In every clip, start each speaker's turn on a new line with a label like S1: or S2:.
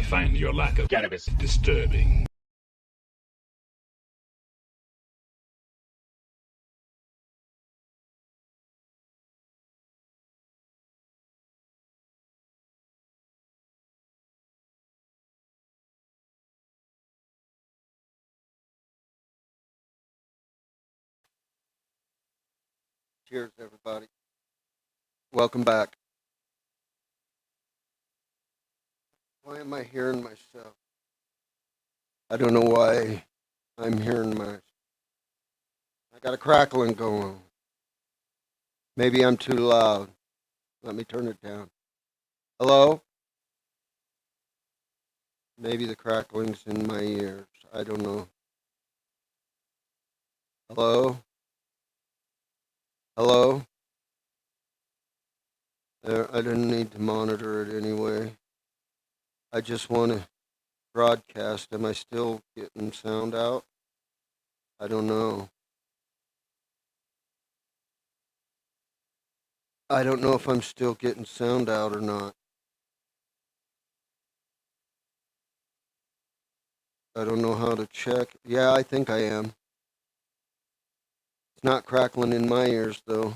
S1: find your lack of cannabis disturbing.
S2: Cheers, everybody. Welcome back. Why am I hearing myself? I don't know why I'm hearing my. I got a crackling going. Maybe I'm too loud. Let me turn it down. Hello? Maybe the crackling's in my ears. I don't know. Hello? Hello? I didn't need to monitor it anyway. I just want to broadcast. Am I still getting sound out? I don't know. I don't know if I'm still getting sound out or not. I don't know how to check. Yeah, I think I am. It's not crackling in my ears, though.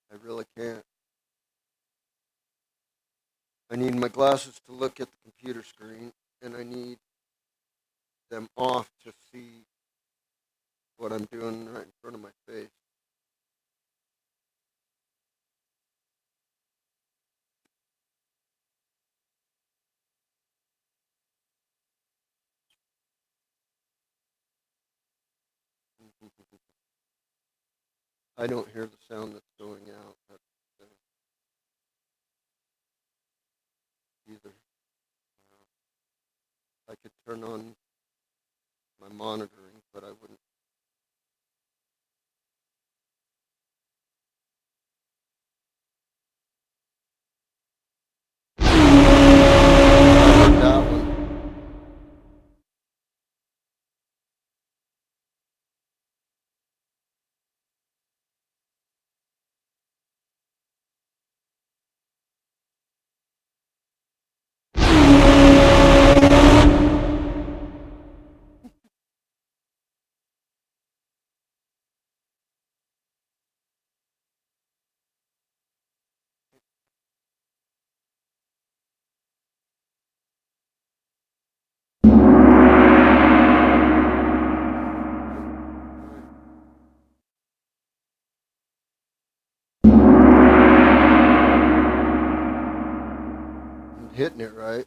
S2: I really can't. I need my glasses to look at the computer screen, and I need them off to see what I'm doing right in front of my face. I don't hear the sound that's going out. That's either. I could turn on my monitoring, but I wouldn't. That one. I'm hitting it right.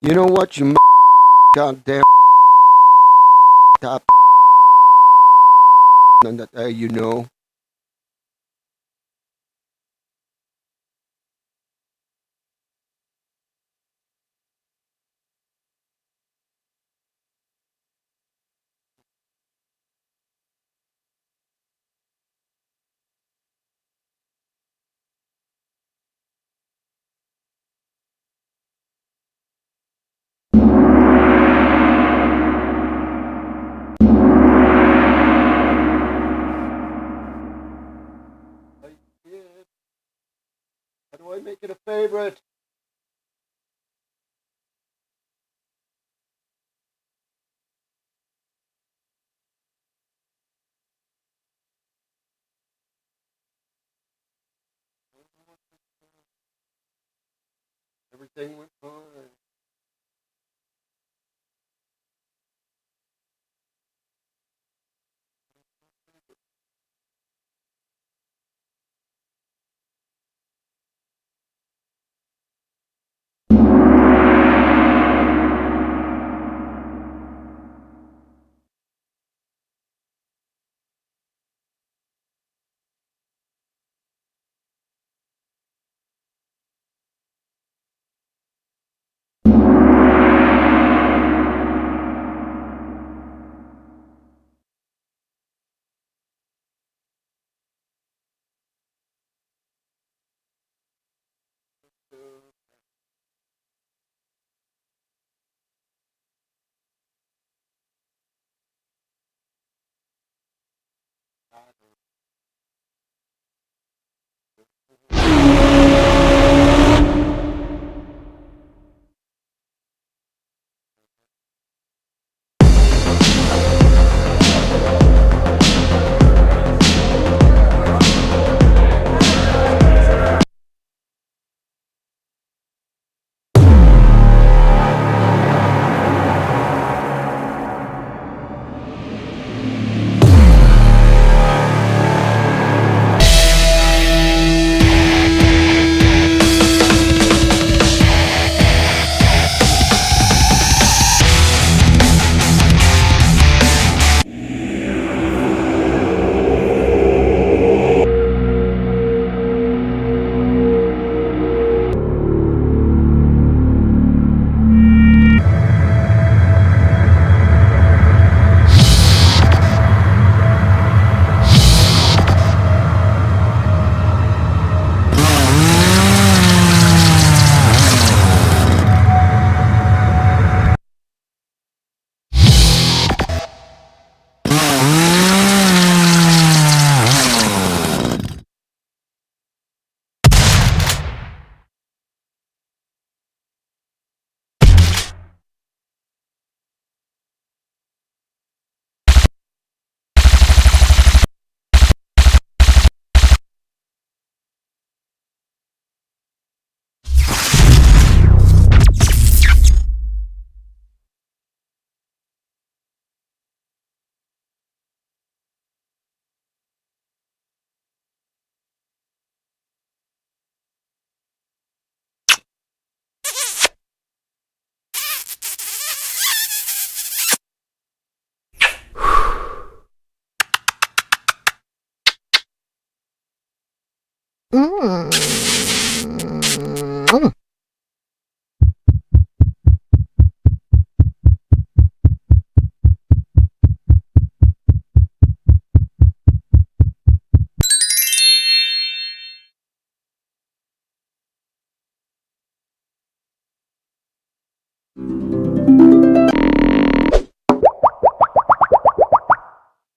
S2: You know what, you goddamn top. You know. How do I make it a favorite? Everything went fine.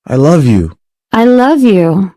S3: I love you.
S4: I love you.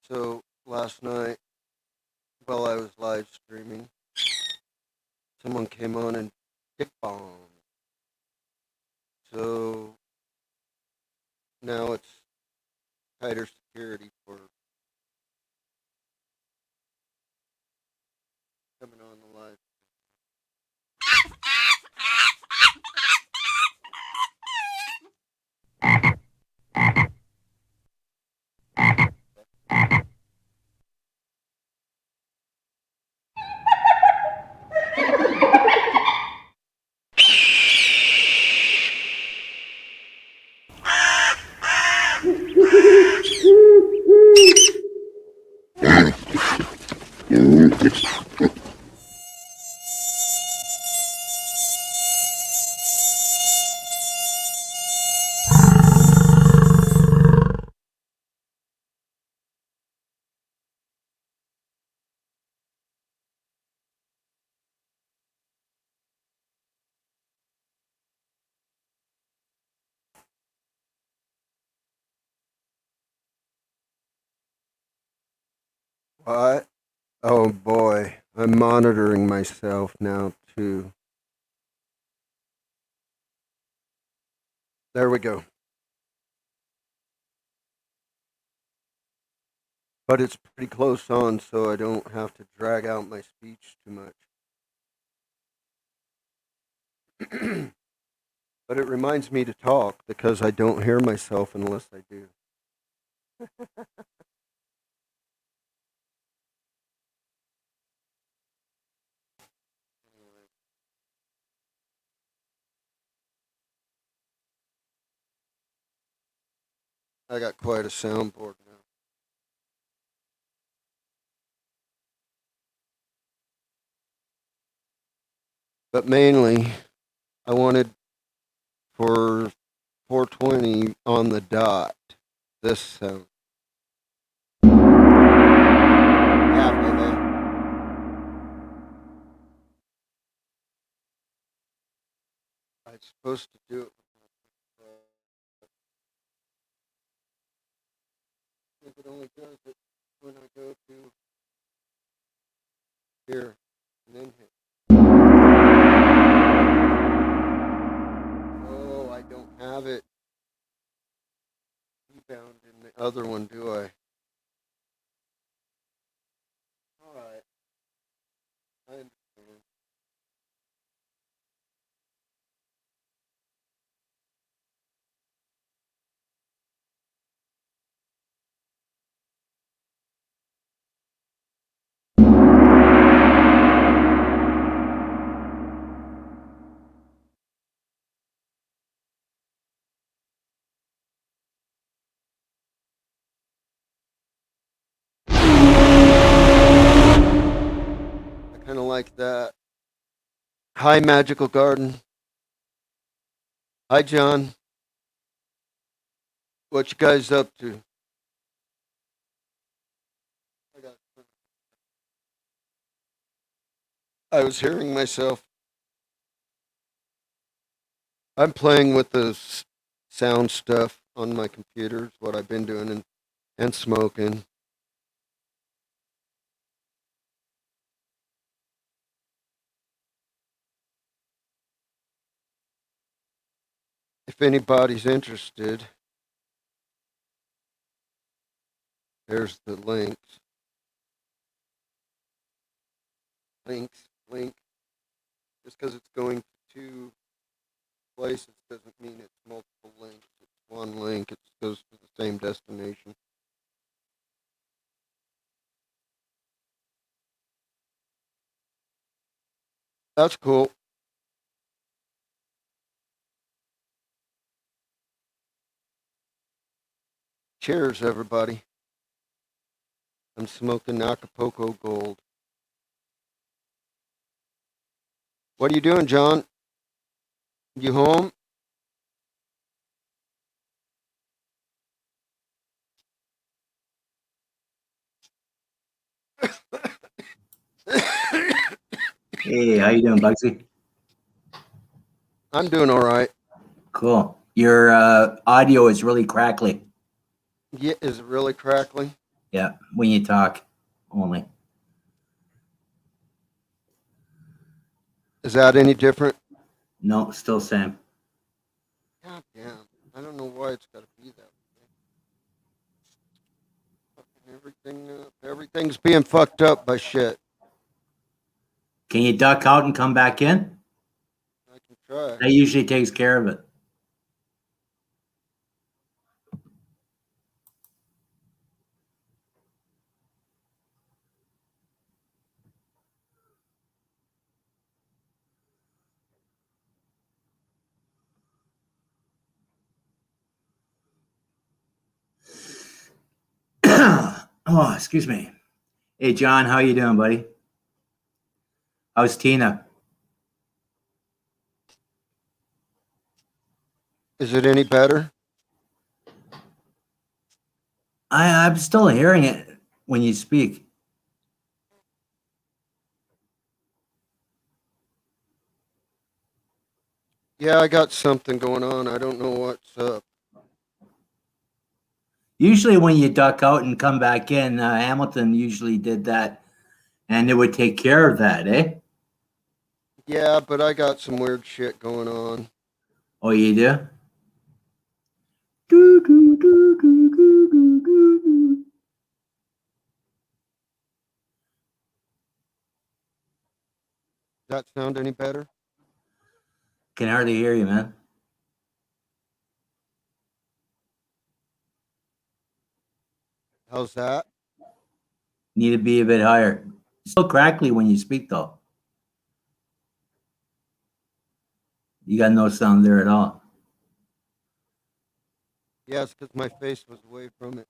S2: So last night, while I was live streaming, someone came on and dick bombed. So now it's tighter security for coming on the live. What? Oh boy, I'm monitoring myself now too. There we go. But it's pretty close on, so I don't have to drag out my speech too much. But it reminds me to talk because I don't hear myself unless I do. I got quite a soundboard now. But mainly, I wanted for 420 on the dot. This sound. Yeah, baby. I was supposed to do it. If it only does it when I go to here and then hit. Oh, I don't have it bound in the other one, do I? All right, I understand. I kind of like that. Hi, Magical Garden. Hi, John. What you guys up to? I was hearing myself. I'm playing with the sound stuff on my computer. Is what I've been doing and smoking. If anybody's interested, there's the links. Link. Just because it's going to two places doesn't mean it's multiple links. It's one link. It goes to the same destination. That's cool. Cheers, everybody. I'm smoking Acapulco Gold. What are you doing, John? You home?
S4: Hey, how you doing, Bugsy?
S2: I'm doing all right.
S4: Cool. Your audio is really crackly.
S2: Yeah, is it really crackling?
S4: Yeah, when you talk only.
S2: Is that any different?
S4: No, still same.
S2: God damn. I don't know why it's got to be that way. Everything's being fucked up by shit.
S4: Can you duck out and come back in?
S2: I can try.
S4: That usually takes care of it. Oh, excuse me. Hey, John, how you doing, buddy? How's Tina?
S2: Is it any better?
S4: I'm still hearing it when you speak.
S2: Yeah, I got something going on. I don't know what's up.
S4: Usually when you duck out and come back in, Hamilton usually did that, and it would take care of that, eh?
S2: Yeah, but I got some weird shit going on.
S4: Oh, you do? Do, do, do, do, do, do, do.
S2: Does that sound any better?
S4: Can hardly hear you, man.
S2: How's that?
S4: Need to be a bit higher. Still crackly when you speak, though. You got no sound there at all.
S2: Yeah, it's because my face was away from it.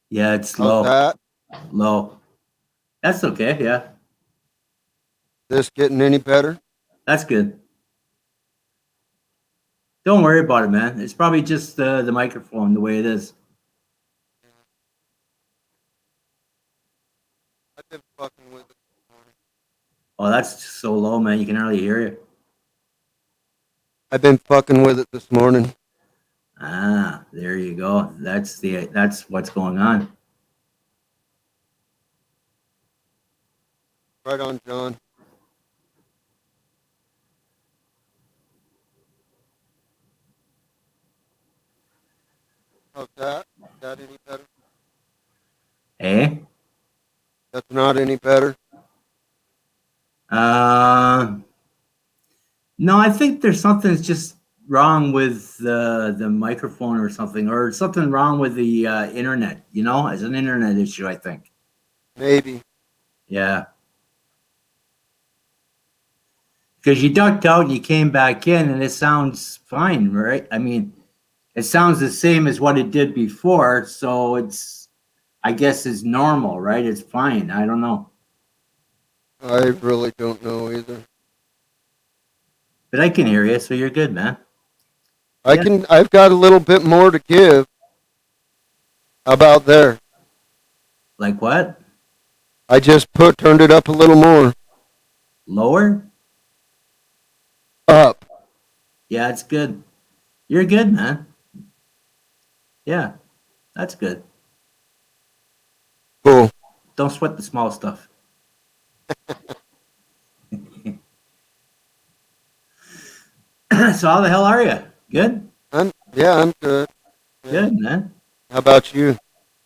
S4: Yeah, it's
S2: How's
S4: low.
S2: that?
S4: Low. That's okay, yeah.
S2: This getting any better?
S4: That's good. Don't worry about it, man. It's probably just the microphone, the way it is.
S2: I've been fucking with it this morning.
S4: Oh, that's so low, man. You can hardly hear you.
S2: I've been fucking with it this morning.
S4: Ah, there you go. That's what's going on.
S2: Right on, John. How's that? Is that any better?
S4: Eh?
S2: That's not any better.
S4: Uh, no, I think there's something that's just wrong with the microphone or something wrong with the internet. You know, it's an internet issue, I think.
S2: Maybe.
S4: Yeah, because you ducked out and you came back in, and it sounds fine, right? I mean, it sounds the same as what it did before, so I guess it's normal, right? It's fine. I don't know,
S2: I really don't know either.
S4: but I can hear you, so you're good, man. Yeah.
S2: I've got a little bit more to give. How about there?
S4: Like what?
S2: I just turned it up a little more.
S4: Lower?
S2: Up.
S4: Yeah, it's good. You're good, man. Yeah, that's good.
S2: Cool.
S4: Don't sweat the small stuff. So how the hell are you? Good?
S2: I'm good. Yeah.
S4: Good, man.
S2: How about you?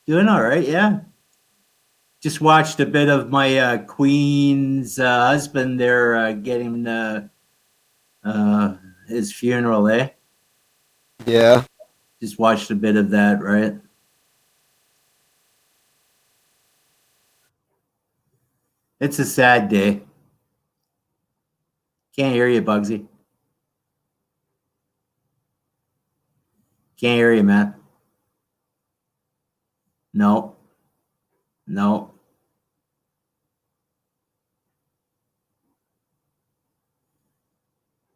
S4: Doing all right, yeah. Just watched a bit of my Queen's husband there getting uh, his funeral, eh?
S2: Yeah.
S4: Just watched a bit of that, right? It's a sad day. Can't hear you, Bugsy. Can't hear you, man. No, no.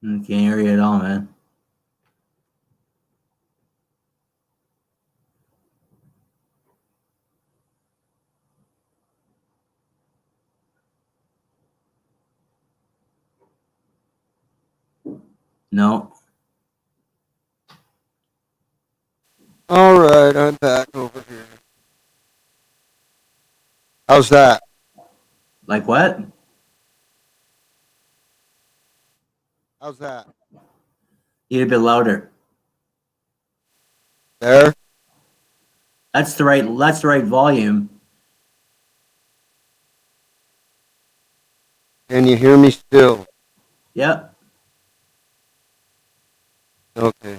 S4: Can't hear you at all, man. No.
S2: All right, I'm back over here. How's that?
S4: Like what?
S2: How's that?
S4: Need a bit louder.
S2: There?
S4: That's the right volume.
S2: Can you hear me still?
S4: Yep.
S2: Okay.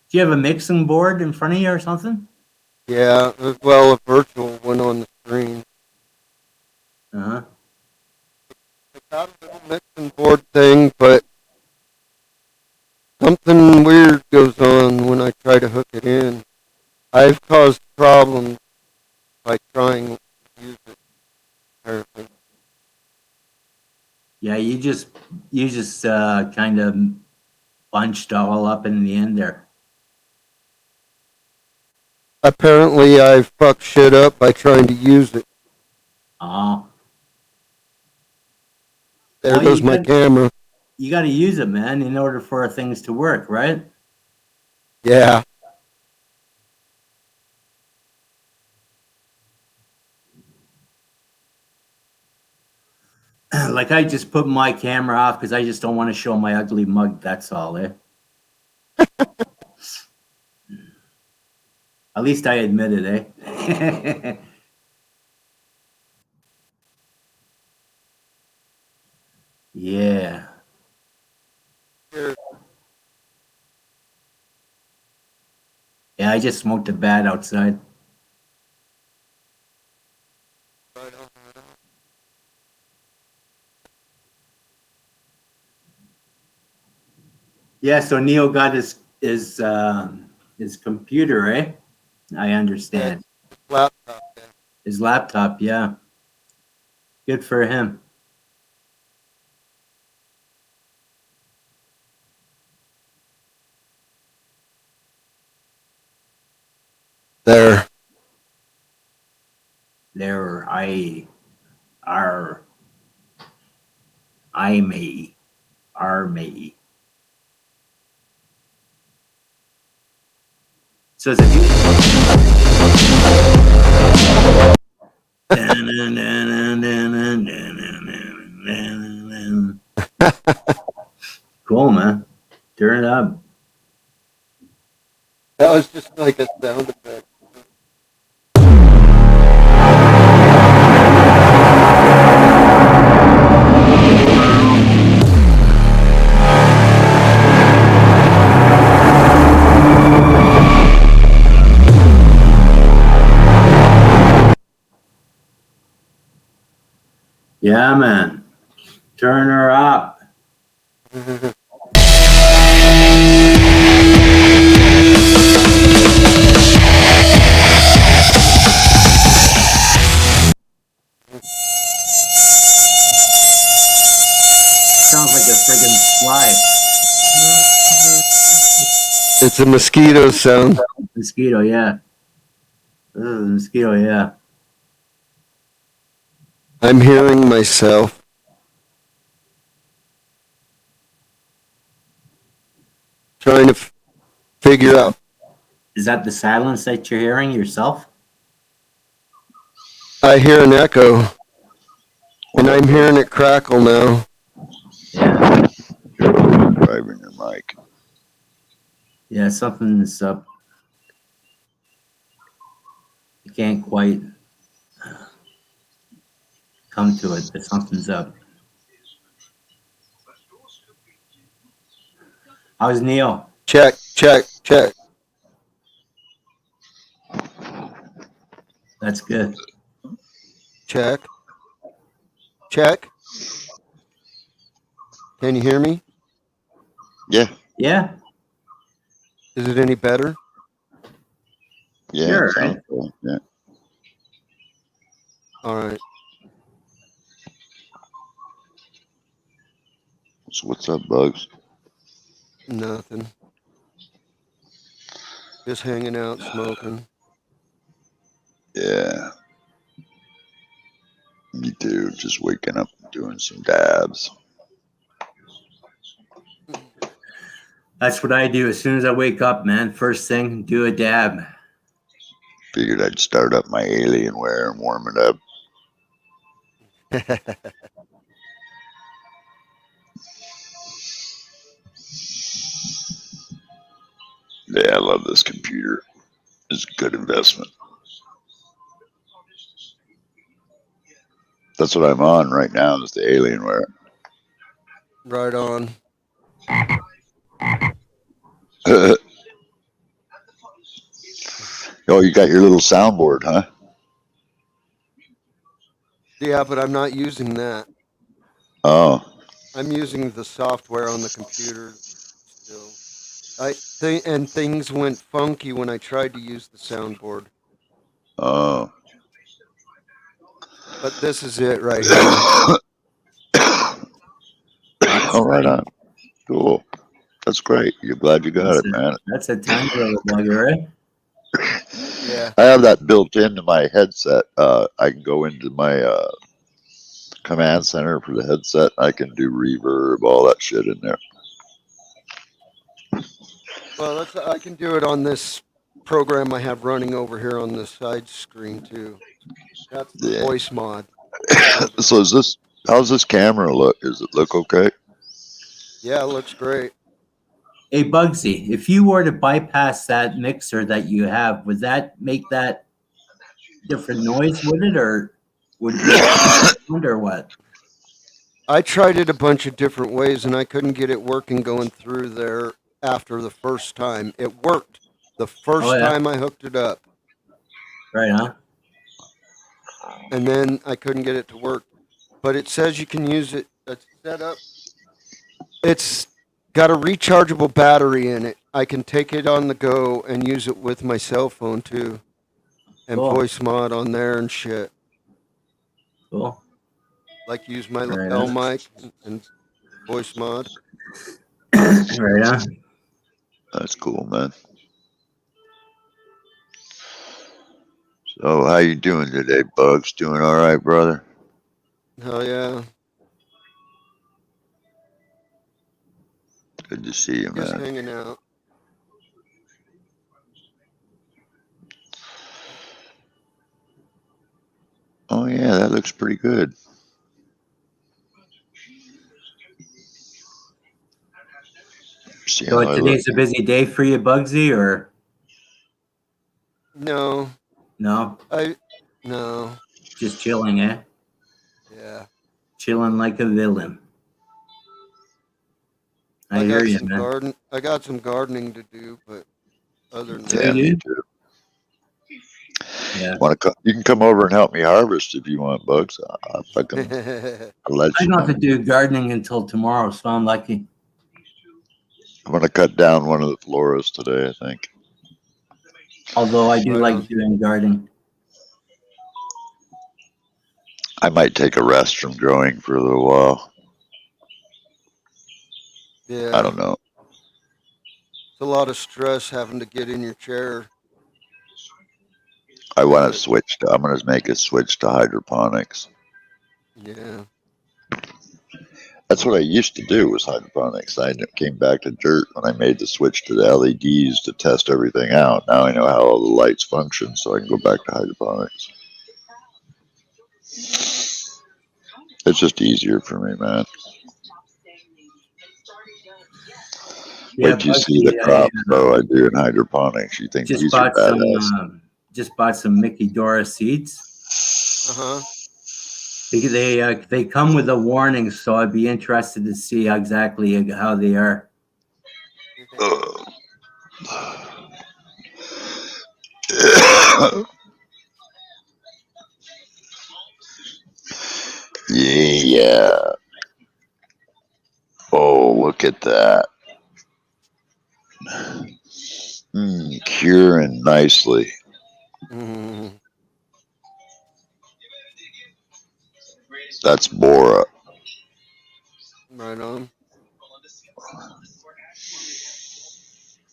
S4: Do you have a mixing board in front of you or something?
S2: Yeah, well, a virtual one on the screen.
S4: Uh-huh.
S2: I got a little mixing board thing, but something weird goes on when I try to hook it in. I've caused problems by trying to use it, apparently.
S4: Yeah, you just kind of bunched all up in the end there.
S2: Apparently, I fucked shit up by trying to use it.
S4: Oh.
S2: There
S4: Well,
S2: goes my camera.
S4: you got to use it, man, in order for things to work, right?
S2: Yeah.
S4: Like I just put my camera off because I just don't want to show my ugly mug. That's all, eh? At least I admit it, eh? Yeah.
S2: Here,
S4: Yeah, I just smoked a bat outside.
S2: right on that up.
S4: Yeah, so Neil got his computer, eh? I
S2: Yeah,
S4: understand.
S2: it's laptop. Yeah.
S4: His laptop, yeah. Good for him.
S2: There.
S4: There, are, I may, are may. So it's cool, man. Turn it up.
S2: That was just like a sound effect.
S4: Yeah, man. Turn her up. Sounds like a friggin' fly.
S2: It's a mosquito sound.
S4: Mosquito, yeah. Mosquito, yeah.
S2: I'm hearing myself. Trying to figure out.
S4: Is that the silence that you're hearing yourself?
S2: I hear an echo, and I'm hearing it crackle now.
S4: Yeah.
S5: Driving your mic.
S4: Yeah, something's up. You can't quite come to it, but something's up. How's Neil?
S2: Check, check, check.
S4: That's good.
S2: Check. Check. Can you hear me?
S5: Yeah,
S4: Yeah,
S2: Is it any better?
S5: yeah,
S4: sure.
S5: it sounds cool. Yeah.
S2: All right.
S5: So what's up, Bugs?
S2: Nothing. Just hanging out, smoking.
S5: Yeah. Me too. Just waking up and doing some dabs.
S4: That's what I do as soon as I wake up, man. First thing, do a dab.
S5: Figured I'd start up my Alienware and warm it up. Yeah, I love this computer. It's a good investment. That's what I'm on right now is the Alienware.
S2: Right on.
S5: Oh, you got your little soundboard, huh?
S2: Yeah, but I'm not using that.
S5: Oh,
S2: I'm using the software on the computer still. And things went funky when I tried to use the soundboard.
S5: oh.
S2: But this is it right here.
S5: All right on. Cool. That's great. You're glad you got it, man.
S4: That's a tiny little bugger, right?
S2: Yeah.
S5: I have that built into my headset. I can go into my command center for the headset. I can do reverb, all that shit in there.
S2: Well, I can do it on this program I have running over here on the side screen too. That's the
S5: Yeah.
S2: voice mod.
S5: So how's this camera look? Does it look okay?
S2: Yeah, it looks great.
S4: Hey, Bugsy, if you were to bypass that mixer that you have, would that make that different noise? Would it, or would it or what?
S2: I tried it a bunch of different ways and I couldn't get it working going through there after the first time. It worked the
S4: Oh
S2: first
S4: yeah,
S2: time I hooked it up,
S4: right, huh?
S2: and then I couldn't get it to work. But it says you can use it. It's set up. It's got a rechargeable battery in it. I can take it on the go and use it with my cell phone too, and
S4: Cool,
S2: voice mod on there and shit.
S4: cool.
S2: Like use my
S4: Right
S2: lapel
S4: on.
S2: mic and voice mod.
S4: Right on.
S5: That's cool, man. So how you doing today, Bugs? Doing all right, brother?
S2: Hell yeah.
S5: Good to see you,
S2: Just
S5: man.
S2: hanging out.
S5: Oh yeah, that looks pretty good. See
S4: So
S5: how I look.
S4: today's a busy day for you, Bugsy, or
S2: No,
S4: no?
S2: I no.
S4: Just chilling, eh?
S2: Yeah.
S4: Chilling like a villain. I hear you, man.
S2: I got some gardening to do, but other than
S4: Oh,
S5: Yeah,
S2: that,
S5: me
S4: you do?
S5: too.
S4: Yeah.
S5: Want to come? You can come over and help me harvest if you want, Bugs. I'll let
S4: I
S5: you
S4: don't have
S5: know.
S4: to do gardening until tomorrow, so I'm lucky.
S5: I'm gonna cut down one of the floras today, I think.
S4: Although I do
S2: right
S4: like
S2: on.
S4: doing gardening.
S5: I might take a rest from growing for a little while. I
S2: Yeah.
S5: don't know.
S2: It's a lot of stress having to get in your chair.
S5: I
S2: Do
S5: want to
S2: it.
S5: switch to. I'm gonna make a switch to hydroponics.
S2: Yeah.
S5: That's what I used to do was hydroponics. I came back to dirt when I made the switch to the LEDs to test everything out. Now I know how all the lights function, so I can go back to hydroponics. It's just easier for me, man.
S4: Yeah,
S5: Wait till you see the
S4: Bugsy,
S5: crops though I do in hydroponics. You think
S4: just
S5: these are
S4: bought some
S5: badass.
S4: just bought some Mickey Dora seeds.
S2: Uh huh.
S4: They come with a warning, so I'd be interested to see exactly how they are.
S5: Ugh. Yeah. Oh, look at that. Curing nicely.
S2: Mm,
S5: That's Bora.
S2: right on.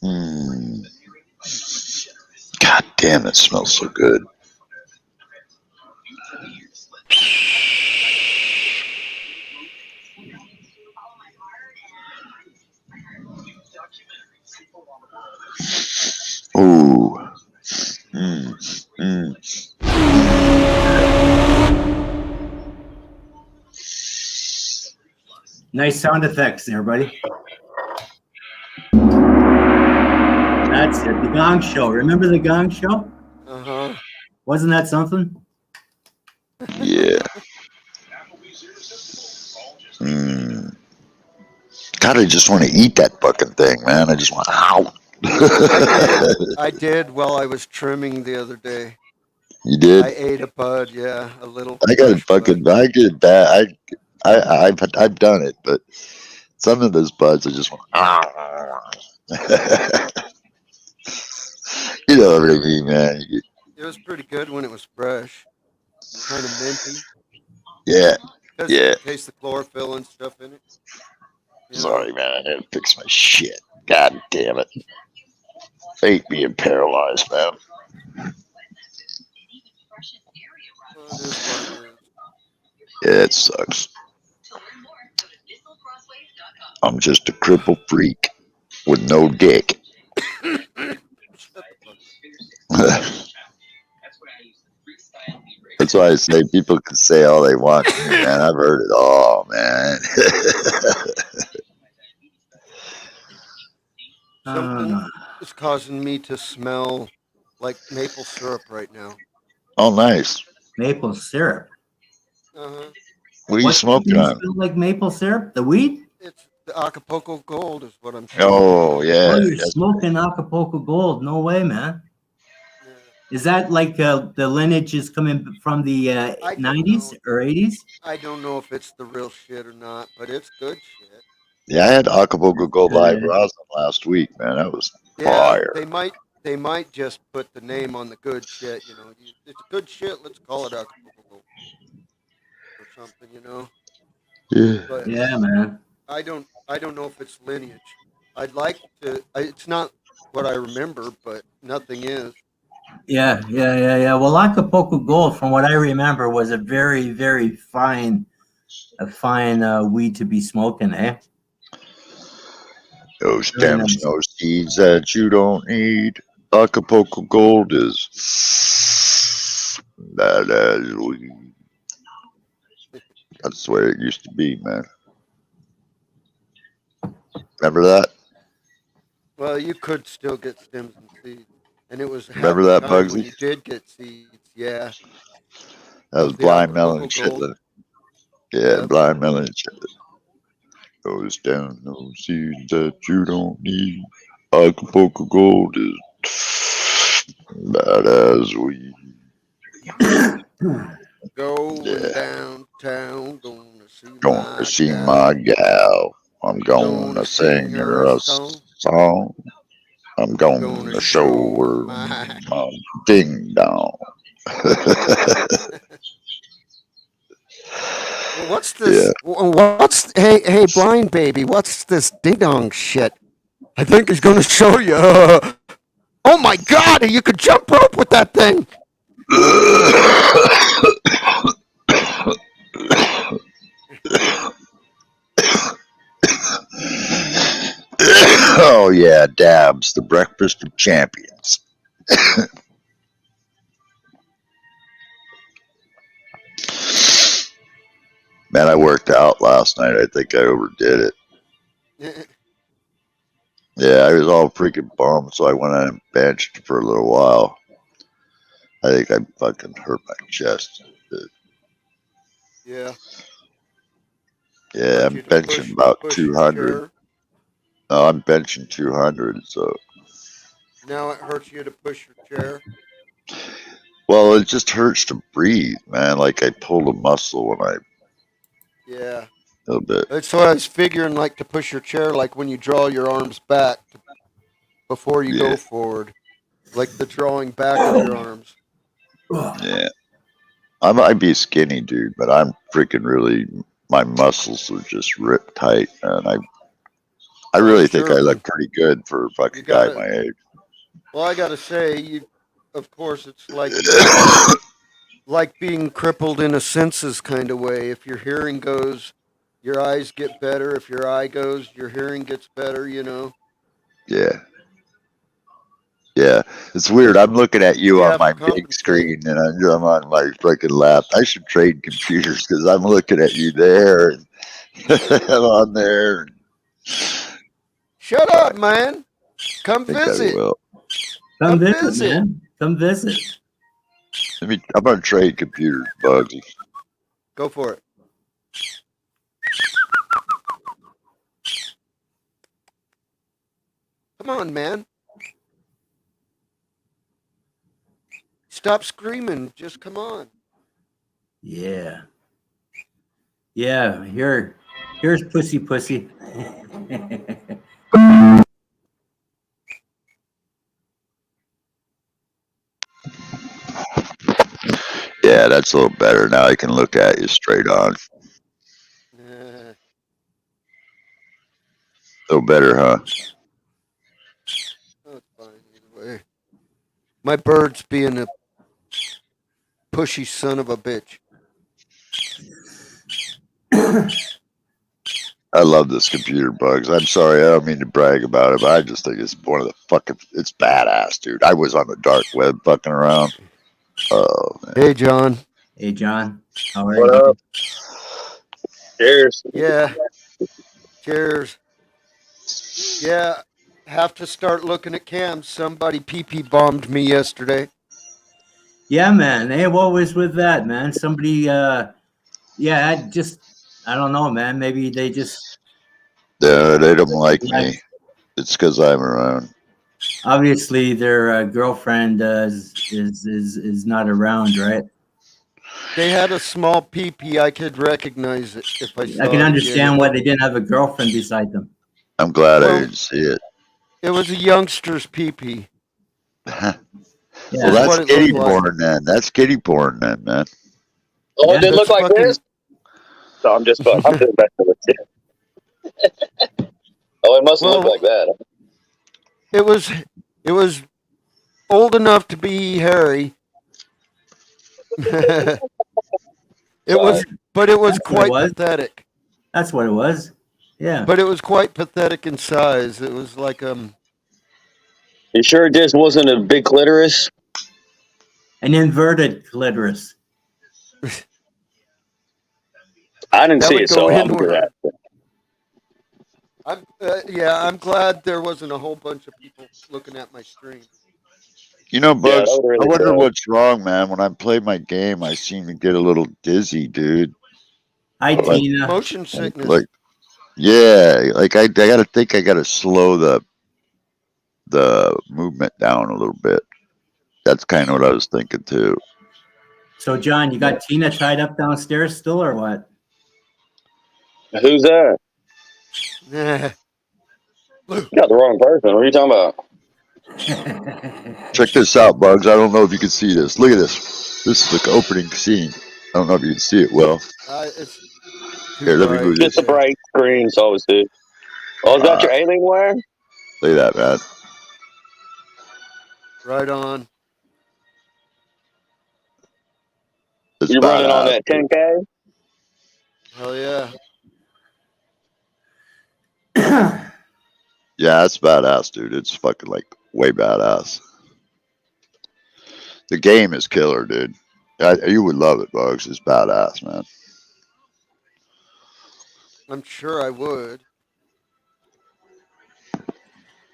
S5: Mm. God damn, it smells so good.
S4: Nice sound effects there, buddy. That's it. The Gong Show. Remember the Gong Show?
S2: Uh-huh.
S4: Wasn't that something?
S5: Yeah. Mm. God, I just want to eat that fucking thing, man. I just want ow.
S2: I did while I was trimming the other day.
S5: You did?
S2: I ate a bud, yeah, a little
S5: I got
S2: fresh
S5: fucking.
S2: bud.
S5: I get that. I've done it, but some of those buds I just want. You know what I mean, man.
S2: It was pretty good when it was fresh, kind of minty.
S5: Yeah, yeah.
S2: Taste the chlorophyll and stuff in it. You know?
S5: Sorry, man. I had to fix my shit. God damn it. I hate being paralyzed, man.
S2: Well, it is what it is.
S5: Yeah, it sucks. I'm just a crippled freak with no dick.
S2: Shut the fuck up.
S5: That's why I say people can say all they want to me, man. I've heard it all, man.
S2: Something is causing me to smell like maple syrup right now.
S5: Oh, nice.
S4: Maple syrup.
S2: Uh-huh.
S5: What are you
S4: What
S5: smoking
S4: do you
S5: on?
S4: smell like maple syrup? The weed?
S2: It's the Acapulco Gold is what I'm smoking.
S5: Oh, yeah.
S4: Oh, you're
S5: That's-
S4: smoking Acapulco Gold. No way, man.
S2: Yeah.
S4: Is that like the lineage is coming from the
S2: I don't
S4: 90s
S2: know.
S4: or 80s?
S2: I don't know if it's the real shit or not, but it's good shit.
S5: Yeah, I had Acapulco Gold Live
S4: Good.
S5: Rosin last week, man. That was
S2: Yeah,
S5: fire.
S2: they might just put the name on the good shit, you know. It's good shit, let's call it Acapulco Gold or something, you know.
S5: Yeah.
S2: But
S4: Yeah, man.
S2: I don't know if it's lineage. I'd like to. It's not what I remember, but nothing is.
S4: Yeah. Well, Acapulco Gold, from what I remember, was a very, very fine weed to be smoking, eh?
S5: No
S4: Very
S5: stems,
S4: nice.
S5: no seeds that you don't need. Acapulco Gold is badass weed. That's the way it used to be, man. Remember that?
S2: Well, you could still get stems and seeds, and it was
S5: Remember
S2: happy
S5: that,
S2: time when
S5: Bugsy?
S2: you did get seeds. Yeah,
S5: That was
S2: of the
S5: blind melon
S2: Acapulco
S5: and
S2: Gold.
S5: chitlin. Yeah,
S2: Yeah.
S5: blind melon and chitlin. Goes down, no seeds that you don't need. Acapulco Gold is badass weed.
S2: Going
S5: Yeah.
S2: downtown, gonna see
S5: Going
S2: my
S5: to see
S2: gal.
S5: my gal. I'm going
S2: Gonna
S5: to sing her a
S2: song.
S5: song. I'm going
S2: Gonna
S5: to show her
S2: my.
S5: my ding dong.
S2: What's this? What's hey blind baby? What's this ding dong shit? I think he's gonna show you. Oh my god! You could jump rope with that thing.
S5: Oh yeah, dabs, the breakfast of champions. Man, I worked out last night. I think I overdid it. Yeah, I was all freaking bummed, so I went on and benched for a little while. I think I fucking hurt my chest.
S2: Yeah.
S5: Yeah, I'm benching about 200. No, I'm benching 200, so.
S2: Now it hurts you to push your chair.
S5: Well, it just hurts to breathe, man. Like I pulled a muscle when I.
S2: Yeah.
S5: A little bit.
S2: That's what I was figuring, like to push your chair, like when you draw your arms back before you go forward, like the drawing back of your arms.
S5: Yeah. I might be a skinny dude, but I'm freaking really. My muscles are just ripped tight, and I really think I look pretty good for a fucking guy my age.
S2: Well, I gotta say, of course, it's like being crippled in a senses kind of way. If your hearing goes, your eyes get better. If your eye goes, your hearing gets better. You know.
S5: Yeah. Yeah, it's weird. I'm looking at you on my big screen, and I'm on my freaking lap. I should trade computers because I'm looking at you there, and on there.
S2: Shut up, man. Come
S5: I think I
S2: visit.
S5: will.
S4: Come
S2: Come
S4: visit,
S2: visit.
S4: man. Come visit.
S5: I'm gonna trade computers, Bugsy.
S2: Go for it. Come on, man. Stop screaming. Just come on.
S4: Yeah. Yeah. Here's Pussy Pussy.
S5: Yeah, that's a little better. Now I can look at you straight on.
S2: Uh,
S5: A little better, huh?
S2: that's fine either way. My bird's being a pushy son of a bitch.
S5: I love this computer, Bugs. I'm sorry, I don't mean to brag about it, but I just think it's one of the fucking. It's badass, dude. I was on the dark web fucking around. Oh man.
S2: Hey, John.
S4: Hey, John. How are
S6: What
S4: you?
S6: up? Cheers.
S2: Yeah. Cheers. Yeah. Have to start looking at cams. Somebody pee bombed me yesterday.
S4: Yeah, man. Hey, what was with that, man? Somebody, yeah, I don't know, man. Maybe they just,
S5: They don't like
S4: like,
S5: me. It's because I'm around.
S4: obviously their girlfriend is not around, right?
S2: They had a small pee. I could recognize it if I
S4: I can
S2: saw it again.
S4: understand why they didn't have a girlfriend beside them.
S5: I'm glad I
S2: Well,
S5: didn't see it.
S2: it was a youngster's pee.
S5: Well,
S4: Yeah,
S2: Is
S5: that's
S2: what it looked
S5: kitty
S2: like.
S5: porn then. That's kitty porn then, man.
S6: Oh, it
S4: yeah.
S6: did look
S2: That's
S6: like this?
S2: fucking.
S6: No, I'm just fucking. I'm just messing with you. Oh, it must have looked
S2: Well,
S6: like that.
S2: it was. It was old enough to be hairy. it
S6: Sorry.
S2: was, but it was
S4: That's what it
S2: quite
S4: was.
S2: pathetic.
S4: That's what it was. Yeah,
S2: But it was quite pathetic in size. It was like
S6: You sure it just wasn't a big clitoris?
S4: an inverted clitoris.
S6: I didn't
S2: that
S6: see
S2: would
S6: it,
S2: go
S6: so I'm good at
S2: inward.
S6: it.
S2: I'm glad there wasn't a whole bunch of people looking at my stream.
S5: You know,
S6: Yeah, that
S5: Bugs,
S6: would
S5: I
S6: really
S5: wonder
S6: suck.
S5: what's wrong, man. When I play my game, I seem to get a little dizzy, dude.
S4: Hi,
S5: Like,
S4: Tina.
S2: Motion sickness.
S5: like, yeah, like I gotta think I gotta slow the movement down a little bit. That's kind of what I was thinking too.
S4: So, John, you got Tina tied up downstairs still, or what?
S6: Who's that?
S2: Nah.
S6: You got the wrong person. What are you talking about?
S5: Check this out, Bugs. I don't know if you can see this. Look at this. This is the opening scene. I don't know if you can see it well.
S2: It's too
S5: Here, let me
S2: bright.
S5: move
S6: Just
S5: this.
S6: the
S2: Yeah.
S6: bright screen, so it's dude. Oh, is that
S5: Uh,
S6: your Alienware?
S5: look at that, man.
S2: Right on.
S5: It's
S6: You running on
S5: badass,
S6: that
S5: dude.
S6: 10K?
S2: Hell yeah.
S5: Yeah, it's badass, dude. It's fucking like way badass. The game is killer, dude. You would love it, Bugs. It's badass, man.
S2: I'm sure I would.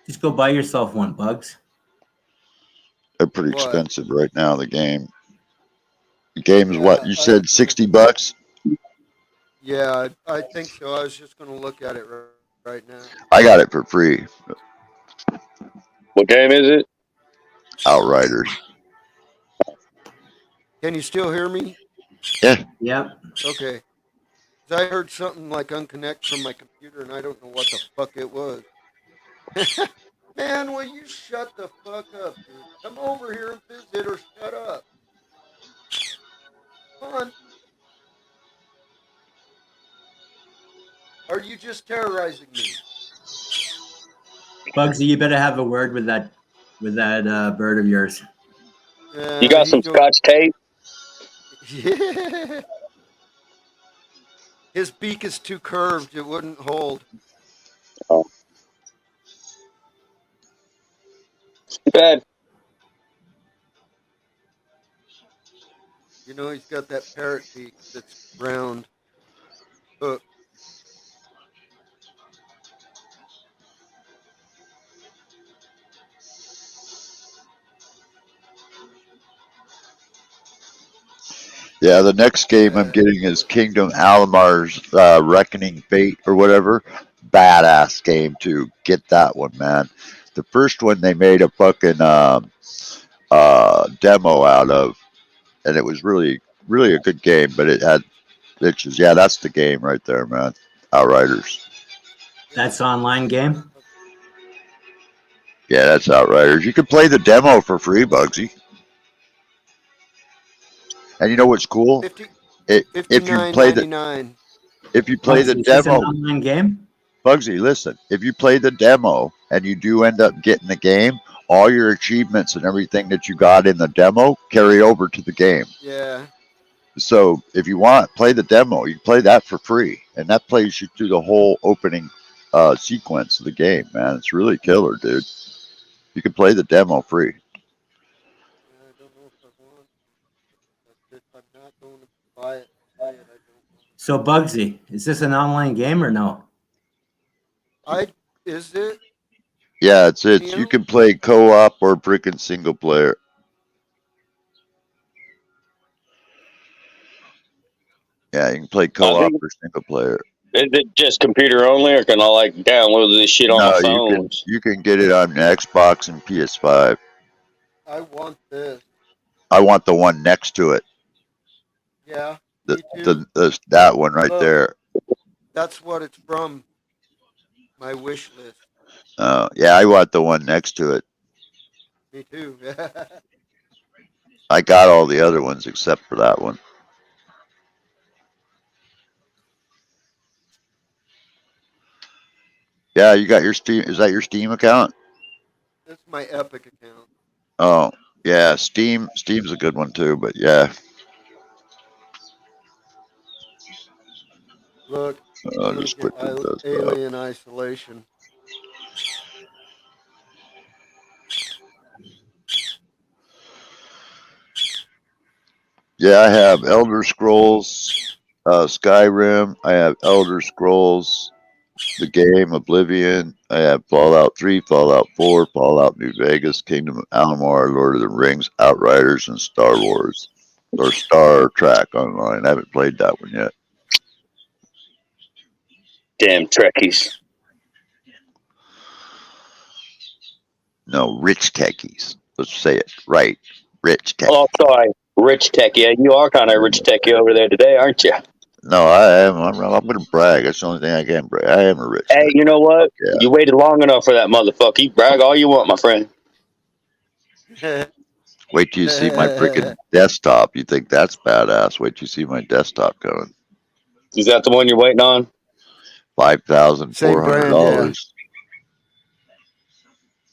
S4: Just go buy yourself one, Bugs.
S5: They're pretty
S2: What?
S5: expensive right now. The game. The game is what
S2: Yeah,
S5: you
S2: I was
S5: said,
S2: gonna.
S5: $60.
S2: Yeah, I think so. I was just gonna look at it right now.
S5: I got it for free.
S6: What game is it?
S5: Outriders.
S2: Can you still hear me?
S5: Yeah.
S4: Yep.
S2: Okay. 'Cause I heard something like unconnect from my computer, and I don't know what the fuck it was. Man, will you shut the fuck up, dude? Come over here and visit, or shut up. Come on. Are you just terrorizing me?
S4: Bugsy, you better have a word with that bird of yours.
S6: You got
S2: He
S6: some
S2: goes.
S6: scotch tape?
S2: Yeah. His beak is too curved; it wouldn't hold.
S6: Oh, too bad.
S2: You know, he's got that parrot beak that's round, hook.
S5: Yeah, the next game I'm getting is Kingdom Alamar's Reckoning Fate or whatever. Badass game too. Get that one, man. The first one they made a fucking demo out of, and it was really really a good game, but it had glitches. Yeah, that's the game right there, man. Outriders.
S4: That's online game.
S5: Yeah, that's Outriders. You can play the demo for free, Bugsy. And you know what's cool?
S2: 50,
S5: If you play the
S2: $59.99.
S5: Bugsy,
S4: Is this an
S5: demo,
S4: online game?
S5: Bugsy, listen. If you play the demo and you do end up getting the game, all your achievements and everything that you got in the demo carry over to the game.
S2: Yeah.
S5: So if you want, play the demo. You can play that for free, and that plays you through the whole opening sequence of the game. Man, it's really killer, dude. You can play the demo free.
S2: I don't know if I want. But if I'm not going to buy it, play it. I don't want.
S4: So Bugsy, is this an online game or no?
S2: Is it?
S5: Yeah, it's you
S2: Neil?
S5: can play co-op or freaking single player. Yeah, you can play
S6: I
S5: co-op
S6: think
S5: or single player.
S6: is it just computer only, or can I like download this shit on my
S5: No,
S6: phones?
S5: you can get it on Xbox and PS5.
S2: I want this.
S5: I want the one next to it.
S2: Yeah. Me too.
S5: That one right
S2: Look.
S5: there.
S2: That's what it's from. My wish list.
S5: Yeah, I want the one next to it.
S2: Me too.
S5: I got all the other ones except for that one. Yeah, you got your Steam. Is that your Steam account?
S2: That's my Epic account.
S5: Oh, yeah, Steam. Steam's a good one too. But yeah,
S2: Look,
S5: I'll
S2: I'm gonna
S5: just quit
S2: get
S5: the desktop.
S2: Alien Isolation.
S5: Yeah, I have Elder Scrolls, Skyrim. I have Elder Scrolls, the game Oblivion. I have Fallout 3, Fallout 4, Fallout New Vegas, Kingdom of Amalur, Lord of the Rings, Outriders, and Star Wars or Star Trek Online. I haven't played that one yet.
S6: Damn Trekkies.
S5: No, rich techies. Let's say it right. Rich techies.
S6: Oh, sorry, rich tech. Yeah, you are kind of rich techie over there today, aren't you?
S5: No, I am. I'm going to brag. That's the only thing I can brag. I am a rich
S6: Hey,
S5: tech.
S6: you know what?
S5: Yeah.
S6: You waited long enough for that motherfucker. You brag all you want, my friend.
S5: Wait till you see my freaking desktop. You think that's badass? Wait till you see my desktop going.
S6: Is that the one you're waiting on?
S5: $5,400.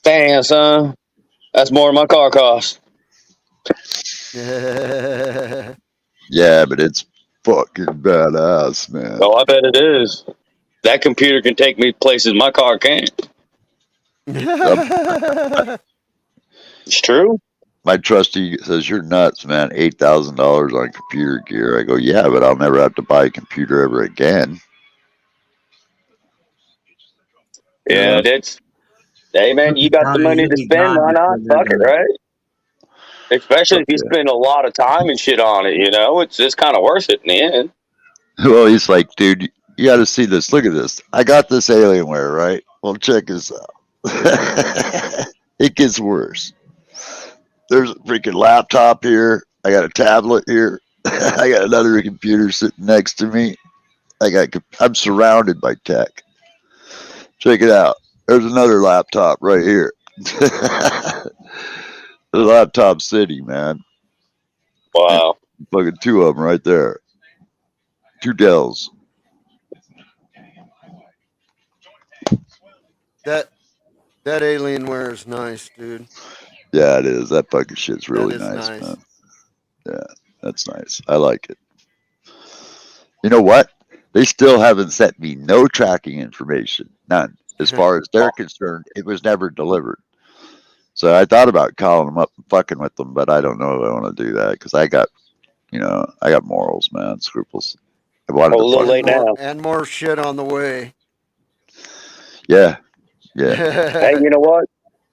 S6: Damn, son. That's more than my car costs.
S5: Yeah, but it's fucking badass, man.
S6: Oh, I bet it is. That computer can take me places my car can't. It's true.
S5: My trustee says, "You're nuts, man. $8,000 on computer gear." I go, "Yeah, but I'll never have to buy a computer ever again."
S6: Yeah,
S5: Yeah.
S6: that's. Hey, man, you got the money to spend. Why not? Fuck it, right? Especially if you spend a lot of time and shit on it, you know? It's kind of worth it in the end.
S5: Well, he's like, "Dude, you got to see this. Look at this. I got this Alienware, right? Well, check this out. It gets worse. There's a freaking laptop here. I got a tablet here. I got another computer sitting next to me. I'm surrounded by tech. Check it out. There's another laptop right here. The laptop city, man.
S6: Wow.
S5: And fucking two of them right there. Two Dells.
S2: That Alienware is nice, dude.
S5: Yeah, it is. That fucking shit's really
S2: That is
S5: nice,
S2: nice.
S5: man. Yeah, that's nice. I like it. You know what? They still haven't sent me no tracking information. None. As far as they're concerned, it was never delivered. So I thought about calling them up and fucking with them, but I don't know if I want to do that because I got morals, man, scruples. I wanted
S6: A little late now.
S2: And more shit on the way.
S5: Yeah.
S6: Hey, you know what?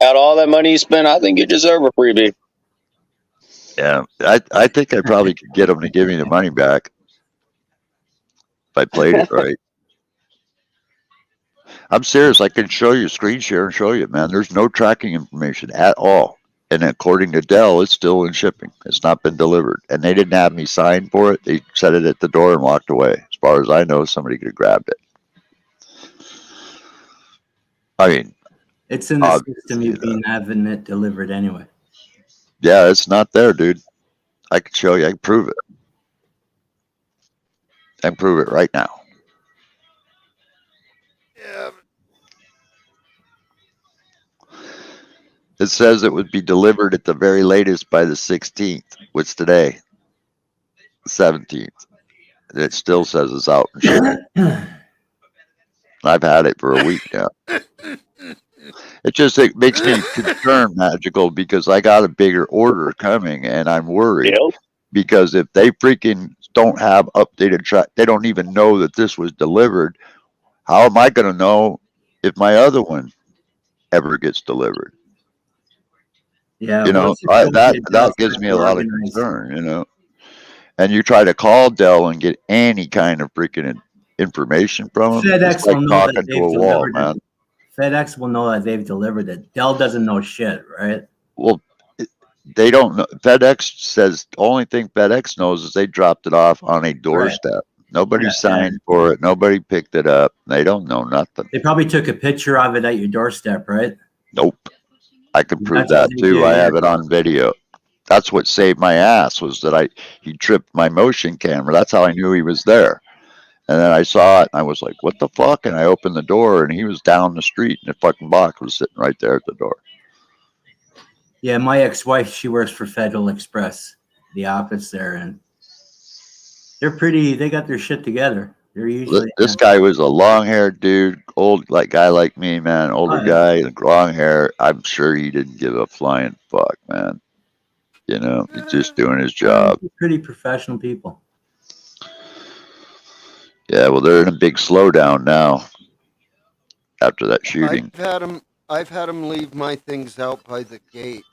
S6: Out of all that money you spent, I think you deserve a freebie.
S5: Yeah, I think I probably could get them to give me the money back if I played it right. I'm serious. I can show you screen share and show you, man. There's no tracking information at all. And according to Dell, it's still in shipping. It's not been delivered. And they didn't have me sign for it. They set it at the door and walked away. As far as I know, somebody could have grabbed it. I mean,
S4: It's in the system. You've been having it delivered anyway.
S5: yeah, it's not there, dude. I can show you. I can prove it. I can prove it right now.
S2: Yeah.
S5: It says it would be delivered at the very latest by the 16th. What's today? The 17th. And it still says it's out and shipping. I've had it for a week now. It makes me concerned, Magical, because I got a bigger order coming and I'm worried.
S6: Yep.
S5: Because if they freaking don't have updated track, they don't even know that this was delivered. How am I going to know if my other one ever gets delivered?
S4: Yeah,
S5: You know, that gives me a lot of concern, you know. And you try to call Dell and get any kind of freaking information from them.
S4: FedEx
S5: It's like
S4: will know that
S5: talking to
S4: they've
S5: a wall,
S4: delivered
S5: man.
S4: it. FedEx will know that they've delivered it. Dell doesn't know shit, right?
S5: Well, they don't know. FedEx says the only thing FedEx knows is they dropped it off on a doorstep. Nobody signed for it. Nobody picked it up. They don't know nothing.
S4: They probably took a picture of it at your doorstep, right?
S5: Nope. I could prove that too. I have it on video. That's what saved my ass was that he tripped my motion camera. That's how I knew he was there. And then I saw it and I was like, what the fuck? And I opened the door and he was down the street and the fucking box was sitting right there at the door.
S4: Yeah, my ex-wife, she works for Federal Express, the office there, and they got their shit together. They're usually
S5: this guy was a long-haired dude, old guy like me, man, older guy, long hair. I'm sure he didn't give a flying fuck, man. You know, he's just doing his job.
S4: Pretty professional people.
S5: Yeah, well, they're in a big slowdown now after that shooting.
S2: I've had him leave my things out by the gate,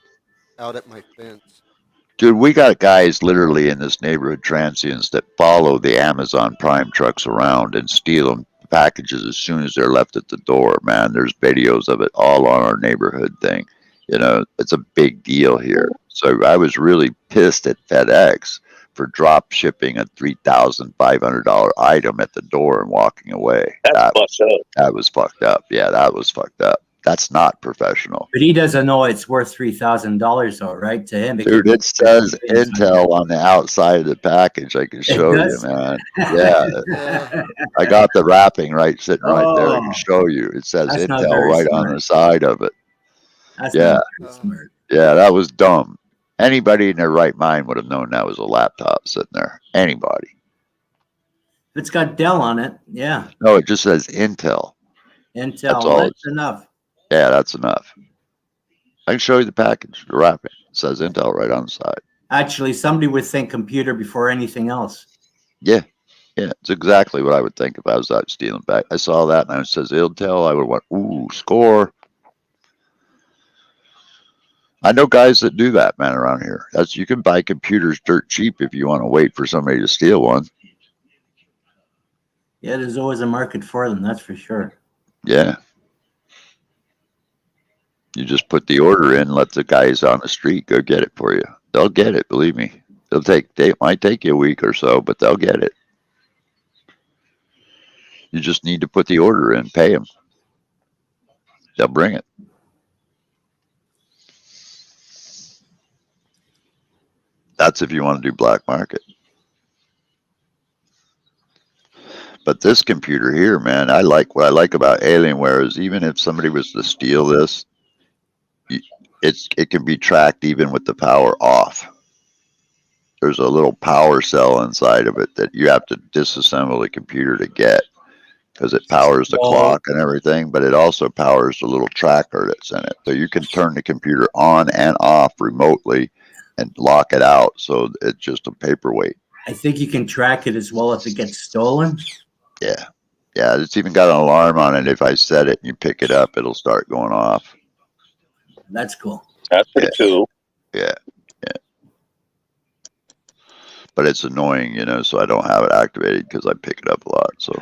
S2: out at my fence.
S5: Dude, we got guys literally in this neighborhood, transients, that follow the Amazon Prime trucks around and steal them packages as soon as they're left at the door, man. There's videos of it all on our neighborhood thing. You know, it's a big deal here. So I was really pissed at FedEx for drop shipping a $3,500 item at the door and walking away. That was fucked up. Yeah, that was fucked up. That's not professional.
S4: But he doesn't know it's worth $3,000 though, right? To him.
S5: Dude, it says Intel on the outside of the package. I can show you, man. Yeah. I got the wrapping sitting right there. I can show you. It says Intel right on the side of it.
S4: That's not very smart.
S5: Yeah, that was dumb. Anybody in their right mind would have known that was a laptop sitting there. Anybody.
S4: If it's got Dell on it, yeah.
S5: No, it just says Intel.
S4: That's enough.
S5: Yeah, that's enough. I can show you the package, the wrapping. It says Intel right on the side.
S4: Actually, somebody would think computer before anything else.
S5: Yeah. Yeah, it's exactly what I would think if I was out stealing back. I saw that and it says Intel. I would have went, ooh, score. I know guys that do that, man, around here. You can buy computers dirt cheap if you want to wait for somebody to steal one.
S4: Yeah, there's always a market for them, that's for sure.
S5: Yeah. You just put the order in, let the guys on the street go get it for you. They'll get it, believe me. They might take you a week or so, but they'll get it. You just need to put the order in, pay them. They'll bring it. That's if you want to do black market. But this computer here, man, what I like about Alienware is even if somebody was to steal this, it can be tracked even with the power off. There's a little power cell inside of it that you have to disassemble the computer to get because it powers the clock and everything, but it also powers the little tracker that's in it. So you can turn the computer on and off remotely and lock it out so it's just a paperweight.
S4: I think you can track it as well if it gets stolen.
S5: Yeah. Yeah, it's even got an alarm on it. If I set it and you pick it up, it'll start going off.
S4: That's cool.
S6: That's pretty cool.
S5: Yeah. Yeah. but it's annoying, you know, so I don't have it activated because I pick it up a lot. So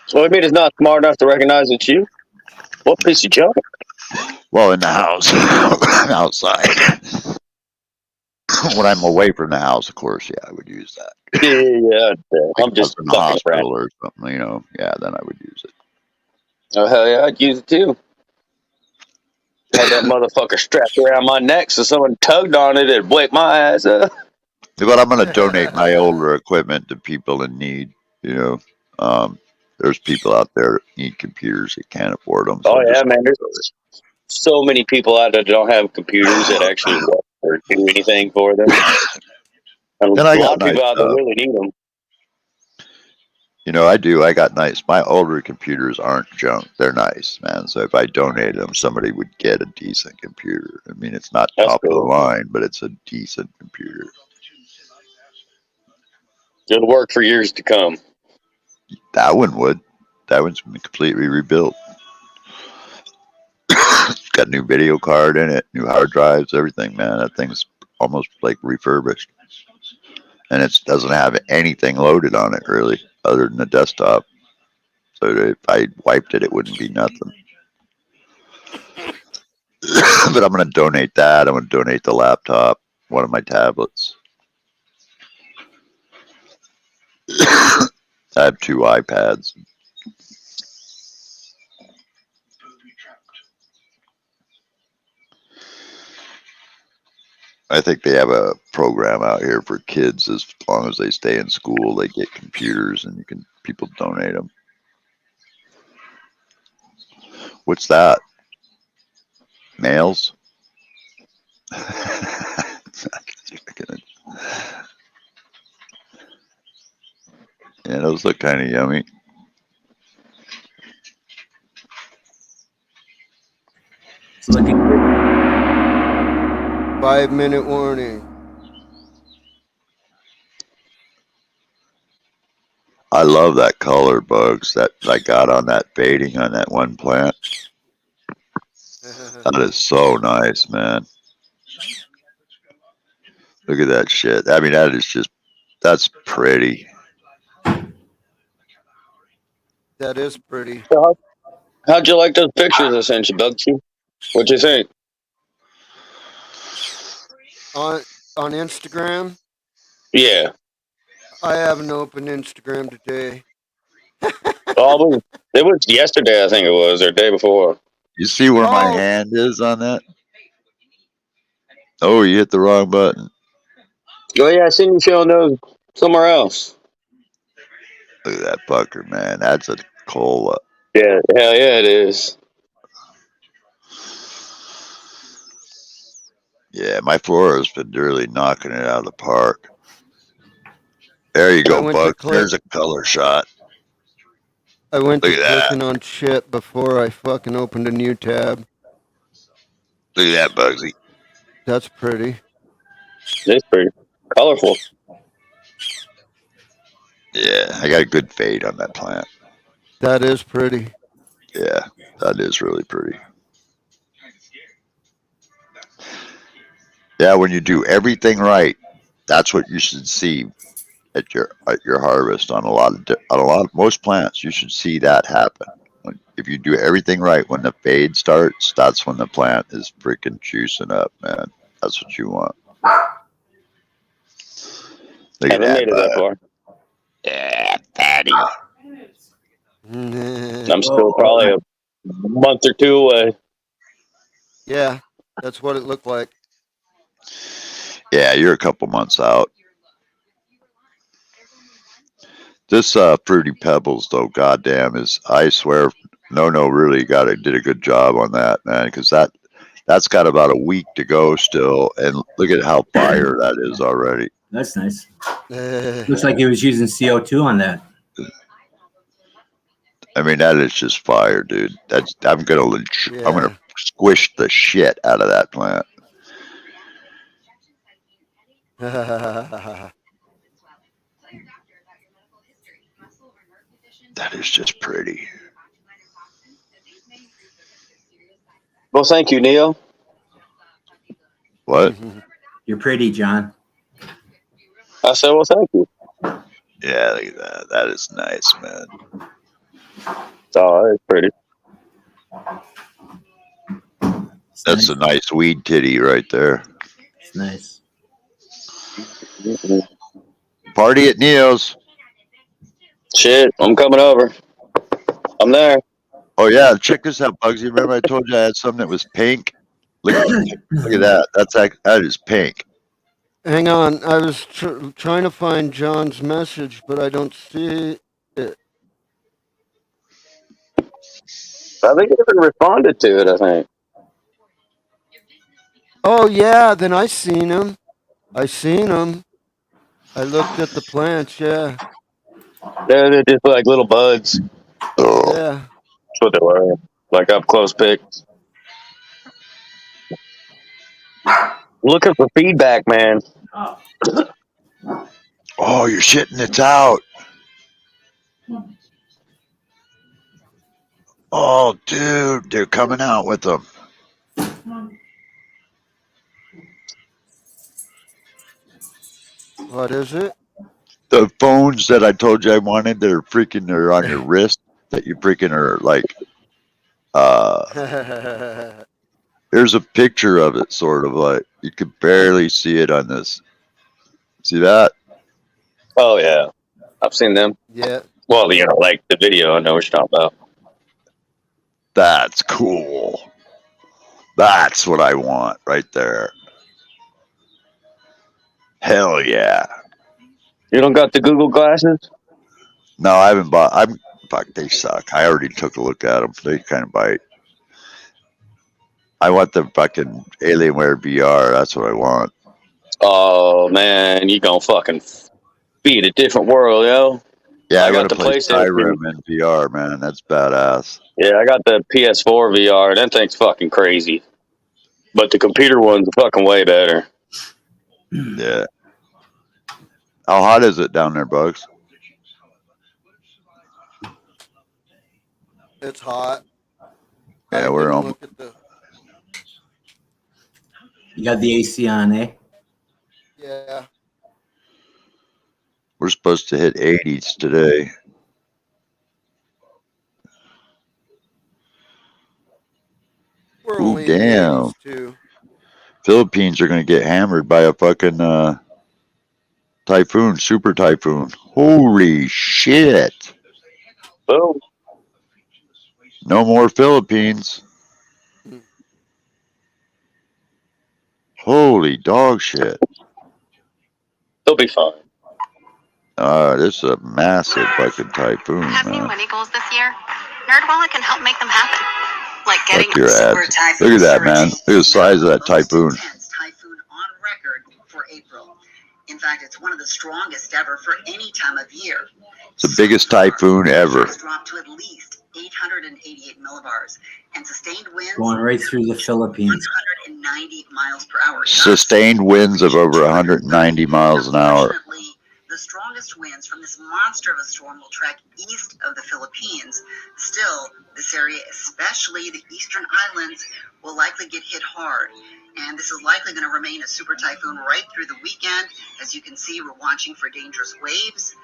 S6: So I mean, it's not smart enough to recognize it's you. What piece of junk?
S5: well, in the house, outside. When I'm away from the house, of course, yeah, I would use that.
S6: Yeah.
S5: Like
S6: I'm
S5: I was
S6: just
S5: in the
S6: fucking around.
S5: hospital or something, you know, yeah, then I would use it.
S6: Oh hell yeah, I'd use it too. Had that motherfucker strapped around my neck, so someone tugged on it and wake my ass up.
S5: But I'm going to donate my older equipment to people in need. You know, there's people out there that need computers that can't afford them. So
S6: Oh
S5: I'm
S6: yeah,
S5: just
S6: man. There's so many people out there that don't have computers that actually work or do anything for them. And
S5: and
S6: a
S5: I
S6: lot
S5: got
S6: of
S5: nice
S6: people out there
S5: stuff.
S6: really need them.
S5: You know, I do. I got nice. My older computers aren't junk. They're nice, man. So if I donated them, somebody would get a decent computer. I mean, it's not
S6: That's
S5: top of the
S6: cool.
S5: line, but it's a decent computer.
S6: It'll work for years to come.
S5: That one would. That one's been completely rebuilt. Got a new video card in it, new hard drives, everything, man. That thing's almost like refurbished. And it doesn't have anything loaded on it, really, other than the desktop. So if I wiped it, it wouldn't be nothing. But I'm going to donate that. I'm going to donate the laptop, one of my tablets. I have 2 iPads. I think they have a program out here for kids. As long as they stay in school, they get computers, and people donate them. What's that? Nails? Yeah, those look kind of yummy.
S4: It's looking good.
S2: 5-minute warning.
S5: I love that color, Bugs, that I got on that fading on that one plant. That is so nice, man. Look at that shit. I mean, that's pretty.
S2: That is pretty.
S6: So how'd you like those pictures I sent you, Bugsy? What'd you think?
S2: On Instagram,
S6: Yeah.
S2: I haven't opened Instagram today.
S6: Oh, it was yesterday, I think it was, or the day before.
S5: You see where my
S2: Oh,
S5: hand is on that? Oh, you hit the wrong button.
S6: Oh yeah, I seen you showing those somewhere else.
S5: Look at that fucker, man. That's a cola.
S6: Yeah, hell yeah, it is.
S5: Yeah, my Flora's been really knocking it out of the park. There you
S2: I
S5: go,
S2: went to
S5: Bugs.
S2: click.
S5: There's a color shot.
S2: I went to
S5: Look at that.
S2: clicking on shit before I fucking opened a new tab.
S5: Look at that, Bugsy.
S2: That's pretty.
S6: It's pretty colorful.
S5: Yeah, I got a good fade on that plant.
S2: That is pretty.
S5: Yeah, that is really pretty. Yeah, when you do everything right, that's what you should see at your harvest on most plants. You should see that happen. If you do everything right, when the fade starts, that's when the plant is freaking juicing up, man. That's what you want. Look at
S6: Haven't
S5: that,
S6: made it that
S5: bud.
S6: far.
S5: Yeah, fatty.
S6: I'm still probably a month or two away.
S2: Yeah, that's what it looked like.
S5: Yeah, you're a couple months out. This Fruity Pebbles, though, goddamn, I swear, no, really did a good job on that, man, because that's got about a week to go still, and look at how fire that is already.
S4: That's nice. Looks like he was using CO2 on that.
S5: I mean, that is just fire, dude. I'm gonna
S2: Yeah.
S5: squish the shit out of that plant. That is just pretty.
S6: Well, thank you, Neil.
S5: What?
S4: You're pretty, John.
S6: I said, well, thank you.
S5: Yeah, look at that. That is nice, man.
S6: Oh, it's pretty.
S5: That's a nice weed titty right there.
S4: It's nice.
S5: Party at Neo's.
S6: Shit, I'm coming over. I'm there.
S5: Oh yeah, check this out, Bugsy. Remember I told you I had something that was pink? Look at that. That is pink.
S2: Hang on, I was trying to find John's message, but I don't see it.
S6: I think he even responded to it, I think.
S2: Oh yeah, then I seen him. I seen him. I looked at the plants. Yeah,
S6: They're just like little buds.
S5: Oh,
S2: yeah.
S6: That's what they were. Like up close pics. Looking for feedback, man.
S5: oh, you're shitting it out. Oh, dude, they're coming out with them.
S2: What is it?
S5: The phones that I told you I wanted, they're on your wrist. That you freaking are like. Here's a picture of it, sort of like you could barely see it on this. See that?
S6: Oh, yeah. I've seen them.
S2: Yeah.
S6: Well, like the video, I know what you're talking about.
S5: That's cool. That's what I want right there. Hell yeah.
S6: You don't got the Google glasses?
S5: No, I haven't bought. Fuck, they suck. I already took a look at them. They kind of bite. I want the fucking Alienware VR. That's what I want.
S6: Oh, man, you gonna fucking be in a different world, yo.
S5: Yeah, I
S6: got
S5: want
S6: the
S5: to play
S6: PlayStation.
S5: Skyrim in VR, man. That's badass.
S6: Yeah, I got the PS4 VR. That thing's fucking crazy. But the computer one's fucking way better.
S5: Yeah. How hot is it down there, Bugs?
S2: It's hot.
S5: Yeah, we're on.
S2: Look at the.
S4: You got the AC on, eh?
S2: Yeah.
S5: We're supposed to hit 80s today.
S2: We're
S5: Ooh,
S2: only in the
S5: damn.
S2: 80s too.
S5: Philippines are going to get hammered by a fucking typhoon, super typhoon. Holy shit.
S6: Boom.
S5: No more Philippines. Holy dog shit.
S6: They'll be fine.
S5: This is a massive fucking typhoon,
S7: Have
S5: man.
S7: new money goals this year? NerdWallet can help make them happen. Like getting
S5: Fuck your ads. Look at that, man. Look at the size of that typhoon.
S8: Typhoon on record for April. In fact, it's one of the strongest ever for any time of year.
S5: It's the biggest typhoon ever.
S8: Dropped to at least 888 millibars and sustained winds
S4: Going right through the Philippines.
S8: 190 miles per hour.
S5: Sustained winds of over 190 miles an hour.
S8: Unfortunately, the strongest winds from this monster of a storm will track east of the Philippines. Still, this area, especially the eastern islands, will likely get hit hard. And this is likely going to remain a super typhoon right through the weekend. As you can see, we're watching for dangerous waves,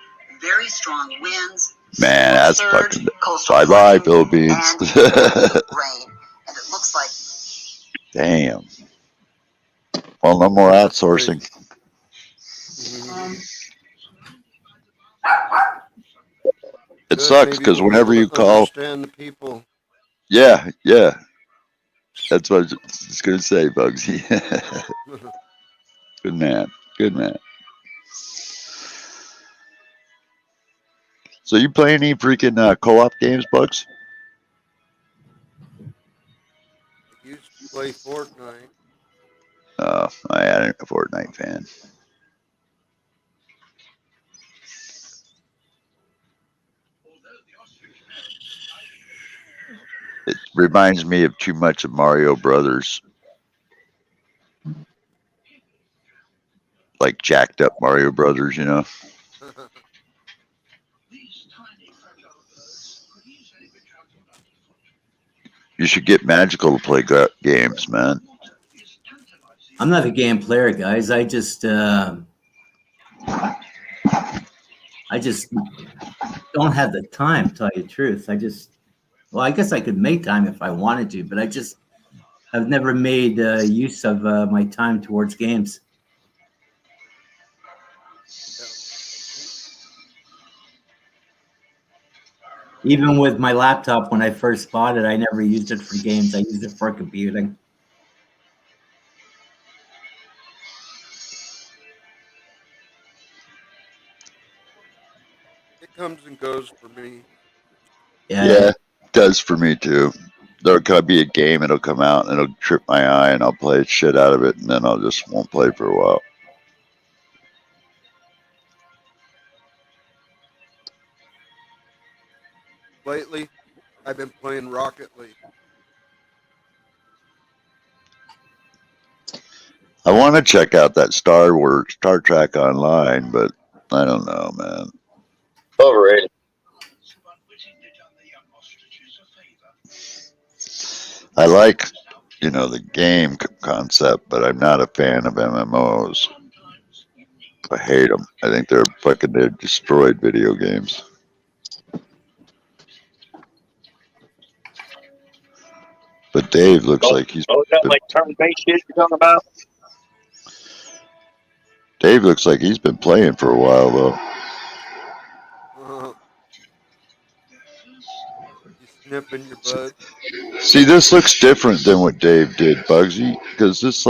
S8: very strong winds.
S5: Man, that's fucking. Bye-bye, Philippines.
S8: Rain. And it looks like.
S5: Damn. Well, no more outsourcing. It sucks because whenever you call,
S2: understand the people.
S5: yeah, that's what I was just gonna say, Bugsy. Good man, good man. So you play any freaking co-op games, Bugs?
S2: I used to play Fortnite.
S5: I ain't a Fortnite fan. It reminds me of too much of Mario Brothers. Like jacked up Mario Brothers, you know? You should get Magical to play games, man.
S4: I'm not a game player, guys. I just I just don't have the time, to tell you the truth. Well, I guess I could make time if I wanted to, but I've never made use of my time towards games. Even with my laptop, when I first bought it, I never used it for games. I used it for computing.
S2: It comes and goes for me.
S5: Yeah, it does for me too. There could be a game, it'll come out and it'll trip my eye, and I'll play shit out of it, and then I'll just won't play for a while.
S2: Lately, I've been playing Rocket League.
S5: I want to check out that Star Trek Online, but I don't know, man.
S6: Overrated.
S5: I like, the game concept, but I'm not a fan of MMOs. I hate them. I think they're destroyed video games. But Dave looks like he's
S6: Oh, that like turn-based shit you're talking about?
S5: Dave looks like he's been playing for a while though.
S2: You sniffing your bud?
S5: See, this looks different than what Dave did, Bugsy, because that's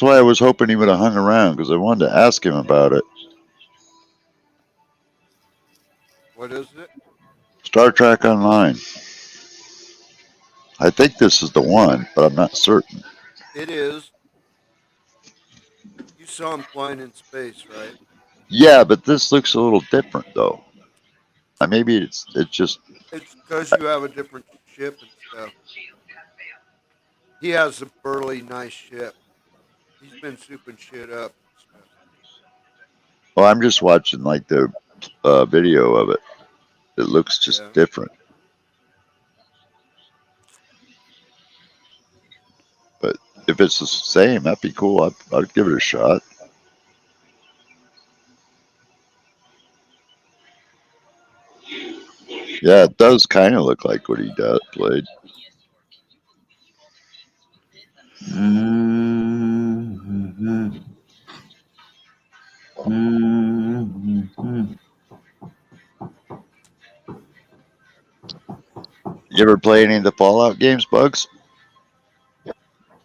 S5: why I was hoping he would have hung around, because I wanted to ask him about it.
S2: What is it?
S5: Star Trek Online. I think this is the one, but I'm not certain.
S2: It is. You saw him flying in space, right?
S5: Yeah, but this looks a little different though. Maybe it's just.
S2: It's because you have a different ship and stuff. He has a burly, nice ship. He's been souping shit up and stuff.
S5: Well, I'm just watching like the video of it. It looks just different. But if it's the same, that'd be cool. I'd give it a shot. Yeah, it does kind of look like what he played.
S4: Mm-hmm. Mm-hmm.
S5: You ever play any of the Fallout games, Bugs?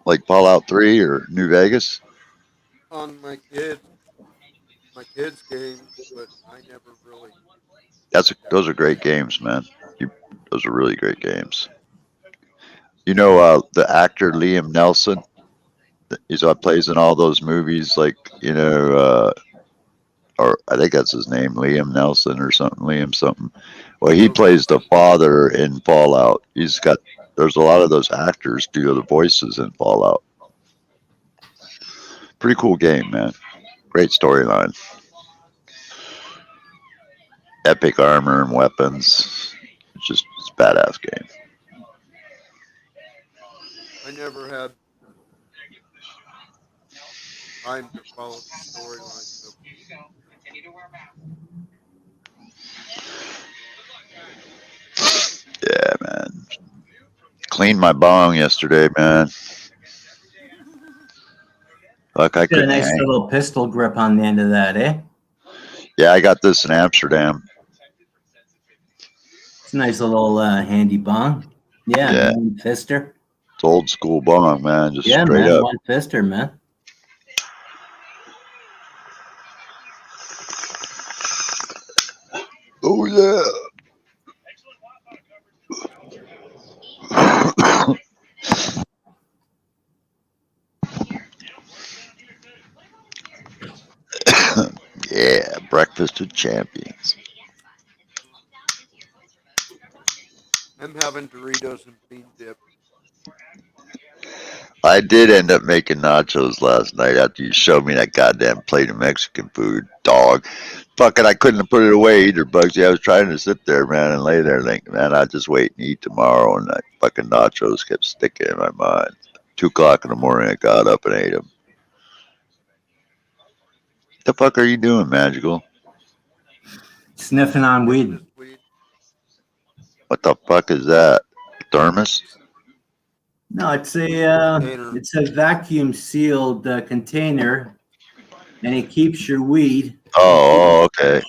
S5: Like Fallout 3 or New Vegas?
S2: On my kids' games, but I never really.
S5: Those are great games, man. Those are really great games. The actor Liam Nelson. He's plays in all those movies, like or I think that's his name, Liam Nelson or something. Liam something. Well, he plays the father in Fallout. There's a lot of those actors do the voices in Fallout. Pretty cool game, man. Great storyline. Epic armor and weapons. It's a badass game.
S2: I never had time to follow the storyline. So.
S5: Yeah, man. Cleaned my bong yesterday, man. Like I
S4: Got a
S5: couldn't
S4: nice
S5: hang.
S4: little pistol grip on the end of that, eh?
S5: Yeah, I got this in Amsterdam.
S4: It's a nice little handy bong. Yeah. One fister.
S5: It's old school bong, man. Just straight
S4: man,
S5: up.
S4: One fister, man.
S5: Oh yeah. Yeah, breakfast of champions.
S2: I'm having Doritos and bean dip.
S5: I did end up making nachos last night after you showed me that goddamn plate of Mexican food, dog. Fucking, I couldn't have put it away either, Bugsy. I was trying to sit there, man, and lay there thinking, man, I'll just wait and eat tomorrow. And that fucking nachos kept sticking in my mind. 2 o'clock in the morning, I got up and ate them. The fuck are you doing, Magical?
S4: Sniffing on weed.
S2: This weed.
S5: What the fuck is that? Thermos?
S4: No, it's a
S2: Container.
S4: vacuum sealed container, and it keeps your weed.
S5: Oh, okay.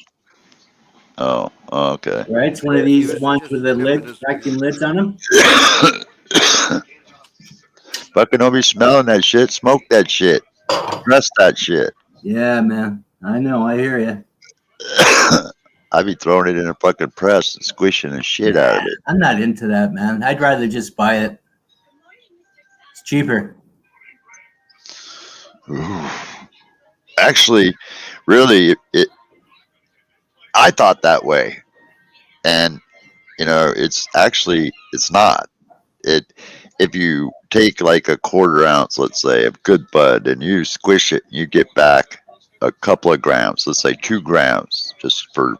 S5: Oh, okay.
S4: Right, it's one of
S2: He
S4: these
S2: was
S4: ones
S2: just
S4: with the
S2: sniffing
S4: lid,
S2: his
S4: vacuum
S2: weed.
S4: lids on them.
S5: Fucking don't be smelling that shit. Smoke that shit. Press that shit.
S4: Yeah, man. I know. I hear you.
S5: I be throwing it in a fucking press and squishing the shit out of it.
S4: I'm not into that, man. I'd rather just buy it. It's cheaper.
S5: Ooh. Actually, really, I thought that way, and it's not. It If you take like a quarter ounce, let's say, of good bud, and you squish it, you get back a couple of grams. Let's say 2 grams, just for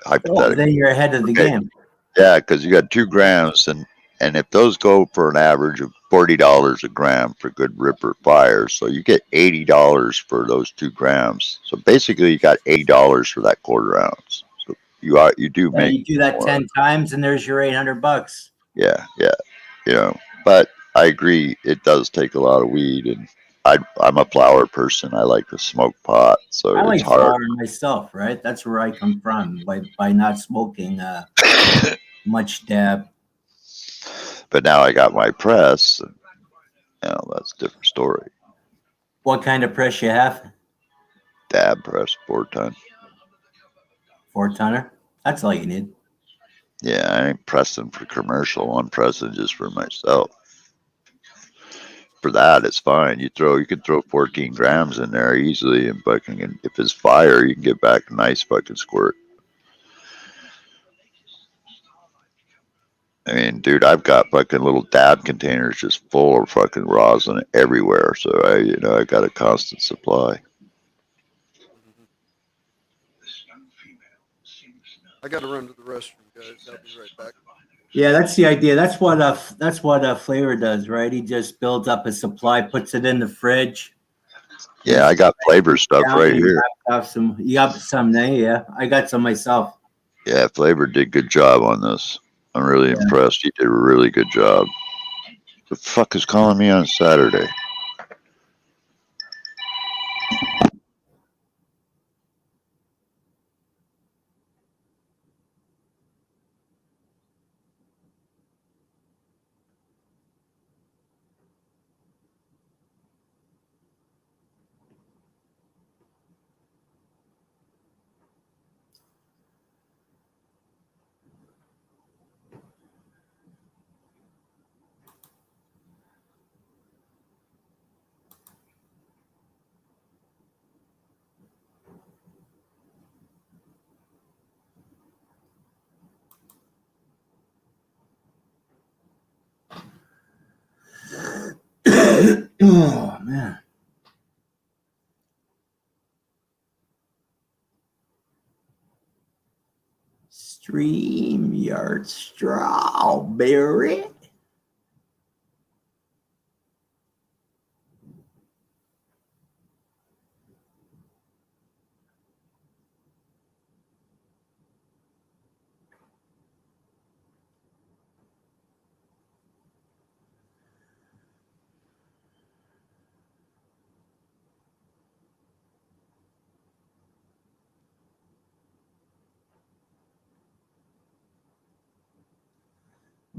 S4: Oh,
S5: hypothetical.
S4: then you're ahead of the
S5: Okay.
S4: game.
S5: Yeah, because you got 2 grams, and if those go for an average of $40 a gram for good ripper fire, so you get $80 for those 2 grams. So basically, you got $80 for that quarter ounce. So you do
S4: Yeah,
S5: make
S4: you do that
S5: more.
S4: 10 times, and there's your $800.
S5: Yeah, But I agree, it does take a lot of weed, and I'm a flower person. I like to smoke pot, so
S4: I
S5: it's
S4: like
S5: hard.
S4: flowering myself, right? That's where I come from by not smoking much dab.
S5: But now I got my press, and that's a different story.
S4: What kind of press you have?
S5: Dab press, 4-ton.
S4: 4-tonner. That's all you need.
S5: Yeah, I ain't pressing for commercial. I'm pressing just for myself. For that, it's fine. You can throw 14 grams in there easily, and fucking, if it's fire, you can get back a nice fucking squirt. I mean, dude, I've got fucking little dab containers just full of fucking rosin everywhere. So I got a constant supply.
S2: I got to run to the restroom, guys. I'll be right back.
S4: Yeah, that's the idea. That's what Flavor does, right? He just builds up a supply, puts it in the fridge.
S5: Yeah, I got flavor stuff right here.
S4: You got some there, yeah. I got some myself.
S5: Yeah, Flavor did a good job on this. I'm really impressed. He did a really good job. The fuck is calling me on Saturday?
S4: Oh man. StreamYard strawberry.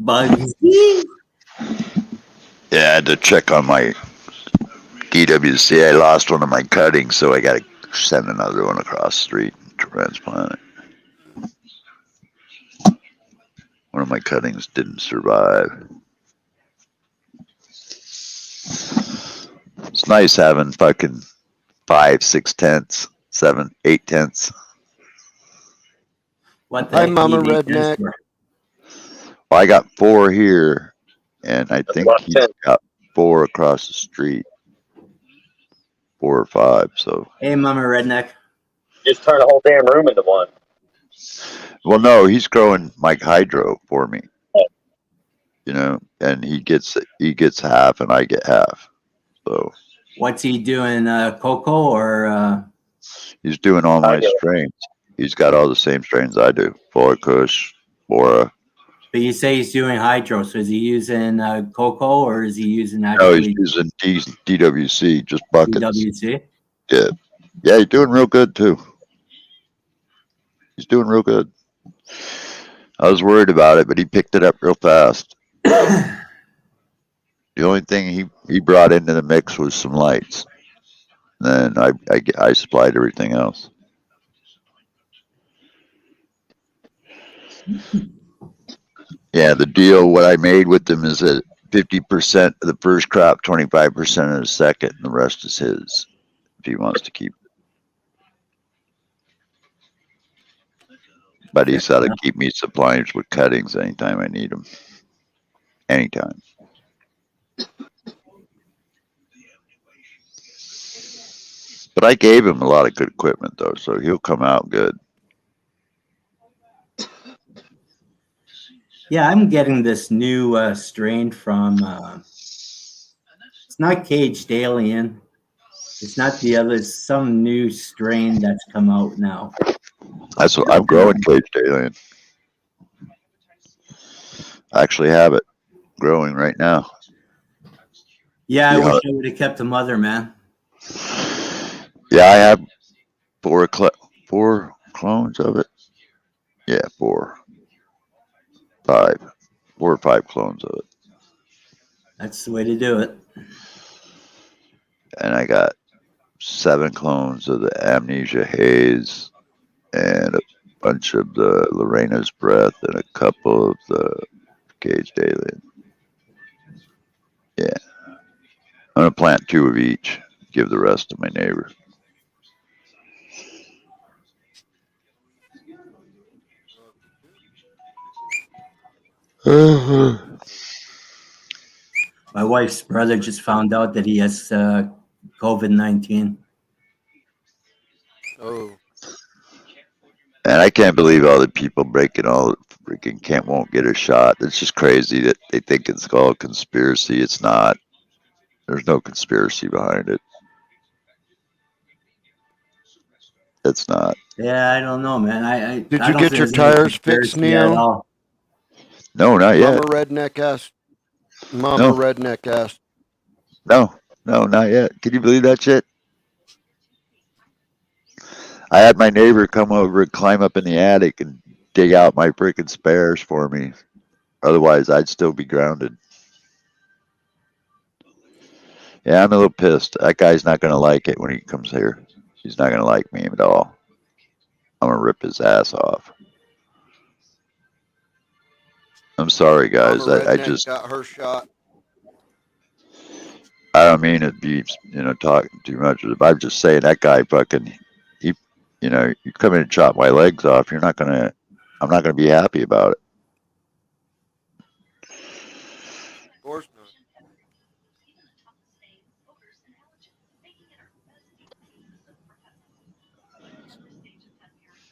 S4: Bugsy.
S5: Yeah, I had to check on my DWC. I lost one of my cuttings, so I got to send another one across the street and transplant it. One of my cuttings didn't survive. It's nice having fucking 5, 6 tenths, 7, 8 tenths.
S4: What the
S2: Hi,
S4: heck
S2: Mama
S4: do you need this
S2: Redneck.
S4: for?
S5: Well, I got 4 here, and I think
S6: about
S5: he's
S6: 10.
S5: got 4 across the street. 4 or 5, so.
S4: Hey, Mama Redneck.
S6: Just turn the whole damn room into one.
S5: Well, no, he's growing Mike Hydro for me. And he gets half, and I get half. So
S4: What's he doing? Cocoa or?
S5: He's doing all my
S6: Hydro.
S5: strains. He's got all the same strains I do. Flora Kush, Bora.
S4: But you say he's doing hydro. So is he using cocoa or is he using
S5: No, he's
S4: actually
S5: using DWC, just buckets.
S4: DWC?
S5: Yeah. Yeah, he's doing real good too. He's doing real good. I was worried about it, but he picked it up real fast. The only thing he brought into the mix was some lights. Then I supplied everything else. Yeah, the deal, what I made with him is that 50% of the first crop, 25% of the second, and the rest is his if he wants to keep it. But he's got to keep me supplies with cuttings anytime I need them. Anytime. But I gave him a lot of good equipment, though, so he'll come out good.
S4: Yeah, I'm getting this new strain from. It's not Caged Alien. It's not the other. Some new strain that's come out now.
S5: That's what I'm growing caged alien. I actually have it growing right now.
S4: Yeah, I
S5: Yeah.
S4: wish I would have kept the mother, man.
S5: Yeah, I have four clones of it. Yeah, 4 or 5 clones of it.
S4: That's the way to do it.
S5: And I got 7 clones of the Amnesia Haze and a bunch of the Lorena's Breath and a couple of the Caged Alien. Yeah. I'm going to plant 2 of each, give the rest to my neighbor.
S4: My wife's brother just found out that he has COVID-19.
S2: Oh,
S5: And I can't believe all the people breaking all freaking won't get a shot. It's just crazy that they think it's all conspiracy. It's not. There's no conspiracy behind it. It's not.
S4: Yeah, I don't know, man. I
S2: did
S4: I
S2: you
S4: don't
S2: get
S4: think
S2: your
S4: there's any
S2: tires fixed,
S4: conspiracy at
S2: Neo?
S4: all.
S5: No, not
S2: Mama
S5: yet.
S2: Redneck asked. Mama
S5: No,
S2: Redneck asked.
S5: no, no, not yet. Can you believe that shit? I had my neighbor come over and climb up in the attic and dig out my freaking spares for me. Otherwise, I'd still be grounded. Yeah, I'm a little pissed. That guy's not going to like it when he comes here. He's not going to like me at all. I'm going to rip his ass off. I'm sorry,
S2: Mama
S5: guys. I
S2: Redneck
S5: just,
S2: got her shot.
S5: I don't mean to be, talking too much. But I'm just saying that guy fucking, he, you come in and chop my legs off. I'm not going to be happy about it.
S2: Of course not.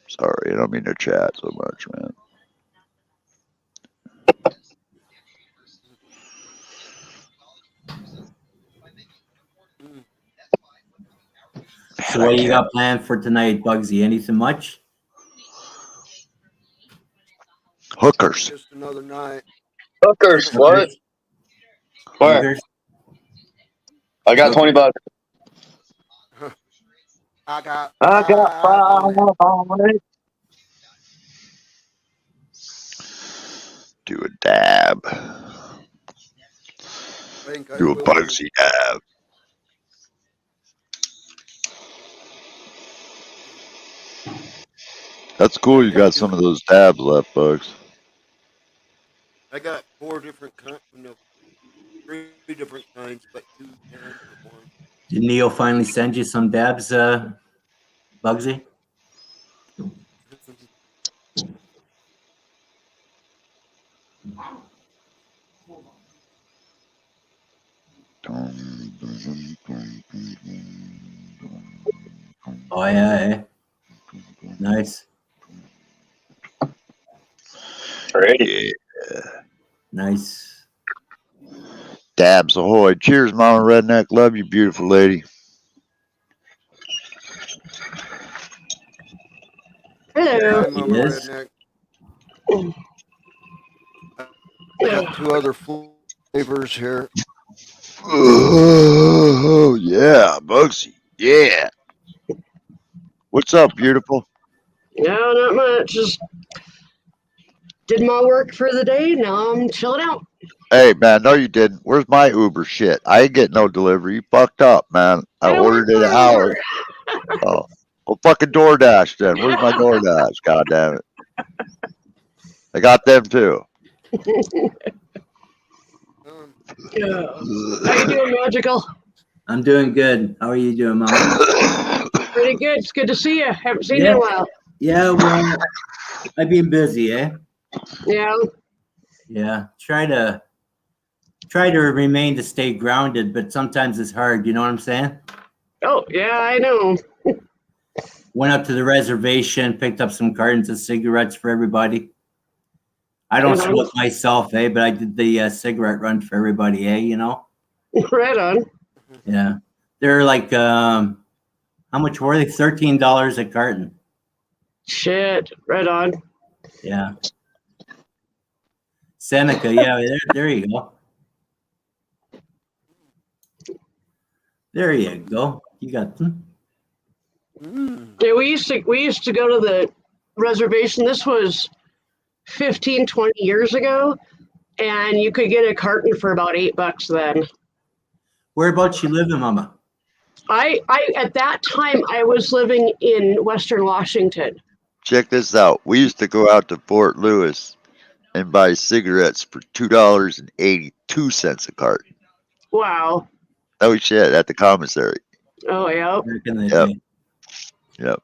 S5: Sorry, I don't mean to chat so much, man.
S2: Mm.
S4: So
S5: Man, I
S4: what you
S5: can't.
S4: got planned for tonight, Bugsy? Anything much?
S5: Hookers.
S2: Just another night.
S6: Hookers, what?
S4: Hookers?
S6: Where?
S4: Hookers?
S6: I got
S4: Hookers.
S6: 20 bucks.
S2: I got
S6: I got
S2: 5 on it.
S6: 5 on it.
S5: Do a dab.
S2: Think I
S5: Do a
S2: will.
S5: Bugsy dab. That's cool. You got some of those dabs left, Bugs.
S2: I got 4 different kinds. No, 3 different kinds, but 2 cans or 1.
S4: Did Neo finally send you some dabs, Bugsy? Oh yeah, eh? Nice,
S6: Ready.
S5: Yeah.
S4: nice.
S5: Dabs ahoy. Cheers, Mama Redneck. Love you, beautiful lady.
S9: Hello.
S2: Hi, Mama
S4: Yes.
S2: Redneck. I got two other flavors here.
S5: Oh, yeah, Bugsy. Yeah. What's up, beautiful?
S9: No, not much. Just did my work for the day. Now I'm chilling out.
S5: Hey, man, no, you didn't. Where's my Uber shit? I ain't getting no delivery. You fucked up, man. I
S9: I don't work
S5: ordered it
S9: for
S5: an hour.
S9: Uber.
S5: Oh, well, fucking DoorDash then. Where's my DoorDash? God damn it. I got them too.
S9: Yeah. How you doing, Magical?
S4: I'm doing good. How are you doing, Mama?
S9: Pretty good. It's good to see you. Haven't seen you
S4: Yeah.
S9: in a while.
S4: Yeah, well, I've been busy, eh?
S9: Yeah.
S4: Yeah. Try to remain to stay grounded, but sometimes it's hard, you know what I'm saying?
S9: Oh, yeah, I know.
S4: Went up to the reservation, picked up some cartons of cigarettes for everybody. I don't smoke myself, eh? But I did the cigarette run for everybody, eh? You know?
S9: Right on.
S4: Yeah. They're like, how much were they? $13 a carton.
S9: Shit. Right on.
S4: Yeah. Seneca, yeah, there you go. There you go. You got them.
S9: Yeah, we used to go to the reservation. This was 15, 20 years ago, and you could get a carton for about $8 then.
S4: Whereabouts you living, Mama?
S9: I at that time I was living in Western Washington.
S5: Check this out. We used to go out to Fort Lewis and buy cigarettes for $2.82 a carton.
S9: Wow.
S5: Oh shit! At the commissary.
S9: Oh yeah.
S4: Back in the
S5: Yep.
S4: day.
S5: Yep.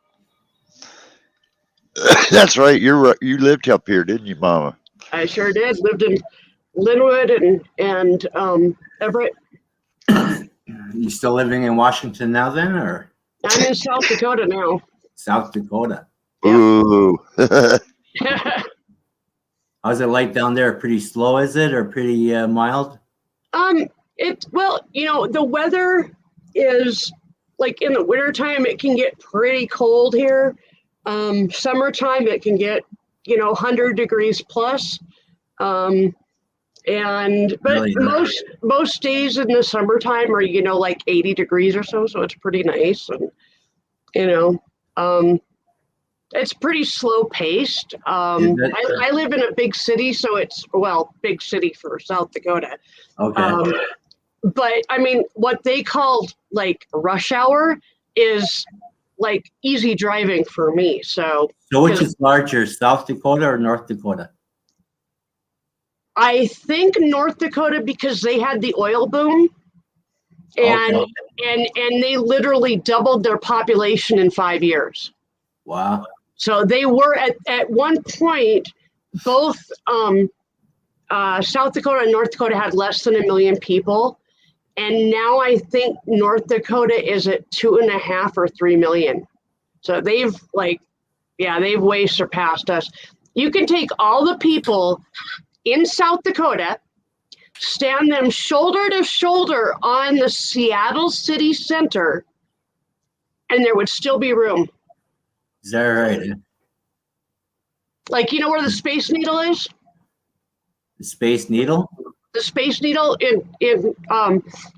S5: That's right. You're right. You lived up here, didn't you, Mama?
S9: I sure did. Lived in Linwood and Everett.
S4: You still living in Washington now then, or
S9: I'm in South Dakota now.
S4: South Dakota?
S9: Yep.
S5: Ooh.
S4: How's it like down there? Pretty slow, is it, or pretty mild?
S9: Well, the weather is like in the wintertime it can get pretty cold here. Summertime it can get 100 degrees plus. But
S4: Really?
S9: most days in the summertime are like 80 degrees or so it's pretty nice, and it's pretty slow paced. I live in a big city, so it's big city for South Dakota.
S4: Okay.
S9: But I mean, what they called like rush hour is like easy driving for me. So
S4: which is larger, South Dakota or North Dakota?
S9: I think North Dakota, because they had the oil boom, and they literally doubled their population in 5 years.
S4: Wow.
S9: So they were at one point, both South Dakota and North Dakota had less than 1 million people. And now I think North Dakota is at 2.5 or 3 million. So they've way surpassed us. You can take all the people in South Dakota, stand them shoulder to shoulder on the Seattle city center, and there would still be room.
S4: Is that right?
S9: Like, where the Space Needle is?
S4: The Space Needle?
S9: The Space Needle in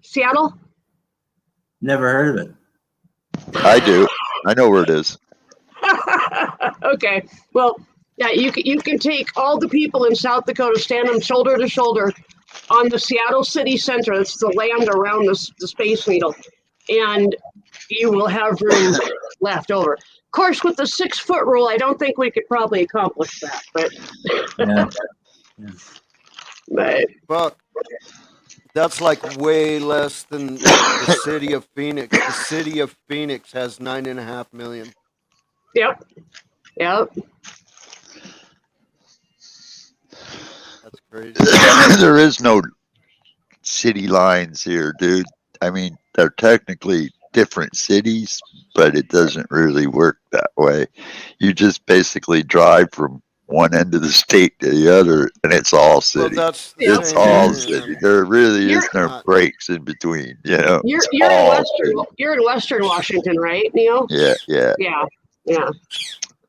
S9: Seattle?
S4: Never heard of it.
S5: I do. I know where it is.
S9: Okay. Well, yeah, you can take all the people in South Dakota, stand them shoulder to shoulder on the Seattle city center. That's the land around the Space Needle. And you will have room left over. Of course, with the 6-foot rule, I don't think we could probably accomplish that. But
S4: Yeah.
S2: But that's like way less than the city of Phoenix. The city of Phoenix has 9.5 million.
S9: Yep.
S2: That's crazy.
S5: There is no city lines here, dude. I mean, they're technically different cities, but it doesn't really work that way. You just basically drive from one end of the state to the other, and it's all
S2: Well,
S5: city.
S2: that's the
S5: It's
S2: same
S5: all
S2: here.
S5: city. There really is no
S2: Not-
S5: breaks in between. You know,
S9: You're
S5: it's
S9: you're in
S5: all
S9: Western
S5: city.
S9: you're in Western Washington, right, Neil?
S5: Yeah, yeah.
S9: Yeah.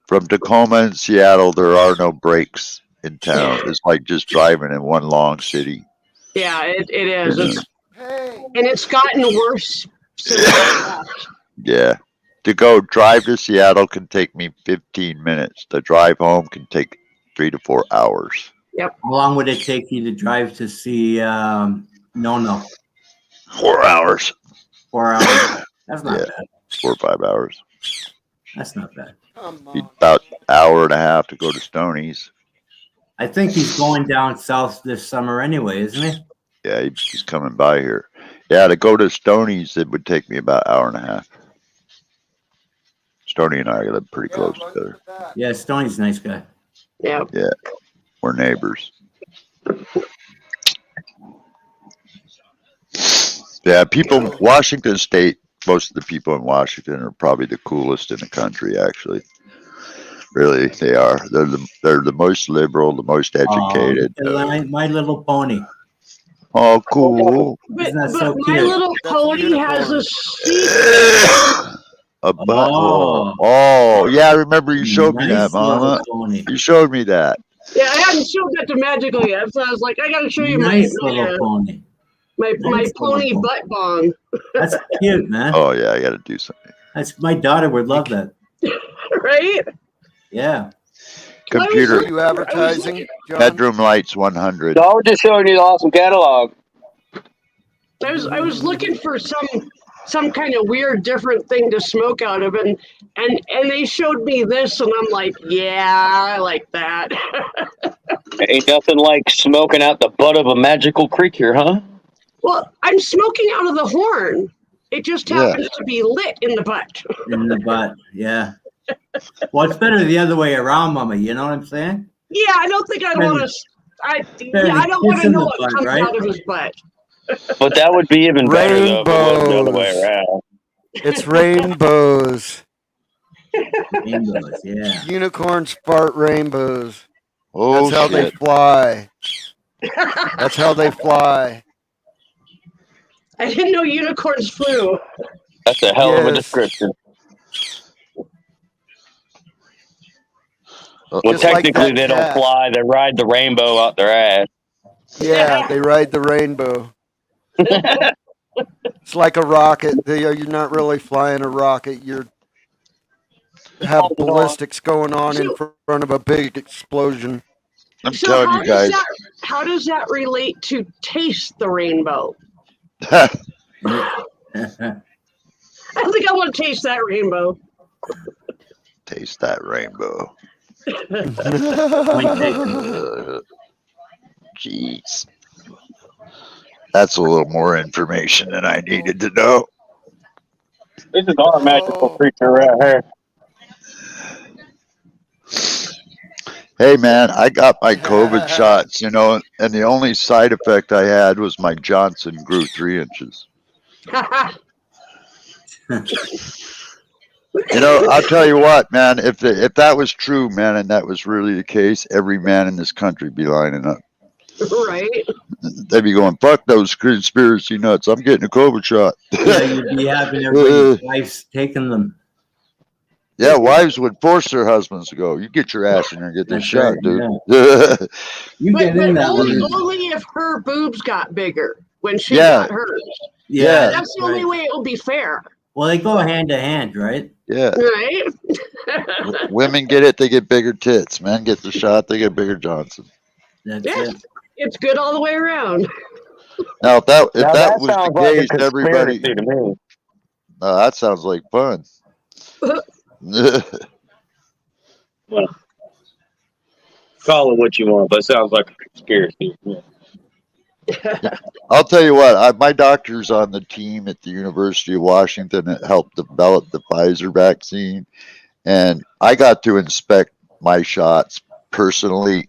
S5: From Tacoma and Seattle, there are no breaks in town. It's like just driving in one long city.
S9: Yeah, it is.
S5: You know?
S9: It's
S2: Hey,
S9: and it's gotten worse since I left.
S5: Yeah. To go drive to Seattle can take me 15 minutes. To drive home can take 3 to 4 hours.
S4: How long would it take you to drive to see No?
S5: 4 hours.
S4: 4 hours. That's not
S5: Yeah.
S4: bad.
S5: 4 or 5 hours.
S4: That's not bad.
S2: come
S5: Be
S2: on.
S5: about an hour and a half to go to Stoney's.
S4: I think he's going down south this summer anyway, isn't he?
S5: Yeah, he's coming by here. Yeah, to go to Stoney's, it would take me about an hour and a half. Stoney and I live pretty
S2: Yeah,
S5: close
S2: run
S5: together.
S2: to the back.
S4: Yeah, Stoney's a nice guy.
S9: Yeah.
S5: We're neighbors. Yeah, people, Washington State, most of the people in Washington are probably the coolest in the country, actually. Really, they are. They're the most liberal, the most educated.
S4: My Little Pony.
S5: Oh, cool.
S9: But,
S4: Isn't that
S9: but
S4: so
S9: My
S4: cute?
S9: Little
S2: That's
S9: Pony
S2: unicorn.
S9: has a secret.
S5: A butthole. Oh, yeah, I remember you showed me
S4: Nice
S5: that, Mama.
S4: Little Pony.
S5: You showed me that.
S9: Yeah, I hadn't showed that to Magical yet, so I was like, I gotta show you
S4: Nice Little Pony.
S9: my
S4: Nice
S9: pony
S4: little
S9: butt bong.
S4: That's cute, man.
S5: Oh, yeah, I got to do something.
S4: That's my daughter would love that.
S9: Right?
S4: Yeah.
S5: Computer,
S2: Are you advertising, John?
S5: bedroom lights 100.
S6: No, we're just showing you the awesome catalog.
S9: I was looking for some kind of weird different thing to smoke out of, and they showed me this, and I'm like, yeah, I like that.
S6: Ain't nothing like smoking out the butt of a magical creature, huh?
S9: Well, I'm smoking out of the horn. It just
S5: Yeah.
S9: happens to be lit in the butt.
S4: In the butt. Yeah. Well, it's better the other way around, Mama. You know what I'm saying?
S9: Yeah, I don't think I'd want to. I don't want
S4: kiss
S9: to
S4: in
S9: know
S4: the
S9: what
S4: butt,
S9: comes
S4: right?
S9: out of his butt.
S6: But that would be even better though if it wasn't the other way
S2: Rainbows.
S6: around.
S2: It's rainbows.
S4: Rainbows, yeah.
S2: Unicorns fart rainbows.
S5: Oh,
S2: That's how they
S5: shit.
S2: fly. That's how they fly.
S9: I didn't know unicorns flew.
S6: That's a hell of a
S2: Yes.
S6: description. Well,
S2: Just like
S6: technically
S2: that
S6: they
S2: cat.
S6: don't fly; they ride the rainbow out their ass.
S2: Yeah, they ride the rainbow. It's like a rocket. You're not really flying a rocket. You have ballistics going on in front of a big explosion.
S5: I'm
S9: So
S5: telling you guys.
S9: how does that relate to taste the rainbow?
S4: Yeah.
S9: I think I want to taste that rainbow.
S5: Taste that rainbow. Jeez. That's a little more information than I needed to know.
S6: This is our magical creature right here.
S5: Hey, man, I got my COVID shots, you know, and the only side effect I had was my Johnson grew 3 inches. You know, I'll tell you what, man, if that was true, man, and that was really the case, every man in this country be lining up.
S9: Right?
S5: They'd be going, fuck those conspiracy nuts. I'm getting a COVID shot.
S4: Yeah, you'd be having everybody's wives taking them.
S5: Yeah, wives would force their husbands to go. You get your ass in there and get this
S4: That's
S5: shot,
S4: right,
S5: dude.
S4: You
S9: But,
S4: get in that
S9: only,
S4: one.
S9: only if her boobs got bigger when she
S5: Yeah.
S9: got hers.
S5: Yeah.
S9: That's the only way it will be fair.
S4: Well, they go hand to hand, right?
S5: Yeah.
S9: Right?
S5: Women get it, they get bigger tits. Men get the shot, they get bigger Johnson.
S4: That's
S9: Yeah.
S4: it.
S9: It's good all the way around.
S5: Now, if that
S6: Now
S5: was the
S6: sounds like a
S5: case, everybody.
S6: conspiracy to me.
S5: That sounds like fun.
S6: Well, call it what you want, but it sounds like a conspiracy. Yeah.
S5: I'll tell you what, my doctor's on the team at the University of Washington that helped develop the Pfizer vaccine. And I got to inspect my shots personally.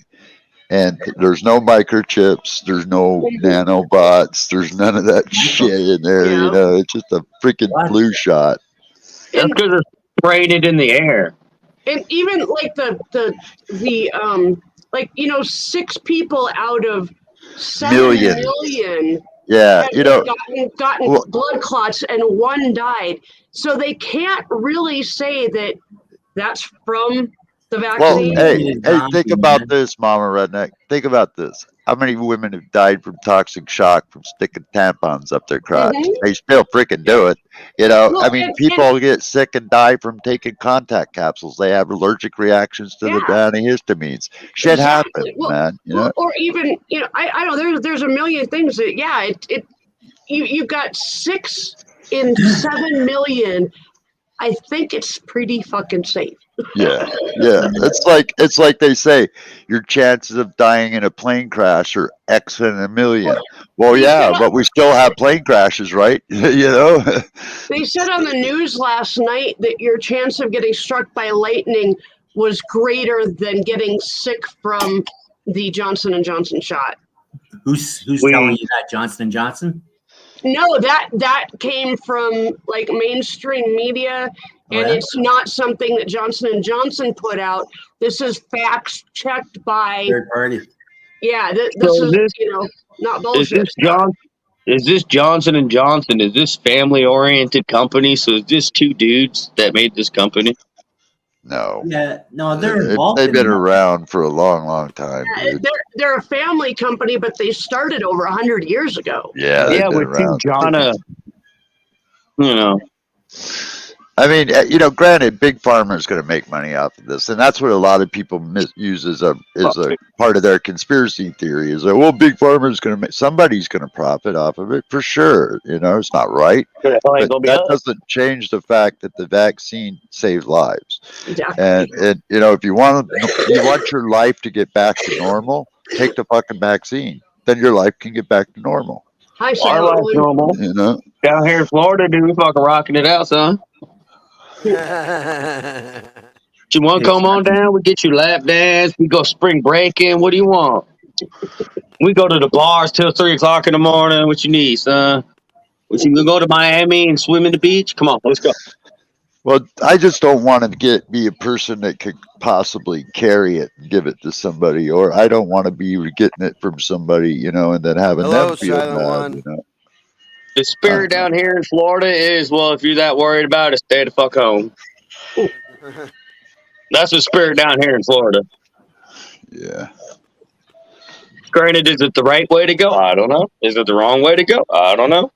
S5: And there's no microchips, there's no nanobots, there's none of that shit in there.
S9: Yeah.
S5: You know, it's just a freaking flu shot.
S6: That's because they're spraying it in the air.
S9: And even like the like, 6 people out of 7
S5: Millions.
S9: million
S5: Yeah,
S9: have gotten
S5: well,
S9: blood clots and 1 died. So they can't really say that that's from the
S5: well,
S9: vaccine.
S5: hey, think about this, Mama Redneck. Think about this. How many women have died from toxic shock from sticking tampons up their crotch?
S9: Mhm.
S5: They still freaking do it. You know,
S9: Well,
S5: I mean, people get sick and die from taking contact capsules. They have allergic reactions to the
S9: Yeah.
S5: antihistamines. Shit
S9: Exactly.
S5: happens,
S9: Well,
S5: man. You know?
S9: or even, I know there's a million things that, you've got 6 in 7 million. I think it's pretty fucking safe.
S5: Yeah. It's like they say, your chances of dying in a plane crash are X in a million. Well,
S9: They
S5: yeah,
S9: said-
S5: but we still have plane crashes, right? You know?
S9: They said on the news last night that your chance of getting struck by lightning was greater than getting sick from the Johnson & Johnson shot.
S4: Who's telling you that? Johnson & Johnson?
S9: No, that came from like mainstream media, and
S4: yeah?
S9: it's not something that Johnson & Johnson put out. This is facts checked by
S4: Third party.
S9: Yeah, this
S6: So
S9: is
S6: this
S9: not
S6: is
S9: bullshit.
S6: this John? Is this Johnson and Johnson? Is this family oriented company? So is this 2 dudes that made this company?
S5: No.
S4: Yeah, no, they're involved.
S5: They've been around for a long, long time, dude.
S9: They're a family company, but they started over 100 years ago.
S5: Yeah, they've
S6: Yeah,
S5: been
S6: with 2
S5: around.
S6: Jonna. You know.
S5: I mean, granted, big pharma is going to make money off of this, and that's what a lot of people use as a part of their conspiracy theory. Is that, well, big pharma is going to make, somebody's going to profit off of it for sure. It's not right, but that doesn't change the fact that the vaccine saves lives.
S9: Exactly.
S5: And if you want your life to get back to normal, take the fucking vaccine. Then your life can get back to normal.
S9: Hi,
S6: Our life's normal. Down here in Florida, dude, we fucking rocking it out, son. You want to come on down? We get you lap dance. We go spring breaking. What do you want? We go to the bars till 3 o'clock in the morning. What you need, son? We can go to Miami and swim in the beach. Come on, let's go.
S5: Well, I just don't want to be a person that could possibly carry it and give it to somebody, or I don't want to be getting it from somebody, and then having them feel bad.
S6: The spirit down here in Florida is, well, if you're that worried about it, stay the fuck home. That's the spirit down here in Florida.
S5: Yeah.
S6: Granted, is it the right way to go? I don't know. Is it the wrong way to go? I don't know.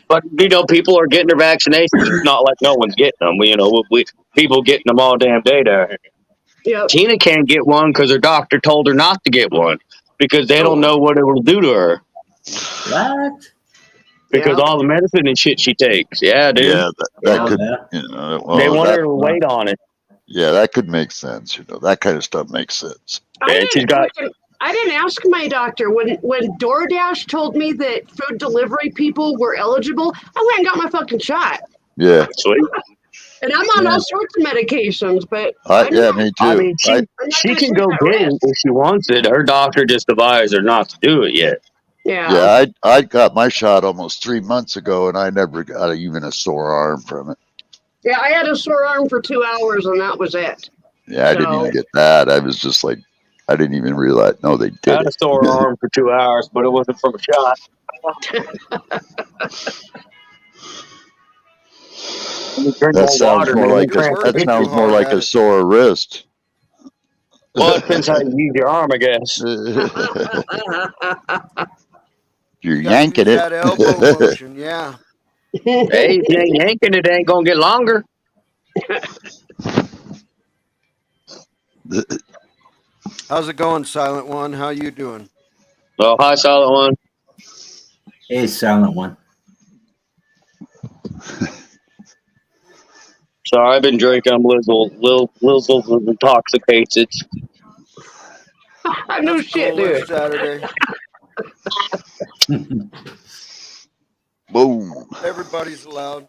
S6: But people are getting their vaccinations. It's not like no one's getting them. We people getting them all damn day down here.
S9: Yep.
S6: Tina can't get one because her doctor told her not to get one because they don't know what it will do to her.
S4: What?
S6: Because all the medicine and shit she takes. Yeah, dude.
S5: Yeah, that could.
S6: They want her to wait on it.
S5: Yeah, that could make sense. That kind of stuff makes sense.
S9: I didn't ask my doctor when DoorDash told me that food delivery people were eligible. I went and got my fucking shot.
S5: Yeah.
S6: Sweet.
S9: And I'm on all sorts of medications, but
S5: me too.
S6: I mean, she can go get it if she wants it. Her doctor just advised her not to do it yet.
S9: Yeah.
S5: I got my shot almost 3 months ago, and I never got even a sore arm from it.
S9: Yeah, I had a sore arm for 2 hours, and that was it.
S5: Yeah, I didn't even get that. I was just like, I didn't even realize. No, they did.
S6: I had a sore arm for 2 hours, but it wasn't from a shot.
S5: That sounds more like a sore wrist.
S6: Well, it depends how you use your arm, I guess.
S5: You're yanking
S2: That elbow motion, yeah.
S6: Hey, if you ain't yanking it, ain't gonna get longer.
S2: How's it going, Silent One? How you doing?
S6: Oh, hi, Silent One.
S4: Hey, Silent One.
S6: Sorry, I've been drinking. I'm little intoxicated.
S9: No shit, dude.
S2: Saturday.
S5: Boom.
S2: Everybody's allowed.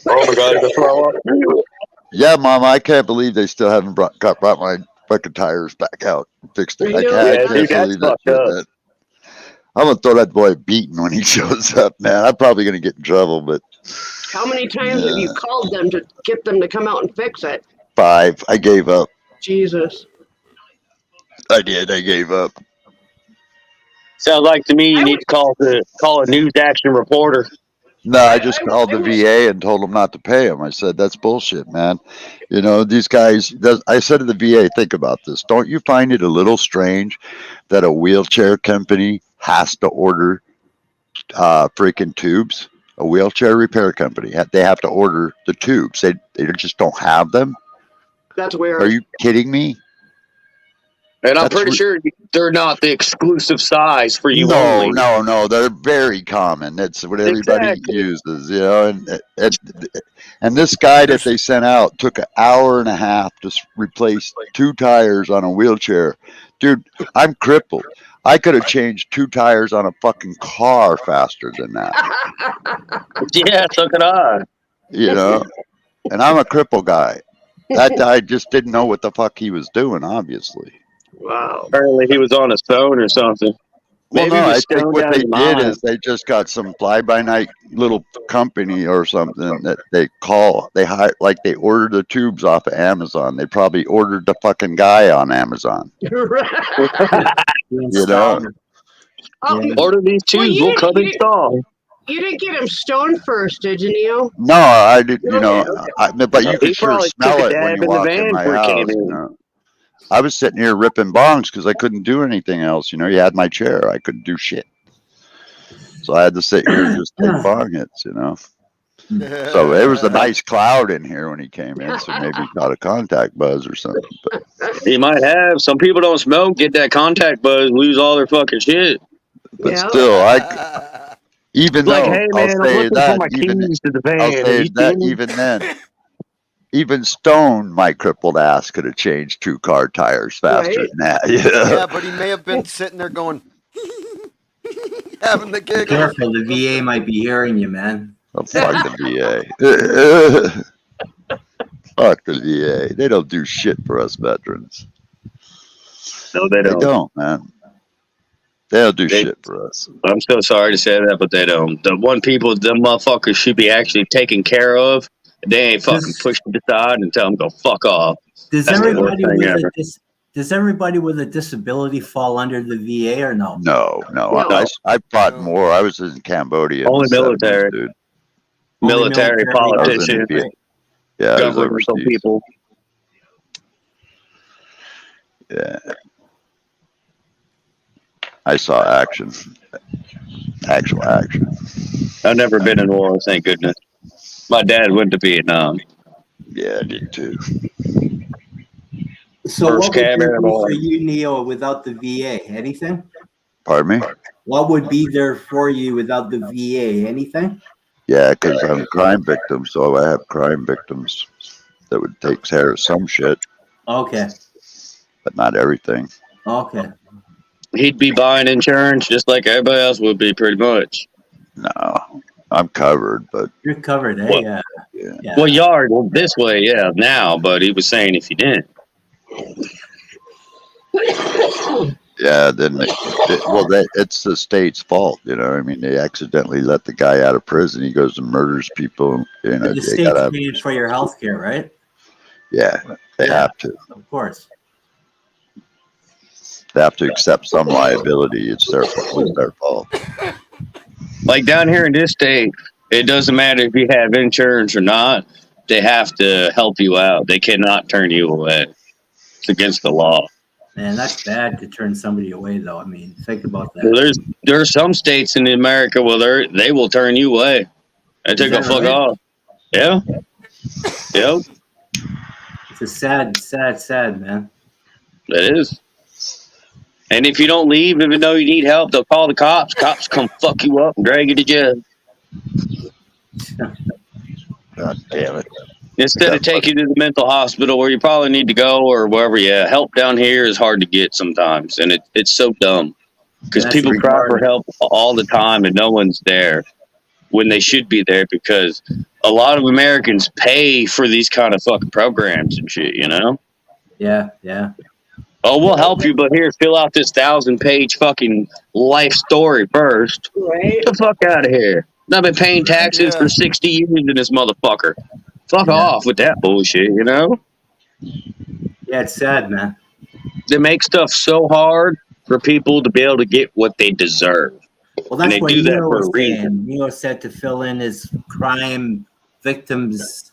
S6: Oh my God, the throw up.
S5: Yeah, Mom, I can't believe they still haven't brought my fucking tires back out and fixed it. I can't believe that. I'm gonna throw that boy a beating when he shows up, man. I'm probably gonna get in trouble, but
S9: How many times have you called them to get them to come out and fix it?
S5: 5. I gave up.
S9: Jesus.
S5: I did. I gave up.
S6: Sounds like to me you need to call a news action reporter.
S5: No, I just called the VA and told them not to pay him. I said, that's bullshit, man. You know, these guys, I said to the VA, think about this. Don't you find it a little strange that a wheelchair company has to order freaking tubes? A wheelchair repair company, they have to order the tubes. They just don't have them.
S9: That's weird.
S5: Are you kidding me?
S6: And I'm pretty sure they're not the exclusive size for you only.
S5: No. They're very common. That's what everybody uses, you know. And this guy that they sent out took an hour and a half to replace 2 tires on a wheelchair. Dude, I'm crippled. I could have changed 2 tires on a fucking car faster than that.
S6: Yeah, so could I.
S5: You know, and I'm a cripple guy. That guy just didn't know what the fuck he was doing, obviously.
S9: Wow.
S6: Apparently he was on his phone or something.
S5: Well,
S6: Maybe
S5: no, I think
S6: stoned
S5: what
S6: out
S5: they
S6: of
S5: did
S6: mind.
S5: is they just got some fly-by-night little company or something that they call, they hire, like they ordered the tubes off of Amazon. They probably ordered the fucking guy on Amazon. You know?
S6: Order these tubes, we'll come install.
S9: You didn't get him stoned first, did you, Neo?
S5: No, I did. You know,
S9: Okay.
S5: but you
S6: He
S5: could sure
S6: probably
S5: smell
S6: took a
S5: it when
S6: dab
S5: you
S6: in the
S5: walk in
S6: van
S5: my
S6: before he
S5: house.
S6: came
S5: You
S6: in.
S5: know, I was sitting here ripping bongs because I couldn't do anything else. You know, you had my chair, I couldn't do shit, so I had to sit here and just take bong hits. You know, so it was a nice cloud in here when he came in, so maybe he caught a contact buzz or something. But
S6: He might have. Some people don't smoke, get that contact buzz, lose all their fucking shit.
S5: still, even
S6: Like,
S5: though
S6: hey
S5: I'll
S6: man, I'm
S5: say
S6: looking for
S5: that,
S6: my keys to the
S5: I'll
S6: van. Are
S5: say
S6: you
S5: that
S6: seeing
S5: even then. Even Stone, my crippled ass, could have changed 2 car tires faster than that.
S2: Yeah, but he may have been sitting there going, having the giggle.
S4: Careful, the VA might be hearing you, man.
S5: Oh, fuck the VA. Fuck the VA. They don't do shit for us veterans.
S6: No, they don't.
S5: They don't, man. They don't do shit for us.
S6: I'm so sorry to say that, but they don't. The one people, them motherfuckers should be actually taken care of. They ain't fucking pushed to the side and tell them go fuck off.
S4: Does
S6: That's the worst
S4: everybody
S6: thing
S4: with
S6: ever.
S4: does everybody with a disability fall under the VA or no?
S5: No. I fought more. I was in Cambodia.
S6: Only
S5: in the 70s,
S6: military.
S5: dude.
S6: Military, politicians,
S5: Yeah, I was
S6: governmental
S5: overseas.
S6: people.
S5: Yeah. I saw action. Actual action.
S6: I've never been in war, thank goodness. My dad went to Vietnam.
S5: Yeah, I did too.
S4: So
S6: First
S4: what would there
S6: cabin
S4: be
S6: on.
S4: for you, Neo, without the VA? Anything?
S5: Pardon me?
S4: What would be there for you without the VA? Anything?
S5: Yeah, because I'm a crime victim, so I have crime victims that would take care of some shit,
S4: Okay.
S5: but not everything.
S4: Okay.
S6: He'd be buying insurance just like everybody else would be, pretty much.
S5: No, I'm covered, but
S4: You're covered, eh?
S6: What?
S4: Yeah.
S6: Well, you are this way, yeah, now, but he was saying if you didn't.
S5: yeah, then it's the state's fault. You know, I mean, they accidentally let the guy out of prison. He goes and murders people. You know,
S4: But the
S5: they
S4: state's
S5: gotta,
S4: paying for your health care, right?
S5: yeah, they have to.
S4: Of course.
S5: They have to accept some liability. It's their fault.
S6: Like down here in this state, it doesn't matter if you have insurance or not. They have to help you out. They cannot turn you away. It's against the law.
S4: Man, that's bad to turn somebody away, though. I mean, think about that.
S6: Well, there are some states in America where they will turn you away. They take a fuck off. Yeah. Yep.
S4: It's a sad, man.
S6: It is. And if you don't leave, even though you need help, they'll call the cops. Cops come fuck you up and drag you to jail.
S5: God damn it.
S6: Instead of taking you to the mental hospital where you probably need to go or wherever, yeah, help down here is hard to get sometimes. And it's so dumb because people cry for help all the time and no one's there when they should be there because a lot of Americans pay for these kind of fucking programs and shit, you know?
S4: Yeah.
S6: Oh, we'll help you, but here, fill out this 1,000-page fucking life story first.
S9: Right?
S6: Get the fuck out of here. I've been paying taxes
S2: Yeah.
S6: for 60 years in this motherfucker. Fuck
S4: Yeah.
S6: off with that bullshit, you know?
S4: Yeah, it's sad, man.
S6: They make stuff so hard for people to be able to get what they deserve.
S4: Well,
S6: And
S4: that's
S6: they
S4: what
S6: do that
S4: Neo
S6: for a
S4: was
S6: reason.
S4: saying. Neo said to fill in his crime victims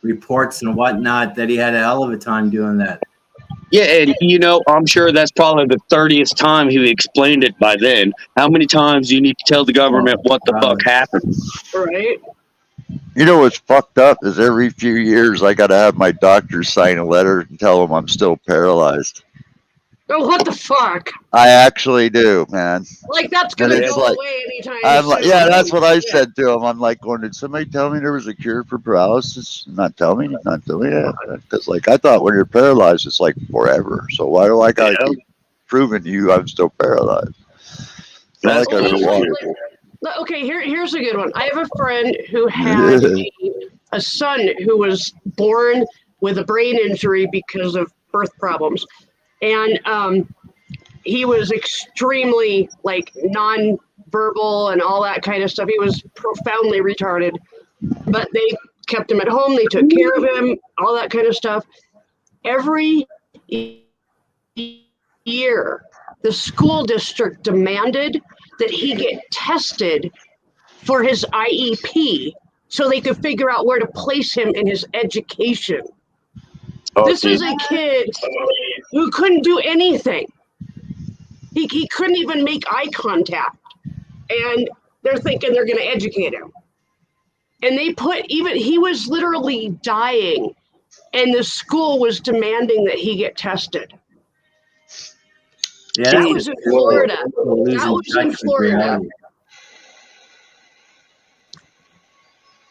S4: reports and whatnot that he had a hell of a time doing that.
S6: Yeah, and you know, I'm sure that's probably the 30th time he explained it by then. How many times do you need to tell the government what the fuck happened?
S9: Right?
S5: You know what's fucked up is every few years I got to have my doctor sign a letter and tell them I'm still paralyzed.
S9: Oh, what the fuck?
S5: I actually do, man.
S9: Like, that's
S5: And
S9: gonna
S5: it's
S9: go
S5: like,
S9: away anytime
S5: I'm
S9: soon.
S5: like, yeah, that's what I
S9: Yeah.
S5: said to him. I'm like, going, did somebody tell me there was a cure for paralysis? Not tell me, not tell me that. Because, like, I thought when you're paralyzed, it's like forever. So why do I got to keep proving to you I'm still paralyzed? It's not like I
S9: Well,
S5: can walk.
S9: okay, here's a good one. I have a friend who had a son who was born with a brain injury because of birth problems. And he was extremely, like, non-verbal and all that kind of stuff. He was profoundly retarded. But they kept him at home. They took care of him, all that kind of stuff. Every year, the school district demanded that he get tested for his IEP so they could figure out where to place him in his education. This is a kid who couldn't do anything. He couldn't even make eye contact. And they're thinking they're going to educate him. And they he was literally dying, and the school was demanding that he get tested.
S4: Yeah,
S9: That was in Florida. That was in Florida.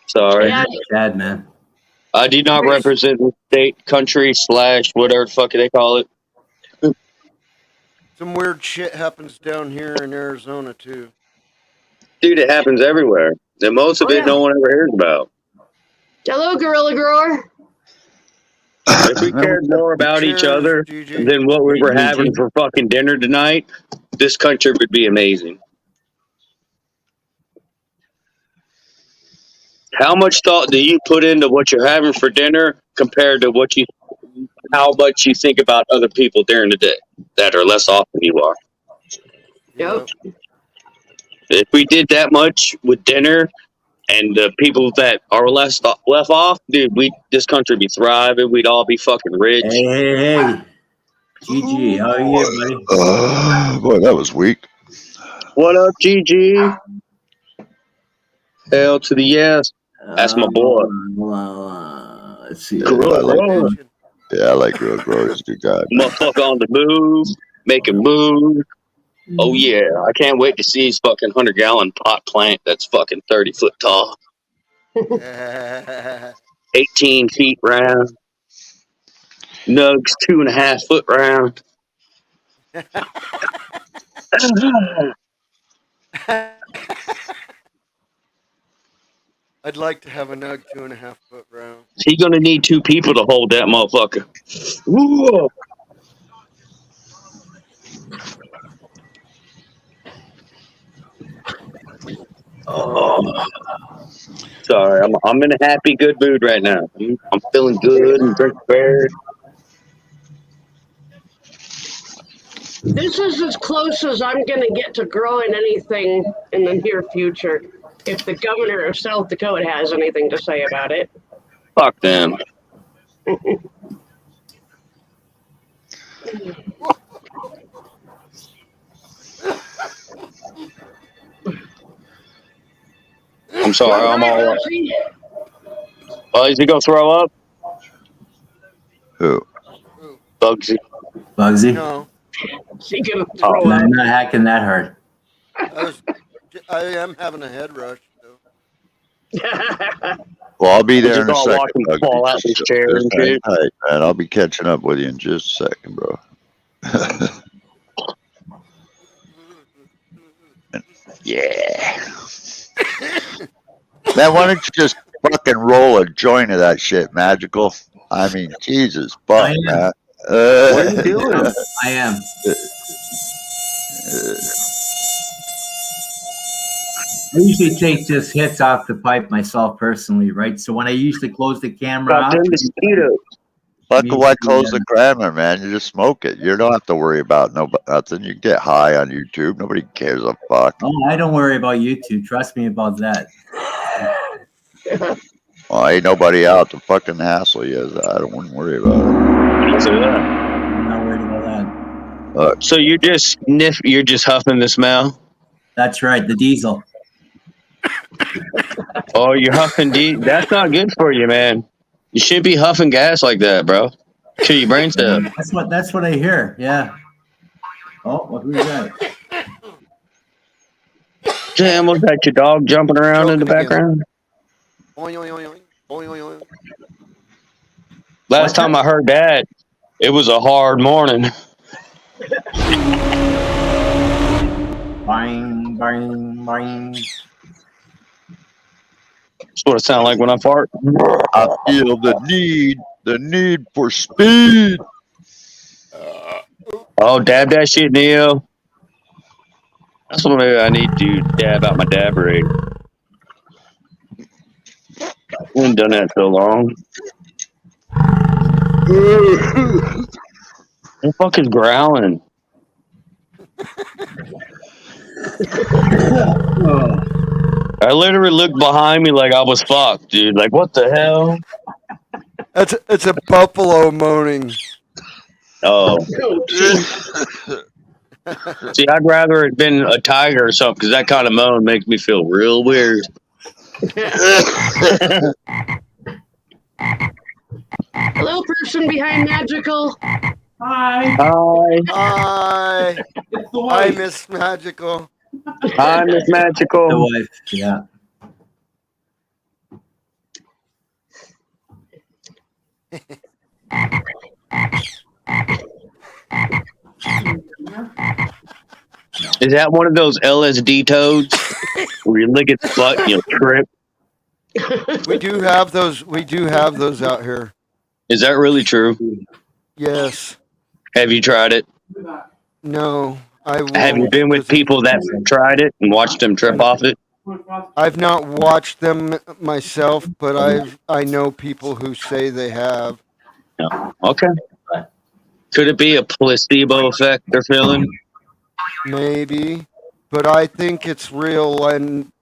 S6: Sorry.
S9: And
S4: Sad, man.
S6: I do not represent the state, country, / whatever the fuck they call it.
S2: Some weird shit happens down here in Arizona too.
S6: Dude, it happens everywhere. And most of it no one ever hears about.
S9: Hello, Gorilla Grower.
S6: If we cared more about each other than what we were having for fucking dinner tonight, this country would be amazing. How much thought do you put into what you're having for dinner compared to how much you think about other people during the day that are less off than you are?
S9: Yep.
S6: If we did that much with dinner and the people that are left off, dude, this country would be thriving. We'd all be fucking rich.
S4: Hey. GG, how are you, buddy?
S5: Boy, that was weak.
S6: What up, GG? Hell to the yes. That's my boy.
S4: Let's see.
S5: Yeah, I like Gorilla Grower. He's a good guy.
S6: Motherfucker on the move, making moves. Oh yeah, I can't wait to see his fucking 100-gallon pot plant that's fucking 30 foot tall, 18 feet round, nugs 2.5 foot round.
S2: I'd like to have a nug 2.5 foot round.
S6: He gonna need 2 people to hold that motherfucker. Woo! Oh. Sorry, I'm in a happy, good mood right now. I'm feeling good and prepared.
S9: This is as close as I'm going to get to growing anything in the near future. If the governor of South Dakota has anything to say about it.
S6: Fuck them. I'm sorry, I'm all up. Oh, is he gonna throw up?
S5: Who?
S6: Bugsy.
S4: Bugsy?
S2: No.
S9: Is he gonna throw
S4: No,
S9: up?
S4: I'm not hacking that hard.
S2: I am having a head rush. So.
S5: Well, I'll be there in a
S6: Just all
S5: second.
S6: watch him fall out his chair and
S5: Just hang
S6: shit.
S5: tight, man. I'll be catching up with you in just a second, bro. Yeah. Man, why don't you just fucking roll a joint of that shit, Magical? I mean, Jesus, fuck, man.
S6: What are you doing?
S4: I am. I usually take just hits off the pipe myself personally, right? So when I usually close the camera
S6: About
S4: out,
S6: them mosquitoes.
S5: Fuck, why close
S4: usually,
S5: the camera, man? You just smoke it. You don't have to worry about nothing. You get high on YouTube. Nobody cares a fuck.
S4: oh, I don't worry about YouTube. Trust me about that.
S5: Well, ain't nobody out to fucking hassle you. I wouldn't worry about it.
S6: So,
S4: I'm not worried about that.
S6: so you're just huffing the smell?
S4: That's right, the diesel.
S6: Oh, you're huffing That's not good for you, man. You shouldn't be huffing gas like that, bro. Kill your brain cells.
S4: That's what I hear. Yeah. Oh, well, who's that?
S6: Damn, was that your dog jumping around in the
S2: Joking again.
S6: background?
S2: Oing, oing, oing, oing, oing, oing, oing.
S6: Last time I heard that, it was a hard morning.
S4: Bang, bang, bang.
S6: That's what it sounds like when I fart.
S5: I feel the need for speed.
S6: Oh, dab that shit, Neo. That's what maybe I need to dab out my dab rate. We haven't done that so long. What the fuck is growling? I literally looked behind me like I was fucked, dude. Like, what the hell?
S2: It's a buffalo moaning.
S6: Oh. See, I'd rather it been a tiger or something, because that kind of moan makes me feel real weird.
S9: Hello, person behind Magical.
S4: Hi.
S6: Hi.
S2: Hi. Hi, Miss Magical.
S6: Hi, Miss
S4: The
S6: Magical.
S4: wife. Yeah.
S6: Is that one of those LSD toads where you lick its butt and you'll trip?
S2: We do have those. We do have those out here.
S6: Is that really true?
S2: Yes.
S6: Have you tried it?
S2: No. I won't,
S6: Have you been with people that tried it and watched them trip off it?
S2: I've not watched them myself, but I know people who say they have.
S6: No. Okay. Could it be a placebo effect they're feeling?
S2: Maybe, but I think it's real, and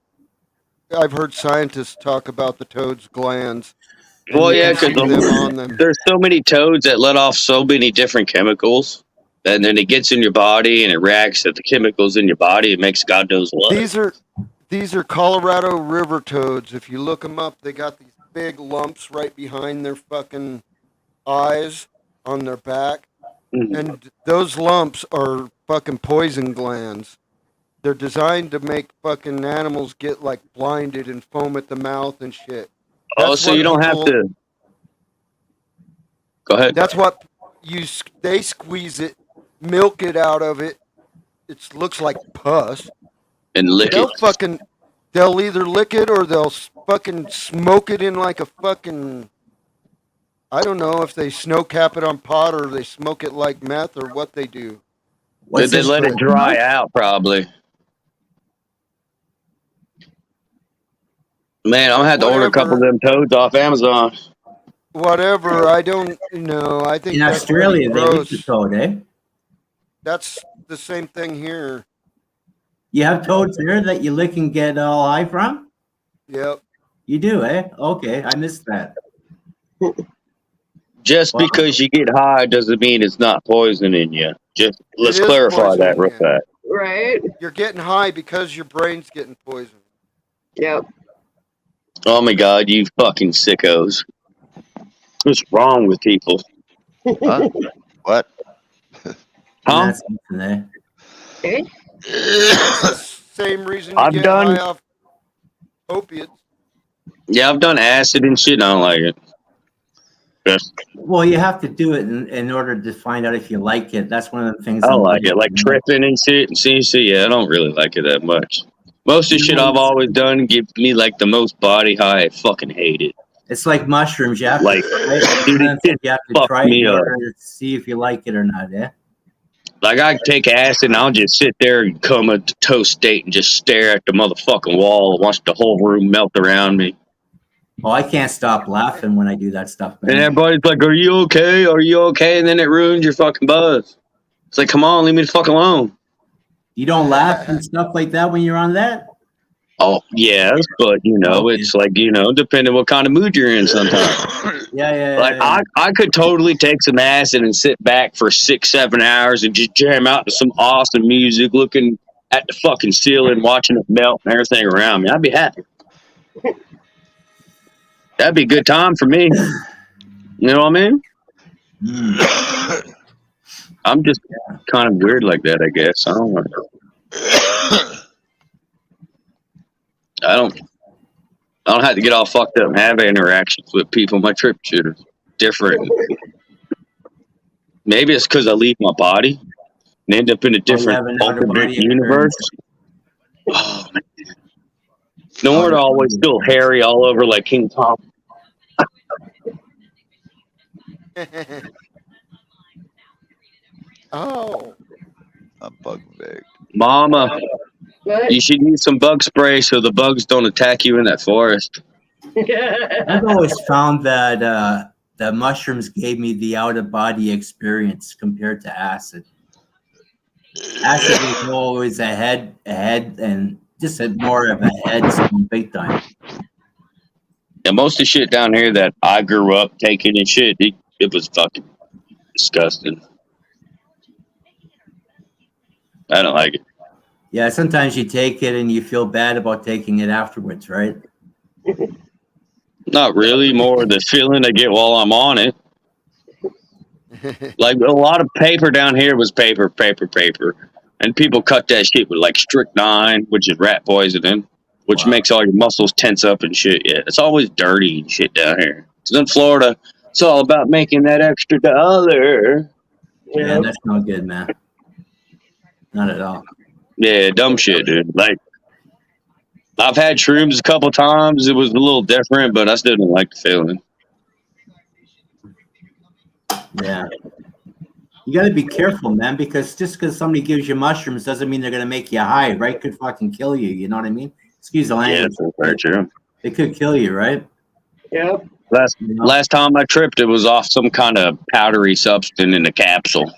S2: I've heard scientists talk about the toad's glands.
S6: Well, yeah,
S2: because
S6: because there's so many toads that let off so many different chemicals, and then it gets in your body and it reacts to the chemicals in your body. It makes God knows what.
S2: These are Colorado river toads. If you look them up, they got these big lumps right behind their fucking eyes on their back. And those lumps are fucking poison glands. They're designed to make fucking animals get like blinded and foam at the mouth and shit.
S6: Oh, so you don't have to. Go ahead.
S2: That's what they squeeze it, milk it out of it. It looks like pus.
S6: And lick it.
S2: They'll either lick it or they'll fucking smoke it in like a fucking. I don't know if they snow cap it on pot or they smoke it like meth or what they do.
S6: They let it dry out, probably. Man, I'm gonna have to order a couple of them toads off Amazon.
S2: Whatever, I don't know. I think
S4: in
S2: that's
S4: Australia they eat
S2: gross.
S4: the toad, eh?
S2: That's the same thing here.
S4: You have toads there that you lick and get all high from?
S2: Yep.
S4: You do, eh? Okay, I missed that.
S6: Just because you get high doesn't mean it's not poisoning you. Just let's clarify that real fast.
S9: Right.
S2: You're getting high because your brain's getting poisoned.
S9: Yep.
S6: Oh my God, you fucking sickos. What's wrong with people?
S5: Huh? What?
S6: Huh?
S9: Okay.
S2: Same reason you
S6: I've
S2: get
S6: done-
S2: high off opiates.
S6: Yeah, I've done acid and shit, and I don't like it. Just,
S4: Well, you have to do it in order to find out if you like it. That's one of the things.
S6: I don't like it. Like tripping and shit and CC, yeah, I don't really like it that much. Most of the shit I've always done gives me like the most body high. I fucking hate it.
S4: It's like mushrooms. You have
S6: Like,
S4: to,
S6: dude, it just
S4: you have to
S6: fucked
S4: try it
S6: me
S4: in
S6: up.
S4: order to see if you like it or not. Yeah.
S6: Like, I take acid and I'll just sit there and come at the toast state and just stare at the motherfucking wall and watch the whole room melt around me.
S4: Oh, I can't stop laughing when I do that stuff,
S6: And
S4: man.
S6: everybody's like, "Are you okay? Are you okay?" And then it ruins your fucking buzz. It's like, come on, leave me the fuck alone.
S4: You don't laugh and stuff like that when you're on that?
S6: Oh, yes, but,
S4: Okay.
S6: it's like, depending what kind of mood you're in sometimes.
S4: Yeah.
S6: Like, I could totally take some acid and sit back for 6-7 hours and just jam out to some awesome music, looking at the fucking ceiling, watching it melt and everything around me. I'd be happy. That'd be a good time for me. You know what I mean?
S4: Mm.
S6: I'm just kind of weird like that, I guess. I don't know. I don't have to get all fucked up and have interactions with people. My trip shit is different. Maybe it's because I leave my body and end up in a different
S4: have an
S6: alternate
S4: out-of-body
S6: universe. Oh, man. No wonder I always feel hairy all over like King Tom.
S2: Oh.
S5: I'm bug baked.
S6: Mama, you should use some bug spray so the bugs don't attack you in that forest.
S4: I've always found that that mushrooms gave me the out-of-body experience compared to acid. Acid was always ahead, and just had more of a head big time.
S6: And most of the shit down here that I grew up taking and shit, it was fucking disgusting. I don't like it.
S4: Yeah, sometimes you take it and you feel bad about taking it afterwards, right?
S6: Not really, more the feeling I get while I'm on it. Like, a lot of paper down here was paper. And people cut that shit with like strychnine, which is rat poisoning, which makes all your muscles tense up and shit. Yeah, it's always dirty and shit down here. Because in Florida, it's all about making that extra dollar.
S4: Yeah, that's not good, man. Not at all.
S6: Yeah, dumb shit, dude. Like, I've had shrooms a couple times. It was a little different, but I still didn't like the feeling.
S4: Yeah. You got to be careful, man, because just because somebody gives you mushrooms doesn't mean they're going to make you high, right? Could fucking kill you. You know what I mean? Excuse the language.
S6: Yeah, that's very true.
S4: It could kill you, right?
S9: Yep.
S6: Last time I tripped, it was off some kind of powdery substance in a capsule.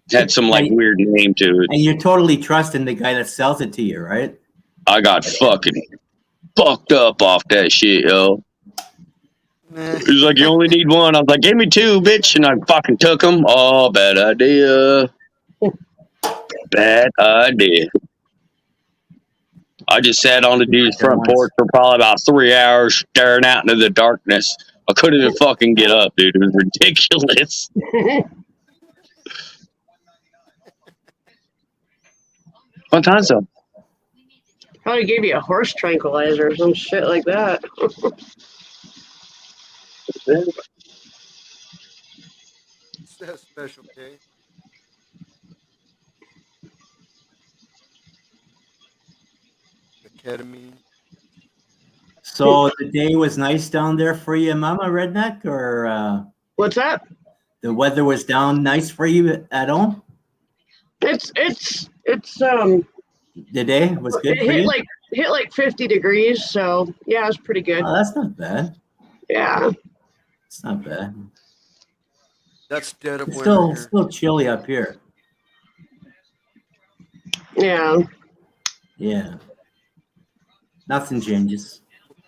S6: It had some like weird name to it.
S4: And you're totally trusting the guy that sells it to you, right?
S6: I got fucking fucked up off that shit, yo. He's like, you only need one. I was like, give me two, bitch. And I fucking took them. Oh, bad idea. Bad idea. I just sat on the dude's front porch for probably about 3 hours staring out into the darkness. I couldn't even fucking get up, dude. It was ridiculous. Fun times, though.
S9: Probably gave you a horse tranquilizer or some shit like that.
S2: It's that special case. The ketamine.
S4: So the day was nice down there for you, Mama Redneck, or
S9: What's that?
S4: the weather was down nice for you at home?
S9: It's
S4: The day was good for you?
S9: hit like 50 degrees, so yeah, it's pretty good.
S4: Oh, that's not bad.
S9: Yeah.
S4: It's not bad.
S2: That's dead of
S4: It's
S2: winter.
S4: still chilly up here.
S9: Yeah.
S4: Yeah. Nothing changes.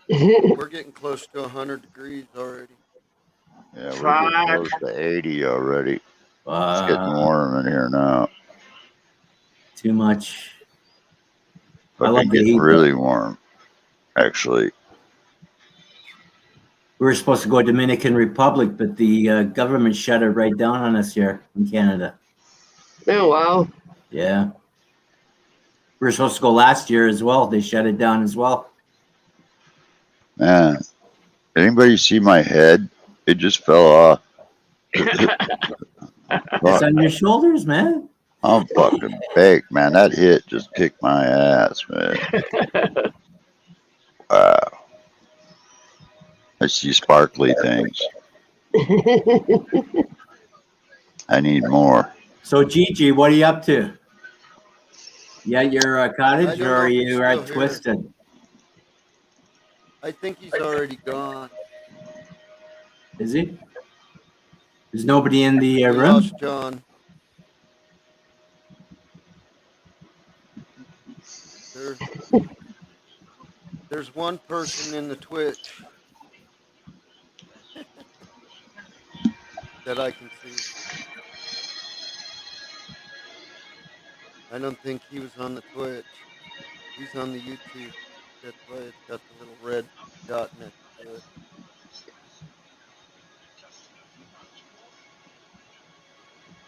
S2: We're getting close to 100 degrees already.
S5: Yeah, we're getting close to 80 already. It's getting warm in here now.
S4: Too much.
S5: But
S4: I love
S5: it's
S4: the
S5: getting
S4: heat.
S5: really warm, actually.
S4: We were supposed to go to Dominican Republic, but the government shut it right down on us here in Canada.
S9: Oh, wow.
S4: Yeah. We were supposed to go last year as well. They shut it down as well.
S5: Man, anybody see my head? It just fell off.
S4: It's on your shoulders, man.
S5: I'm fucking baked, man. That hit just kicked my ass, man. Wow. I see sparkly things. I need more.
S4: So, Gigi, what are you up to? You at your
S2: I
S4: cottage,
S2: don't
S4: or
S2: know
S4: are
S2: if he's
S4: you
S2: still
S4: at
S2: here.
S4: Twisted?
S2: I think he's already gone.
S4: Is he? There's nobody in the
S2: We
S4: room?
S2: lost John. There, there's one person in the Twitch that I can see. I don't think he was on the Twitch. He's on the YouTube. That's why it's got the little red dot next to it.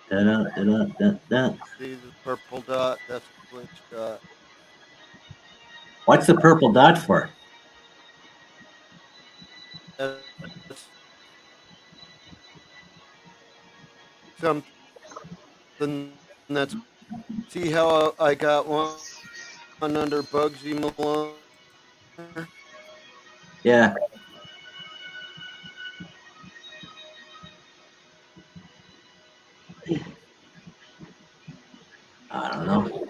S4: Da-da-da-da-da.
S2: See the purple dot? That's a Twitch dot.
S4: What's the purple dot for?
S2: That's something that's. See how I got one under Bugsy Malone?
S4: Yeah. I don't know.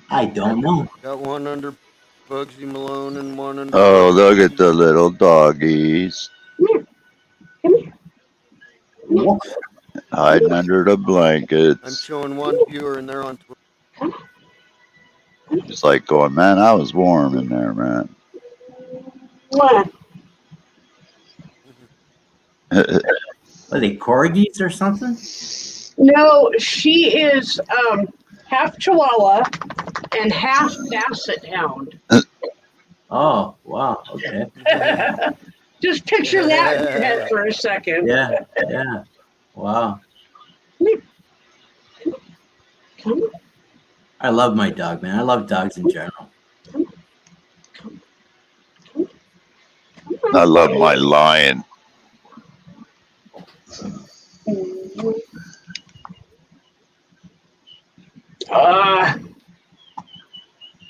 S4: I don't know.
S2: Got one under Bugsy Malone and one under
S5: Oh,
S2: Bugsy
S5: look at the
S2: TV.
S5: little doggies
S4: What?
S5: hiding under the
S2: I'm
S5: blankets.
S2: showing one viewer and they're on Twitch.
S5: It's like going, man, I was warm in there, man.
S9: What?
S4: Are they corgis or something?
S9: No, she is half Chihuahua and half Basset Hound.
S4: Oh, wow. Okay.
S9: Just picture that in your head for a second.
S4: Yeah. Yeah. Wow.
S9: Come on.
S4: I love my dog, man. I love dogs in general.
S5: I love my lion.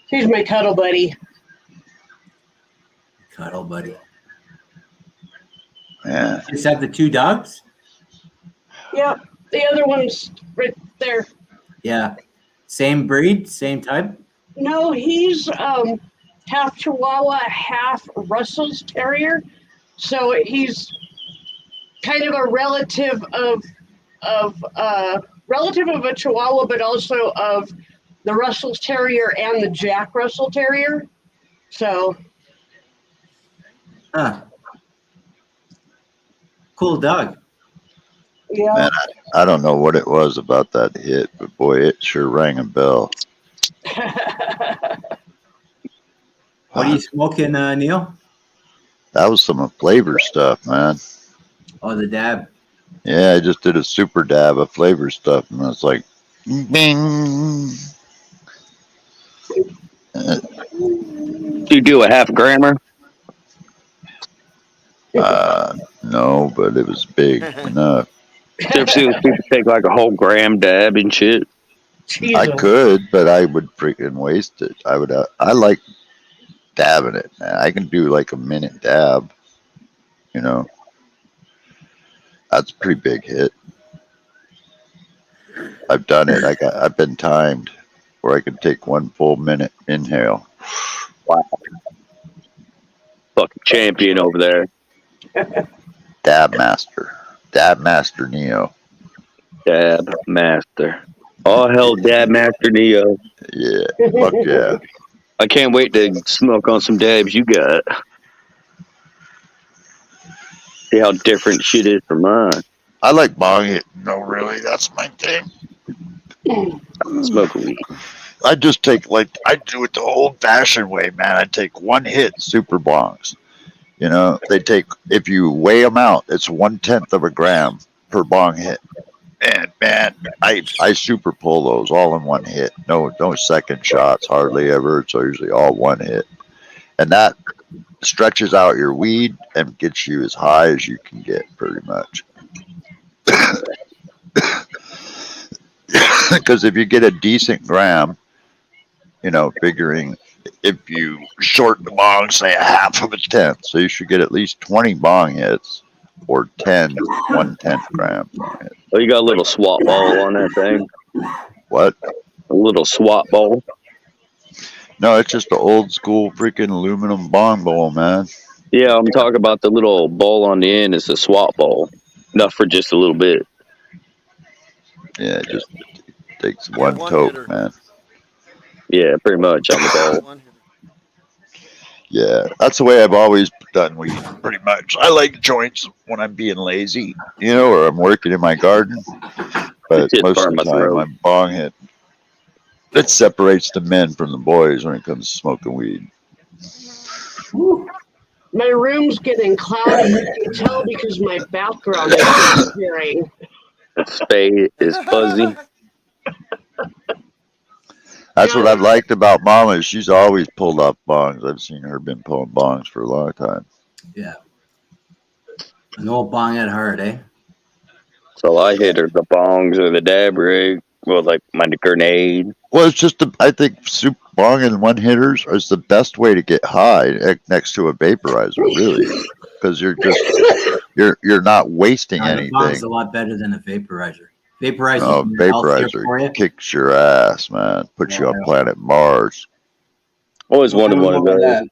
S9: He's my cuddle buddy.
S4: Cuddle buddy.
S5: Yeah.
S4: Just have the two dogs?
S9: Yep. The other one's right there.
S4: Yeah. Same breed, same type?
S9: No, he's half Chihuahua, half Russell's Terrier. So he's kind of a relative of a Chihuahua, but also of the Russell's Terrier and the Jack Russell Terrier. So
S4: Huh. Cool dog.
S9: yeah.
S5: Man, I don't know what it was about that hit, but boy, it sure rang a bell.
S4: What are you smoking, Neil?
S5: That was some flavor stuff, man.
S4: Oh, the dab.
S5: Yeah, I just did a super dab of flavor stuff, and it's like, bing.
S6: Do you do a half grammer?
S5: No, but it was big enough.
S6: You ever see those people take like a whole gram dab and shit?
S5: I
S9: Jesus.
S5: could, but I would freaking waste it. I would. I like dabbing it, man. I can do like a minute dab. You know, that's a pretty big hit. I've done it. I've been timed where I can take 1 full minute inhale.
S6: Wow. Fucking champion over there.
S5: Dab master Neo.
S6: Dab master. All hell, Dab Master Neo.
S5: Yeah, fuck yeah.
S6: I can't wait to smoke on some dabs you got. See how different shit is from mine.
S5: I like bong it. No, really, that's my thing.
S6: Smoke weed.
S5: I just take I do it the old-fashioned way, man. I take one hit super bongs. You know, if you weigh them out, it's 1/10 of a gram per bong hit. And man, I super pull those all in one hit. No second shots, hardly ever. It's usually all one hit, and that stretches out your weed and gets you as high as you can get, pretty much. Because if you get a decent gram, you know, figuring if you short the bong, say a half of a tenth, so you should get at least 20 bong hits or 10 1/10 gram bong hits.
S6: Oh, you got a little swap bowl on that thing?
S5: What?
S6: A little swap bowl?
S5: No, it's just the old school freaking aluminum bong bowl, man.
S6: Yeah, I'm talking about the little bowl on the end. It's a swap bowl. Enough for just a little bit.
S5: Yeah, it just takes
S2: Yeah,
S5: one
S2: one
S5: toke,
S2: hitter.
S5: man.
S6: Yeah, pretty much on the bowl.
S2: One hitter.
S5: Yeah, that's the way I've always done weed, pretty much. I like joints when I'm being lazy, or I'm working in my garden. But
S6: Shit
S5: most of
S6: burned
S5: the
S6: my
S5: time,
S6: throat.
S5: I'm bong hit. It separates the men from the boys when it comes to smoking weed.
S9: My room's getting cloudy. You can tell because my background is disappearing.
S6: The spade is fuzzy.
S5: That's what I've liked about Mama is she's always pulled off bongs. I've seen her been pulling bongs for a long time.
S4: Yeah. An old bong at heart, eh?
S6: So I hit her the bongs or the dab rig. Well, like my grenade.
S5: Well, it's just I think soup bong and one hitters is the best way to get high next to a vaporizer, really, because you're not wasting
S4: The
S5: anything.
S4: bong's a lot better than a vaporizer. Vaporizer,
S5: No,
S4: healthier for you.
S5: vaporizer kicks your ass, man. Puts you on planet Mars.
S6: Always wanted one of those.
S4: that.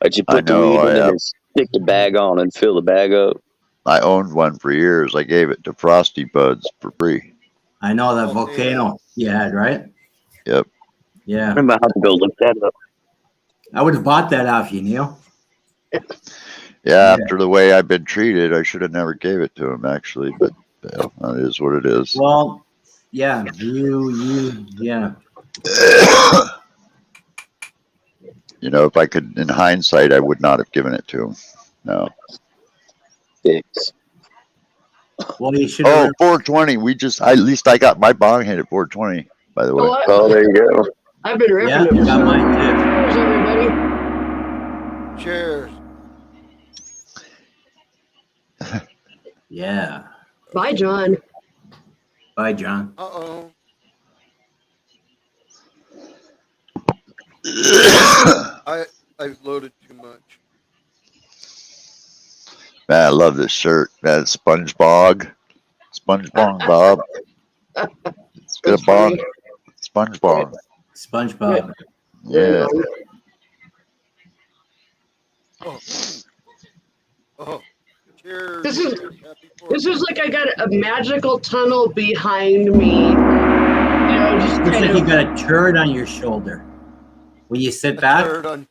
S6: Like you
S5: I
S6: put the
S5: know,
S6: weed in
S5: I
S6: and stick the bag on and fill the bag up.
S5: I owned one for years. I gave it to Frosty Buds for free.
S4: I know that
S2: Oh,
S4: volcano you had, right?
S5: Yep.
S4: Yeah.
S6: I'm gonna have to go look that up.
S4: I would have bought that off you, Neil.
S5: Yeah, after the way I've been treated, I should have never gave it to him, actually. But that is what it is.
S4: Well, yeah, yeah.
S5: If I could, in hindsight, I would not have given it to him. No.
S6: Dicks.
S4: Well, you should
S5: Oh,
S4: have.
S5: 420. At least I got my bong hit at 420, by the way.
S9: Oh,
S6: Oh, there you go.
S9: I've been ripping
S4: Yeah,
S9: them.
S4: you got mine
S9: Cheers, everybody.
S2: Cheers.
S4: too. Yeah.
S9: Bye, John.
S4: Bye, John.
S2: Uh-oh. I've loaded too much.
S5: Man, I love this shirt. Man, SpongeBob. Bob. It's got a bong. SpongeBob.
S4: SpongeBob.
S5: Yeah.
S2: Oh. Cheers.
S9: This is
S2: Happy
S9: this is like I got a magical tunnel behind me. Just
S4: Looks
S9: kind
S4: like you
S9: of.
S4: got a turd on your shoulder. When you sit back,
S2: Turd on,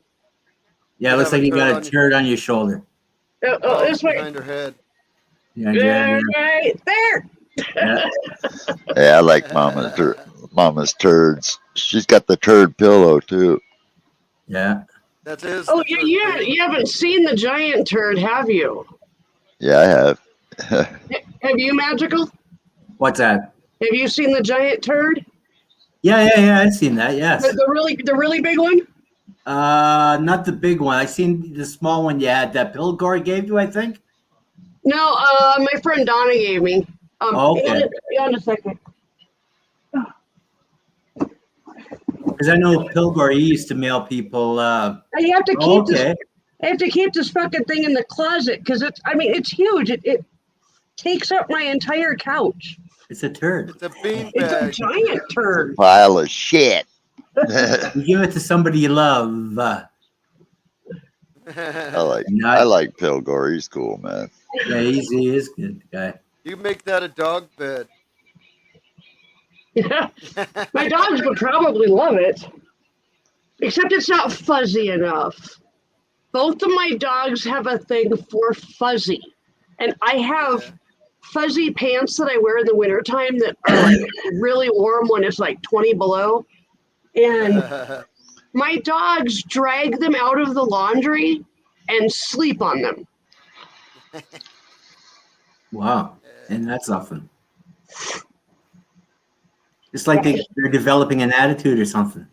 S4: yeah, it looks like you got a turd on your shoulder.
S9: Oh, this way.
S2: behind her head.
S4: Yeah,
S9: Yeah, right there.
S4: yeah.
S5: Yeah, I like Mama's turds. She's got the turd pillow, too.
S4: Yeah.
S2: That's his.
S9: Oh,
S2: that's her
S9: yeah.
S2: thing.
S9: You haven't seen the giant turd, have you?
S5: Yeah, I have.
S9: Have you, Magical?
S4: What's that?
S9: Have you seen the giant turd?
S4: Yeah. I've seen that. Yes.
S9: The really big one?
S4: Not the big one. I seen the small one you had that Bill Gore gave you, I think.
S9: No, my friend Donna gave me.
S4: Oh, okay.
S9: Hang on a second.
S4: Because I know Pilgore used to mail people.
S9: I have to keep
S4: Okay.
S9: I have to keep this fucking thing in the closet because it's huge. It takes up my entire couch.
S4: It's a turd.
S2: It's a bean
S9: It's a
S2: bag.
S9: giant turd.
S5: Pile of shit.
S4: You give it to somebody you love.
S5: I like Phil Gore. He's cool, man.
S4: Yeah, he is good guy.
S2: You make that a dog bed.
S9: My dogs would probably love it. Except it's not fuzzy enough. Both of my dogs have a thing for fuzzy. And I have fuzzy pants that I wear in the wintertime that are like really warm when it's like 20 below. And my dogs drag them out of the laundry and sleep on them.
S4: Wow. And that's often. It's like they're developing an attitude or something.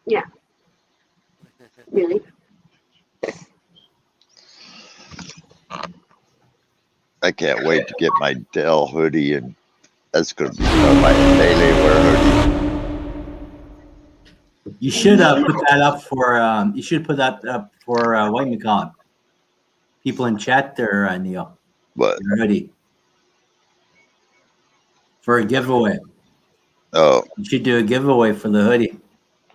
S9: Yeah. Really?
S5: I can't wait to get my Dell hoodie, and that's going to be my daily wear hoodie.
S4: You should put that up for. You should put that up for what you call it. People in chat there, Neil.
S5: What?
S4: You're ready for a giveaway.
S5: Oh.
S4: You should do a giveaway for the hoodie.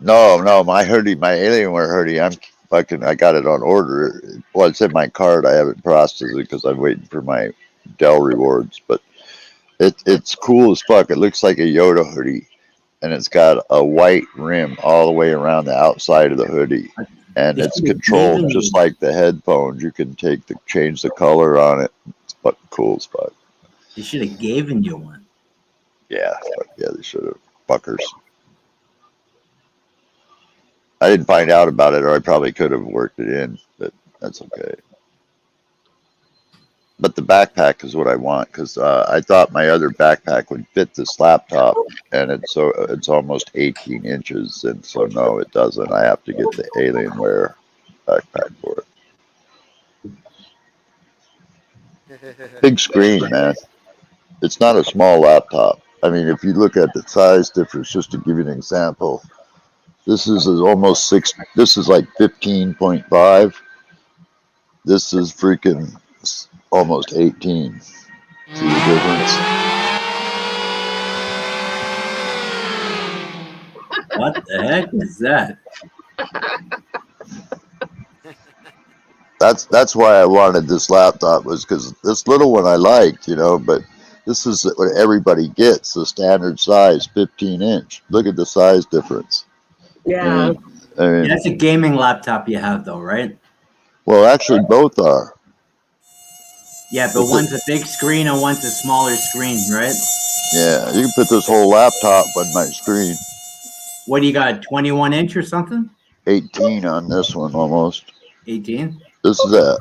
S5: No, my hoodie, my Alienware hoodie, I got it on order. Well, it's in my card. I haven't processed it because I'm waiting for my Dell rewards. But it's cool as fuck. It looks like a Yoda hoodie, and it's got a white rim all the way around the outside of the hoodie, and it's controlled just like the headphones. You can change the color on it. It's fucking cool as fuck.
S4: They should have given you one.
S5: Yeah, they should have. Fuckers. I didn't find out about it, or I probably could have worked it in, but that's okay. But the backpack is what I want, because I thought my other backpack would fit this laptop, and it's almost 18 inches, and so no, it doesn't. I have to get the Alienware backpack for it. Big screen, man. It's not a small laptop. I mean, if you look at the size difference, just to give you an example, this is almost 6. This is like 15.5. This is freaking almost 18. See the difference?
S4: What the heck is that?
S5: That's why I wanted this laptop, was because this little one I liked, but this is what everybody gets, the standard size, 15-inch. Look at the size difference.
S9: Yeah.
S5: I mean,
S4: That's a gaming laptop you have, though, right?
S5: Well, actually, both are.
S4: Yeah, but one's a big screen and one's a smaller screen, right?
S5: Yeah, you can put this whole laptop on my screen.
S4: What do you got, 21-inch or something?
S5: 18 on this one, almost.
S4: 18?
S5: This is a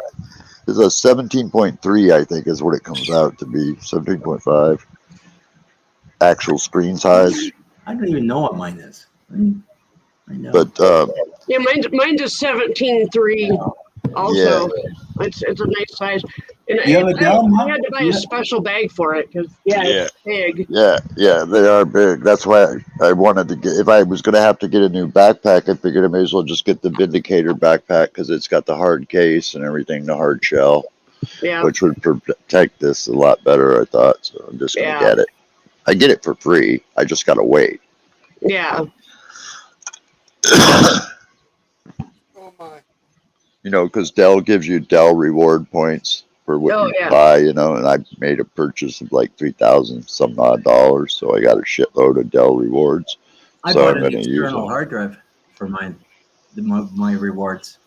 S5: 17.3, I think, is what it comes out to be. 17.5. Actual screen size.
S4: I don't even know what mine is. I know.
S5: But
S9: yeah, mine's a 17.3. Also,
S5: yeah.
S9: it's a nice size. And
S4: You have a Dell,
S9: I had to buy a special bag for it because it's big.
S5: Yeah, they are big. That's why I wanted to get. If I was going to have to get a new backpack, I figured I may as well just get the Vindicator backpack because it's got the hard case and everything, the hard shell, which would protect this a lot better, I thought. So I'm just going to get it. I get it for free. I just got to wait.
S9: Yeah.
S2: Oh my.
S5: Because Dell gives you Dell reward points for what you buy, and I made a purchase of like $3,000 some odd dollars, so I got a shitload of Dell rewards.
S4: I
S5: so
S4: bought
S5: I'm
S4: an
S5: going to use
S4: external hard drive for my rewards.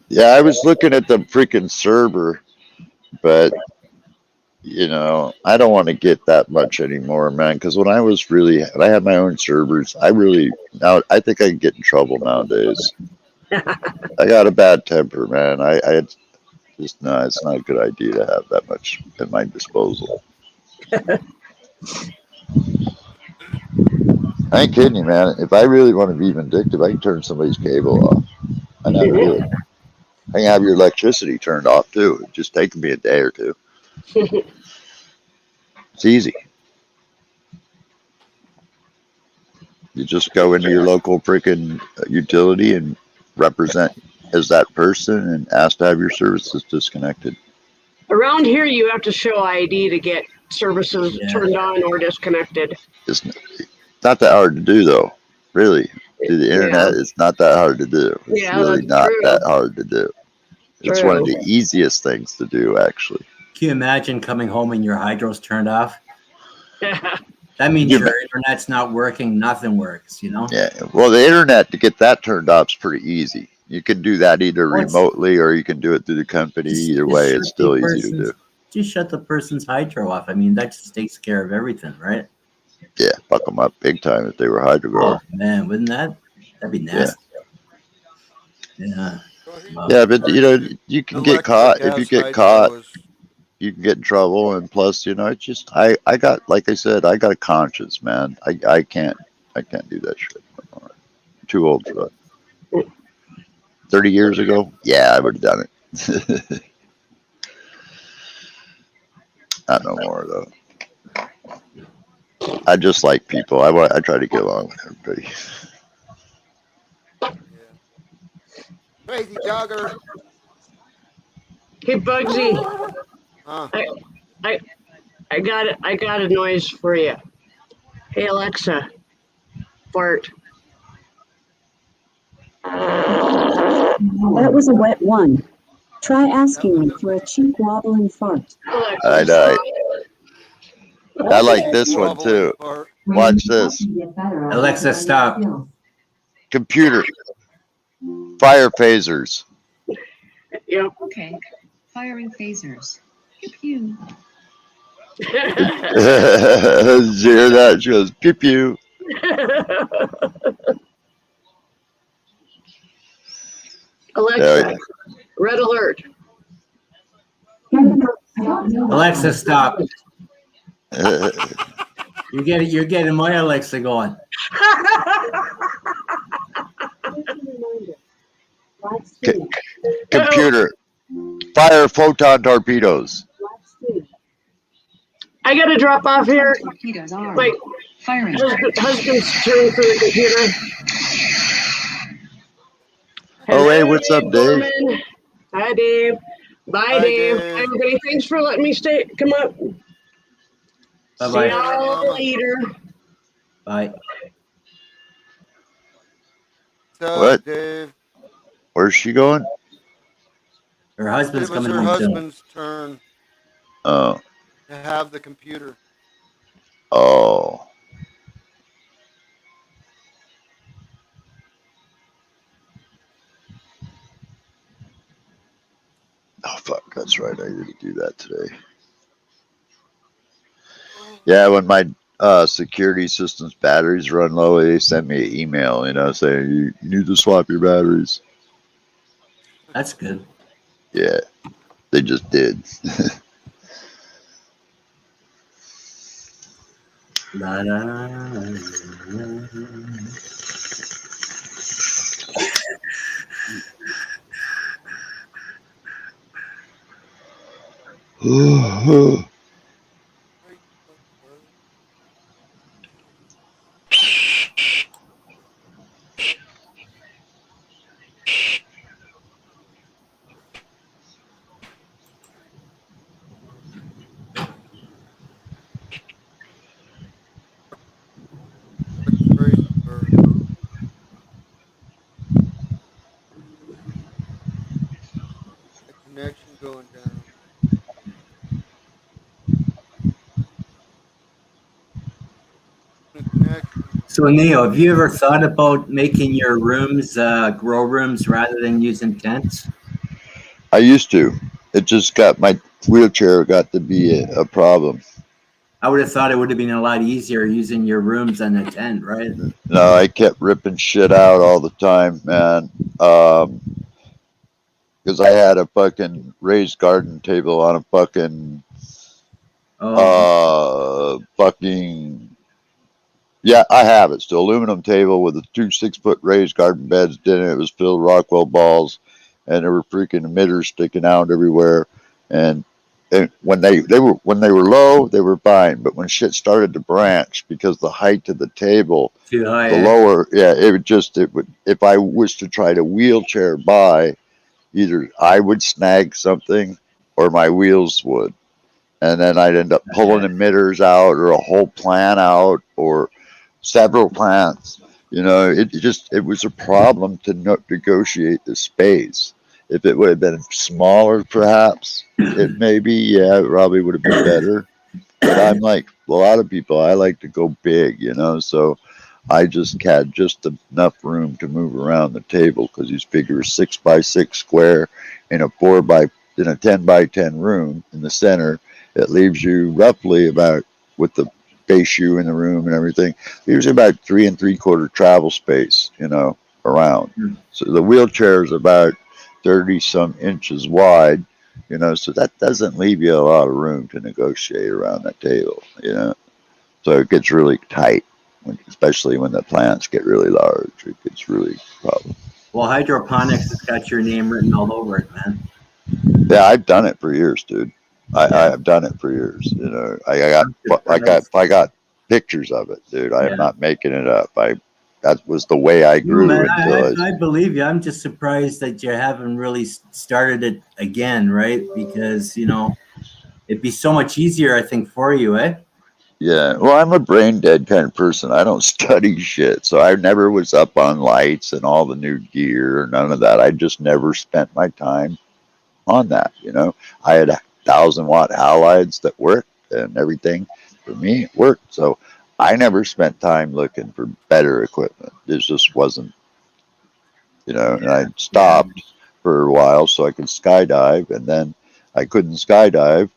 S5: Yeah, I was looking at the freaking server, but I don't want to get that much anymore, man. Because when I had my own servers, I think I can get in trouble nowadays. I got a bad temper, man. It's not a good idea to have that much at my disposal. I ain't kidding you, man. If I really want to be vindictive, I can turn somebody's cable off. I know how to do it. I can have your electricity turned off too. It just takes me a day or two. It's easy. You just go into your local freaking utility and represent as that person and ask to have your services disconnected.
S9: Around here, you have to show ID to get services turned on or disconnected.
S5: It's not that hard to do, though. Really, through the internet, it's not that hard to do. It's really not that hard to do. It's one of the easiest things to do, actually.
S4: Can you imagine coming home and your hydro's turned off? That means your internet's not working. Nothing works,
S5: Yeah. Well, the internet, to get that turned off is pretty easy. You can do that either remotely or you can do it through the company. Either way, it's still easy to do.
S4: Just shut the person's hydro off. I mean, that just takes care of everything, right?
S5: Yeah, fuck them up big time if they were hydro guard.
S4: Oh, man, wouldn't that'd be nasty. Yeah.
S5: Yeah, but you can get caught. If you get caught, you can get in trouble. And plus, it's just I got, like I said, I got a conscience, man. I can't do that shit. I'm too old for that. 30 years ago, yeah, I would have done it. Not no more though. I just like people. I try to get along with everybody.
S2: Crazy jogger.
S9: Hey, Bugsy,
S2: Huh?
S9: I got it. I got a noise for you. Hey, Alexa, fart.
S10: That was a wet one. Try asking me for a cheap wobbling fart.
S5: I
S9: Alexa,
S5: know.
S9: stop.
S5: I like this one
S2: Wobbling
S5: too.
S2: fart.
S5: Watch this.
S4: Alexa, stop.
S5: Computer. Fire phasers.
S9: Yep.
S10: Okay. Firing phasers. Pew pew.
S5: Did you hear that? She goes, pew pew.
S9: Alexa, red alert.
S4: Alexa, stop. You're getting my Alexa going.
S5: Computer. Fire photon torpedoes.
S9: I gotta drop off here.
S10: Torpedoes are
S9: My
S10: firing.
S9: husband's turn for the computer.
S5: Oh, hey, what's up, Dave?
S9: Norman. Hi, Dave. Bye,
S2: Hi,
S9: Dave.
S2: Dave.
S9: Everybody, thanks for letting me come up.
S4: Bye-bye.
S9: See y'all later.
S4: Bye.
S2: What's up,
S5: What?
S2: Dave?
S5: Where's she going?
S4: Her
S2: It
S4: husband's
S2: was
S4: coming
S2: her
S4: home soon.
S2: husband's turn
S5: Oh.
S2: to have the computer.
S5: Oh. Oh, fuck. That's right. I need to do that today. Yeah, when my security system's batteries run low, they send me an email, saying you need to swap your batteries.
S4: That's good.
S5: Yeah, they just did.
S4: La, la, la,
S2: Crazy bird. The connection going down. The connection.
S4: So, Neo, have you ever thought about making your rooms grow rooms rather than using tents?
S5: I used to. It just got my wheelchair got to be a problem.
S4: I would have thought it would have been a lot easier using your rooms than a tent, right?
S5: No, I kept ripping shit out all the time, man. Because I had a fucking raised garden table on a fucking yeah, I have it still. Aluminum table with a 2 6-foot raised garden beds in it. It was filled with Rockwell balls, and there were freaking emitters sticking out everywhere. And when they were low, they were fine. But when shit started to branch because the height of the table,
S4: too high.
S5: the lower, yeah, it would. If I was to try to wheelchair by, either I would snag something or my wheels would. And then I'd end up pulling emitters out or a whole plant out or several plants. It was a problem to negotiate the space. If it would have been smaller, perhaps, it probably would have been better. But I'm like a lot of people, I like to go big, so I just had just enough room to move around the table because you figure a 6x6 square in a 10x10 room in the center. It leaves you roughly about, with the base shoe in the room and everything, leaves you about 3 3/4 travel space, around. So the wheelchair is about 30 some inches wide, so that doesn't leave you a lot of room to negotiate around that table, So it gets really tight, especially when the plants get really large. It gets really a problem.
S4: Well, hydroponics has got your name written all over it, man.
S5: Yeah, I've done it for years, dude. I've done it for years. I got pictures of it, dude. I am not making it up. that was the way I
S4: No,
S5: grew
S4: man,
S5: until
S4: I believe you. I'm just surprised that you haven't really started it again, right? Because, you know, it'd be so much easier, I think, for you, eh?
S5: yeah. Well, I'm a brain dead kind of person. I don't study shit, so I never was up on lights and all the new gear or none of that. I just never spent my time on that. You know, I had 1,000-watt halides that worked and everything. For me, it worked. So I never spent time looking for better equipment. It just wasn't, you know. And I
S4: Yeah.
S5: stopped for a while so I could skydive, and then I couldn't skydive,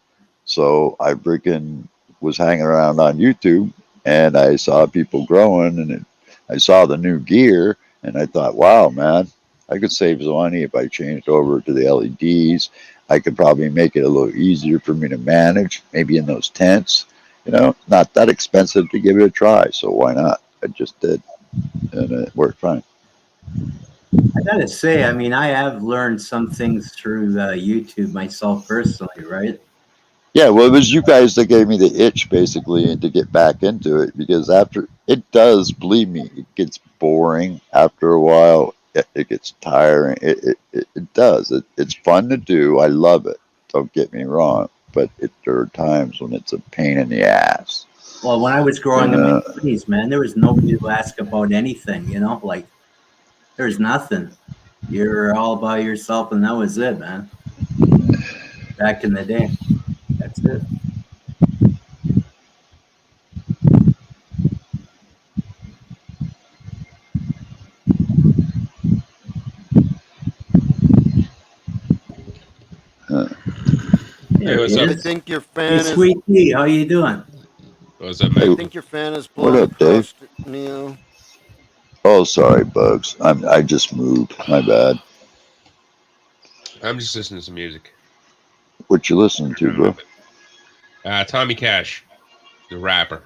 S5: so I freaking was hanging around on YouTube, and I saw people growing, and I saw the new gear, and I thought, wow, man, I could save some money if I changed over to the LEDs. I could probably make it a little easier for me to manage, maybe in those tents. You know, not that expensive to give it a try, so why not? I just did, and it worked fine.
S4: I gotta say, I mean, I have learned some things through YouTube myself personally, right?
S5: Yeah, well, it was you guys that gave me the itch basically to get back into it, because after it does, believe me, it gets boring after a while. It gets tiring. It does. It's fun to do. I love it. Don't get me wrong, but there are times when it's a pain in the ass.
S4: Well, when I was growing in my 20s, man, there was nobody to ask about anything, you know, like there's nothing. You're all by yourself, and that was it, man. Back in the day, that's it.
S1: Hey,
S4: There he
S1: what's up?
S2: I
S4: is.
S2: think your
S4: Hey,
S2: fan is.
S4: Sweet Pea, how you doing?
S1: What's up,
S2: I
S1: man?
S2: think your fan is
S5: What
S2: blowing
S5: up, Dave?
S2: across Neo.
S5: Oh, sorry, Bugs. I just moved. My bad.
S1: I'm just listening to some music.
S5: What you listening to, bro?
S1: Tommy Cash, the rapper.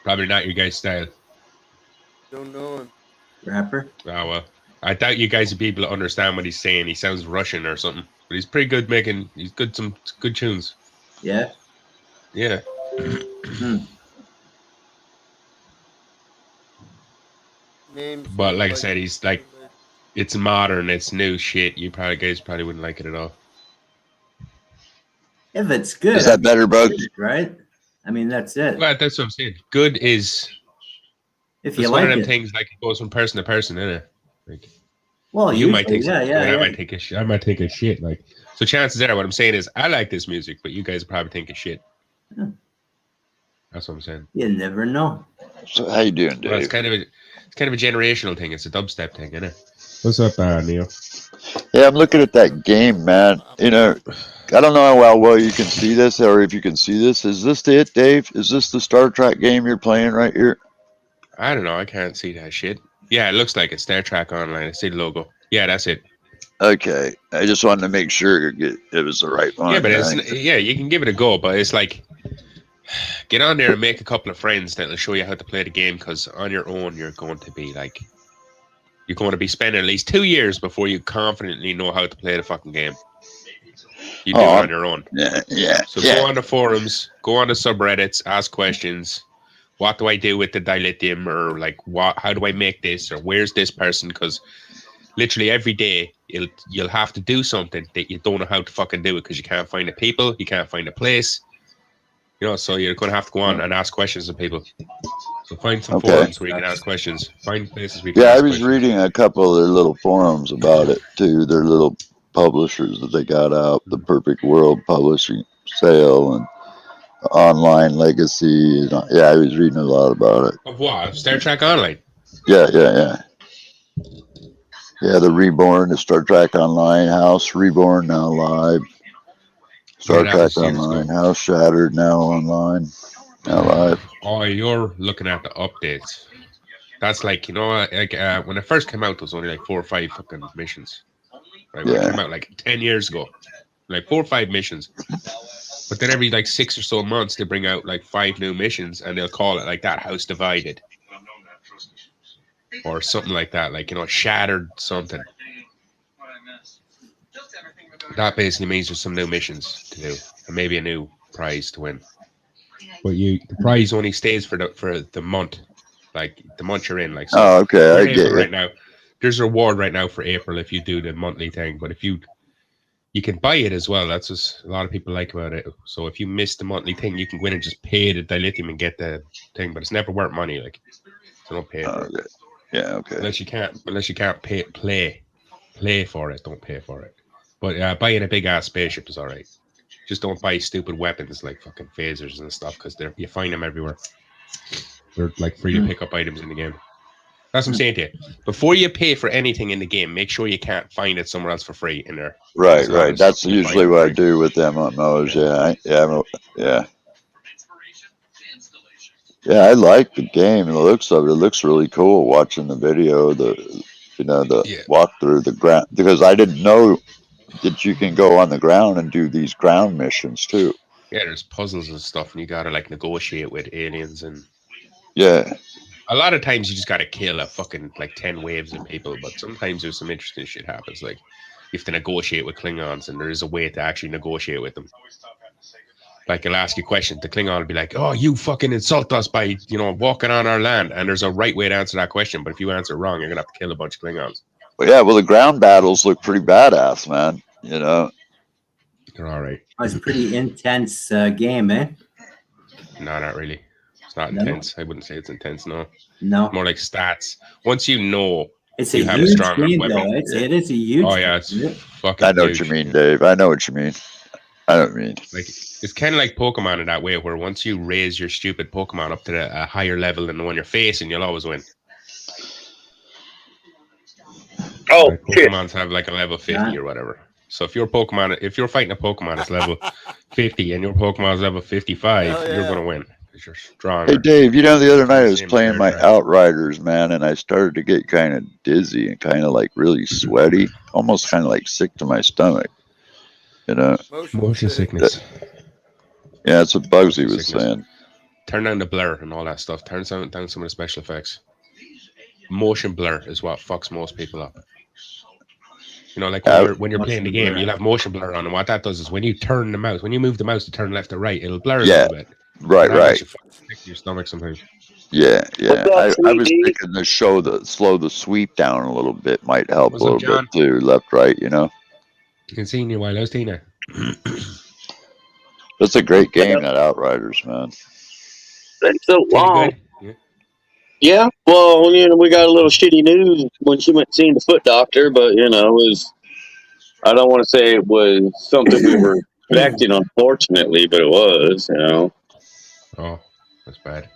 S1: Probably not your guys' style.
S2: Don't know him.
S4: Rapper?
S1: Oh, well. I doubt you guys would be able to understand what he's saying. He sounds Russian or something. But he's pretty good making, he's good, some good tunes.
S4: Yeah.
S1: Yeah.
S4: Hmm.
S2: Name
S1: But
S2: sounds
S1: like I
S2: like
S1: said, he's like,
S2: somebody.
S1: it's modern, it's new shit. You guys probably wouldn't like it at all.
S4: If it's good,
S5: Is that better, Bugs?
S4: right? I mean, that's it.
S1: Well, that's what I'm saying. Good is,
S4: If you
S1: it's one of
S4: like
S1: them
S4: it.
S1: things like it goes from person to person, isn't it? Like,
S4: Well,
S1: you might
S4: usually,
S1: think
S4: yeah,
S1: something's good,
S4: yeah,
S1: I
S4: yeah.
S1: might think it's shit. I might think it's shit. Like, so chances are, what I'm saying is, I like this music, but you guys probably think it's shit.
S4: Yeah.
S1: That's what I'm saying.
S4: You never know.
S5: So how you doing,
S1: Well, it's
S5: Dave?
S1: kind of a generational thing. It's a dubstep thing, isn't it? What's up, Neil?
S5: Yeah, I'm looking at that game, man. You know, I don't know how well you can see this, or if you can see this. Is this it, Dave? Is this the Star Trek game you're playing right here?
S1: I don't know. I can't see that shit. Yeah, it looks like it's Star Trek Online. I see the logo. Yeah, that's it.
S5: Okay, I just wanted to make sure it was the right
S1: Yeah,
S5: one.
S1: but you can give it a go, but it's like get on there and make a couple of friends that'll show you how to play the game. Because on your own, you're going to be spending at least 2 years before you confidently know how to play the fucking game. You do it on your own.
S5: Yeah.
S1: So go on the forums, go on the subreddits, ask questions. What do I do with the dilithium, or like what? How do I make this, or where's this person? Because literally every day you'll have to do something that you don't know how to fucking do it because you can't find the people, you can't find the place. You know, so you're going to have to go on and ask questions of people. So find some
S5: Okay.
S1: forums where you can ask questions. Find places where you can
S5: Yeah, I
S1: ask
S5: was
S1: questions.
S5: reading a couple of their little forums about it too. Their little publishers that they got out, the Perfect World Publishing Sale and Online Legacy. Yeah, I was reading a lot about it.
S1: Of what? Star Trek Online?
S5: Yeah. Yeah, the Reborn, the Star Trek Online, House Reborn now live.
S1: Yeah,
S5: Star
S1: that
S5: Trek
S1: was years ago.
S5: Online, House Shattered now online, now live.
S1: Oh, you're looking at the updates. That's like, when it first came out, there was only like 4 or 5 fucking missions. Right? When it came
S5: Yeah.
S1: out like 10 years ago. Like 4 or 5 missions. But then every like 6 or so months, they bring out like 5 new missions and they'll call it like that, House Divided. Or something like that, like, Shattered something. That basically means there's some new missions to do and maybe a new prize to win. But the prize only stays for the month. like the month you're in. Like, so
S5: Oh, okay,
S1: we're
S5: I
S1: in
S5: get
S1: April
S5: you.
S1: right now. There's a reward right now for April if you do the monthly thing, but if you can buy it as well. That's what a lot of people like about it. So if you miss the monthly thing, you can go in and just pay the dilithium and get the thing, but it's never worth money. Like, so don't pay for it.
S5: Okay. Yeah, okay.
S1: Unless you can't play for it, don't pay for it. But buying a big ass spaceship is all right. Just don't buy stupid weapons like fucking phasers and stuff because you find them everywhere. They're like free to pick up items in the game. That's what I'm saying to you. Before you pay for anything in the game, make sure you can't find it somewhere else for free in there.
S5: Right, right. That's usually what I do with them MMOs. Yeah. Yeah, I like the game. The looks of it. It looks really cool watching the video, the walkthrough, the ground, because I didn't know that you can go on the ground and do these ground missions too.
S1: Yeah, there's puzzles and stuff, and you gotta like negotiate with aliens, and
S5: yeah,
S1: a lot of times you just gotta kill a fucking like 10 waves of people. But sometimes there's some interesting shit happens. Like you have to negotiate with Klingons, and there is a way to actually negotiate with them. Like he'll ask you a question, the Klingon will be like, "Oh, you fucking insult us by walking on our land," and there's a right way to answer that question. But if you answer wrong, you're gonna have to kill a bunch of Klingons.
S5: Well, yeah. Well, the ground battles look pretty badass, man.
S1: They're all right.
S4: It's a pretty intense game, eh?
S1: No, not really. It's not intense. I wouldn't say it's intense. No.
S4: No.
S1: More like stats. Once you know
S4: it's
S1: you
S4: a
S1: have
S4: huge
S1: a strong
S4: game,
S1: weapon.
S4: though. It is a huge.
S1: Oh yeah, it's fucking.
S5: I know
S1: huge.
S5: what you mean, Dave. I know what you mean. I don't mean.
S1: Like it's kind of like Pokemon in that way, where once you raise your stupid Pokemon up to a higher level than the one you're facing, you'll always win.
S6: Oh,
S1: like Pokemons have like a level 50 or whatever. So if you're fighting a Pokemon that's level 50 and your Pokemon's level 55, you're gonna win because you're stronger.
S5: Hey Dave, the other night I was playing my Outriders, man, and I started to get kind of dizzy and kind of like really sweaty, almost kind of like sick to my stomach.
S1: Motion sickness.
S5: Yeah, that's what Bugsy was saying.
S1: Turn down the blur and all that stuff. Turn down some of the special effects. Motion blur is what fucks most people up. Like when you're playing the game, you'll have motion blur on, and what that does is when you turn the mouse, when you move the mouse to turn left or right, it'll blur a little bit.
S5: Right.
S1: Stick to your stomach sometimes.
S5: Yeah. I was thinking to slow the sweep down a little bit might help a little bit too, left, right.
S1: You can see you while I was Tina.
S5: That's a great game, that Outriders, man.
S6: That's so long. Yeah, well, we got a little shitty news when she went seeing the foot doctor, but it was. I don't want to say it was something we were expecting, unfortunately, but it was.
S1: Oh, that's bad.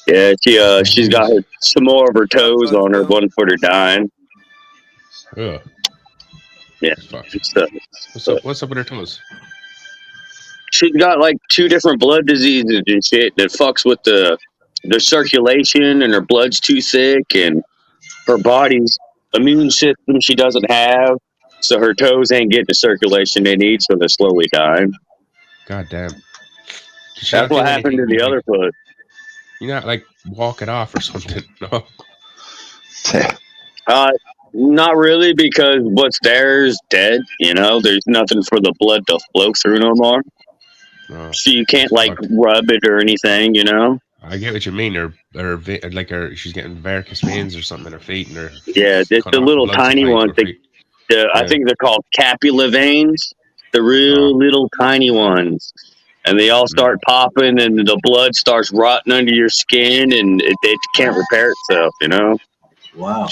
S6: Yeah, she's got some more of her toes on her. One foot are dying.
S1: Ugh.
S6: Yeah.
S1: What's up with her toes?
S6: She's got like 2 different blood diseases and shit that fucks with the circulation, and her blood's too thick, and her body's immune system she doesn't have, so her toes ain't getting the circulation they need, so they're slowly dying.
S1: God damn.
S6: That's what happened to the other foot.
S1: You not like walk it off or something, no?
S6: Not really, because what's there is dead. There's nothing for the blood to flow through no more. Oh, so you can't rub it or anything.
S1: I get what you mean. She's getting varicose veins or something in her feet, and her
S6: it's the little tiny ones. I think they're called capilla veins. The real little tiny ones, and they all start popping, and the blood starts rotting under your skin, and it can't repair itself.
S4: Wow.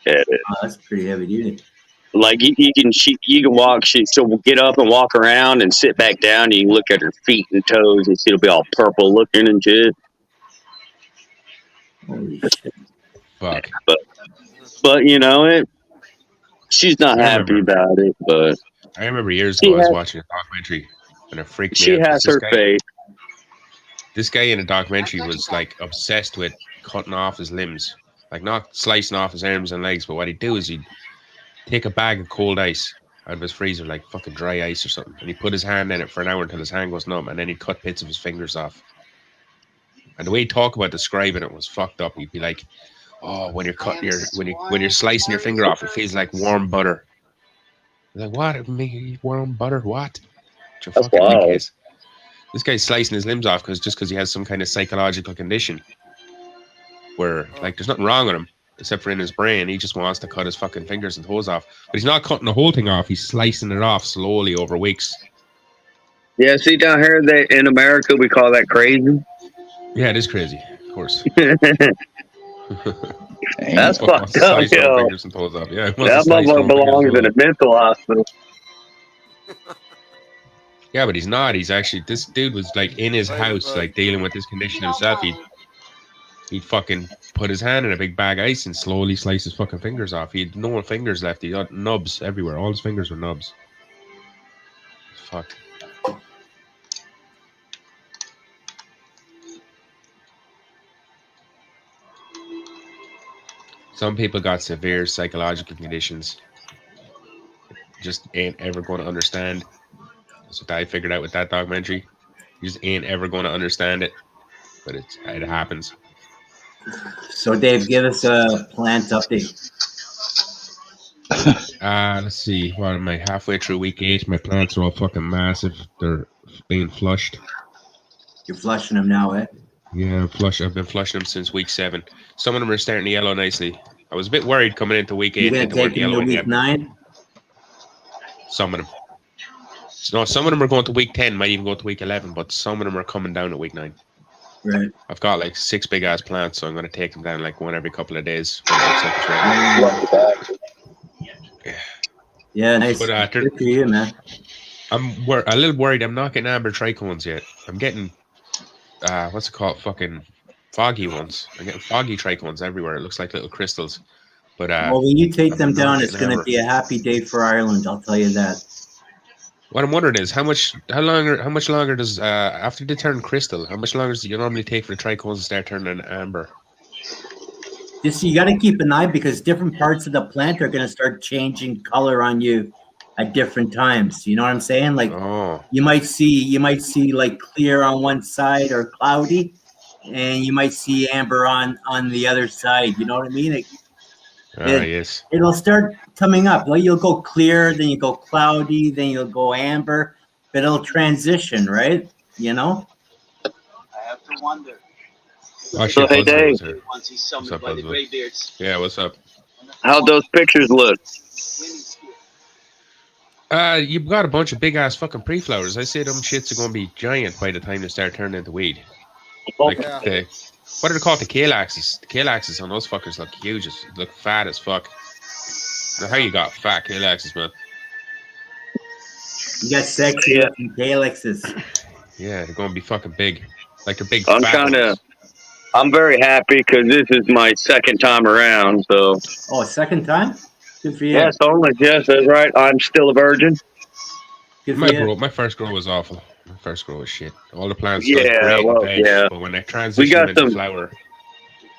S6: Yeah,
S4: that's pretty heavy duty.
S6: Like you can walk. She'll get up and walk around and sit back down. And you can look at her feet and toes, and it'll be all purple looking and shit.
S4: Holy shit!
S1: Fuck.
S6: But she's not happy about it. But
S1: I remember years ago I was watching a documentary, and it freaked me out.
S6: She has her fate.
S1: This guy in the documentary was like obsessed with cutting off his limbs, like not slicing off his arms and legs, but what he'd do is he'd take a bag of cold ice out of his freezer, like fucking dry ice or something, and he'd put his hand in it for an hour until his hand goes numb, and then he'd cut bits of his fingers off. And the way he'd talk about describing it was fucked up. He'd be like, "Oh, when you're cutting when you're slicing your finger off, it feels like warm butter." Like, what? Warm butter? What? Your fucking case. This guy's slicing his limbs off because he has some kind of psychological condition. where like there's nothing wrong with him except for in his brain. He just wants to cut his fucking fingers and toes off, but he's not cutting the whole thing off. He's slicing it off slowly over weeks.
S6: Yeah, see down here in America we call that crazy.
S1: Yeah, it is crazy, of course.
S6: That's
S1: Fuck wants
S6: fucked
S1: to
S6: up,
S1: slice our
S6: yo.
S1: fingers and toes off. Yeah, he wants to
S6: That
S1: slice
S6: motherfucker
S1: our fingers
S6: belongs
S1: and
S6: in a
S1: toes.
S6: mental hospital.
S1: Yeah, but he's not. He's actually, this dude was like in his house, like dealing with this condition himself. He'd fucking put his hand in a big bag of ice and slowly slice his fucking fingers off. He had no fingers left. He got nubs everywhere. All his fingers were nubs. Fuck. Some people got severe psychological conditions. Just ain't ever going to understand. That's what I figured out with that documentary. You just ain't ever going to understand it, but it happens.
S4: So, Dave, give us a plant update.
S1: Let's see. What am I halfway through week 8? My plants are all fucking massive. They're being flushed.
S4: You're flushing them now, eh?
S1: Yeah, I've been flushing them since week 7. Some of them are starting to yellow nicely. I was a bit worried coming into week 8.
S4: You're gonna
S1: They weren't
S4: take them to
S1: yellowing
S4: week
S1: yet.
S4: 9?
S1: Some of them. No, some of them are going to week 10. Might even go to week 11. But some of them are coming down at week 9.
S4: Right.
S1: I've got like 6 big ass plants, so I'm going to take them down like one every couple of days. When it looks like it's ready.
S4: Yeah, nice.
S1: But
S4: Good for you, man.
S1: I'm a little worried. I'm not getting amber trichones yet. I'm getting what's it called? Fucking foggy ones. I'm getting foggy trichones everywhere. It looks like little crystals. But
S4: Well, when you take them
S1: I'm not
S4: down, it's
S1: getting
S4: going to
S1: amber.
S4: be a happy day for Ireland. I'll tell you that.
S1: What I'm wondering is how much longer does after they turn crystal? How much longer does it normally take for the trichones to start turning amber?
S4: Just you got to keep an eye because different parts of the plant are going to start changing color on you at different times. You know what I'm saying? Like you might see like clear on one side or cloudy, and you might see amber on the other side. You know what I mean?
S1: Yes.
S4: It'll start coming up. Like you'll go clear, then you go cloudy, then you'll go amber, but it'll transition, right? You know.
S11: I have to wonder.
S1: Oh shit,
S6: hey,
S1: Buzzwell
S6: Dave.
S1: was here.
S11: Once he's
S1: What's
S11: summoned
S1: up,
S11: by the
S1: Buzzwell?
S11: Greybeards.
S1: Yeah, what's up?
S6: How'd those pictures look?
S1: You've got a bunch of big ass fucking pre-flowers. I say them shits are gonna be giant by the time they start turning into weed. Like what are they called? The calyxes. The calyxes on those fuckers look huge. Look fat as fuck. Now, how you got fat calyxes, man?
S4: You got sexy looking calyxes.
S1: Yeah, they're gonna be fucking big. Like they're big.
S6: I'm
S1: fat
S6: trying
S1: ones.
S6: to. I'm very happy because this is my second time around. So.
S4: Oh, second time? Good for you.
S6: Yes, only. Yes, that's right. I'm still a virgin.
S4: Good for you.
S1: My first grow was awful. My first grow was shit. All the plants
S6: Yeah,
S1: look great
S6: well,
S1: and veg,
S6: yeah.
S1: but when they transition
S6: got
S1: into
S6: some-
S1: flower,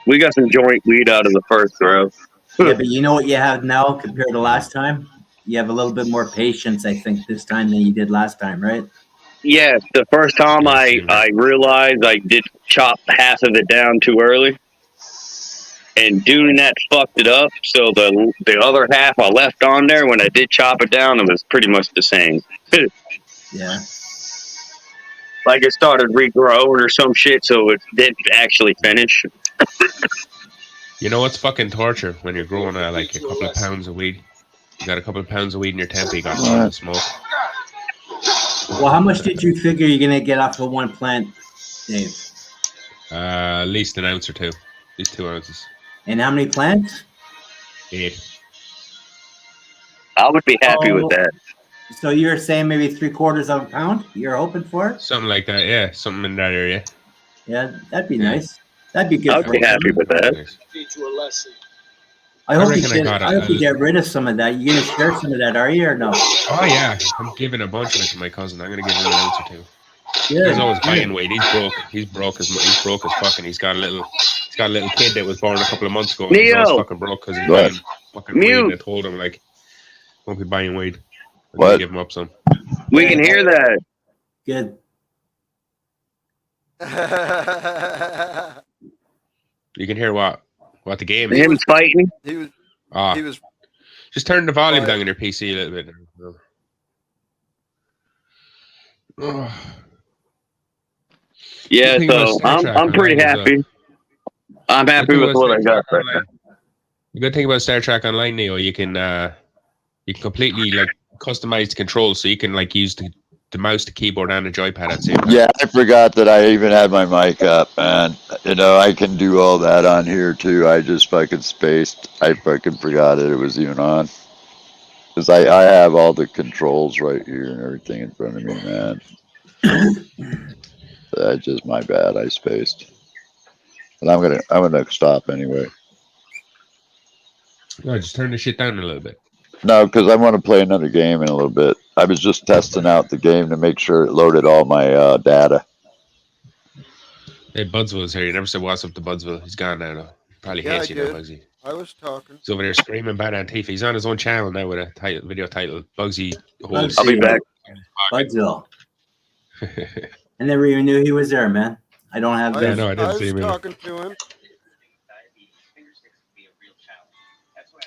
S6: We got some joint weed out of the first grow.
S4: Yeah, but you know what you have now compared to last time? You have a little bit more patience, I think, this time than you did last time, right?
S6: Yes, the first time
S1: Yeah,
S6: I realized I did chop half of it down too early. And doing that fucked it up. So the other half I left on there, when I did chop it down, it was pretty much the same.
S4: Yeah.
S6: Like it started regrowing or some shit, so it didn't actually finish.
S1: you know what's fucking torture when you're growing like a couple of pounds of weed. You got a couple of pounds of weed in your tempe, you got tons of smoke.
S4: Well, how much did you figure you're going to get off of one plant, Dave?
S1: At least an ounce or two. At least 2 ounces.
S4: And how many plants?
S1: 8.
S6: I would be happy with that.
S4: So you're saying maybe 3/4 of a pound you're hoping for?
S1: Something like that, yeah. Something in that area.
S4: Yeah, that'd be nice. That'd be good.
S6: I would be happy with that.
S11: Teach you a lesson.
S4: I hope you get rid of some of that. You gonna share some of that, are you, or no?
S1: Oh yeah, I'm giving a bunch of it to my cousin. I'm gonna give him an ounce or two.
S4: Good.
S1: He's always buying weed. He's broke. He's broke as fucking. He's got a little kid that was born a couple of months ago. And he's always fucking broke because he's buying fucking weed. And I told him like, won't be buying weed. I'm gonna give him up some.
S6: We can hear that.
S4: Good.
S1: You can hear what the game
S6: is. Him fighting.
S2: He was.
S1: Just turn the volume down on your PC a little bit.
S6: Yeah, so I'm pretty happy. I'm
S1: Good
S6: happy
S1: thing
S6: with
S1: about
S6: what I
S1: Star
S6: got
S1: Trek
S6: right now.
S1: Online. The good thing about Star Trek Online, Neo, you can completely like customize the controls, so you can like use the mouse, the keyboard, and the joypad at the same time.
S5: Yeah, I forgot that I even had my mic up, man. You know, I can do all that on here too. I just fucking spaced. I fucking forgot it was even on. Because I have all the controls right here and everything in front of me, man. That's just my bad. I spaced. But I'm gonna stop anyway.
S1: No, just turn the shit down a little bit.
S5: No, because I want to play another game in a little bit. I was just testing out the game to make sure it loaded all my data.
S1: Hey, Budsville's here. You never said what's up to Budsville. He's gone now, though. Probably
S2: Yeah, I
S1: hates you now,
S2: did.
S1: Bugsy.
S2: I was talking.
S1: He's over there screaming bad Antifa. He's on his own channel now with a video title, Bugsy Holds.
S6: I'll be back.
S4: Budsville. I never even knew he was there, man. I don't have
S1: Yeah,
S4: this.
S1: no, I didn't
S2: I
S1: see
S2: was
S1: him either.
S2: talking to him.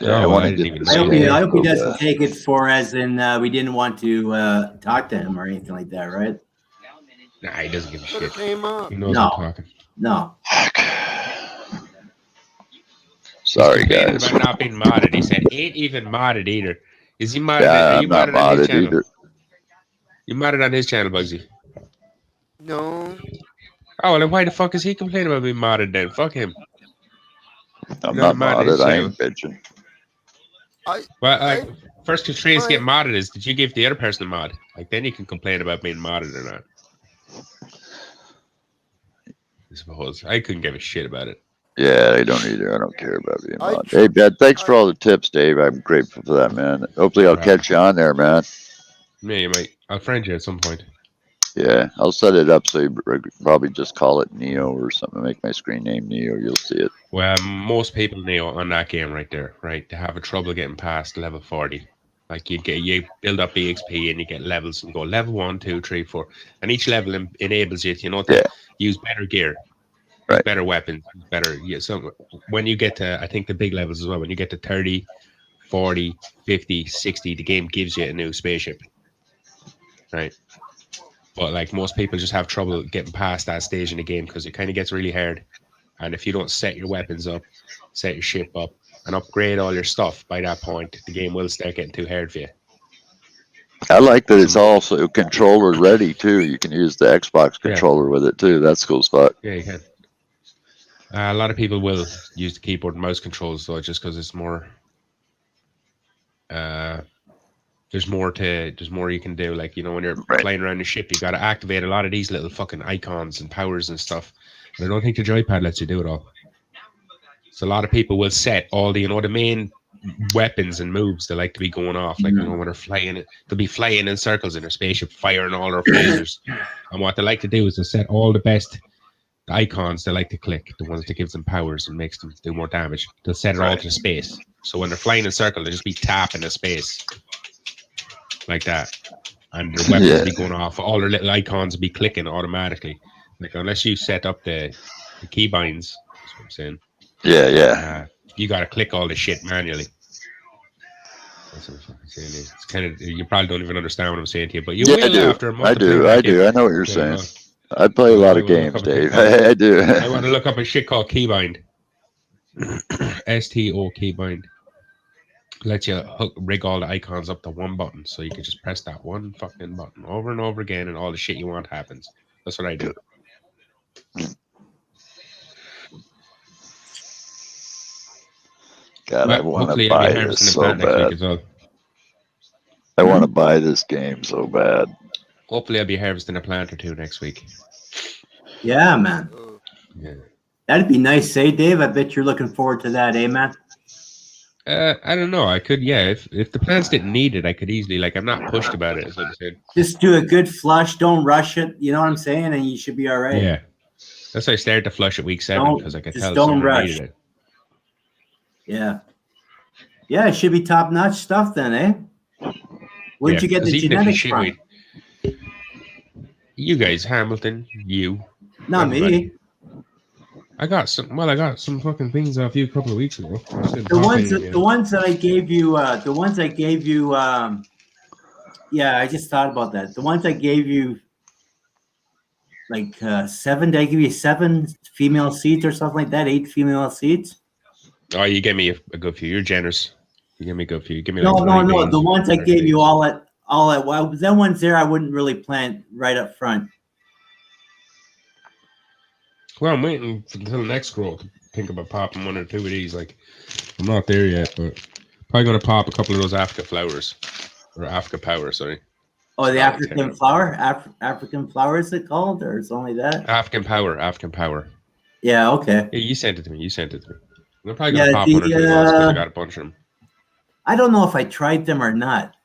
S5: Yeah, I
S1: Oh,
S5: want
S1: I
S5: to
S1: didn't
S5: get
S1: even
S5: this
S1: know.
S4: I
S5: game.
S4: hope he
S5: so
S4: doesn't
S5: bad.
S4: take it for as in we didn't want to talk to him or anything like that, right?
S1: Nah, he doesn't give a
S2: Could have
S1: shit.
S2: came up.
S1: He knows
S4: No.
S1: I'm talking.
S4: No.
S5: Sorry,
S1: He's complaining
S5: guys.
S1: about not being modded. He said, ain't even modded either. Is he modded?
S5: Yeah,
S1: Are
S5: I'm
S1: you
S5: not
S1: modded on his
S5: modded
S1: channel?
S5: either.
S1: You modded on his channel, Bugsy.
S2: No.
S1: Oh, well, then why the fuck is he complaining about being modded then? Fuck him.
S5: I'm
S1: You're
S5: not
S1: not modded his
S5: modded. I
S1: channel.
S5: ain't bitching.
S1: Well, like, first constraints to get
S2: my-
S1: modded is did you give the other person a mod? Like, then you can complain about being modded or not. I suppose. I couldn't give a shit about it.
S5: Yeah, I don't either. I don't care about being
S2: I
S5: modded.
S2: tr-
S5: Hey, Ben, thanks for all the tips, Dave. I'm grateful for that, man. Hopefully, I'll catch you on there, man.
S1: Yeah, you might. I'll friend you at some point.
S5: Yeah, I'll set it up so you probably just call it Neo or something. Make my screen name Neo. You'll see it.
S1: Well, most people Neo on that game right there, right? They have a trouble getting past level 40. Like you build up EXP and you get levels and go level 1, 2, 3, 4, and each level enables you, to use better gear,
S5: right,
S1: better weapons, better. Yeah, so when you get to, I think the big levels as well, when you get to 30, 40, 50, 60, the game gives you a new spaceship, right? But like most people just have trouble getting past that stage in the game because it kind of gets really hard. And if you don't set your weapons up, set your ship up, and upgrade all your stuff by that point, the game will start getting too hard for you.
S5: I like that it's also controller ready too. You can use the Xbox controller with it too. That's cool as fuck.
S1: Yeah, you can. A lot of people will use the keyboard and mouse controls though, just because it's more. There's more you can do. Like when you're flying around the ship, you got to activate a lot of these little fucking icons and powers and stuff. And I don't think the joypad lets you do it all. So a lot of people will set all the the main weapons and moves they like to be going off. Like when they're flying, they'll be flying in circles in their spaceship, firing all their phasers. And what they like to do is to set all the best icons they like to click, the ones that gives them powers and makes them do more damage. They'll set it all to space. So when they're flying in circle, they just be tapping the space like that, and their weapons will be going off. All their little icons will be clicking automatically. Like unless you set up the keybinds, that's what I'm saying.
S5: Yeah.
S1: You got to click all the shit manually. That's what I'm fucking saying. It's kind of, you probably don't even understand what I'm saying to you, but you will after a month.
S5: I do. I know what you're saying. I play a lot of games, Dave. I do.
S1: I want to look up a shit called keybind. STO keybind. Lets you rig all the icons up to one button, so you can just press that one fucking button over and over again, and all the shit you want happens. That's what I do.
S5: God, I want to buy this so bad. I want to buy this game so bad.
S1: Hopefully, I'll be harvesting a plant or two next week.
S4: Yeah, man.
S1: Yeah.
S4: That'd be nice, eh, Dave? I bet you're looking forward to that, eh, man?
S1: I don't know. I could, if the plants didn't need it, I could easily, I'm not pushed about it, as I said.
S4: Just do a good flush. Don't rush it. You know what I'm saying? And you should be all right.
S1: Yeah. That's why I started to flush at week 7, because I could tell
S4: don't
S1: someone
S4: rush.
S1: needed it.
S4: Yeah. Yeah, it should be top-notch stuff then, eh? Where'd you get the genetics from?
S1: You guys, Hamilton, you.
S4: Not
S1: everybody.
S4: me.
S1: I got some fucking things off you a couple of weeks ago.
S4: The ones that I gave you, yeah, I just thought about that. The ones I gave you like 7. Did I give you 7 female seeds or something like that? 8 female seeds?
S1: Oh, you gave me a good few. You're generous. You give me a good few. You give me
S4: No,
S1: like
S4: no,
S1: 9
S4: no.
S1: beans.
S4: The ones I
S1: 30
S4: gave you
S1: beans.
S4: all at well, them ones there I wouldn't really plant right up front.
S1: Well, I'm waiting until the next grow to think about popping 1 or 2 of these. Like, I'm not there yet, but probably gonna pop a couple of those Africa flowers or Africa power. Sorry.
S4: Oh, the
S1: Got like 10
S4: African
S1: of them.
S4: flower? African flower is it called? Or it's only that?
S1: African power. African power.
S4: Yeah, okay.
S1: Yeah, you sent it to me. You sent it to me. I'm probably
S4: Yeah,
S1: gonna pop 1 or 2 of those because I got a bunch of them.
S4: I don't know if I tried them or not.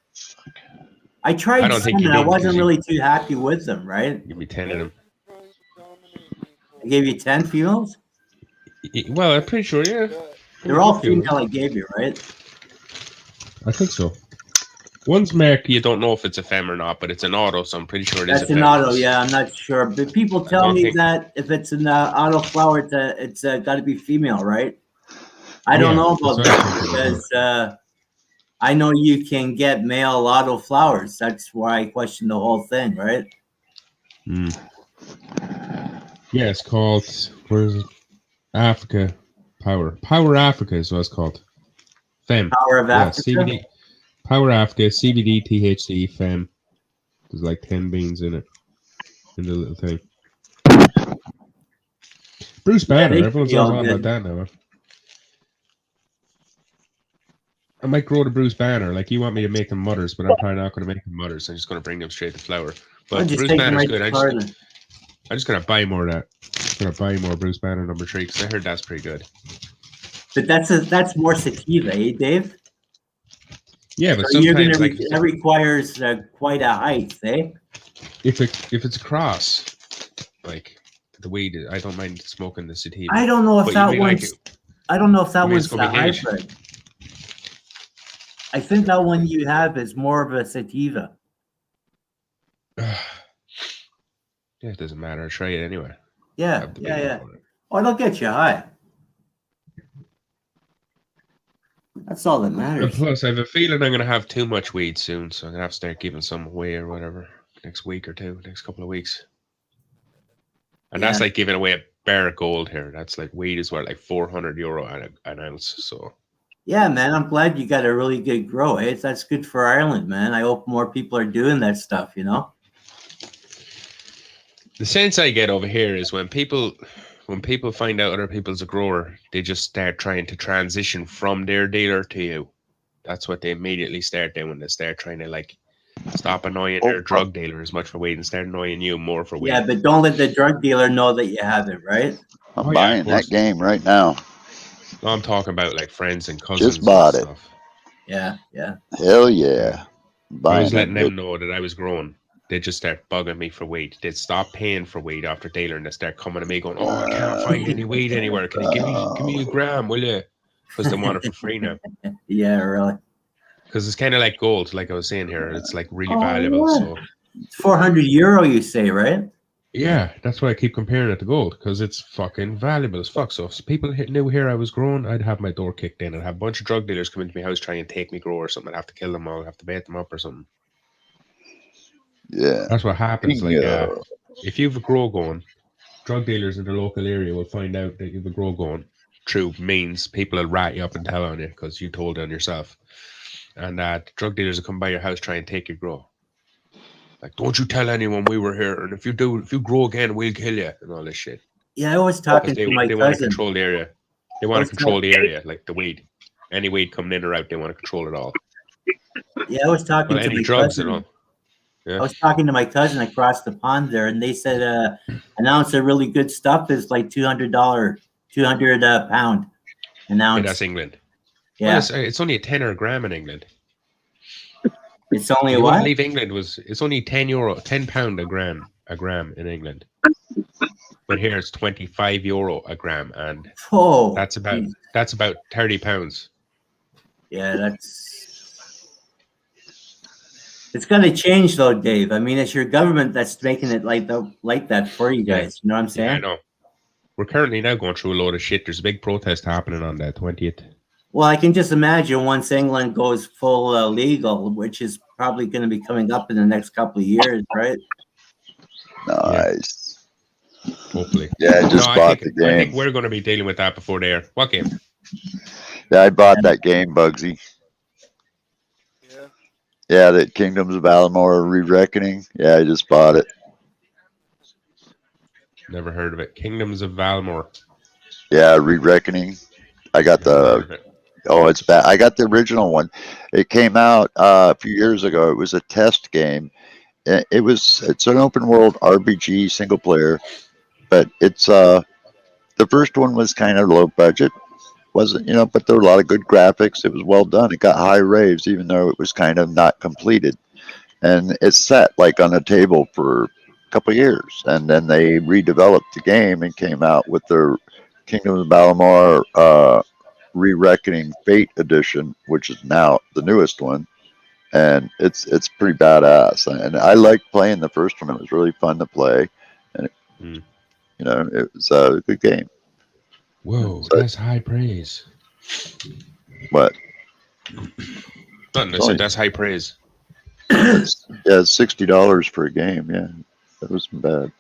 S4: I
S1: I
S4: tried
S1: don't think
S4: some
S1: you
S4: and I
S1: did because
S4: wasn't
S1: you
S4: really too happy with them, right?
S1: give me 10 of them.
S4: I gave you 10 females?
S1: Well, I'm pretty sure, yeah.
S4: They're all female I gave you, right?
S1: I think so. One's marked, you don't know if it's a femme or not, but it's an auto, so I'm pretty sure it is
S4: That's
S1: a
S4: an
S1: femme.
S4: auto, yeah, I'm not sure. But people tell
S1: don't
S4: me
S1: think-
S4: that if it's an auto flower, it's got to be female, right? I don't
S1: Yeah,
S4: know
S1: that's
S4: about
S1: what I
S4: that
S1: think
S4: because I know you can get male auto flowers. That's why I question the whole thing, right?
S1: Yeah, it's called, where's it? Africa Power. Power Africa is what it's called. Femme.
S4: Power of
S1: Yeah,
S4: Africa?
S1: CBD. Power Africa, CBD, THC, Femme. There's like 10 beans in it. In the little thing. Bruce Banner,
S4: they
S1: everyone's
S4: feel
S1: all on about
S4: good.
S1: that now. I might grow the Bruce Banner. Like, you want me to make them mothers, but I'm probably not going to make them mothers. I'm just going to bring them straight to flower.
S4: I'll
S1: But
S4: just
S1: Bruce
S4: take them
S1: Banner's
S4: right
S1: good.
S4: to
S1: I'm
S4: garden.
S1: just going to buy more of that. I'm going to buy more Bruce Banner number 3 because I heard that's pretty good.
S4: But that's more sativa, eh, Dave?
S1: Yeah, but
S4: So you're
S1: sometimes,
S4: gonna
S1: like,
S4: that requires quite a height, eh?
S1: if it's a cross, like the weed, I don't mind smoking the sativa.
S4: I don't know if
S1: But you
S4: that
S1: may like
S4: one's.
S1: it.
S4: I don't know if that
S1: You mean it's
S4: one's
S1: gonna
S4: the
S1: be Haitian?
S4: hybrid. I think that one you have is more of a sativa.
S1: Yeah, it doesn't matter. I'll try it anyway.
S4: Yeah,
S1: Have the
S4: yeah,
S1: big
S4: yeah.
S1: one for it.
S4: Oh, it'll get you high. That's all that
S1: And
S4: matters.
S1: plus, I have a feeling I'm gonna have too much weed soon, so I'm gonna have to start giving some away or whatever next week or two, next couple of weeks. And that's
S4: Yeah.
S1: like giving away a bar of gold here. That's like weed is worth like €400 an ounce. So
S4: Yeah, man. I'm glad you got a really good grow. Eh? That's good for Ireland, man. I hope more people are doing that stuff. You know.
S1: the sense I get over here is when people find out other people's a grower, they just start trying to transition from their dealer to you. That's what they immediately start doing. They start trying to like stop annoying their drug dealer as much for weed and start annoying you more for weed.
S4: Yeah, but don't let the drug dealer know that you have it, right?
S5: I'm buying that game right now.
S1: No, I'm talking about like friends and cousins.
S5: Just bought
S1: and
S5: it.
S1: stuff.
S4: Yeah, yeah.
S5: Hell yeah.
S1: I was
S5: Buying
S1: letting
S5: that
S1: them know that I was growing. They'd just start bugging me for weed. They'd stop paying for weed after dealer and they start coming to me going, "Oh, I can't find any weed anywhere. Can you give me a gram, will you?" Because they want it for free now.
S4: Yeah, really.
S1: Because it's kind of like gold, like I was saying here. It's like really
S4: Oh,
S1: valuable.
S4: yeah.
S1: So
S4: €400, you say, right?
S1: yeah, that's why I keep comparing it to gold because it's fucking valuable as fuck. So if people knew here I was growing, I'd have my door kicked in. I'd have a bunch of drug dealers come into my house trying to take me grow or something. I'd have to kill them all. I'd have to bait them up or something.
S5: Yeah.
S1: That's what happens. Like,
S5: Yeah.
S1: if you have a grow going, drug dealers in the local area will find out that you have a grow going through means people will rat you up and tell on you because you told on yourself. And drug dealers will come by your house try and take your grow. Like, don't you tell anyone we were here, and if you grow again, we'll kill you, and all this shit.
S4: Yeah, I was talking
S1: Because
S4: to my
S1: they want to
S4: cousin.
S1: control the area. They want to control the area, like the weed. Any weed coming in or out, they want to control it all.
S4: Yeah, I was talking
S1: Well,
S4: to
S1: any
S4: my
S1: drugs
S4: cousin.
S1: and all. Yeah.
S4: I was talking to my cousin across the pond there, and they said an ounce of really good stuff is like $200, 200 a pound. An
S1: Yeah,
S4: ounce.
S1: that's England.
S4: Yeah,
S1: Well, it's only a tenner a gram in England.
S4: it's only
S1: You
S4: a
S1: wouldn't
S4: what?
S1: believe England it's only £10 a gram in England. But here it's €25 a gram, and
S4: Oh,
S1: that's about £30.
S4: yeah, it's going to change though, Dave. I mean, it's your government that's making it like that for you guys. You know what I'm saying?
S1: Yeah, I know. We're currently now going through a load of shit. There's a big protest happening on the 20th.
S4: Well, I can just imagine once England goes full legal, which is probably going to be coming up in the next couple of years, right?
S5: Nice.
S1: Hopefully.
S5: Yeah, I just
S1: No,
S5: bought the
S1: I think
S5: game.
S1: we're going to be dealing with that before they are. What game?
S5: Yeah, I bought that game, Bugsy.
S2: Yeah.
S5: Yeah, the Kingdoms of Amalur Re-Reckoning. Yeah, I just bought it.
S1: Never heard of it. Kingdoms of Valmore.
S5: Yeah, Re-Reckoning. I got
S1: Never heard
S5: the.
S1: of it.
S5: Oh, it's bad. I got the original one. It came out a few years ago. It was a test game. It's an open world RPG single player, but it's the first one was kind of low budget, wasn't but there were a lot of good graphics. It was well done. It got high raves, even though it was kind of not completed. And it's set like on a table for a couple of years, and then they redeveloped the game and came out with their Kingdom of Balamar Re-Reckoning Fate Edition, which is now the newest one, and it's pretty badass. And I liked playing the first one; it was really fun to play, and
S1: Hmm.
S5: it was a good game.
S1: Whoa,
S5: So
S1: that's high praise.
S5: what?
S1: Nothing. I
S5: It's
S1: said
S5: only
S1: that's high praise.
S5: it's $60 for a game. Yeah, that wasn't bad.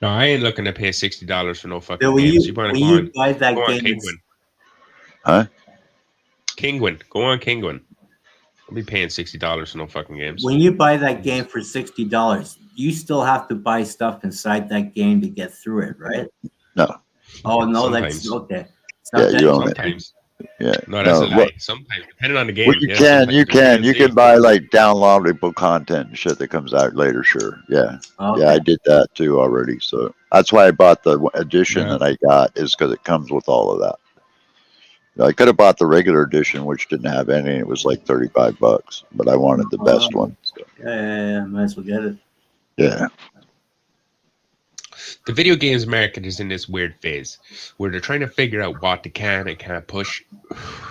S1: No, I ain't looking to pay $60 for no
S4: So
S1: fucking games. You want to
S4: when you buy
S1: go
S4: that
S1: on
S4: game,
S1: Kingwin.
S5: Huh?
S1: Kingwin, go on Kingwin. I'll be paying $60 for no fucking games.
S4: when you buy that game for $60, you still have to buy stuff inside that game to get through it, right?
S5: No.
S4: Oh no,
S1: Sometimes.
S4: that's okay.
S5: Yeah, you own it.
S1: Sometimes.
S5: Yeah.
S1: No, that's
S5: No.
S1: a lie. Sometimes, depending on the game.
S5: Well, you
S1: yeah,
S5: can,
S1: sometimes
S5: you
S1: there's
S5: can, you
S1: DLC.
S5: can buy like downloadable content and shit that comes out later. Sure, yeah,
S4: Okay.
S5: yeah, I did that too already. So that's why I bought the edition
S1: Yeah.
S5: that I got is because it comes with all of that. I could have bought the regular edition, which didn't have any. It was like $35, but I wanted the best one. So,
S4: Yeah, might as well get it.
S5: yeah,
S1: The video games market is in this weird phase where they're trying to figure out what they can and can't push.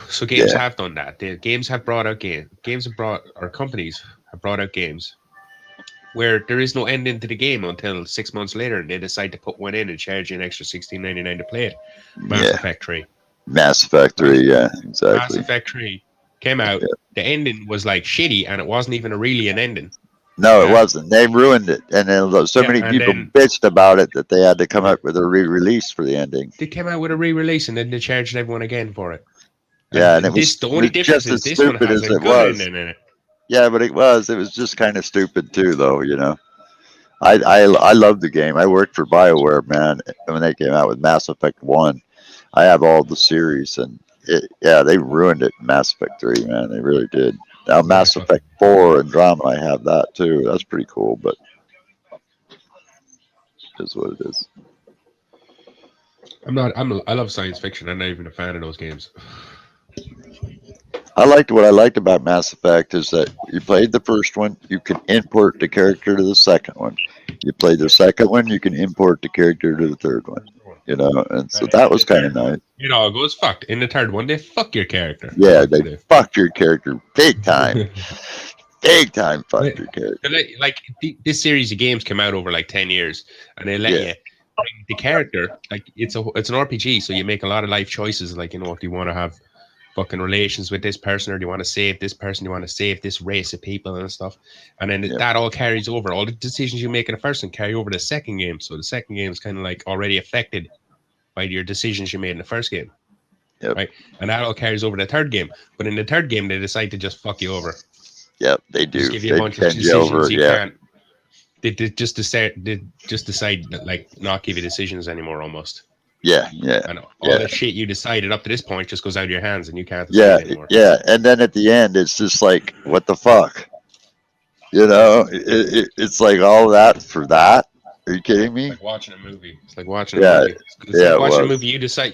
S1: So games
S5: Yeah.
S1: have done that. The games have brought out companies have brought out games where there is no ending to the game until 6 months later, and they decide to put one in and charge you an extra $16.99 to play it. Mass
S5: yeah.
S1: Effect 3.
S5: Mass Effect 3, yeah,
S1: Mass
S5: exactly.
S1: Effect 3 came out.
S5: Yeah.
S1: The ending was like shitty, and it wasn't even really an ending.
S5: No, it
S1: Yeah.
S5: wasn't. They ruined it, and then so
S1: Yeah,
S5: many
S1: and
S5: people
S1: then
S5: bitched about it that they had to come up with a re-release for the ending.
S1: they came out with a re-release, and then they charged everyone again for it.
S5: Yeah, and it was,
S1: the
S5: it
S1: only
S5: was
S1: difference
S5: just
S1: is
S5: as
S1: this one
S5: stupid
S1: has
S5: as
S1: a
S5: it
S1: good
S5: was.
S1: ending in it.
S5: Yeah, but it was just kind of stupid too, though. I love the game. I worked for BioWare, man, when they came out with Mass Effect 1. I have all the series, and they ruined it in Mass Effect 3, man. They really did. Now, Mass
S1: fucking-
S5: Effect 4 and Drama, I have that too. That's pretty cool, but it is what it is.
S1: I love science fiction. I'm not even a fan of those games.
S5: What I liked about Mass Effect is that you played the first one, you can import the character to the second one. You play the second one, you can import the character to the third one. And so that was kind of nice.
S1: It all goes fucked. In the third one, they fuck your character.
S5: Yeah, they fucked your character big time. Big time fucked your character.
S1: This series of games came out over like 10 years, and they let you bring the character. Like it's an RPG, so you make a lot of life choices. Like, do you want to have fucking relations with this person, or do you want to save this person? Do you want to save this race of people and stuff? And then that all carries over. All the decisions you make in the first one carry over to the second game. So the second game is kind of like already affected by your decisions you made in the first game.
S5: Yep.
S1: Right? And that all carries over to the third game. But in the third game, they decide to just fuck you over.
S5: Yep, they do.
S1: Just give you a
S5: They
S1: bunch of
S5: bend you
S1: decisions
S5: over,
S1: you
S5: yeah.
S1: can't. They just decide that, like, not give you decisions anymore almost.
S5: Yeah.
S1: And all the shit you decided up to this point just goes out of your hands and you can't decide anymore.
S5: Yeah. And then at the end, it's just like, what the fuck? It's like all that for that. Are you kidding me?
S1: It's like watching a movie. It's like watching a movie. It's
S5: Yeah,
S1: like
S5: it
S1: watching a
S5: was.
S1: movie.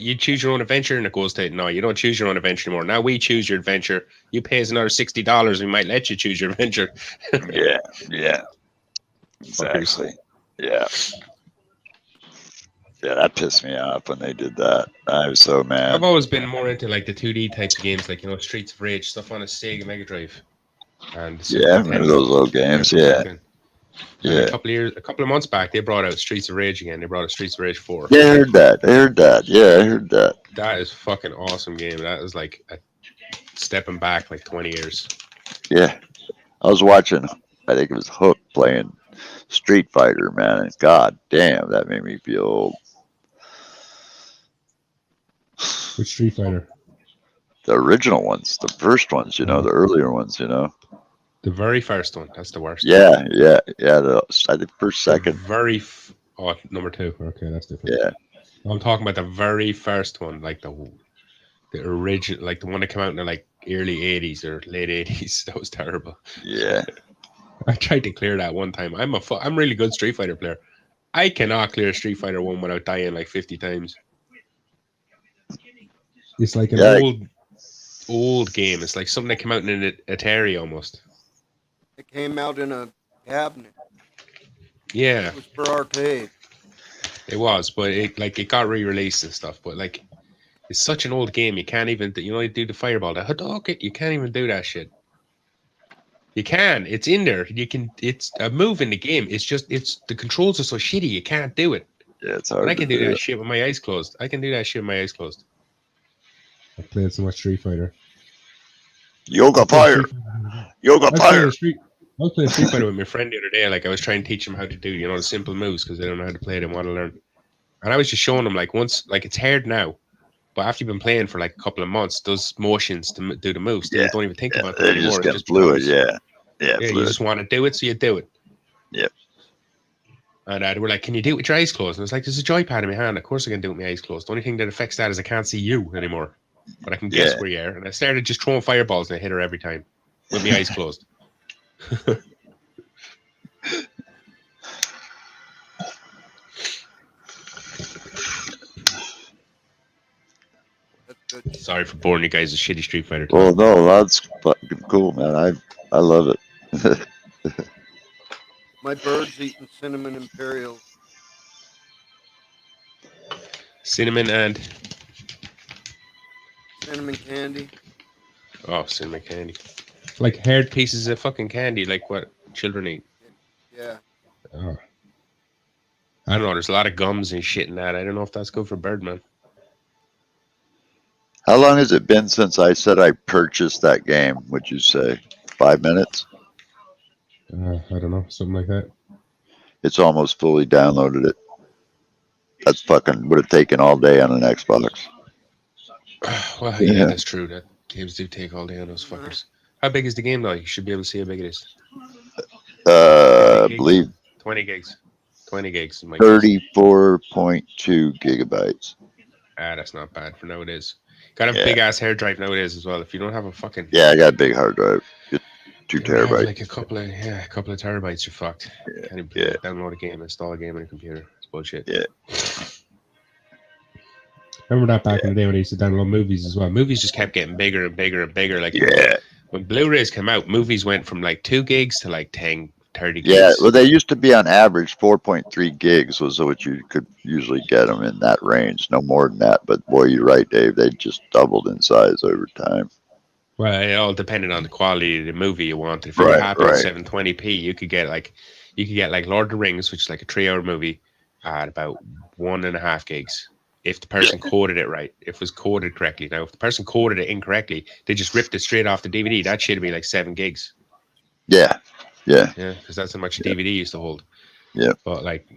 S1: You choose your own adventure, and it goes to no. You don't choose your own adventure anymore. Now we choose your adventure. You pay us another $60. We might let you choose your adventure.
S5: Yeah. Exactly. Yeah. Yeah, that pissed me off when they did that. I was so mad.
S1: I've always been more into like the 2D types of games, like Streets of Rage, stuff on a Sega Mega Drive. And
S5: I remember those little games. Yeah.
S1: A couple of months back, they brought out Streets of Rage again. They brought out Streets of Rage 4.
S5: Yeah, I heard that. Yeah, I heard that.
S1: That is fucking awesome game. That is like stepping back like 20 years.
S5: Yeah. I was watching, I think it was Hook playing Street Fighter, man. And God damn, that made me feel old.
S1: Which Street Fighter?
S5: The original ones, the first ones, the earlier ones,
S1: The very first one. That's the worst.
S5: Yeah. I think first, second.
S1: Number 2. Okay, that's different.
S5: Yeah.
S1: I'm talking about the very first one, like the original, like the one that came out in the like early 80s or late 80s. That was terrible.
S5: Yeah.
S1: I tried to clear that one time. I'm a really good Street Fighter player. I cannot clear Street Fighter 1 without dying like 50 times. It's like an old game. It's like something that came out in an Atari almost.
S2: It came out in a cabinet.
S1: Yeah.
S2: It was for arcade.
S1: It was, but it got re-released and stuff. But like, it's such an old game. You can't even you do the fireball. You can't even do that shit. You can. It's in there. You can. It's a move in the game. It's just the controls are so shitty. You can't do it.
S5: Yeah, it's hard.
S1: And I can do that shit with my eyes closed. I played so much Street Fighter.
S5: Yoga Fire. Yoga Fire.
S1: I was playing Street Fighter with my friend the other day. Like I was trying to teach him how to do, the simple moves because they don't know how to play it and want to learn. And I was just showing him like once, like it's hard now, but after you've been playing for like a couple of months, those motions to do the moves, you don't even think about it anymore.
S5: Just get fluid. Yeah.
S1: You just want to do it, so you do it.
S5: Yep.
S1: And they were like, "Can you do it with your eyes closed?" And I was like, "There's a joypad in my hand. Of course I can do it with my eyes closed. The only thing that affects that is I can't see you anymore, but I can guess where you are." And I started just throwing fireballs and I hit her every time with my eyes closed. Sorry for boring you guys with shitty Street Fighter.
S5: Oh no, that's fucking cool, man. I love it.
S2: My bird's eating cinnamon Imperials.
S1: Cinnamon
S2: candy.
S1: Oh, cinnamon candy. Like hard pieces of fucking candy, like what children eat.
S2: Yeah.
S1: Oh. I don't know. There's a lot of gums and shit in that. I don't know if that's good for Birdman.
S5: How long has it been since I said I purchased that game? Would you say 5 minutes?
S1: I don't know, something like that.
S5: It's almost fully downloaded it. That's fucking would have taken all day on an Xbox.
S1: Well, yeah, that's true. That games do take all day on those fuckers. How big is the game though? You should be able to see how big it is.
S5: I believe
S1: 20 gigs. 20 gigs.
S5: 34.2 gigabytes.
S1: That's not bad for nowadays. Got a big ass hard drive nowadays as well. If you don't have a fucking
S5: I got a big hard drive. 2 terabytes.
S1: Like a couple of terabytes, you're fucked. Can't even download a game, install a game on a computer. It's bullshit.
S5: Yeah.
S1: Remember that back in the day when they used to download movies as well. Movies just kept getting bigger and bigger and bigger. Like when Blu-rays came out, movies went from like 2 gigs to like 10, 30 gigs.
S5: Yeah, well, they used to be on average 4.3 gigs was what you could usually get them in that range. No more than that. But boy, you're right, Dave. They just doubled in size over time.
S1: Well, it all depended on the quality of the movie you wanted. If you're happy with 720p, you could get like Lord of the Rings, which is like a 3-hour movie, at about 1.5 gigs. If the person coded it right, if it was coded correctly. Now, if the person coded it incorrectly, they just ripped it straight off the DVD. That should be like 7 gigs.
S5: Yeah,
S1: because that's how much a DVD used to hold.
S5: Yeah,
S1: but like,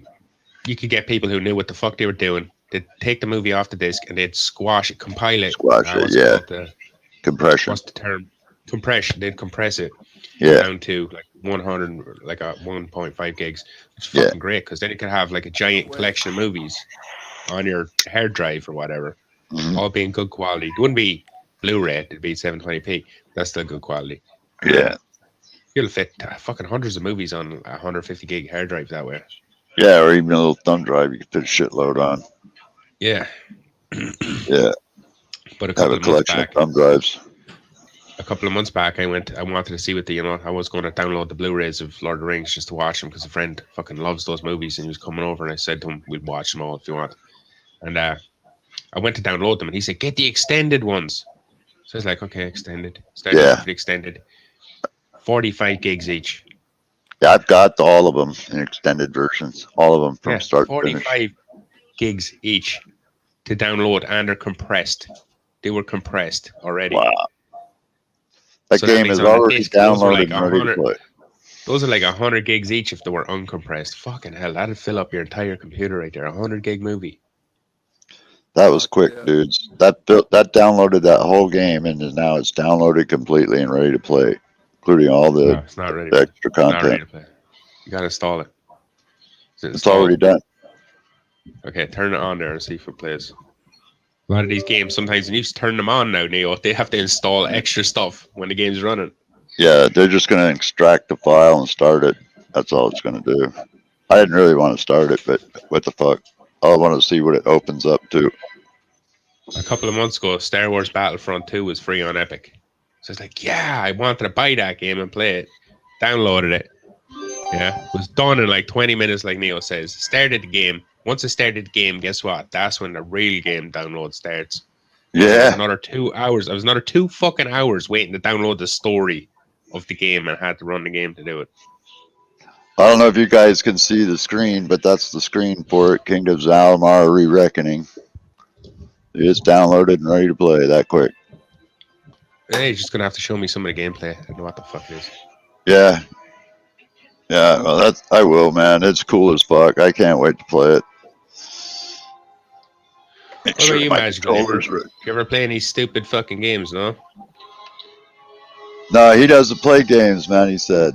S1: you could get people who knew what the fuck they were doing. They'd take the movie off the disc and they'd compile it.
S5: Compression.
S1: What's the term? Compression. They'd compress it down to like 100, like a 1.5 gigs. It's fucking great because then you could have like a giant collection of movies on your hard drive or whatever, all being good quality. It wouldn't be Blu-ray, it'd be 720p. That's still good quality.
S5: Yeah.
S1: You'll fit fucking hundreds of movies on a 150 gig hard drive that way.
S5: Yeah, or even a little thumb drive you could fit a shitload on.
S1: Yeah.
S5: Yeah.
S1: But
S5: have a collection of thumb drives.
S1: A couple of months back, I wanted to see what I was going to download the Blu-rays of Lord of the Rings just to watch them because a friend fucking loves those movies and he was coming over and I said to him, we'd watch them all if you want. And I went to download them and he said, get the extended ones. So I was like, okay, extended. Extended. 45 gigs each.
S5: Yeah, I've got all of them in extended versions. All of them from start to finish.
S1: 45 gigs each to download and they're compressed. They were compressed already.
S5: Wow. That game is already downloaded and ready to play.
S1: Those are like 100 gigs each if they were uncompressed. Fucking hell, that'd fill up your entire computer right there. 100 gig movie.
S5: That was
S2: Fuck
S5: quick,
S2: yeah.
S5: dudes. That downloaded that whole game, and now it's downloaded completely and ready to play, including all
S1: No,
S5: the
S1: it's not ready.
S5: extra
S1: It's not ready
S5: content.
S1: to play. You gotta install it. Is it
S5: It's already
S1: installed?
S5: done.
S1: Okay, turn it on there and see if it plays. A lot of these games, sometimes when you turn them on now, Neo, they have to install extra stuff when the game's running.
S5: Yeah, they're just going to extract the file and start it. That's all it's going to do. I didn't really want to start it, but what the fuck? I want to see what it opens up to.
S1: A couple of months ago, Star Wars Battlefront 2 was free on Epic. So it's like, yeah, I wanted to buy that game and play it. Downloaded it. Yeah, it was done in like 20 minutes, like Neo says. Started the game. Once I started the game, guess what? That's when the real game download starts. I was
S5: Yeah.
S1: another 2 hours. I was another 2 fucking hours waiting to download the story of the game and had to run the game to do it.
S5: I don't know if you guys can see the screen, but that's the screen for it. Kingdoms of Amalur Re-Reckoning. It's downloaded and ready to play that quick.
S1: Hey, you're just gonna have to show me some of the gameplay. I don't know what the fuck it is.
S5: Yeah. Yeah, well, I will, man. It's cool as fuck. I can't wait to play it. Make
S1: What
S5: sure
S1: about you,
S5: my
S1: Magical?
S5: controller's ready.
S1: You ever play any stupid fucking games, no?
S5: No, he doesn't play games, man, he said.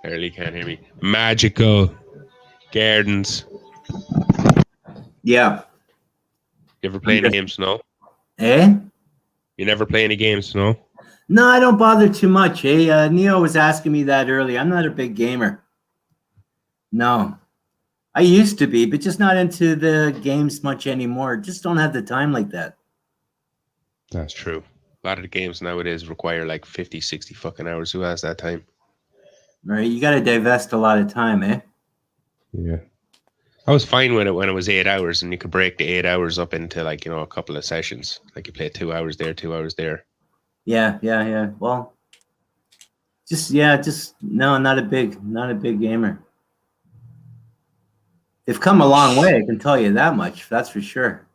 S1: Barely can't hear me. Magical Gardens.
S4: Yeah.
S1: You ever play any games, no?
S4: Eh?
S1: You never play any games, no?
S4: No, I don't bother too much. Hey, Neo was asking me that earlier. I'm not a big gamer. No. I used to be, but just not into the games much anymore. Just don't have the time like that.
S1: That's true. A lot of the games nowadays require like 50, 60 fucking hours. Who has that time?
S4: Right? You got to divest a lot of time, eh?
S1: Yeah. I was fine with it when it was 8 hours and you could break the 8 hours up into like, a couple of sessions. Like you play 2 hours there, 2 hours there.
S4: Yeah. Well, no, not a big gamer. They've come a long way, I can tell you that much. That's for sure.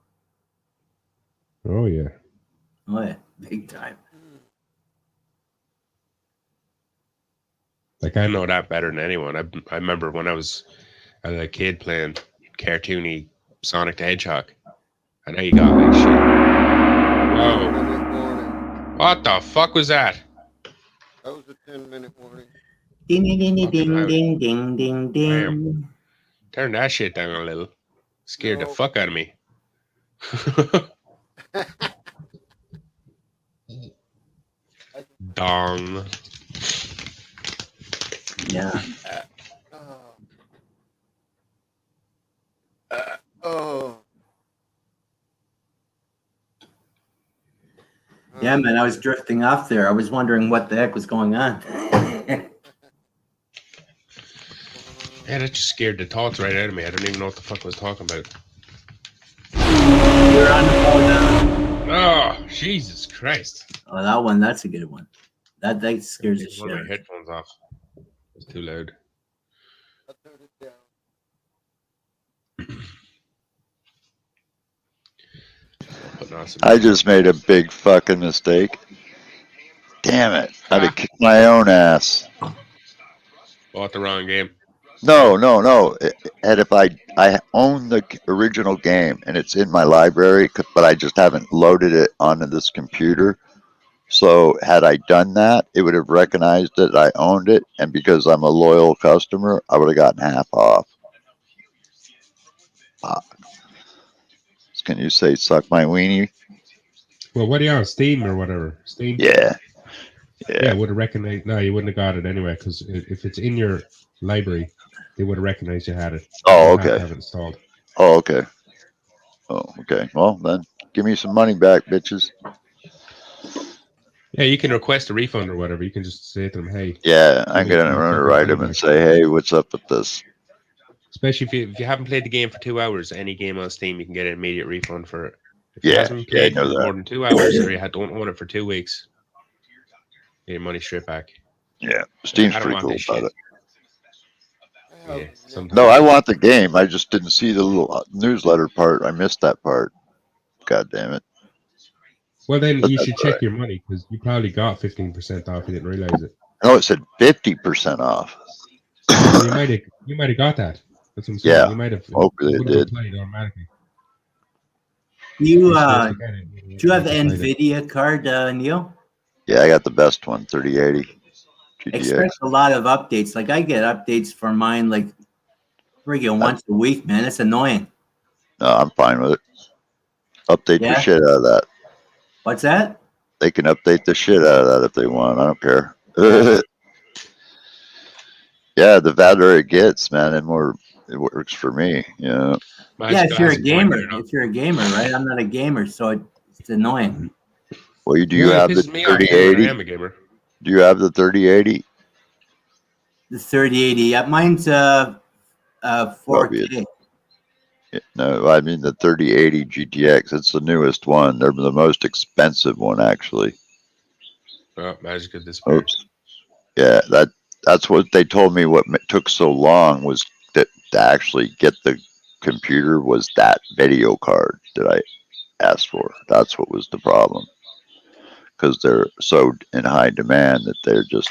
S1: Oh, yeah.
S4: Oh, yeah. Big time.
S1: Like I know that better than anyone. I remember when I was a kid playing cartoony Sonic the Hedgehog. I know you got like shit. Whoa.
S2: 10-minute warning.
S1: What the fuck was that?
S2: That was a 10-minute warning.
S4: Ding, ding, ding,
S1: Fucking
S4: ding,
S1: hell.
S4: ding, ding, ding, ding.
S1: Damn. Turn that shit down a little. Scared the
S2: No.
S1: fuck out of me. Dong.
S4: Yeah.
S2: Oh.
S4: Yeah, man, I was drifting off there. I was wondering what the heck was going on.
S1: Yeah, that just scared the thoughts right out of me. I don't even know what the fuck I was talking about.
S4: You're on the phone now.
S1: Oh, Jesus Christ.
S4: Oh, that's a good one. That scares the
S1: Take
S4: shit
S1: one of
S4: out
S1: my
S4: of me.
S1: headphones off. It's too loud.
S2: I'll turn it down.
S1: Putting on some
S5: I just made a big fucking mistake. Damn it. I'd have kicked my own ass.
S1: bought the wrong game.
S5: No. And if I own the original game and it's in my library, but I just haven't loaded it onto this computer. So had I done that, it would have recognized that I owned it, and because I'm a loyal customer, I would have gotten half off. Can you say "suck my weenie"?
S1: Well, what are you on? Steam or whatever? Steam?
S5: Yeah.
S1: Yeah, would have recognized. No, you wouldn't have got it anyway, because if it's in your library, they would have recognized you had it.
S5: Oh,
S1: You have to
S5: okay.
S1: have it installed.
S5: Oh, okay. Oh, okay. Well, then give me some money back, bitches.
S1: Yeah, you can request a refund or whatever. You can just say to them, "Hey."
S5: Yeah, I'm
S1: give me
S5: gonna
S1: fucking
S5: write
S1: money
S5: them and
S1: back.
S5: say, "Hey, what's up with this?"
S1: Especially if you haven't played the game for 2 hours, any game on Steam, you can get an immediate refund for it. If you
S5: Yeah,
S1: hasn't
S5: I
S1: played
S5: know
S1: for
S5: that.
S1: more than 2 hours, or you don't own it for 2 weeks, get your money straight back.
S5: Yeah, Steam's
S1: I don't
S5: pretty
S1: want
S5: cool
S1: this
S5: about
S1: shit.
S5: it.
S1: Yeah, sometimes.
S5: No, I want the game. I just didn't see the little newsletter part. I missed that part. God damn it.
S1: Well, then
S5: But
S1: you
S5: that's
S1: should
S5: all
S1: check your money because you probably got 15% off. You didn't realize it.
S5: right. No, it said 50% off.
S1: Well, you might have got that. That's what I'm saying.
S5: Yeah,
S1: You might have.
S5: hopefully
S1: It
S5: it
S1: would have
S5: did.
S1: applied automatically.
S4: You
S1: You're supposed to get it.
S4: do you have the
S1: Applied it.
S4: NVIDIA card, Neil?
S5: Yeah, I got the best one, 3080 GTX.
S4: Expect a lot of updates. Like I get updates for mine like friggin' once a week, man. It's annoying.
S5: No, I'm fine with it. Update the
S4: Yeah.
S5: shit out of that.
S4: What's that?
S5: They can update the shit out of that if they want. I don't care. Yeah, the better it gets, man, and more it works for me. You know.
S4: Yeah,
S1: Magical
S4: if you're a
S1: has a point
S4: gamer.
S1: there, though.
S4: If you're a gamer, right? I'm not a gamer, so it's annoying.
S5: Well, do
S1: Well,
S5: you
S1: it
S5: have the
S1: pisses me off too when I
S5: 3080?
S1: am a gamer.
S5: Do you have the 3080?
S4: The 3080. Yeah, mine's 4K.
S5: No, I mean the 3080 GTX. It's the newest one. They're the most expensive one, actually.
S1: Oh, Magical disappeared.
S5: Oops. Yeah, that's what they told me. What took so long was that to actually get the computer was that video card that I asked for. That's what was the problem, because they're so in high demand that they're just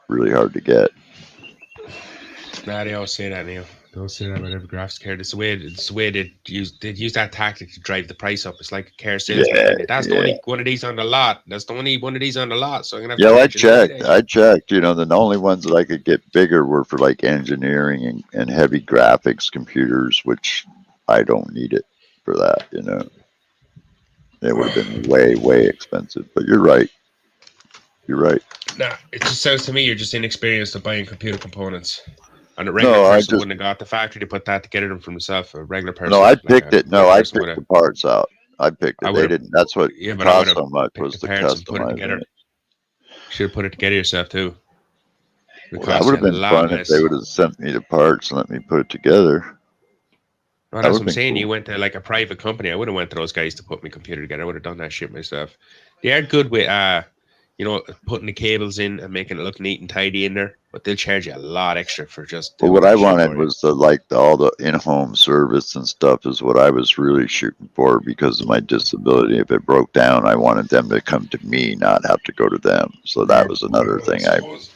S5: really hard to get.
S1: Nah, they always say that, Neil. Don't say that about every graphics card. It's the way they use that tactic to drive the price up. It's like a car salesman.
S5: Yeah,
S1: That's the only one of these on the lot. That's the only one of these on the lot. So I'm gonna have
S5: yeah.
S1: to
S5: I
S1: charge you a little bit
S5: checked.
S1: extra.
S5: I checked. You know, the only ones that I could get bigger were for like engineering and heavy graphics computers, which I don't need it for that. You know, it would have been way expensive. But you're right. You're right.
S1: Nah, it just sounds to me you're just inexperienced at buying computer components. And a regular
S5: No, I
S1: person
S5: just
S1: wouldn't have got the factory to put that together them from themselves. A regular person,
S5: no. I
S1: like
S5: picked
S1: a
S5: it. No,
S1: good
S5: I
S1: person, would
S5: picked
S1: have.
S5: the parts out. I picked
S1: I
S5: it.
S1: would
S5: They
S1: have.
S5: didn't. That's what
S1: Yeah, but I would
S5: cost
S1: have
S5: so much
S1: picked
S5: was
S1: the
S5: the
S1: parts and put it
S5: customizing
S1: together.
S5: it.
S1: Should have put it together yourself too. It
S5: Well, that
S1: cost
S5: would
S1: you
S5: have
S1: a
S5: been
S1: lot
S5: fun if they
S1: less.
S5: would have sent me the parts and let me put it together.
S1: Well,
S5: That
S1: that's
S5: would
S1: what
S5: have
S1: I'm
S5: been
S1: saying. You
S5: cool.
S1: went to like a private company. I would have went to those guys to put my computer together. I would have done that shit myself. They are good with putting the cables in and making it look neat and tidy in there. But they'll charge you a lot extra for just
S5: Well,
S1: doing
S5: what I
S1: that shit
S5: wanted
S1: for you.
S5: was all the in-home service and stuff is what I was really shooting for because of my disability. If it broke down, I wanted them to come to me, not have to go to them. So that was another
S1: I
S5: thing I
S1: suppose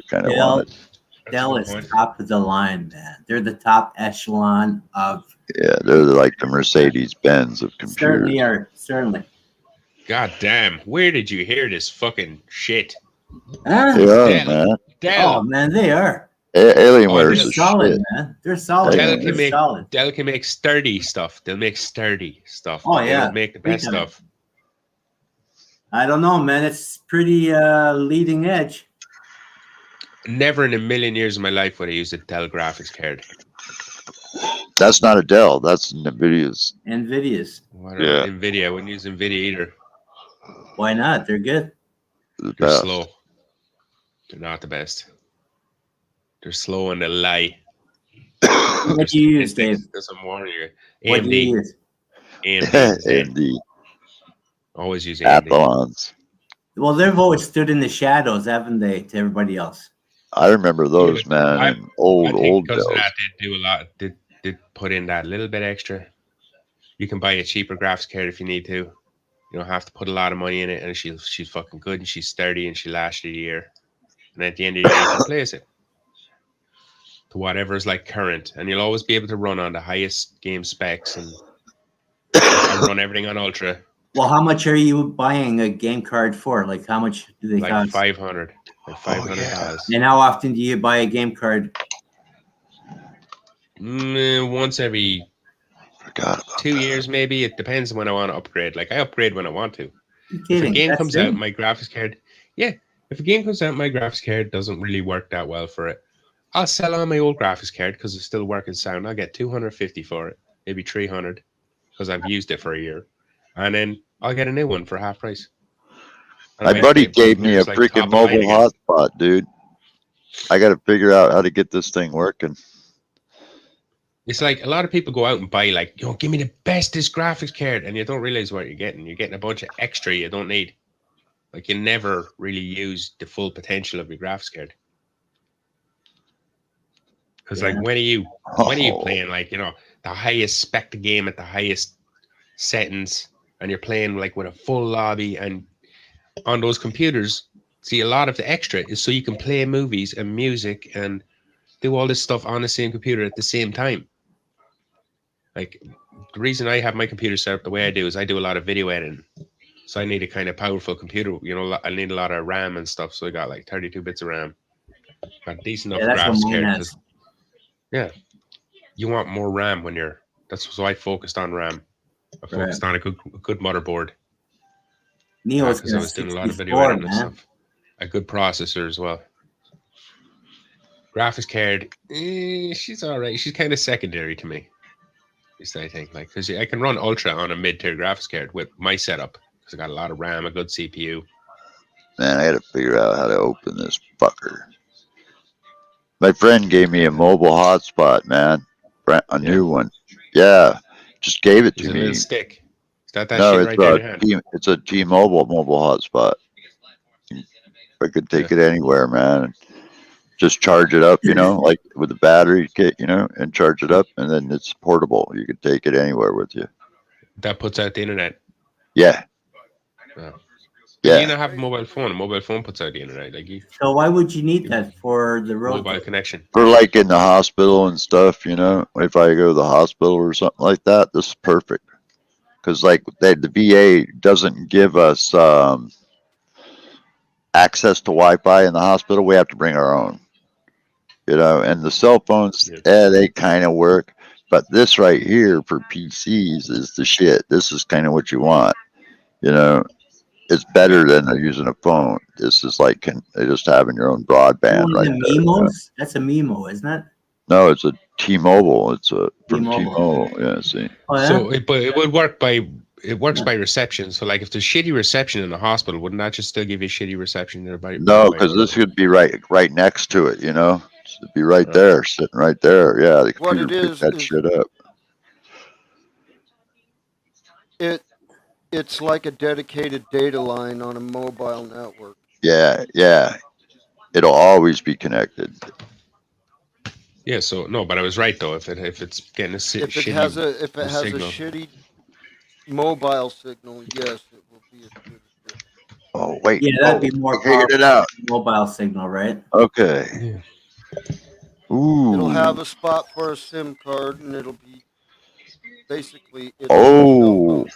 S5: kind of
S4: Dell,
S5: wanted.
S1: that's a
S4: Dell
S1: good
S4: is
S1: point.
S4: top of the line, man. They're the top echelon of
S5: Yeah, they're like the Mercedes Benz of computers.
S4: certainly.
S1: God damn, where did you hear this fucking shit?
S4: Huh?
S5: They are,
S1: Dell.
S5: man.
S4: Oh man, they are.
S5: Alienware
S4: They're
S5: is
S1: Dell,
S5: the
S4: solid,
S5: shit.
S4: man. They're solid.
S1: Dell
S4: They're
S1: can make
S4: solid.
S1: Dell can make sturdy stuff. They'll make sturdy stuff,
S4: Oh
S1: but they
S4: yeah,
S1: don't make the
S4: big
S1: best
S4: time.
S1: stuff.
S4: I don't know, man. It's pretty leading edge.
S1: Never in a million years of my life would I use a Dell graphics card.
S5: That's not a Dell. That's Nvidia's.
S4: Nvidia's.
S1: Whatever.
S5: Yeah,
S1: Nvidia. I wouldn't use Nvidia either.
S4: Why not? They're good.
S5: the
S1: They're
S5: best.
S1: slow. They're not the best. They're slow and they lie.
S4: What do you use, Dave?
S1: There's some warning here.
S4: What do you
S1: AMD.
S4: use?
S1: AMD. Zen.
S5: AMD.
S1: Always use AMD.
S5: Athlons.
S4: Well, they've always stood in the shadows, haven't they, to everybody else?
S5: I remember those,
S1: Yeah, but
S5: man. And old
S1: I think because of
S5: Dells.
S1: that, they do a lot. They put in that little bit extra. You can buy a cheaper graphics card if you need to. You don't have to put a lot of money in it, and she's fucking good and she's sturdy and she lasts you a year. And at the end of the year, you can replace it to whatever's like current, and you'll always be able to run on the highest game specs. And I run everything on ultra.
S4: Well, how much are you buying a game card for? Like, how much do they
S1: Like
S4: cost?
S1: 500, like $500.
S4: And how often do you buy a game card?
S1: Once every
S5: Forgot about
S1: 2
S5: that.
S1: years, maybe. It depends when I want to upgrade. Like I upgrade when I want to.
S4: You're
S1: If a
S4: kidding.
S1: game
S4: That's
S1: comes
S4: it?
S1: out, my graphics card, if a game comes out, my graphics card doesn't really work that well for it. I'll sell on my old graphics card because it's still working sound. I'll get 250 for it, maybe 300 because I've used it for a year, and then I'll get a new one for half price. And I
S5: My
S1: might
S5: buddy
S1: upgrade
S5: gave
S1: when
S5: me a
S1: it's, like,
S5: freaking
S1: top of the line
S5: mobile
S1: again.
S5: hotspot, dude. I got to figure out how to get this thing working.
S1: It's like a lot of people go out and buy like, give me the bestest graphics card, and you don't realize what you're getting. You're getting a bunch of extra you don't need. Like you never really use the full potential of your graphics card. Because like when are you playing like the highest spec game at the highest settings, and you're playing like with a full lobby, and on those computers, see, a lot of the extra is so you can play movies and music and do all this stuff on the same computer at the same time. Like, the reason I have my computer set up the way I do is I do a lot of video editing. So I need a kind of powerful computer. You know, I need a lot of RAM and stuff. So I got like 32 bits of RAM. Got a decent
S4: Yeah,
S1: enough
S4: that's what
S1: graphics
S4: mine
S1: card
S4: has.
S1: because, yeah, you want more RAM when you're. That's so I focused on RAM. I focused on a good motherboard
S4: Neil's
S1: because I
S4: got
S1: was doing a lot of video
S4: 64,
S1: editing and
S4: man.
S1: stuff. A good processor as well. Graphics card, she's all right. She's kind of secondary to me. I think, like, because I can run ultra on a mid-tier graphics card with my setup because I got a lot of RAM, a good CPU.
S5: Man, I got to figure out how to open this fucker. My friend gave me a mobile hotspot, man. A new one. Yeah, just gave it
S1: There's
S5: to
S1: a little
S5: me.
S1: stick. Is that
S5: No,
S1: shit
S5: it's
S1: right there in your hand?
S5: it's a T-Mobile mobile hotspot. I could take it anywhere, man. Just charge it up, like with a battery kit, and charge it up, and then it's portable. You could take it anywhere with you.
S1: That puts out the internet.
S5: Yeah.
S1: Oh. But you
S5: Yeah.
S1: not have a mobile phone. A mobile phone puts out the internet. Like
S4: So why would you need that for the road
S1: mobile
S4: trip?
S1: connection.
S5: For like in the hospital and stuff, if I go to the hospital or something like that, this is perfect. Because like the VA doesn't give us access to Wi-Fi in the hospital. We have to bring our own. And the cell phones, they kind of work. But this right here for PCs is the shit. This is kind of what you want. It's better than using a phone. This is like just having your own broadband
S4: Oh,
S5: right
S4: the
S5: there.
S4: Mimos? That's a Mimo, isn't it?
S5: No, it's a T-Mobile. It's from
S4: T-Mobile.
S5: T-Mobile. Yeah, see.
S4: Oh, yeah?
S1: So, but it would work by by reception. So, like, if there's shitty reception in the hospital, wouldn't that just still give you shitty reception there?
S5: No, because this could be right next to it. It'd be right there, sitting right there. Yeah, the
S2: What
S5: computer
S2: it
S5: picked that
S2: is
S5: shit up.
S2: it's like a dedicated data line on a mobile network.
S5: Yeah, yeah. It'll always be connected.
S1: Yeah. So no, but I was right though. If it's getting a
S2: If it
S1: shitty
S2: has a
S1: signal.
S2: shitty mobile signal, yes, it will be as good as this.
S5: Oh wait.
S4: Yeah, that'd be more
S5: I figured it out.
S4: mobile signal, right?
S5: Okay.
S1: Yeah.
S5: Ooh.
S2: It'll have a spot for a SIM card, and it'll be basically it's
S5: Oh.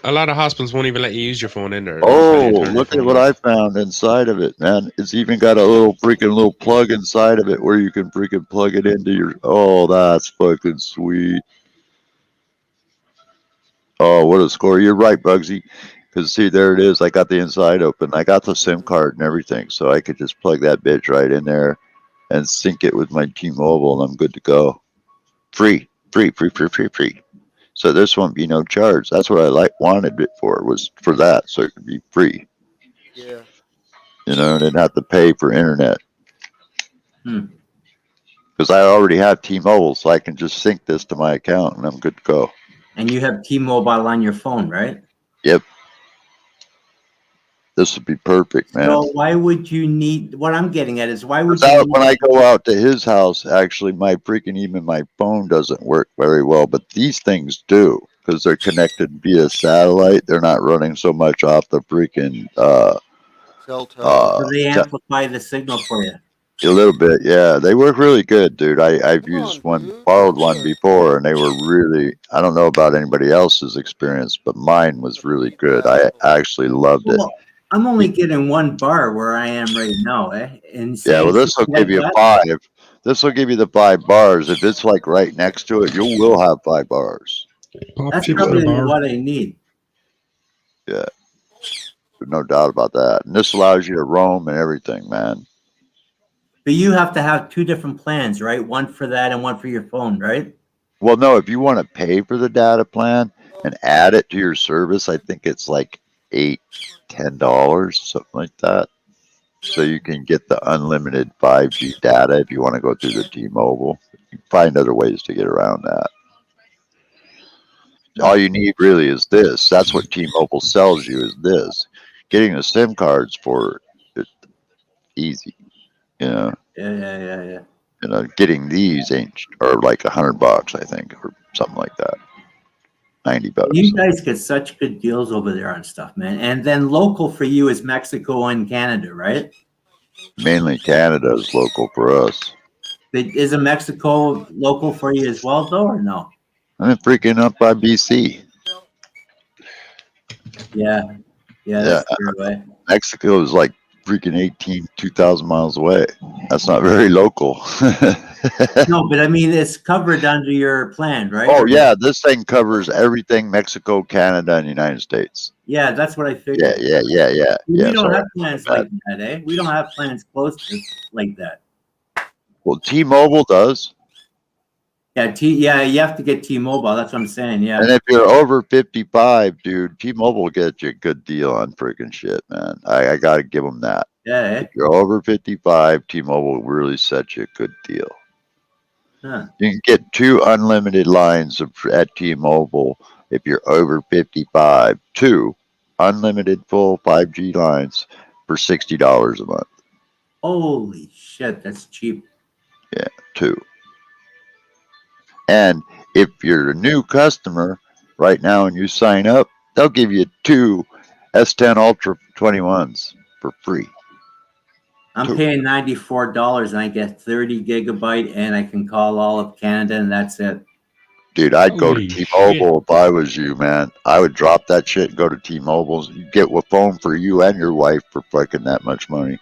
S1: A lot of hospitals won't even let you use your phone in there.
S5: Oh, look at what I found inside of it, man. It's even got a little plug inside of it where you can freaking plug it into your. Oh, that's fucking sweet. Oh, what a score. You're right, Bugsy. Because, see, there it is. I got the inside open. I got the SIM card and everything. So I could just plug that bitch right in there and sync it with my T-Mobile, and I'm good to go. Free. So this won't be no charge. That's what I wanted it for, was for that, so it could be free.
S2: Yeah.
S5: And didn't have to pay for internet.
S4: Hmm.
S5: Because I already have T-Mobile, so I can just sync this to my account, and I'm good to go.
S4: And you have T-Mobile on your phone, right?
S5: Yep. This would be perfect, man.
S4: So why would you need? What I'm getting at is why would you?
S5: When I go out to his house, actually, even my phone doesn't work very well, but these things do because they're connected via satellite. They're not running so much off the freaking
S2: cell tower.
S4: So they amplify the signal for you.
S5: A little bit, yeah. They work really good, dude. I've used borrowed one before, and they were really. I don't know about anybody else's experience, but mine was really good. I actually loved it.
S4: Well, I'm only getting one bar where I am right now, And
S5: yeah, well, this will give you 5. This will give you the 5 bars. If it's like right next to it, you will have 5 bars.
S4: That's probably what I need.
S5: Yeah, there's no doubt about that. And this allows you to roam and everything, man.
S4: But you have to have 2 different plans, right? One for that and one for your phone, right?
S5: Well, no, if you want to pay for the data plan and add it to your service, I think it's like $10, something like that. So you can get the unlimited 5G data if you want to go through the T-Mobile. You can find other ways to get around that. All you need really is this. That's what T-Mobile sells you, is this. Getting the SIM cards for it, easy,
S4: Yeah.
S5: Getting these are like $100, I think, or something like that. $90.
S4: You guys get such good deals over there on stuff, man. And then local for you is Mexico and Canada, right?
S5: Mainly Canada is local for us.
S4: Isn't Mexico local for you as well, though, or no?
S5: I'm freaking up by BC.
S4: Yeah,
S5: Yeah,
S4: that's true, right?
S5: Mexico is like freaking 2,000 miles away. That's not very local.
S4: No, but I mean, it's covered under your plan, right?
S5: Oh, yeah, this thing covers everything Mexico, Canada, and United States.
S4: Yeah, that's what I
S5: Yeah,
S4: figured.
S5: yeah.
S4: We don't
S5: Sorry.
S4: have plans like that, eh? We don't have plans close to like that.
S5: Well, T-Mobile does.
S4: Yeah, you have to get T-Mobile. That's what I'm saying. Yeah.
S5: And if you're over 55, dude, T-Mobile will get you a good deal on freaking shit, man. I got to give them that.
S4: Yeah. Eh?
S5: If you're over 55, T-Mobile will really set you a good deal.
S4: Huh.
S5: You can get 2 unlimited lines at T-Mobile if you're over 55. 2 unlimited full 5G lines for $60 a month.
S4: Holy shit, that's cheap.
S5: Yeah, 2. And if you're a new customer right now and you sign up, they'll give you 2 S10 Ultra 21s for free.
S4: I'm paying $94 and I get 30 gigabyte and I can call all of Canada and that's it.
S5: Dude, I'd go to
S1: Holy
S5: T-Mobile if I was you, man. I would drop that shit and go to T-Mobile. You get a phone for you and your wife for fucking that much money.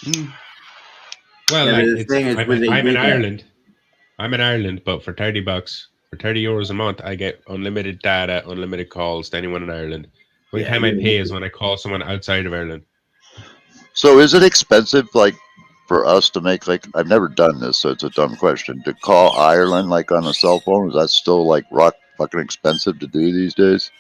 S1: Well,
S4: Yeah,
S1: like
S4: but the thing is, would they
S1: I'm
S4: do
S1: in
S4: that?
S1: Ireland. I'm in Ireland, but for $30, for €30 a month, I get unlimited data, unlimited calls to anyone in Ireland. The only
S4: Yeah,
S1: time I
S4: yeah.
S1: pay is when I call someone outside of Ireland.
S5: So is it expensive, like, for us to make, like, I've never done this, so it's a dumb question, to call Ireland, like, on a cell phone? Is that still, like, rock fucking expensive to do these days?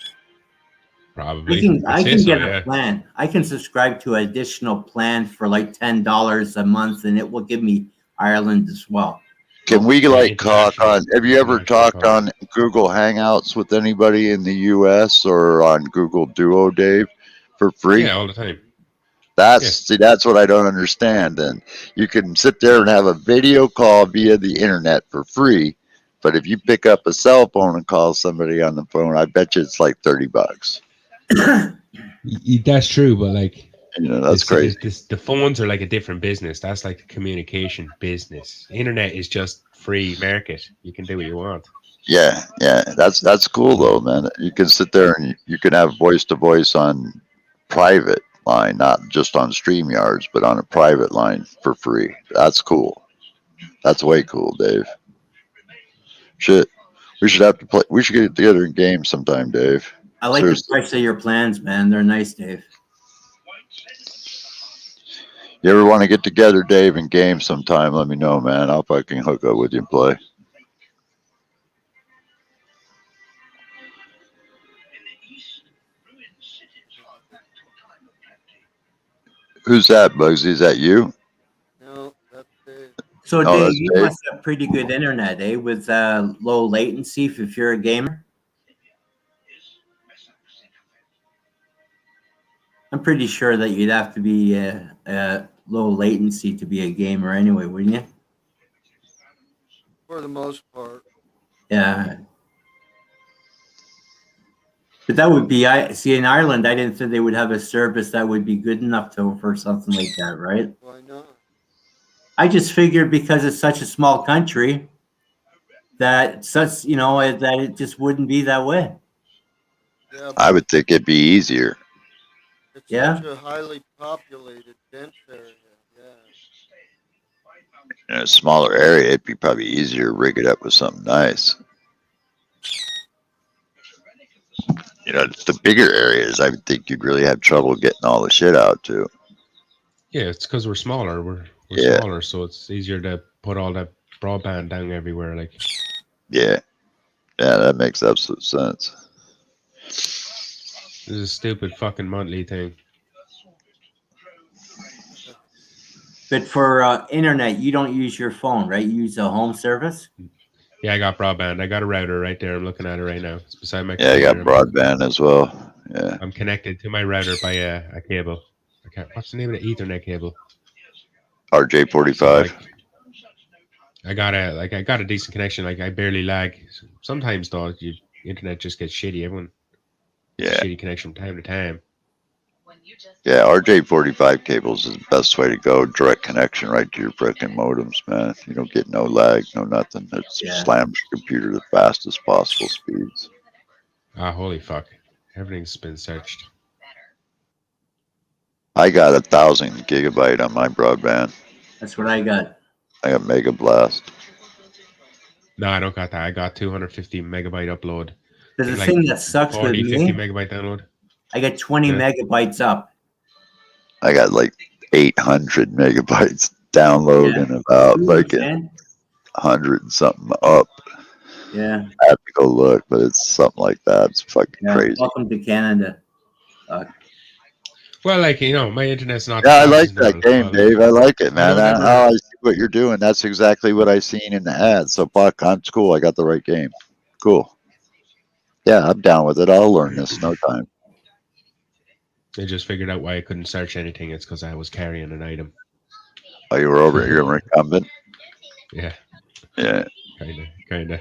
S1: Probably.
S4: I
S1: I'd say
S4: can
S1: so,
S4: get
S1: yeah.
S4: a plan. I can subscribe to an additional plan for like $10 a month and it will give me Ireland as well.
S5: Can we, like, talk
S1: international-
S5: on, have you ever
S1: international
S5: talked
S1: call.
S5: on Google Hangouts with anybody in the US or on Google Duo, Dave, for free?
S1: Yeah, all the time.
S5: See, that's what I don't understand. And you can sit there and have a video call via the internet for free, but if you pick up a cell phone and call somebody on the phone, I bet you it's like $30.
S1: That's true, but like,
S5: You know, that's crazy.
S1: the phones are like a different business. That's like the communication business. Internet is just free market. You can do what you want.
S5: Yeah, that's cool though, man. You can sit there and you can have voice to voice on private line, not just on StreamYards, but on a private line for free. That's cool. That's way cool, Dave. Shit, we should have to play. We should get together in games sometime, Dave.
S4: I like
S5: Seriously.
S4: the price of your plans, man. They're nice, Dave.
S5: You ever want to get together, Dave, in games sometime? Let me know, man. I'll fucking hook up with you and play. Who's that, Bugsy? Is that you?
S2: No, that's Dave.
S4: So
S5: Oh,
S4: Dave,
S5: that's
S4: you
S5: Dave.
S4: must have pretty good internet, eh? With low latency if you're a gamer. I'm pretty sure that you'd have to be low latency to be a gamer anyway, wouldn't you?
S2: For the most part.
S4: Yeah. But that would be, I see in Ireland, I didn't think they would have a service that would be good enough for something like that, right?
S2: Why not?
S4: I just figured because it's such a small country that that it just wouldn't be that way.
S2: Yeah,
S5: I would think it'd be easier.
S2: it's
S4: Yeah.
S2: such a highly populated, dense area. Yeah.
S5: In a smaller area, it'd be probably easier to rig it up with something nice. You know, the bigger areas, I would think you'd really have trouble getting all the shit out to.
S1: Yeah, it's because we're smaller. We're
S5: Yeah.
S1: smaller, so it's easier to put all that broadband down everywhere. Like,
S5: Yeah, that makes absolute sense.
S1: this is a stupid fucking monthly thing.
S4: But for internet, you don't use your phone, right? You use a home service?
S1: Yeah, I got broadband. I got a router right there. I'm looking at it right now. It's beside my
S5: Yeah, I got
S1: computer.
S5: broadband as well. Yeah.
S1: I'm connected to my router by a cable. What's the name of the Ethernet cable?
S5: RJ45.
S1: I got a decent connection. Like, I barely lag. Sometimes though, internet just gets shitty. Everyone
S5: Yeah.
S1: shitty connection from time to time.
S5: Yeah, RJ45 cables is the best way to go. Direct connection right to your frickin' modems, man. You don't get no lag, no nothing. It slams your computer to the fastest possible speeds.
S1: Ah, holy fuck. Everything's been searched.
S5: I got 1,000 gigabyte on my broadband.
S4: That's what I got.
S5: I got Mega Blast.
S1: No, I don't got that. I got 250 megabyte upload.
S4: There's a thing that sucks
S1: 40,
S4: with
S1: 50
S4: me.
S1: megabyte download.
S4: I get 20 megabytes up.
S5: I got like 800 megabytes download and about like 100 and something up.
S4: Yeah.
S5: I have to go look, but it's something like that. It's fucking crazy.
S4: Welcome to Canada.
S1: Well, like, you know, my internet's not.
S5: Yeah, I like that game, Dave. I like it, man. I see what you're doing. That's exactly what I seen in the ad. So, fuck, I'm cool. I got the right game. Cool. Yeah, I'm down with it. I'll learn this in no time.
S1: I just figured out why I couldn't search anything. It's because I was carrying an item.
S5: Oh, you were over. You're an incumbent.
S1: Yeah.
S5: Yeah.
S1: Kinda.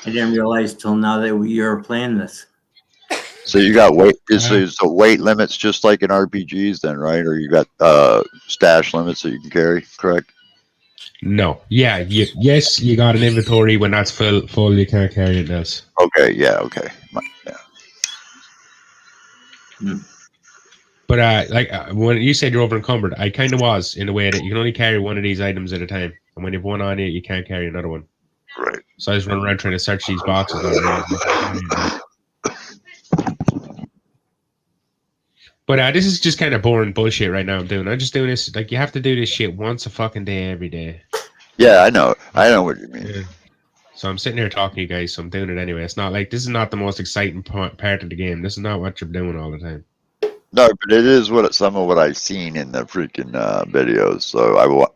S4: I didn't realize till now that we were playing this.
S5: So you got weight. So weight limits just like in RPGs, then, right? Or you got stash limits that you can carry, correct?
S1: No. Yeah. Yes, you got an inventory. When that's full, you can't carry it else.
S5: Okay. Yeah. Okay. Yeah.
S1: But when you said you're over encumbered, I kind of was in a way that you can only carry one of these items at a time, and when you've one on you, you can't carry another one.
S5: Right.
S1: So I was running around trying to search these boxes. But this is just kind of boring bullshit right now. I'm just doing this. Like, you have to do this shit once a fucking day, every day.
S5: Yeah, I know. I know what you mean.
S1: Yeah. So I'm sitting here talking to you guys, so I'm doing it anyway. It's not like this is not the most exciting part of the game. This is not what you're doing all the time.
S5: No, but it is some of what I've seen in the freaking videos. So I want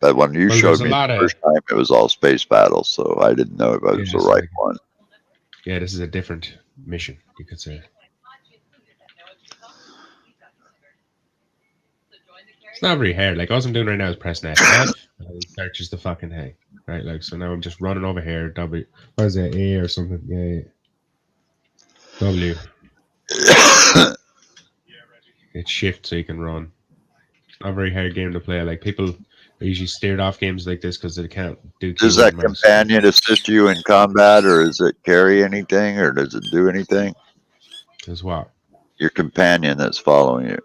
S5: But when you showed me the first time, it was all space battles, so I didn't know if it was the right one.
S1: Yeah, this is a different mission, you could say. It's not very hard. Like, all I'm doing right now is pressing F, and it searches the fucking thing. Right, like, so now I'm just running over here. What is that, A or something? Yeah. W. It's shift so you can run. It's not a very hard game to play. Like, people are usually steered off games like this because they can't do.
S5: Does that companion assist you in combat, or does it carry anything, or does it do anything?
S1: Does what?
S5: Your companion that's following you.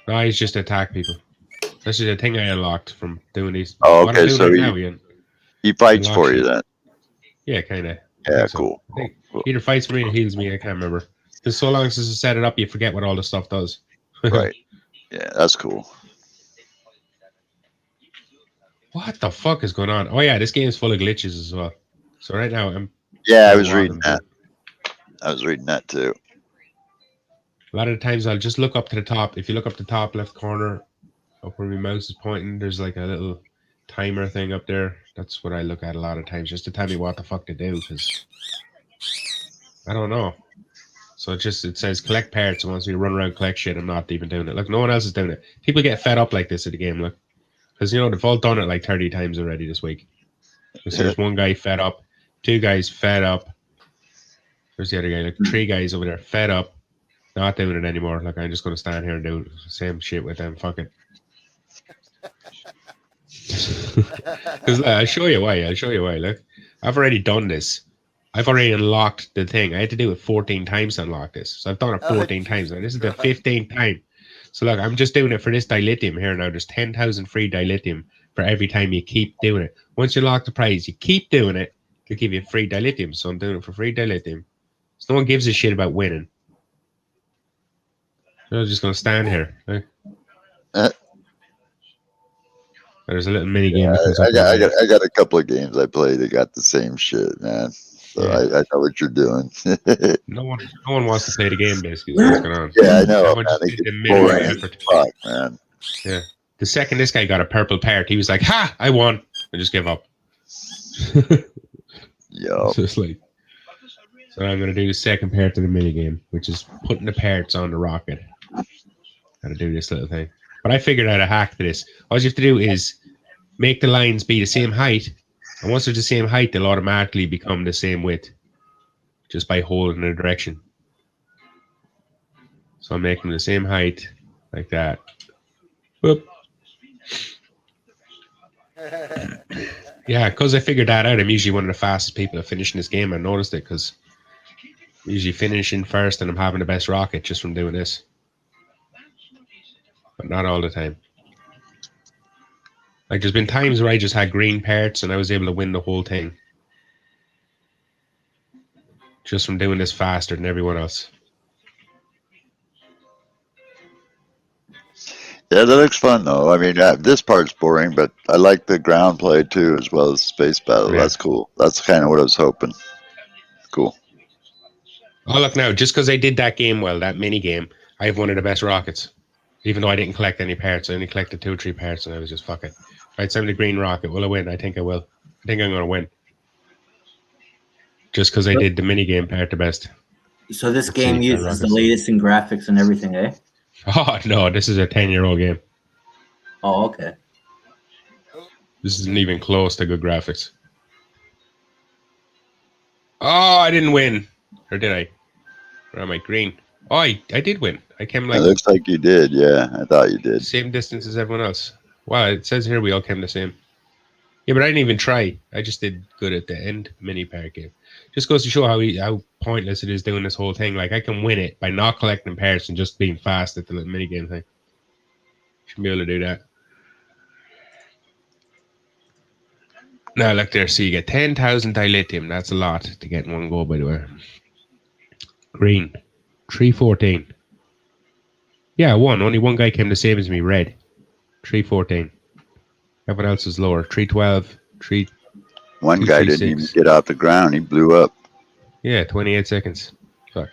S1: No, he's just attack people. This is a thing I unlocked from doing these.
S5: Oh, okay, so he fights for you then.
S1: Yeah, kind of.
S5: Yeah, cool.
S1: Either fights for me or heals me. I can't remember. Because so long since I set it up, you forget what all this stuff does.
S5: Right. Yeah, that's cool.
S1: What the fuck is going on? Oh yeah, this game is full of glitches as well. So right now I'm.
S5: Yeah, I was reading that. I was reading that too.
S1: A lot of the times I'll just look up to the top. If you look up the top left corner, up where my mouse is pointing, there's like a little timer thing up there. That's what I look at a lot of times, just to tell me what the fuck to do, because I don't know. So it says collect parts, and once we run around collect shit, I'm not even doing it. Look, no one else is doing it. People get fed up like this at the game, look. Because, you know, they've all done it like 30 times already this week. There's one guy fed up, 2 guys fed up. There's the other guy, like 3 guys over there fed up. Not doing it anymore. Like, I'm just going to stand here and do the same shit with them. Fuck it. Because I'll show you why. Look, I've already done this. I've already unlocked the thing. I had to do it 14 times to unlock this. So I've done it 14 times. Now this is the 15th time. So look, I'm just doing it for this dilithium here now. There's 10,000 free dilithium for every time you keep doing it. Once you unlock the prize, you keep doing it, they'll give you free dilithium. So I'm doing it for free dilithium. So no one gives a shit about winning. I'm just going to stand here. Right? There's a little mini game.
S5: I got a couple of games I played that got the same shit, man. So I know what you're doing.
S1: no one wants to play the game, basically. What's going on?
S5: Yeah, I know. Man,
S1: Fuck, man. Yeah. The second this guy got a purple part, he was like, "Ha! I won!" and just give up.
S5: Yo.
S1: So I'm going to do the second part of the mini game, which is putting the parts on the rocket. Got to do this little thing. But I figured out a hack to this. All you have to do is make the lines be the same height, And once they're the same height, they'll automatically become the same width just by holding the direction. So I'm making them the same height like that. Whoop. Yeah, because I figured that out. I'm usually one of the fastest people at finishing this game. I noticed it because I'm usually finishing first and I'm having the best rocket just from doing this. But not all the time. Like, there's been times where I just had green parts and I was able to win the whole thing. Just from doing this faster than everyone else.
S5: Yeah, that looks fun though. I mean, this part's boring, but I like the ground play too, as well as space battle.
S1: Yeah.
S5: That's cool. That's kind of what I was hoping. Cool.
S1: Oh, look now, just because I did that game well, that mini game, I have one of the best rockets. Even though I didn't collect any parts, I only collected 2 or 3 parts, and I was just fuck it. Right, send me the green rocket. Will I win? I think I will. I think I'm going to win. Just because I did the mini game part the best.
S4: So this
S1: Let's
S4: game
S1: see,
S4: uses the latest in graphics and everything, eh?
S1: Oh, no, this is a 10-year-old game.
S4: Oh, okay.
S1: This isn't even close to good graphics. Oh, I didn't win. Or did I? Where am I? Green. Oh, I did win. I came like
S5: It looks like you did. Yeah, I thought you did.
S1: same distance as everyone else. Wow, it says here we all came the same. Yeah, but I didn't even try. I just did good at the end mini part game. Just goes to show how pointless it is doing this whole thing. Like, I can win it by not collecting parts and just being fast at the little mini game thing. Should be able to do that. Now look there, so you get 10,000 dilithium. That's a lot to get in one go, by the way. Green, 314. Yeah, one. Only one guy came the same as me. Red, 314. Everyone else was lower. 312, 3.
S5: One guy didn't even get off the ground. He blew up.
S1: Yeah, 28 seconds. Fuck.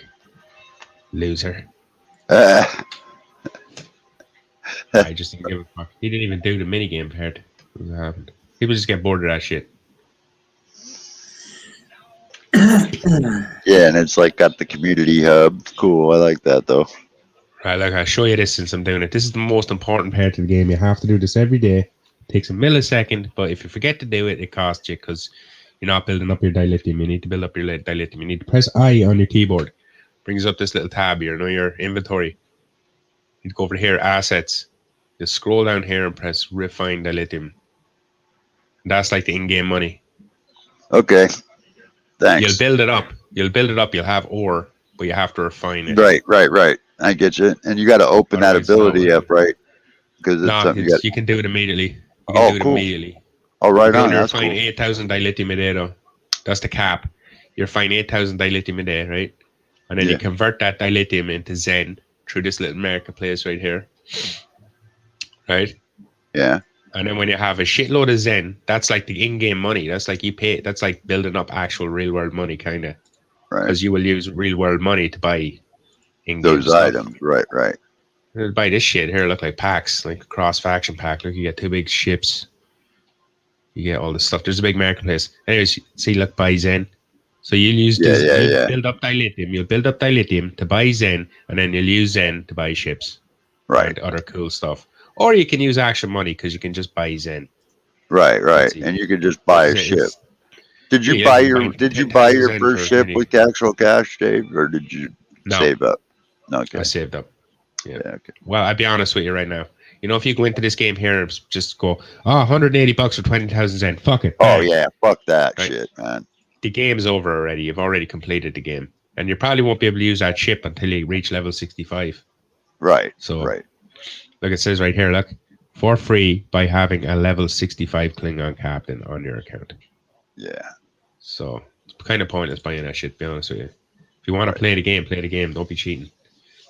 S1: Loser. I just didn't give a fuck. He didn't even do the minigame part. What happened? People just get bored of that shit.
S5: Yeah, and it's like got the community hub. Cool. I like that though.
S1: Right, look, I'll show you this since I'm doing it. This is the most important part of the game. You have to do this every day. It takes a millisecond, but if you forget to do it, it costs you because you're not building up your dilithium. You need to build up your dilithium. You need to press I on your keyboard. Brings up this little tab here, your inventory. You go over here, assets. You scroll down here and press refine dilithium. That's like the in-game money.
S5: Okay. Thanks.
S1: You'll build it up. You'll have ore, but you have to refine it.
S5: Right. I get you. And you got to open that ability up, right? Because it's something
S1: you can do it immediately. You can do it immediately.
S5: Oh, right on.
S1: You're
S5: That's cool.
S1: 8,000 dilithium a day, though. That's the cap. You're fine 8,000 dilithium a day, right? And then you convert that dilithium into Zen through this little marketplace right here. Right?
S5: Yeah.
S1: And then when you have a shitload of Zen, that's like the in-game money. That's like you pay. That's like building up actual real-world money, kind of.
S5: Right.
S1: Because you will use real-world money to buy in-game
S5: those
S1: stuff.
S5: items. Right.
S1: Buy this shit here. Look like packs, like a cross-faction pack. Look, you get 2 big ships. You get all this stuff. There's a big marketplace. Anyways, see, look, buy Zen. So you'll use this. Build up dilithium. You'll build up dilithium to buy Zen, and then you'll use Zen to buy ships.
S5: Right.
S1: And other cool stuff. Or you can use actual money because you can just buy Zen.
S5: Right. And you can just buy a ship. Did you buy your first ship with actual cash, Dave, or did you save up? No, okay.
S1: I saved up. Yeah.
S5: Okay.
S1: Well, I'll be honest with you right now. You know, if you go into this game here and just go, $180 for 20,000 Zen, fuck it.
S5: Oh yeah, fuck that shit, man.
S1: The game's over already. You've already completed the game, and you probably won't be able to use that ship until you reach level 65.
S5: Right.
S1: So,
S5: right.
S1: Look, it says right here, look, for free by having a level 65 Klingon captain on your account.
S5: Yeah.
S1: So it's kind of pointless buying that shit, to be honest with you. If you want to play the game, play the game. Don't be cheating.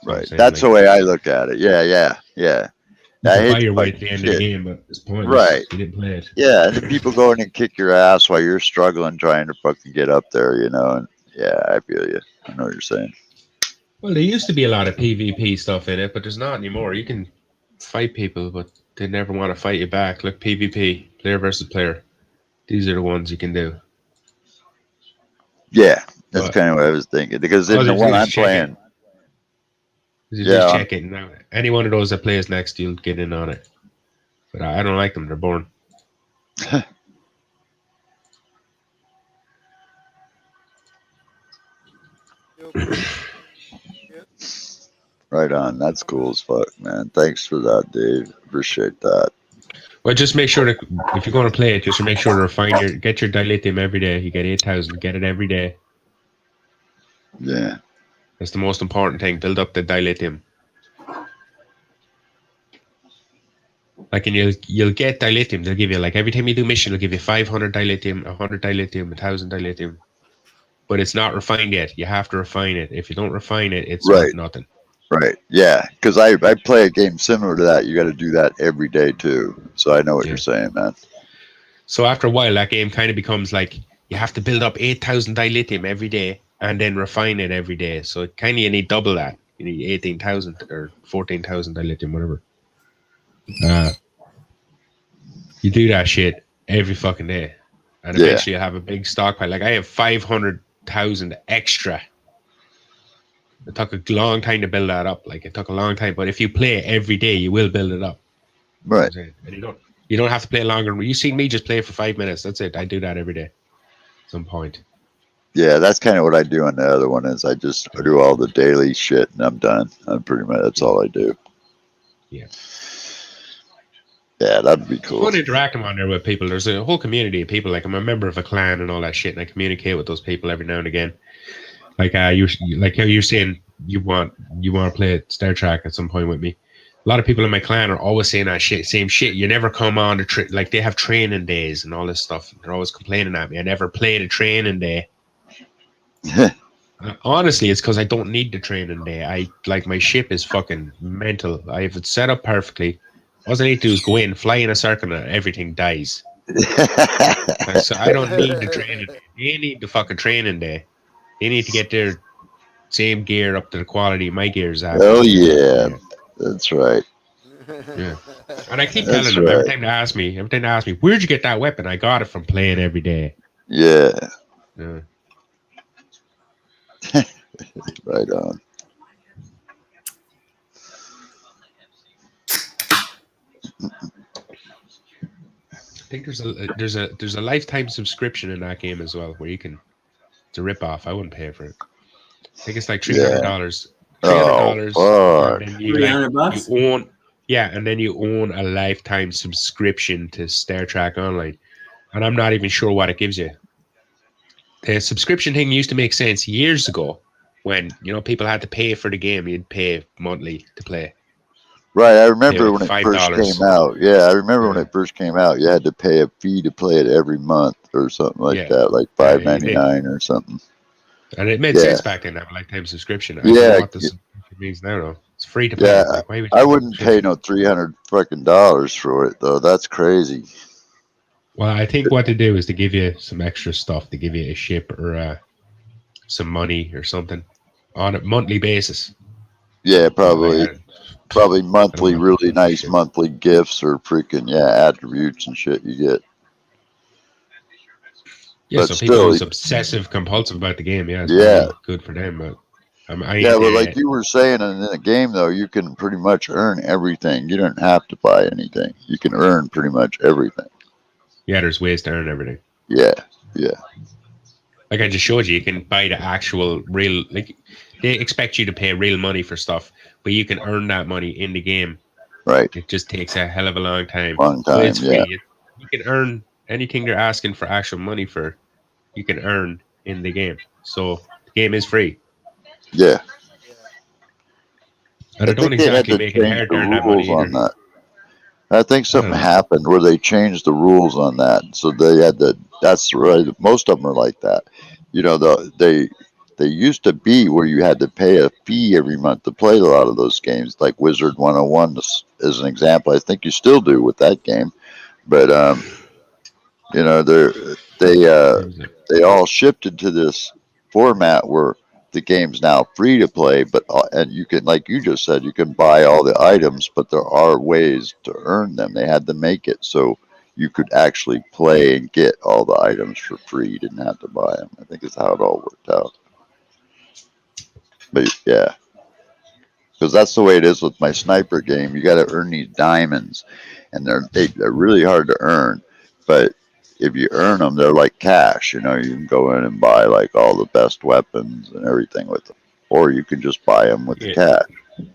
S5: Right. That's the way I look at it. Yeah.
S1: You can buy your way at the end of the game, but it's pointless.
S5: Right.
S1: You didn't play it.
S5: Yeah, and then people go in and kick your ass while you're struggling trying to fucking get up there, you know. And yeah, I feel you. I know what you're saying.
S1: Well, there used to be a lot of PvP stuff in it, but there's not anymore. You can fight people, but they never want to fight you back. Look, PvP, player versus player. These are the ones you can do.
S5: Yeah, that's kind of what I was thinking. Because in the one I'm playing...
S1: Just check it. Now, any one of those that plays next, you'll get in on it. But I don't like them. They're boring.
S5: Right on. That's cool as fuck, man. Thanks for that, Dave. Appreciate that.
S1: Well, just make sure that if you're going to play it, just make sure to get your dilithium every day. You get 8,000, get it every day.
S5: Yeah.
S1: That's the most important thing. Build up the dilithium. Like, and you'll get dilithium. They'll give you, like, every time you do mission, they'll give you 500 dilithium, 100 dilithium, 1,000 dilithium. But it's not refined yet. You have to refine it. If you don't refine it, it's
S5: Right.
S1: worth nothing.
S5: Right. Yeah. Because I play a game similar to that. You got to do that every day too. So I know what you're saying, man.
S1: So after a while, that game kind of becomes like you have to build up 8,000 dilithium every day and then refine it every day. So kind of you need double that. You need 18,000 or 14,000 dilithium, whatever. You do that shit every fucking day, and eventually you'll have a big stockpile. Like I have 500,000 extra. It took a long time to build that up. Like it took a long time, but if you play every day, you will build it up.
S5: Right.
S1: And you don't have to play longer. You see me just play for 5 minutes. That's it. I do that every day. At some point.
S5: Yeah, that's kind of what I do on the other one. Is I just do all the daily shit and I'm done. I'm pretty much that's all I do.
S1: Yeah.
S5: Yeah, that'd be cool.
S1: Fun interacting on there with people. There's a whole community of people. Like I'm a member of a clan and all that shit, and I communicate with those people every now and again. Like like how you're saying you want to play Star Trek at some point with me. A lot of people in my clan are always saying that same shit. You never come on to like they have training days and all this stuff. They're always complaining at me. I never played a training day. Honestly, it's because I don't need the training day. I like my ship is fucking mental. I have it set up perfectly. All I need to do is go in, fly in a circle, and everything dies. So I don't need the training. They need the fucking training day. They need to get their same gear up to the quality my gear's at.
S5: Oh yeah, that's right.
S1: Yeah, and I keep telling them every time they ask me, where'd you get that weapon? I got it from playing every day.
S5: Yeah.
S1: Yeah.
S5: Right on.
S1: I think there's a lifetime subscription in that game as well where you can. It's a rip off. I wouldn't pay for it. I think it's like $300. $300.
S5: Oh,
S1: and then you
S4: $300.
S1: You own, and then you own a lifetime subscription to Star Trek Online, and I'm not even sure what it gives you. The subscription thing used to make sense years ago when people had to pay for the game. You'd pay monthly to play.
S5: Right, I remember when it
S1: $5.
S5: first came out. Yeah, I remember when it first came out. You had to pay a fee to play it every month or something like that, like $5.99 or something.
S1: And it made sense back then to have a lifetime subscription. I don't know what this means now, though. It's free to play.
S5: Yeah,
S1: Like, why would
S5: I wouldn't pay no $300 for it though. That's crazy.
S1: Well, I think what they do is to give you some extra stuff. They give you a ship or some money or something on a monthly basis.
S5: Yeah, probably monthly, really nice monthly gifts or freaking attributes and shit you get.
S1: Yeah,
S5: but
S1: so
S5: still,
S1: people who's obsessive compulsive about the game, it's probably good for them. But
S5: but like you were saying in the game though, you can pretty much earn everything. You don't have to buy anything. You can earn pretty much everything.
S1: Yeah, there's ways to earn everything.
S5: Yeah.
S1: Like I just showed you can buy the actual real. Like they expect you to pay real money for stuff, but you can earn that money in the game.
S5: Right.
S1: It just takes a hell of a long time.
S5: So
S1: it's free. You can earn anything they're asking for actual money for. You can earn in the game. So the game is free.
S5: Yeah.
S1: And I don't exactly make it hard to earn that money either.
S5: That. I think something happened where they changed the rules on that. So they had that's right. Most of them are like that. They used to be where you had to pay a fee every month to play a lot of those games, like Wizard 101 as an example. I think you still do with that game. But they all shifted to this format where the game's now free to play, and you can, like you just said, you can buy all the items, but there are ways to earn them. They had to make it so you could actually play and get all the items for free. You didn't have to buy them. I think is how it all worked out. But yeah, because that's the way it is with my sniper game. You got to earn these diamonds, and they're really hard to earn. But if you earn them, they're like cash. You know, you can go in and buy like all the best weapons and everything with them, or you can just buy them with the
S1: Yeah.
S5: cash.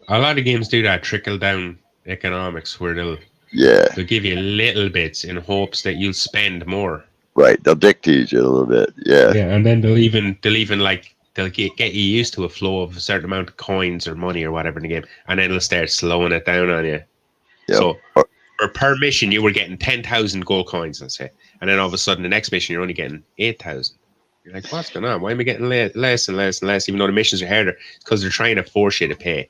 S1: A lot of games do that trickle down economics where
S5: Yeah,
S1: they'll give you little bits in hopes that you'll spend more.
S5: right. They'll dictate you a little bit. Yeah,
S1: Yeah, and then they'll even like they'll get you used to a flow of a certain amount of coins or money or whatever in the game, and then they'll start slowing it down on you.
S5: yep.
S1: So for per mission, you were getting 10,000 gold coins, let's say, and then all of a sudden the next mission you're only getting 8,000. You're like, what's going on? Why am I getting less and less and less? Even though the missions are harder, because they're trying to force you to pay.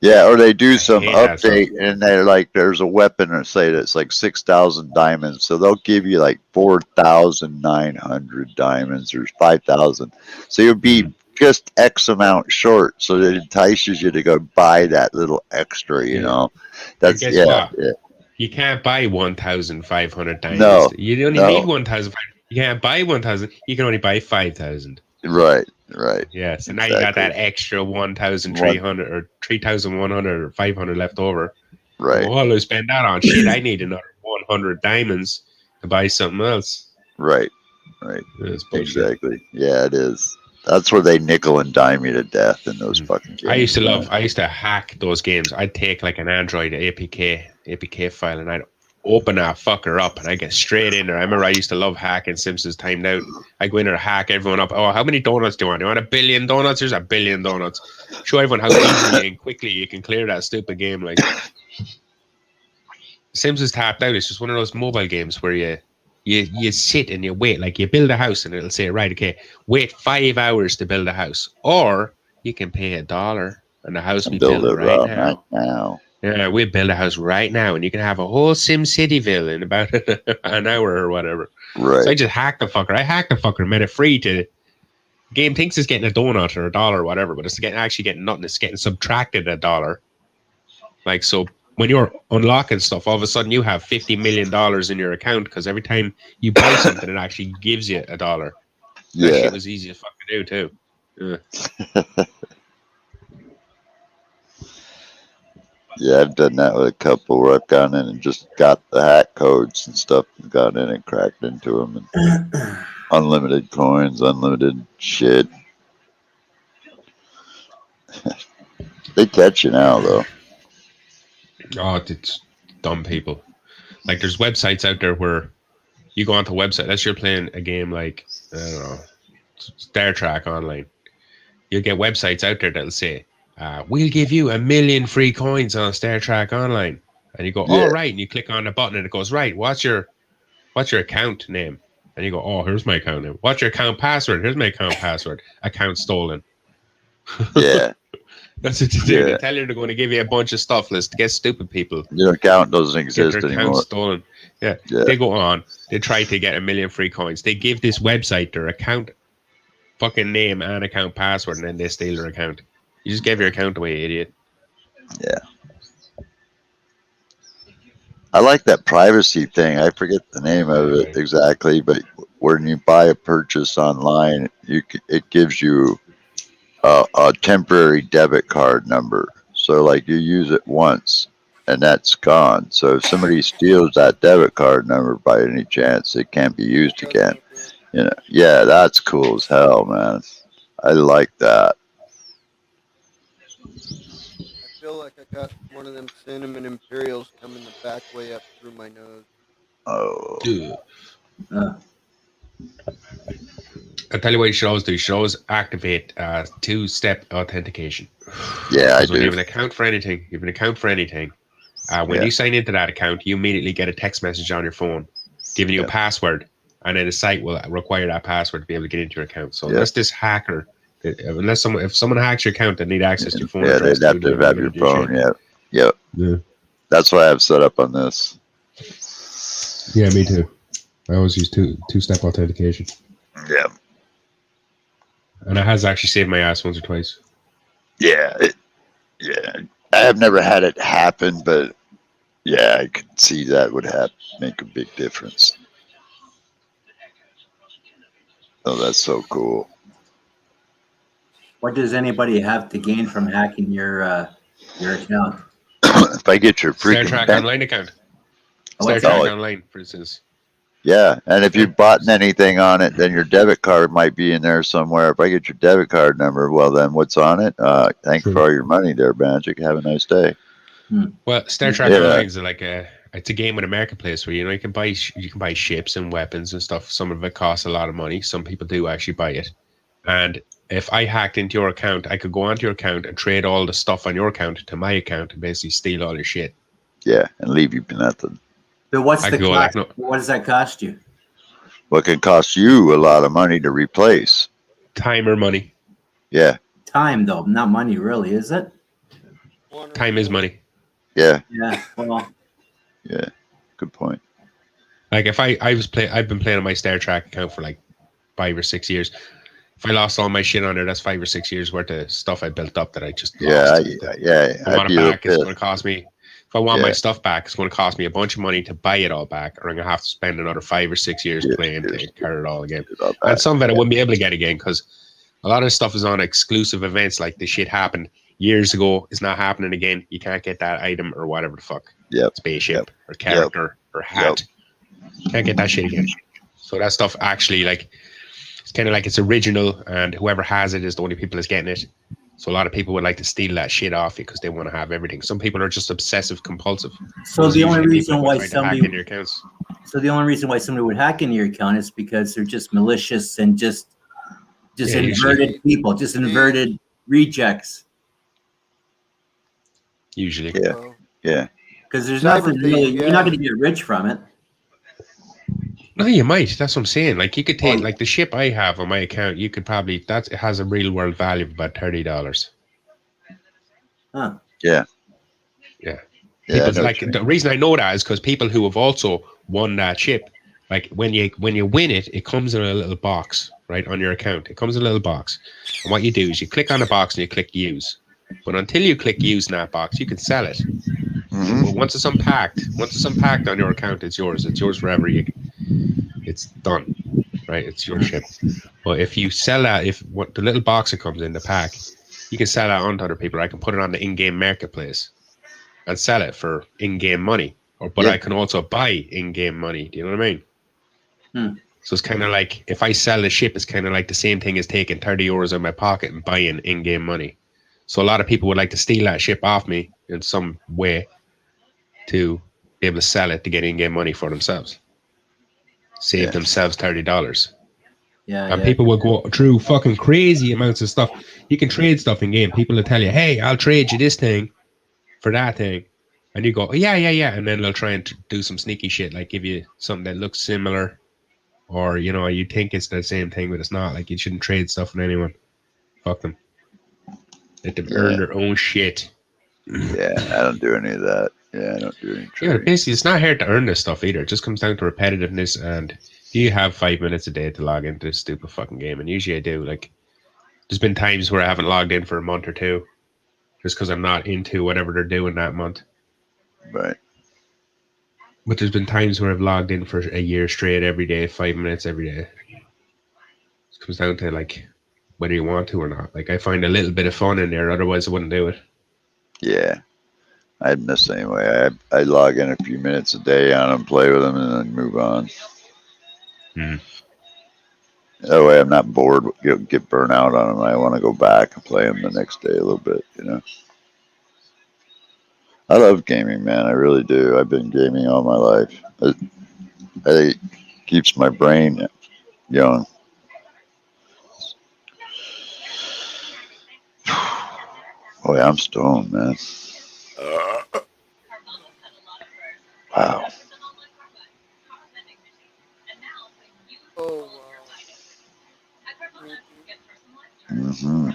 S5: Yeah, or they do
S1: I
S5: some
S1: hate that stuff.
S5: update and they're like, there's a weapon or say that's like 6,000 diamonds. So they'll give you like 4,900 diamonds or 5,000. So you'll be just X amount short. So it entices you to go buy that little extra, you
S1: Yeah.
S5: know?
S1: And
S5: That's,
S1: guess
S5: yeah,
S1: what?
S5: yeah.
S1: You can't buy 1,500 diamonds.
S5: No,
S1: You only
S5: no.
S1: need 1,500. You can't buy 1,000. You can only buy 5,000.
S5: Right.
S1: Yeah, so now you got that extra 1,300 or 3,100 or 500 left over.
S5: Right.
S1: Well, I spend that on shit. I need another 100 diamonds to buy something else.
S5: Right. Exactly. Yeah, it is. That's where they nickel and dime you to death in those fucking games.
S1: I used to hack those games. I'd take like an Android APK file and I'd open that fucker up and I get straight in there. I remember I used to love hacking Simpsons Timed Out. I go in there and hack everyone up. Oh, how many donuts do you want? Do you want 1 billion donuts? There's 1 billion donuts. Show everyone how easily and quickly you can clear that stupid game. Like Simpsons Tapped Out is just one of those mobile games where you sit and you wait. Like you build a house and it'll say, right, okay, wait 5 hours to build a house. Or you can pay $1 and the house we build right now. Yeah, we build a house right now, and you can have a whole Sim Cityville in about an hour or whatever.
S5: Right.
S1: So I just hacked the fucker. I hacked the fucker and made it free to. The game thinks it's getting a donut or $1 or whatever, but it's actually getting nothing. It's getting subtracted $1. Like, so when you're unlocking stuff, all of a sudden you have $50 million in your account because every time you buy something, it actually gives you $1.
S5: Yeah.
S1: That shit was easy as fuck to do, too. Yeah.
S5: Yeah, I've done that with a couple where I've gone in and just got the hack codes and stuff and gone in and cracked into them and unlimited coins, unlimited shit. They catch you now, though.
S1: Oh, it's dumb people. Like, there's websites out there where you go onto a website. Let's say you're playing a game like, I don't know, Star Trek Online. You'll get websites out there that'll say, we'll give you 1 million free coins on Star Trek Online. And you go, all right. And you click on the button and it goes, right, what's your account name? And you go, oh, here's my account name. What's your account password? Here's my account password. Account stolen.
S5: Yeah.
S1: That's what you do. They tell you they're going to give you a bunch of stuff. Let's get stupid people.
S5: Your account doesn't exist
S1: get their
S5: anymore.
S1: Account stolen. Yeah. They go on. They try to get 1 million free coins. They give this website their account fucking name and account password, and then they steal their account. You just gave your account away, idiot.
S5: Yeah. I like that privacy thing. I forget the name of it exactly, but when you buy a purchase online, it gives you a temporary debit card number. So, like, you use it once, and that's gone. So, if somebody steals that debit card number by any chance, it can't be used again. You know, yeah, that's cool as hell, man. I like that.
S2: I feel like I got one of them cinnamon imperials coming the back way up through my nose.
S5: Oh.
S1: I'll tell you what you should always do. You should always activate two-step authentication.
S5: Yeah, I do.
S1: When you have an account for anything, when you sign into that account, you immediately get a text message on your phone giving you a password, and then the site will require that password to be able to get into your account. So unless this hacker, if someone hacks your account, they need access to your phone address.
S5: Yeah, they'd have to have your phone. Yeah. That's what I have set up on this.
S1: Yeah, me too. I always use two-step authentication.
S5: Yeah.
S1: And it has actually saved my ass once or twice.
S5: Yeah. I have never had it happen, but yeah, I could see that would make a big difference. Oh, that's so cool.
S4: What does anybody have to gain from hacking your account?
S5: If I get your freaking
S1: Star Trek Online account. Star Trek Online, for instance.
S5: Yeah, and if you bought anything on it, then your debit card might be in there somewhere. If I get your debit card number, well, then what's on it? Thanks for all your money there, Magic. Have a nice day.
S1: Well, Star Trek
S5: Yeah.
S1: Online is like it's a game with a marketplace where you can buy ships and weapons and stuff. Some of it costs a lot of money. Some people do actually buy it. And if I hacked into your account, I could go onto your account and trade all the stuff on your account to my account and basically steal all your shit.
S5: Yeah, and leave you nothing.
S4: But what's
S1: I
S4: the
S1: could go
S4: cost?
S1: like, no,
S4: What does that cost you?
S5: What can cost you a lot of money to replace?
S1: time or money.
S5: Yeah,
S4: Time, though, not money, really, is it?
S1: Time is money.
S5: yeah,
S4: Yeah. Well,
S5: yeah. Good point.
S1: Like if I've been playing on my Star Trek account for like 5 or 6 years. If I lost all my shit on there, that's 5 or 6 years worth of stuff I built up that I just lost. If I want it back, it's going to cost me. If I want my stuff back, it's going to cost me a bunch of money to buy it all back, or I'm going to have to spend another 5 or 6 years playing to carry it all again. And some of it I wouldn't be able to get again because a lot of stuff is on exclusive events. Like the shit happened years ago, it's not happening again. You can't get that item or whatever the fuck. Spaceship or character or hat. Can't get that shit again. So that stuff actually like it's kind of like it's original, and whoever has it is the only people that's getting it. So a lot of people would like to steal that shit off you because they want to have everything. Some people are just obsessive compulsive.
S4: So the only reason why somebody
S1: into your accounts.
S4: So the only reason why somebody would hack into your account is because they're just malicious and just inverted people, just inverted rejects.
S1: Usually.
S5: Yeah.
S4: Because there's nothing really, you're not going to get rich from it.
S1: No, you might. That's what I'm saying. Like you could take like the ship I have on my account. You could probably it has a real world value of about $30.
S4: Huh.
S5: Yeah.
S1: Yeah. People like the reason I know that is because people who have also won that ship, like when you win it, it comes in a little box right on your account. It comes in a little box, and what you do is you click on the box and you click use. But until you click use in that box, you can sell it.
S5: Mm-hmm.
S1: But once it's unpacked on your account, it's yours. It's yours forever. It's done, right? It's your ship. But if you sell that, if what the little box that comes in the pack, you can sell that on to other people. I can put it on the in-game marketplace and sell it for in-game money. But I can also buy in-game money. Do you know what I mean? So it's kind of like if I sell the ship, it's kind of like the same thing as taking €30 out of my pocket and buying in-game money. So a lot of people would like to steal that ship off me in some way to be able to sell it to get in-game money for themselves. Save themselves $30. And people will go through fucking crazy amounts of stuff. You can trade stuff in game. People will tell you, "Hey, I'll trade you this thing for that thing," and you go, "Yeah," and then they'll try and do some sneaky shit, like give you something that looks similar, or you think it's the same thing, but it's not. Like you shouldn't trade stuff with anyone. Fuck them. Let them earn their own shit.
S5: Yeah, I don't do any of that. Yeah, I don't do any trading.
S1: Yeah, basically, it's not hard to earn this stuff either. It just comes down to repetitiveness, and you have 5 minutes a day to log into this stupid fucking game, and usually I do. Like, there's been times where I haven't logged in for a month or two, just because I'm not into whatever they're doing that month.
S5: Right.
S1: But there's been times where I've logged in for a year straight, every day, 5 minutes every day. It comes down to like whether you want to or not. Like, I find a little bit of fun in there, otherwise I wouldn't do it.
S5: Yeah. I'm the same way. I log in a few minutes a day on them, play with them, and then move on. That way I'm not bored, get burnt out on them. I want to go back and play them the next day a little bit, I love gaming, man. I really do. I've been gaming all my life. It keeps my brain young. Boy, I'm stoned, man. Wow.
S2: Oh,
S5: Mm-hmm.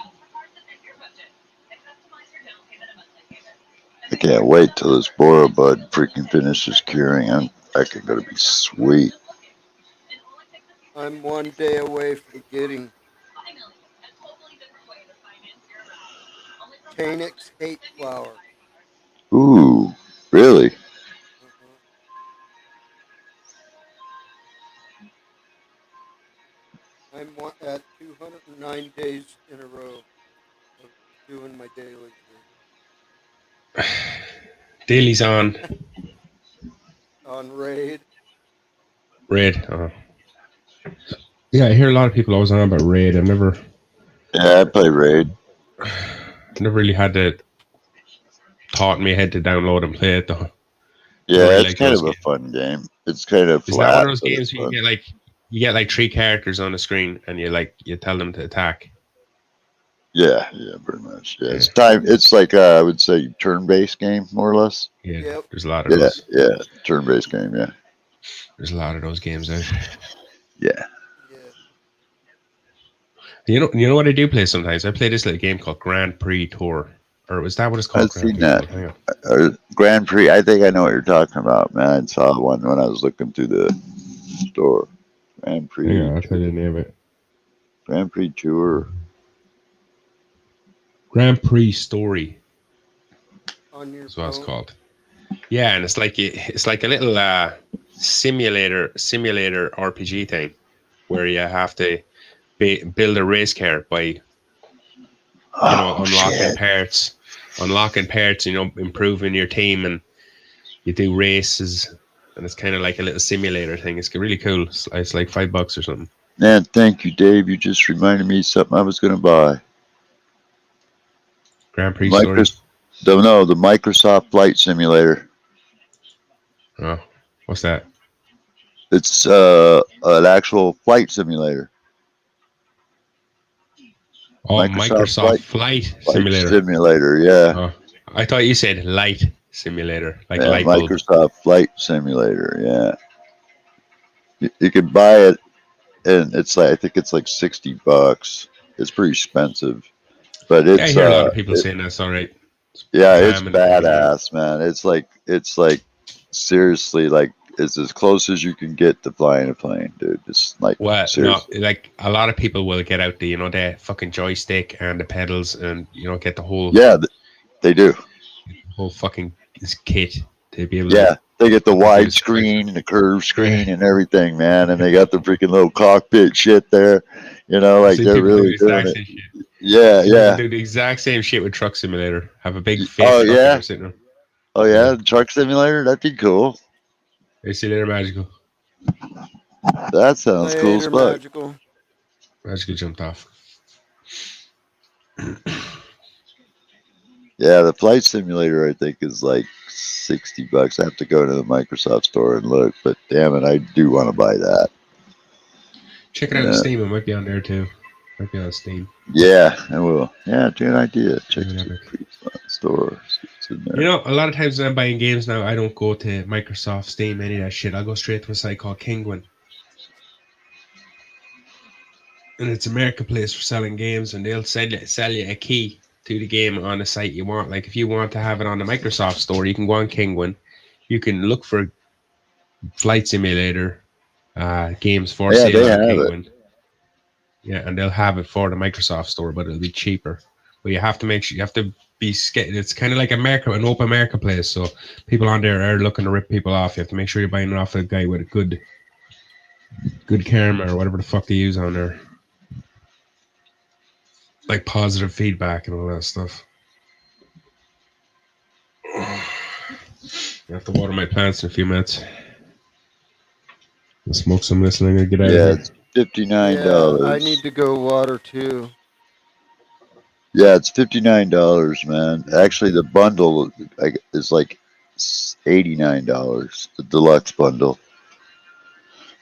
S5: I can't wait till this boil bud freaking finishes curing. I think gonna be sweet.
S2: I'm one day away from getting Tanix hate flower.
S5: Ooh, really?
S2: I'm at 209 days in a row of doing my daily thing.
S1: Daily's on.
S2: On raid.
S1: Raid. Yeah, I hear a lot of people always on about Raid. I've never
S5: Yeah, I play Raid.
S1: really had the thought in my head to download and play it though.
S5: Yeah,
S1: Really
S5: it's
S1: like
S5: kind
S1: those
S5: of a
S1: games.
S5: fun game. It's kind of
S1: Is that one of
S5: flat,
S1: those
S5: but it's
S1: games where
S5: fun.
S1: you get like 3 characters on the screen and you tell them to attack?
S5: Yeah, pretty much. Yeah, it's time. It's like I would say turn-based game, more or less.
S1: Yeah,
S2: Yep.
S1: there's a lot of those.
S5: Yeah, turn-based game. Yeah,
S1: There's a lot of those games out.
S5: yeah.
S2: Yeah.
S1: You know what I do play sometimes? I play this little game called Grand Prix Tour. Or is that what it's called?
S5: I've seen
S1: Prix
S5: that.
S1: Tour? Hang on.
S5: Grand Prix. I think I know what you're talking about, man. I saw one when I was looking through the store. Grand Prix.
S1: Hang on, I'll tell you the name of it.
S5: Grand Prix Tour.
S1: Grand Prix Story.
S2: On your
S1: That's what it's
S2: phone.
S1: called. Yeah, and it's like a little simulator RPG thing where you have to build a race car by unlocking parts, improving your team, and you do races, and it's kind of like a little simulator thing. It's really cool. It's like $5 or something.
S5: Man, thank you, Dave. You just reminded me of something I was going to buy.
S1: Grand Prix Story.
S5: The Microsoft Flight Simulator.
S1: Oh, what's that?
S5: It's an actual flight simulator.
S1: Oh, Microsoft Flight Simulator.
S5: Simulator, yeah.
S1: Oh, I thought you said light simulator, like light bulb.
S5: Microsoft Flight Simulator, yeah. You can buy it, and it's like I think it's like $60. It's pretty expensive, but it's.
S1: Yeah, I hear a lot of people saying that's all right.
S5: It's badass, man. It's like seriously, like it's as close as you can get to flying a plane, dude. It's like
S1: like a lot of people will get out the fucking joystick and the pedals and get the whole
S5: they do
S1: whole fucking kit to be able
S5: to they get the wide screen and the curved screen and everything, man, and they got the freaking little cockpit shit there, like they're really doing it. Yeah.
S1: Do the exact same shit with Truck Simulator. Have a big fake sitting on.
S5: Oh yeah, Truck Simulator, that'd be cool.
S1: Hey, see you later, Magical.
S5: That sounds cool as fuck.
S1: Magical jumped off.
S5: Yeah, the flight simulator I think is like $60. I have to go to the Microsoft store and look, but damn it, I do want to buy that.
S1: Check it out on Steam. It might be on there too. Might be on Steam.
S5: Yeah, I will. Yeah, good idea. Check the store.
S1: A lot of times when I'm buying games now, I don't go to Microsoft, Steam, any of that shit. I'll go straight to a site called Kinguin. And it's a marketplace for selling games, and they'll sell you a key to the game on the site you want. Like if you want to have it on the Microsoft store, you can go on Kinguin. You can look for Flight Simulator games for sale on Kinguin. Yeah, and they'll have it for the Microsoft store, but it'll be cheaper. But you have to make sure it's kind of like an open marketplace, so people on there are looking to rip people off. You have to make sure you're buying it off a guy with a good karma or whatever the fuck they use on there, like positive feedback and all that stuff. I have to water my plants in a few minutes. I'll smoke some of this and I'm gonna get out of here.
S5: It's $59.
S2: I need to go water too.
S5: Yeah, it's $59, man. Actually, the bundle is like $89. The deluxe bundle,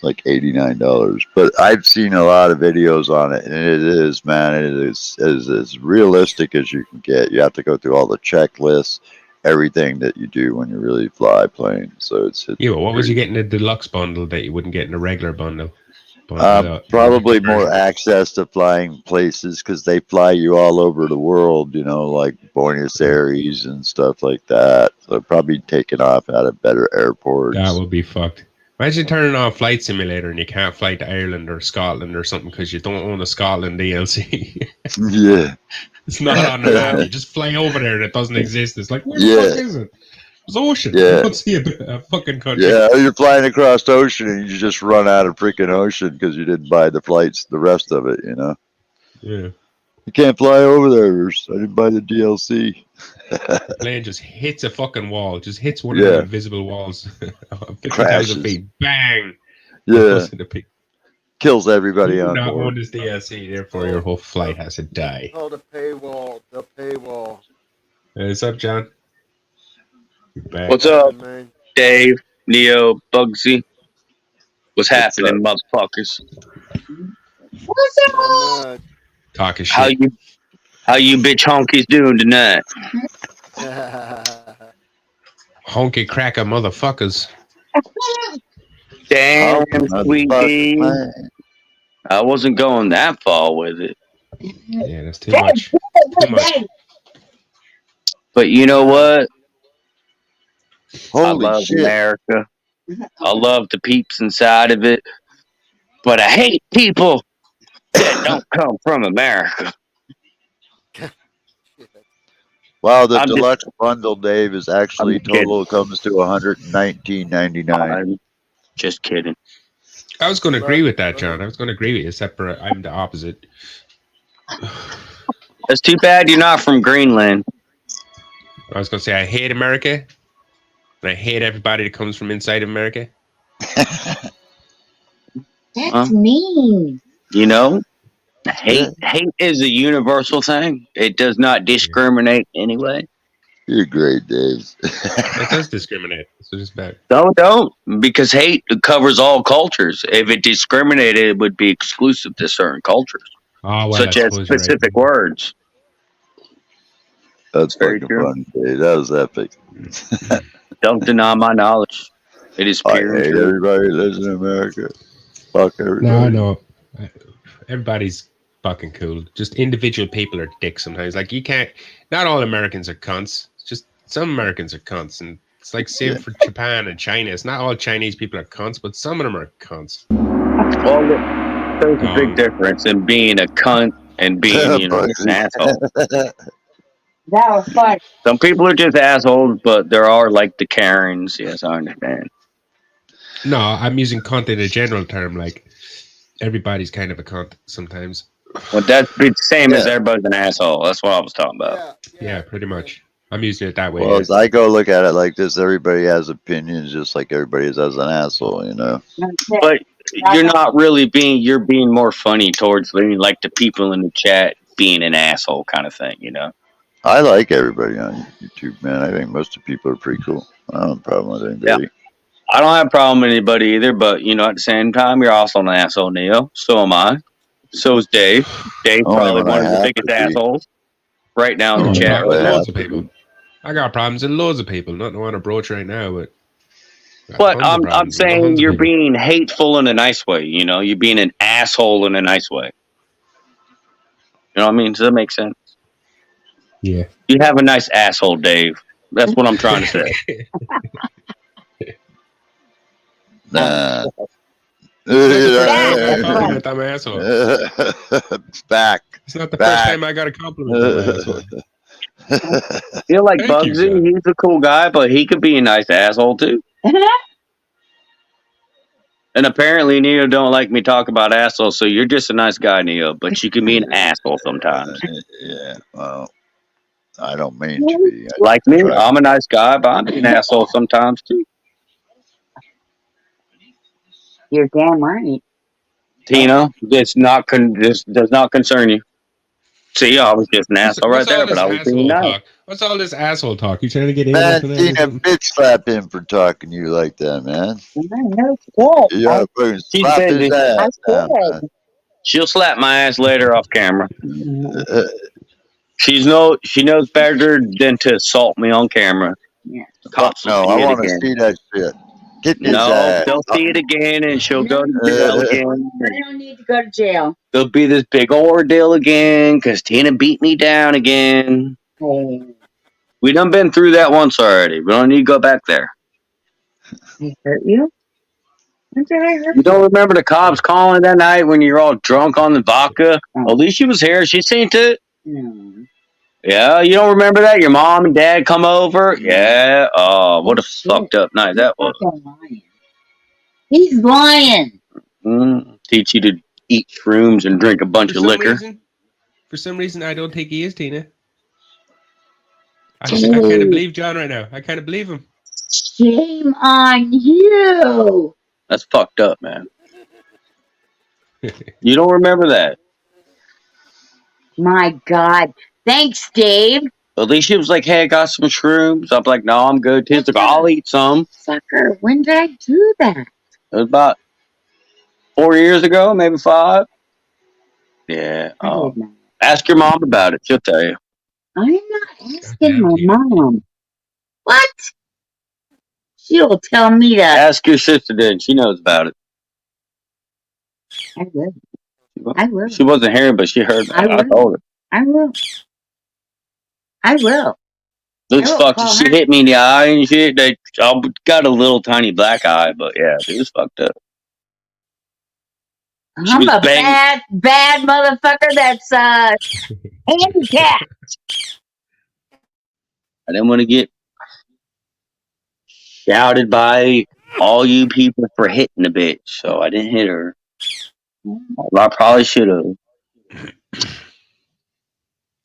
S5: like $89. But I've seen a lot of videos on it, and it is, man, it is as realistic as you can get. You have to go through all the checklists, everything that you do when you really fly planes. So it's
S1: but what was you getting in the deluxe bundle that you wouldn't get in a regular bundle?
S5: Probably more access to flying places because they fly you all over the world, like Buenos Aires and stuff like that. So probably taking off out of better airports.
S1: That would be fucked. Imagine turning on Flight Simulator and you can't fly to Ireland or Scotland or something because you don't own a Scotland DLC.
S5: Yeah.
S1: It's not on the map. You just fly over there and it doesn't exist. It's like, where the fuck is it? It's ocean.
S5: Yeah.
S1: You don't see a fucking country.
S5: Yeah, you're flying across the ocean and you just run out of freaking ocean because you didn't buy the flights, the rest of it,
S1: Yeah.
S5: You can't fly over there. I didn't buy the DLC.
S1: The plane just hits a fucking wall. Just hits one of the invisible walls. 50,000 feet. Bang.
S5: Yeah,
S1: The people
S5: kills everybody
S1: do
S5: on
S1: not
S5: board.
S1: own this DLC, therefore your whole flight has to die.
S2: Called a paywall. The paywall.
S1: What's up, John? You're back.
S6: What's up,
S2: Happening, man?
S6: Dave, Neo, Bugsy? What's
S5: What's up?
S6: happening, motherfuckers?
S2: Not much.
S1: Talking
S6: How
S1: shit.
S6: you bitch honkies doing tonight?
S1: Honky cracker motherfuckers.
S6: Damn,
S5: Honky motherfuckers,
S6: sweetie.
S5: man.
S6: I wasn't going that far with it.
S1: Yeah, that's too much. Too much.
S6: But you know what? I
S5: Holy
S6: love
S5: shit.
S6: America. I love the peeps inside of it. But I hate people that don't come from America.
S5: Wow, the
S6: I'm just,
S5: deluxe bundle, Dave, is actually
S6: I'm kidding.
S5: total comes to $119.99.
S6: I'm just kidding.
S1: I was going to agree with that, John. I was going to agree with you, except for I'm the opposite.
S6: It's too bad you're not from Greenland.
S1: I was going to say I hate America, and I hate everybody that comes from inside of America.
S12: That's mean.
S6: You know, hate is a universal thing. It does not discriminate anyway.
S5: You're great, Dave.
S1: It does discriminate. So just bad.
S6: No, don't, because hate covers all cultures. If it discriminated, it would be exclusive to certain cultures,
S1: Oh, well,
S6: such
S1: I
S6: as
S1: suppose you're
S6: specific
S1: right.
S6: words.
S5: That's
S6: Very
S5: fucking
S6: true.
S5: funny, Dave. That was epic.
S6: Don't deny my knowledge. It is
S5: I
S6: pure and
S5: hate
S6: true.
S5: everybody that lives in America. Fuck everybody.
S1: No. Everybody's fucking cool. Just individual people are dicks sometimes. Like, you can't, not all Americans are cunts. It's just some Americans are cunts. And it's like same for Japan and China. It's not all Chinese people are cunts, but some of them are cunts.
S6: Well, there's a big difference in being a cunt and being, an asshole.
S12: That was fun.
S6: Some people are just assholes, but there are like the Karens. Yes, I understand.
S1: No, I'm using cunt in a general term. Like, everybody's kind of a cunt sometimes.
S6: Well, that's the same as everybody's an asshole. That's what I was talking about.
S1: Yeah, pretty much. I'm using it that way.
S5: Well,
S1: Yeah.
S5: as I go look at it like this, everybody has opinions just like everybody has an asshole, you know?
S6: But you're not really being, you're being more funny towards like the people in the chat being an asshole kind of thing, you know?
S5: I like everybody on YouTube, man. I think most of the people are pretty cool. I don't have a problem with anybody.
S6: Yeah. I don't have a problem with anybody either, but, at the same time, you're also an asshole, Neo. So am I. So is Dave. Dave's
S5: Only
S6: probably
S5: when I
S6: one of the
S5: have
S6: biggest
S5: to be.
S6: assholes right now in the
S1: Oh,
S6: chat
S1: with
S6: right now.
S1: loads of people. I got problems with loads of people. Not the one to broach right now, but.
S6: But I'm
S1: problems with
S6: saying
S1: loads of
S6: you're
S1: people.
S6: being hateful in a nice way, You're being an asshole in a nice way. You know what I mean? Does that make sense?
S1: Yeah.
S6: You have a nice asshole, Dave. That's what I'm trying to say.
S5: Nah.
S1: Compliment, I'm an asshole.
S5: Back.
S1: It's not the first time I got a compliment from an asshole.
S6: I feel like
S1: Thank you,
S6: Bugsy,
S1: John.
S6: he's a cool guy, but he could be a nice asshole too. And apparently Neo don't like me talk about assholes, so you're just a nice guy, Neo, but you can be an asshole sometimes.
S5: Yeah, well, I don't mean to be.
S6: Like me, I'm a nice guy, but I'm an asshole sometimes too.
S12: You're damn right.
S6: Tina, this does not concern you. See, I was just an asshole right there, but I was being nice.
S1: Talk? What's all this asshole talk? You trying to get in
S5: Man,
S1: on tonight or
S5: Tina,
S1: something?
S5: bitch slap him for talking to you like that, man.
S12: No shit.
S5: You gotta fucking
S6: She's
S5: slap his
S6: busy.
S5: ass
S12: I
S5: down, man.
S12: should.
S6: She'll slap my ass later off camera. She knows better than to assault me on camera.
S12: Yeah.
S6: Cops will
S5: No,
S6: see
S5: I
S6: it
S5: want to
S6: again.
S5: see that shit. Get his
S6: No,
S5: ass.
S6: they'll see it again, and she'll go to jail again.
S12: I don't need to go to jail.
S6: There'll be this big ordeal again because Tina beat me down again.
S12: Hey,
S6: We done been through that once already. We don't need to go back there.
S12: I hurt you? When did I hurt
S6: You don't remember the cops calling that night when you're all drunk on the vodka?
S12: Oh.
S6: At least she was here. She seen it.
S12: No.
S6: Yeah, you don't remember that? Your mom and dad come over? Yeah. Oh, what a fucked up night that was.
S12: Fucking lying. He's lying.
S6: Teach you to eat shrooms and drink a bunch of liquor.
S1: For some reason, I don't think he is, Tina. I kind of believe John right now. I kind of believe him.
S12: Shame on you.
S6: That's fucked up, man. You don't remember that?
S12: My God. Thanks, Dave.
S6: At least she was like, "Hey, I got some shrooms." I'm like, "No, I'm good." She's like, "I'll eat some."
S12: Sucker, when did I do that?
S6: It was about 4 years ago, maybe 5. Yeah.
S12: I did not.
S6: Ask your mom about it. She'll tell you.
S12: I'm not asking
S1: Goddamn,
S12: my
S1: Tina.
S12: mom. What? She'll tell me to.
S6: Ask your sister. Then she knows about it.
S12: I will. I will.
S6: She wasn't here, but she heard.
S12: I
S6: I
S12: will.
S6: told her.
S12: I will. I will.
S6: Looks
S12: I will
S6: fucked.
S12: call
S6: She
S12: her.
S6: hit me in the eye and shit. I got a little tiny black eye, but yeah, it was fucked up. She
S12: I'm
S6: was
S12: a
S6: banging.
S12: bad motherfucker that's handicapped.
S6: I didn't want to get shouted by all you people for hitting the bitch, so I didn't hit her. I probably should have.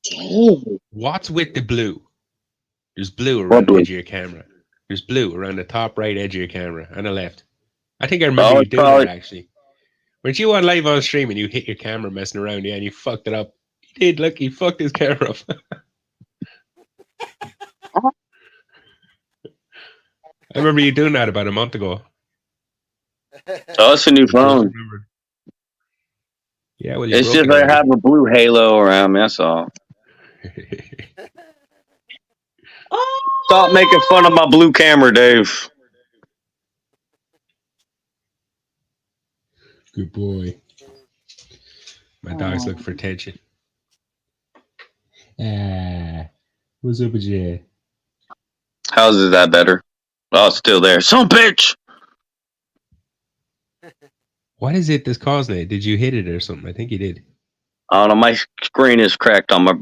S12: Dave.
S1: What's with the blue? There's blue
S6: What
S1: around the
S6: blue?
S1: edge of your camera. There's blue around the top right edge of your camera and the left. I think I remember
S6: Oh,
S1: you
S6: it's
S1: doing
S6: probably.
S1: that actually. Weren't you on live on stream and you hit your camera messing around, yeah, and you fucked it up? He did, look, he fucked his camera up. I remember you doing that about a month ago.
S6: Oh, it's a new
S1: I just
S6: phone.
S1: remembered. Yeah, well, you
S6: It's
S1: broke
S6: just
S1: it
S6: I
S1: already.
S6: have a blue halo around me. That's all. Stop making fun of my blue camera, Dave.
S1: Good boy. My dog's looking for attention. What's up with you?
S6: How's is that better? Oh, it's still there. Some bitch.
S1: What is it that's causing it? Did you hit it or something? I think you did.
S6: I don't know. My screen is cracked on my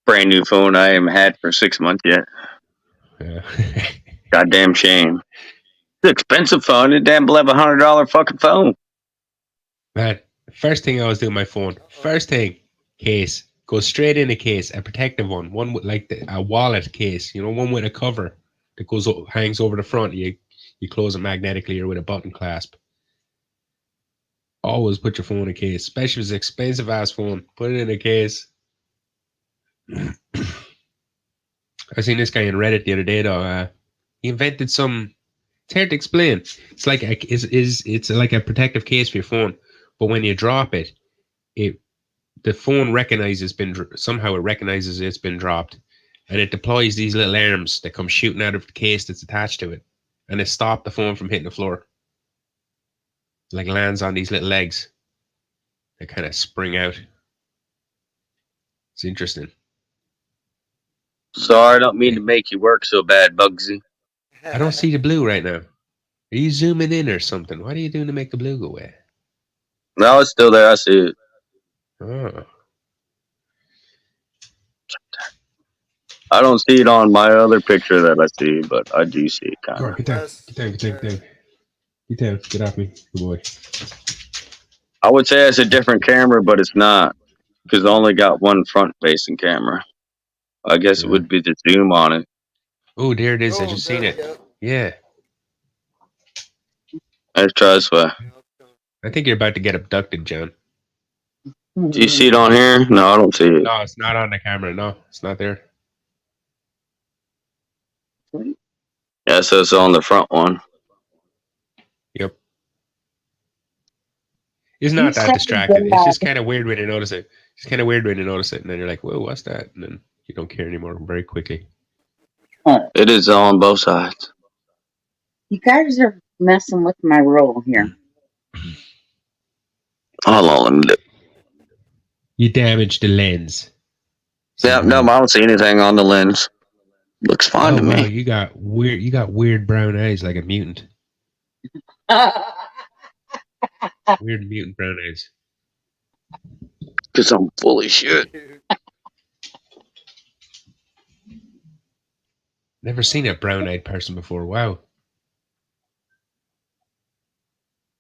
S6: brand new phone I haven't had for 6 months yet.
S1: Yeah.
S6: Goddamn shame. It's an expensive phone. It's damn $1,100 fucking phone.
S1: Man, first thing I was doing my phone. First thing, case. Go straight in a case, a protective one. One with like a wallet case, you know, one with a cover that hangs over the front. You close it magnetically or with a button clasp. Always put your phone in a case, especially if it's an expensive ass phone. Put it in a case. I seen this guy in Reddit the other day though. He invented some. It's hard to explain. It's like it's like a protective case for your phone, but when you drop it, the phone recognizes somehow it recognizes it's been dropped, and it deploys these little arms that come shooting out of the case that's attached to it, and it stops the phone from hitting the floor. Like lands on these little legs that kind of spring out. It's interesting.
S6: Sorry, I don't mean to make you work so bad, Bugsy.
S1: I don't see the blue right now. Are you zooming in or something? What are you doing to make the blue go away?
S6: No, it's still there. I see it.
S1: Oh.
S6: I don't see it on my other picture that I see, but I do see it kind
S1: Come on,
S6: of.
S1: get down. Get down, get down, get down. Get down. Get off me. Good boy.
S6: I would say it's a different camera, but it's not. Because I only got one front-facing camera. I guess it would be the zoom on it.
S1: Oh, there it is. I just seen it. Yeah.
S6: Let's try this way.
S1: I think you're about to get abducted, John.
S6: Do you see it on here? No, I don't see it.
S1: No, it's not on the camera. No, it's not there.
S6: Yeah, so it's on the front one.
S1: Yep. It's not that distracting. It's just kind of weird when you notice it. It's kind of weird when you notice it, and then you're like, "Whoa, what's that?" And then you don't care anymore very quickly.
S6: It is on both sides.
S12: You guys are messing with my roll here.
S6: Hold on, let me look.
S1: You damaged the lens.
S6: Yeah, no, I don't see anything on the lens. Looks fine to
S1: wow,
S6: me.
S1: you got weird brown eyes like a mutant. Weird mutant brown eyes.
S6: Because I'm full of shit.
S1: Never seen a brown-eyed person before. Wow.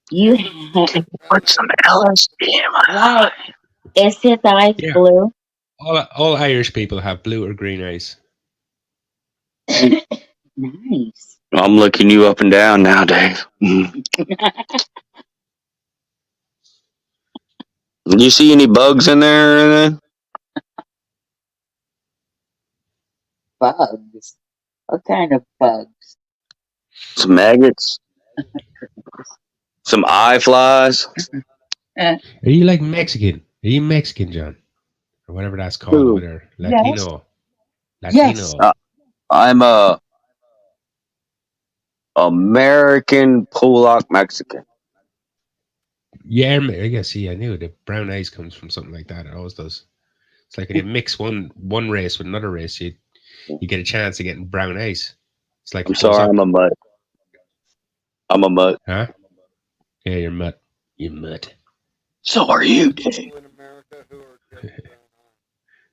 S12: You
S6: put some LSD in my
S12: eye. Is his eyes blue?
S1: All Irish people have blue or green eyes.
S12: Nice.
S6: I'm looking you up and down now, Dave. You see any bugs in there or anything?
S12: Bugs. What kind of bugs?
S6: Some maggots? Some eye flies?
S12: Eh,
S1: Are you like Mexican? Are you Mexican, John? Or whatever that's called over
S6: Who?
S1: there.
S12: yes.
S1: Latino.
S12: Yes.
S1: Latino.
S6: I'm a American Polak Mexican.
S1: Yeah, I guess. See, I knew the brown eyes comes from something like that. It always does. It's like when you mix one race with another race, you get a chance of getting brown eyes. It's like
S6: I'm
S1: it goes
S6: sorry,
S1: up.
S6: I'm a mutt. I'm a mutt.
S1: Huh? Yeah, you're mutt. You're mutt.
S6: So are you, Dave.
S2: People in America who are getting brown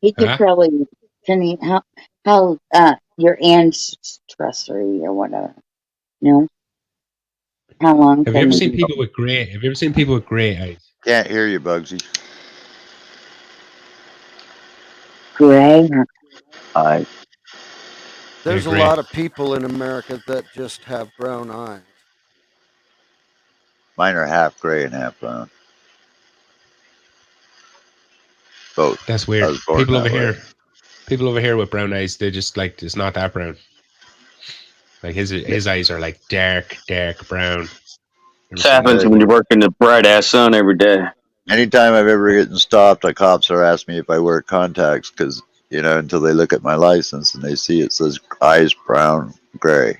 S12: He could
S1: Huh?
S12: probably, can he, how, your ancestry or whatever. No? How long
S1: Have you ever
S12: can
S1: seen
S12: you
S1: people with gray? Have you ever seen people with gray eyes?
S5: Can't hear you, Bugsy.
S12: gray?
S6: I
S1: Yeah,
S2: There's a
S1: gray.
S2: lot of people in America that just have brown eyes.
S5: Mine are half gray and half brown. Both.
S1: That's
S5: I
S1: weird.
S5: was born that way.
S1: People over here with brown eyes, they just like it's not that brown. Like his eyes are like dark brown. Ever
S6: This
S1: seen
S6: happens
S1: those?
S6: when you work in the bright ass sun every day.
S5: Anytime I've ever gotten stopped, the cops are asking me if I wear contacts because, until they look at my license and they see it says eyes brown, gray.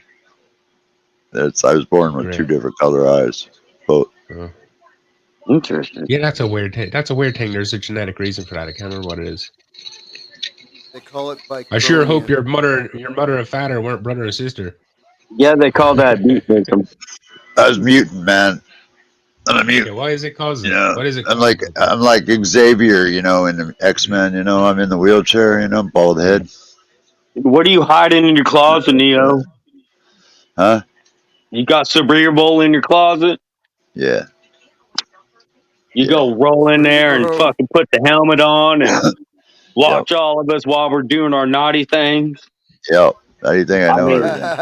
S5: I was born with two
S1: Gray.
S5: different color eyes. Both.
S1: Oh.
S6: Interesting.
S1: Yeah, that's a weird thing. That's a weird thing. There's a genetic reason for that. I can't remember what it is.
S2: They call it
S1: I sure hope
S2: bichromia.
S1: your mother and father weren't brother and sister.
S6: Yeah, they call that mutant.
S5: I was mutant, man. I'm a
S1: Yeah,
S5: mutant.
S1: why is it caused? What is it
S5: I'm
S1: caused
S5: like
S1: about that?
S5: I'm like Xavier, in the X-Men. I'm in the wheelchair. Bald head.
S6: What are you hiding in your closet, Neo?
S5: Huh?
S6: You got Cerebral in your closet?
S5: Yeah,
S6: You
S5: yeah.
S6: go roll in there and
S2: Cerebro.
S6: fucking put the helmet on and
S5: Yep,
S6: watch all of us while we're doing our naughty things.
S5: yep. How do you think I
S6: I
S5: know
S6: mean,
S5: everything?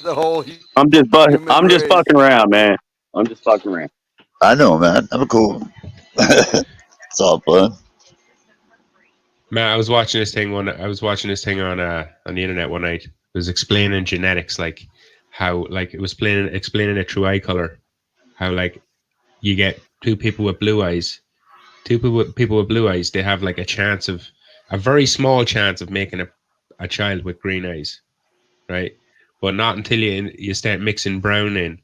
S2: The whole human
S6: I'm just
S2: race.
S6: fucking around, man. I'm just fucking around.
S5: I know, man. I'm cool. It's all fun.
S1: Man, I was watching this thing on the internet one night. It was explaining genetics, like how like it was explaining it through eye color. How like you get two people with blue eyes. People with blue eyes, they have like a very small chance of making a child with green eyes, right? But not until you start mixing brown in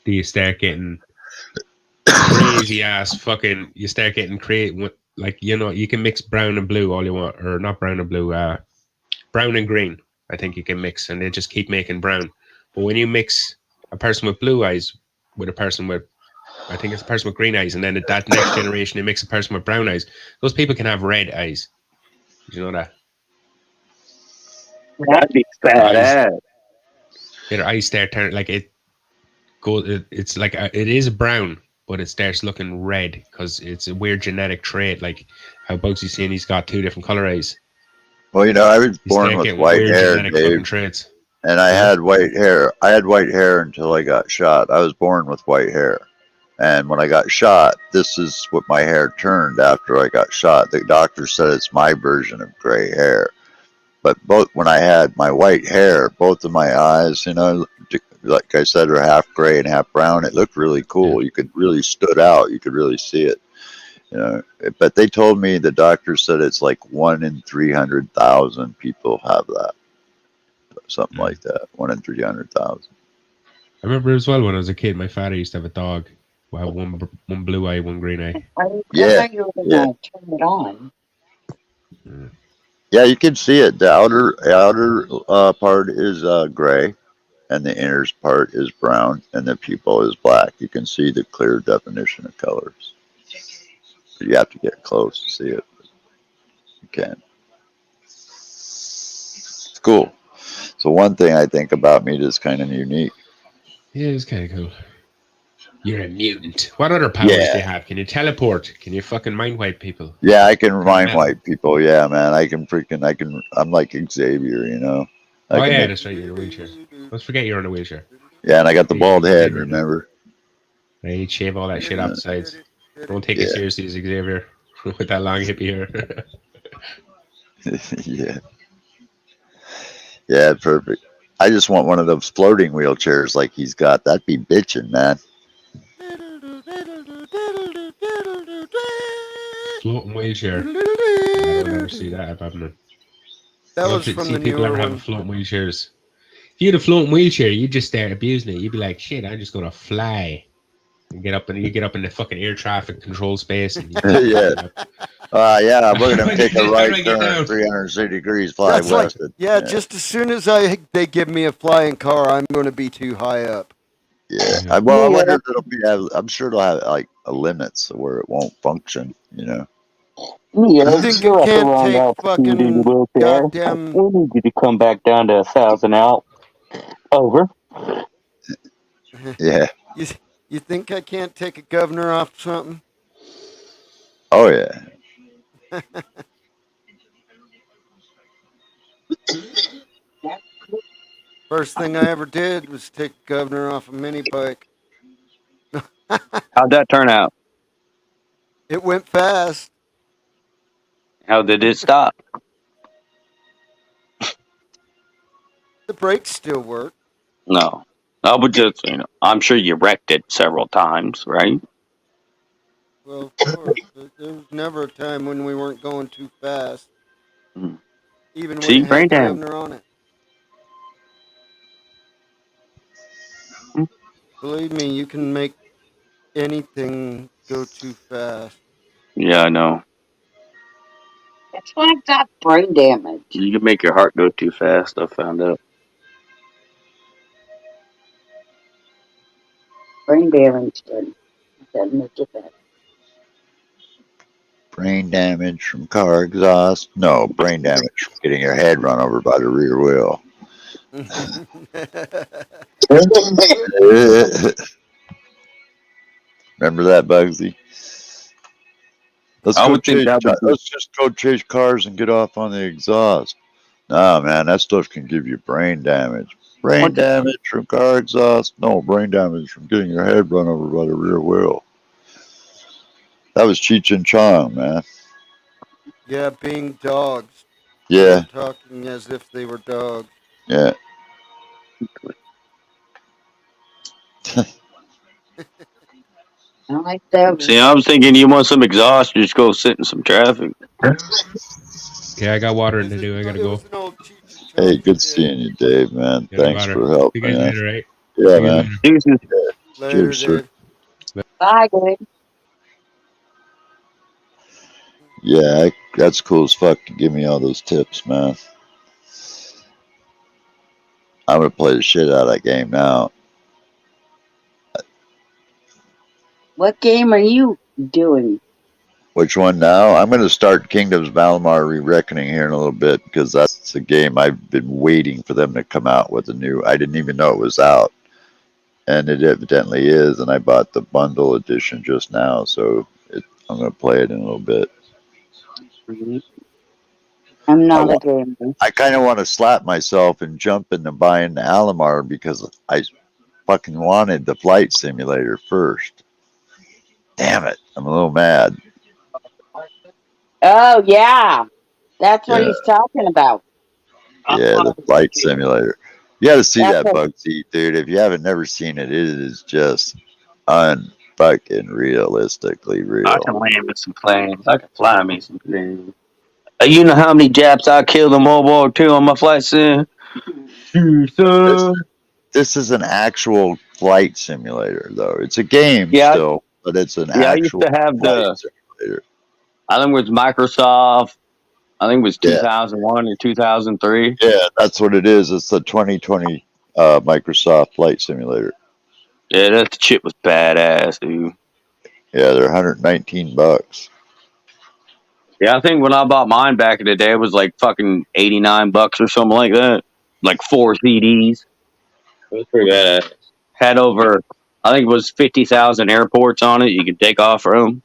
S1: do you start getting crazy ass fucking. You start getting like you can mix brown and blue all you want, or not brown and blue, brown and green. I think you can mix, and they just keep making brown. But when you mix a person with blue eyes with a person with, I think it's a person with green eyes, and then that next generation they mix a person with brown eyes. Those people can have red eyes. Did you know that?
S6: That'd be
S1: Their eyes,
S6: badass.
S1: their eyes start turning like it goes. It's like it is brown, but it starts looking red because it's a weird genetic trait. Like how Bugsy's saying he's got two different color eyes.
S5: Well, I was
S1: You
S5: born
S1: start
S5: with
S1: getting
S5: white
S1: weird
S5: hair,
S1: genetic fucking
S5: Dave,
S1: traits.
S5: and I
S1: Huh?
S5: had white hair. I had white hair until I got shot. I was born with white hair. And when I got shot, this is what my hair turned after I got shot. The doctor said it's my version of gray hair. But both when I had my white hair, both of my eyes, like I said, are half gray and half brown. It looked really
S1: Yeah.
S5: cool. You could really stood out. You could really see it. But they told me the doctor said it's like 1 in 300,000 people have that, something like that. 1 in 300,000.
S1: I remember as well when I was a kid, my father used to have a dog who had one blue eye, one green eye.
S12: I
S5: Yeah,
S12: thought you were
S5: yeah,
S12: gonna turn it on.
S1: Mm.
S5: yeah. You can see it. The outer part is gray, and the inner part is brown, and the pupil is black. You can see the clear definition of colors. But you have to get close to see it. You can. It's cool. So one thing I think about me that's kind of unique.
S1: Yeah, it's kind of cool. You're a mutant. What other powers do
S5: Yeah,
S1: you have? Can you teleport? Can you fucking mind wipe people?
S5: yeah. I can
S1: Turn
S5: mind
S1: metal?
S5: white people. Yeah, man. I'm like Xavier. I
S1: Oh
S5: can
S1: yeah,
S5: make.
S1: that's right. You're in a wheelchair. Let's forget you're in a wheelchair.
S5: Yeah, and I got the
S1: Yeah,
S5: bald head.
S1: Xavier did.
S5: Remember?
S1: Right? Shave all that shit off the sides. Don't take
S5: Yeah.
S1: it seriously, Xavier, with that long hippie hair.
S5: Yeah. Yeah, perfect. I just want one of those floating wheelchairs like he's got. That'd be bitching, man.
S1: Floating wheelchair. I don't ever see that happening.
S2: That
S1: Love
S2: was
S1: to
S2: from
S1: see
S2: the
S1: people
S2: newer
S1: ever having
S2: one.
S1: floating wheelchairs. If you had a floating wheelchair, you'd just start abusing it. You'd be like, shit, I'm just gonna fly. And you get up in the fucking air traffic control space and you just
S5: Yeah.
S1: fucking up.
S5: Yeah, we're
S1: How do
S5: going
S1: I
S5: to take
S1: get
S5: a
S1: down? How do
S5: right
S1: I get
S5: turn
S1: down?
S5: 360 degrees, fly
S2: That's like,
S5: west.
S2: yeah, just as soon as they give me a flying car, I'm going to be too high up.
S5: Yeah.
S1: Yeah.
S5: Well, I wonder
S12: Yeah.
S5: if it'll be, I'm sure it'll have like a limits where it won't function, you know?
S2: You
S6: Yeah,
S2: think it
S6: you're at the
S2: can't
S6: wrong
S2: take
S6: altitude in the
S2: fucking
S6: wheelchair.
S2: goddamn.
S6: We need you to come back down to 1,000 out. Over.
S5: Yeah.
S2: you, you think I can't take a governor off something?
S5: Oh, yeah.
S2: First thing I ever did was take a governor off a mini bike.
S6: How'd that turn out?
S2: It went fast.
S6: How did it stop?
S2: The brakes still work.
S6: No. I would just, I'm sure you wrecked it several times, right?
S2: Well, of course. There was never a time when we weren't going too fast,
S6: Mm.
S2: even when
S6: See,
S2: it
S6: brain
S2: had the
S6: damage.
S2: governor on it.
S6: Mm.
S2: Believe me, you can make anything go too fast.
S6: Yeah, I know.
S12: That's why I got brain damage.
S6: You can make your heart go too fast, I found out.
S12: Brain damage doesn't make it better.
S5: Brain damage from car exhaust. No, brain damage from getting your head run over by the rear wheel. Remember that, Bugsy?
S6: I would think that would be.
S5: Let's just go chase cars and get off on the exhaust. Nah, man, that stuff can give you brain damage. Brain
S6: What the,
S5: damage from car exhaust? No, brain damage from getting your head run over by the rear wheel. That was Cheech and Chong, man.
S2: Yeah, being dogs. They were
S5: Yeah,
S2: talking as if they were dogs.
S5: yeah.
S12: I like that
S6: see,
S12: one.
S6: I was thinking you want some exhaust, you just go sit in some traffic.
S1: Yeah, I got watering to do. I gotta
S2: It was
S1: go.
S2: an old Cheech and
S5: Hey,
S2: Chong
S5: good
S2: skit.
S5: seeing you, Dave, man.
S1: Yeah,
S5: Thanks
S1: water.
S5: for
S1: See you
S5: helping
S1: guys
S5: us.
S1: later, right?
S5: Yeah,
S1: See you
S5: man.
S1: later.
S6: Deuces.
S2: Later,
S5: Cheers, sir.
S2: Dave.
S12: Bye, Dave.
S5: Yeah, that's cool as fuck to give me all those tips, man. I'm gonna play the shit out of that game now.
S12: What game are you doing?
S5: Which one now? I'm gonna start Kingdoms of Amalur Re-Reckoning here in a little bit because that's a game I've been waiting for them to come out with a new. I didn't even know it was out, and it evidently is. And I bought the bundle edition just now, so I'm gonna play it in a little bit.
S12: I'm
S5: I
S12: not a
S5: want.
S12: gamer.
S5: I kind of want to slap myself and jump into buying the Alamar because I fucking wanted the flight simulator first. Damn it! I'm a little mad.
S12: Oh, yeah. That's what
S5: Yeah,
S12: he's talking about.
S5: yeah, the flight simulator. You got to see
S12: That's
S5: that
S12: what,
S5: Bugsy, dude. If you haven't never seen it, it is just unfucking realistically
S6: I
S5: real.
S6: can land with some planes. I can fly me some planes. You know how many Japs I killed in World War II on my flight sim? Shoot,
S5: This
S6: son.
S5: this is an actual flight simulator, though. It's a game
S6: Yeah,
S5: still, but it's an
S6: yeah. I used
S5: actual
S6: to have
S5: flight
S6: the.
S5: simulator.
S6: I think it was Microsoft. I think it was
S5: Yeah,
S6: 2001 or 2003.
S5: yeah, that's what it is. It's the 2020 Microsoft Flight Simulator.
S6: Yeah, that shit was badass, dude.
S5: Yeah, they're $119.
S6: Yeah, I think when I bought mine back in the day, it was like fucking $89 or something like that. Like 4 CDs. It was pretty badass. Had over, I think it was 50,000 airports on it. You could take off from.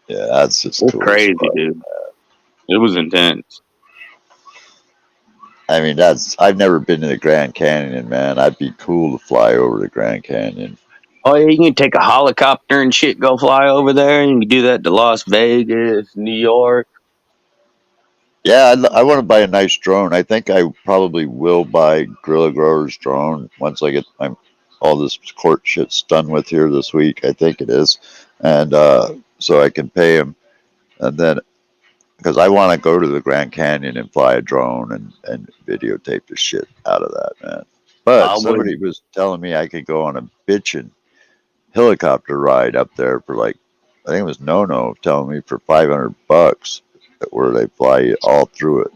S5: Yeah, that's just
S6: It was
S5: cool as
S6: crazy,
S5: fuck.
S6: dude. It was intense.
S5: I mean, that's I've never been to the Grand Canyon, man. I'd be cool to fly over the Grand Canyon.
S6: Oh yeah, you can take a helicopter and shit, go fly over there, and you can do that to Las Vegas, New York.
S5: Yeah, I want to buy a nice drone. I think I probably will buy Gorilla Grower's drone once I get all this court shit's done with here this week. I think it is, and so I can pay him, and then because I want to go to the Grand Canyon and fly a drone and videotape the shit out of that, man. But
S6: I
S5: somebody
S6: would.
S5: was telling me I could go on a bitchin' helicopter ride up there for like, I think it was No telling me for $500 where they fly you all through it.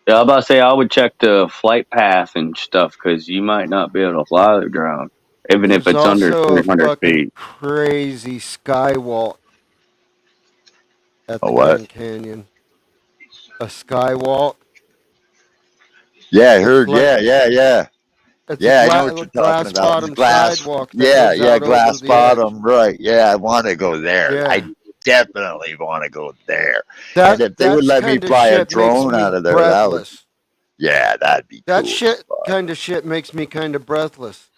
S6: Yeah, I'm about to say I would check the flight path and stuff because you might not be able to fly the drone, even if
S2: There's
S6: it's under
S2: also a
S6: 300
S2: fucking
S6: feet.
S2: crazy skywalk at
S5: A
S2: the
S5: what?
S2: Grand Canyon. A skywalk.
S5: Yeah, I
S2: It's
S5: heard.
S2: like it's a
S5: Yeah, I know what you're talking
S2: glass
S5: about. The
S2: bottom
S5: glass.
S2: sidewalk that
S5: Yeah,
S2: goes
S5: yeah,
S2: out over
S5: glass
S2: the edge.
S5: bottom. Right. Yeah, I want to go there. I
S2: Yeah.
S5: definitely want to go there. And
S2: That
S5: if they would
S2: that's
S5: let me
S2: kind of
S5: fly a
S2: shit makes
S5: drone
S2: me
S5: out of there, that would,
S2: breathless.
S5: yeah, that'd be
S2: That
S5: cool as
S2: shit
S5: fuck.
S2: kind of shit makes me kind of breathless.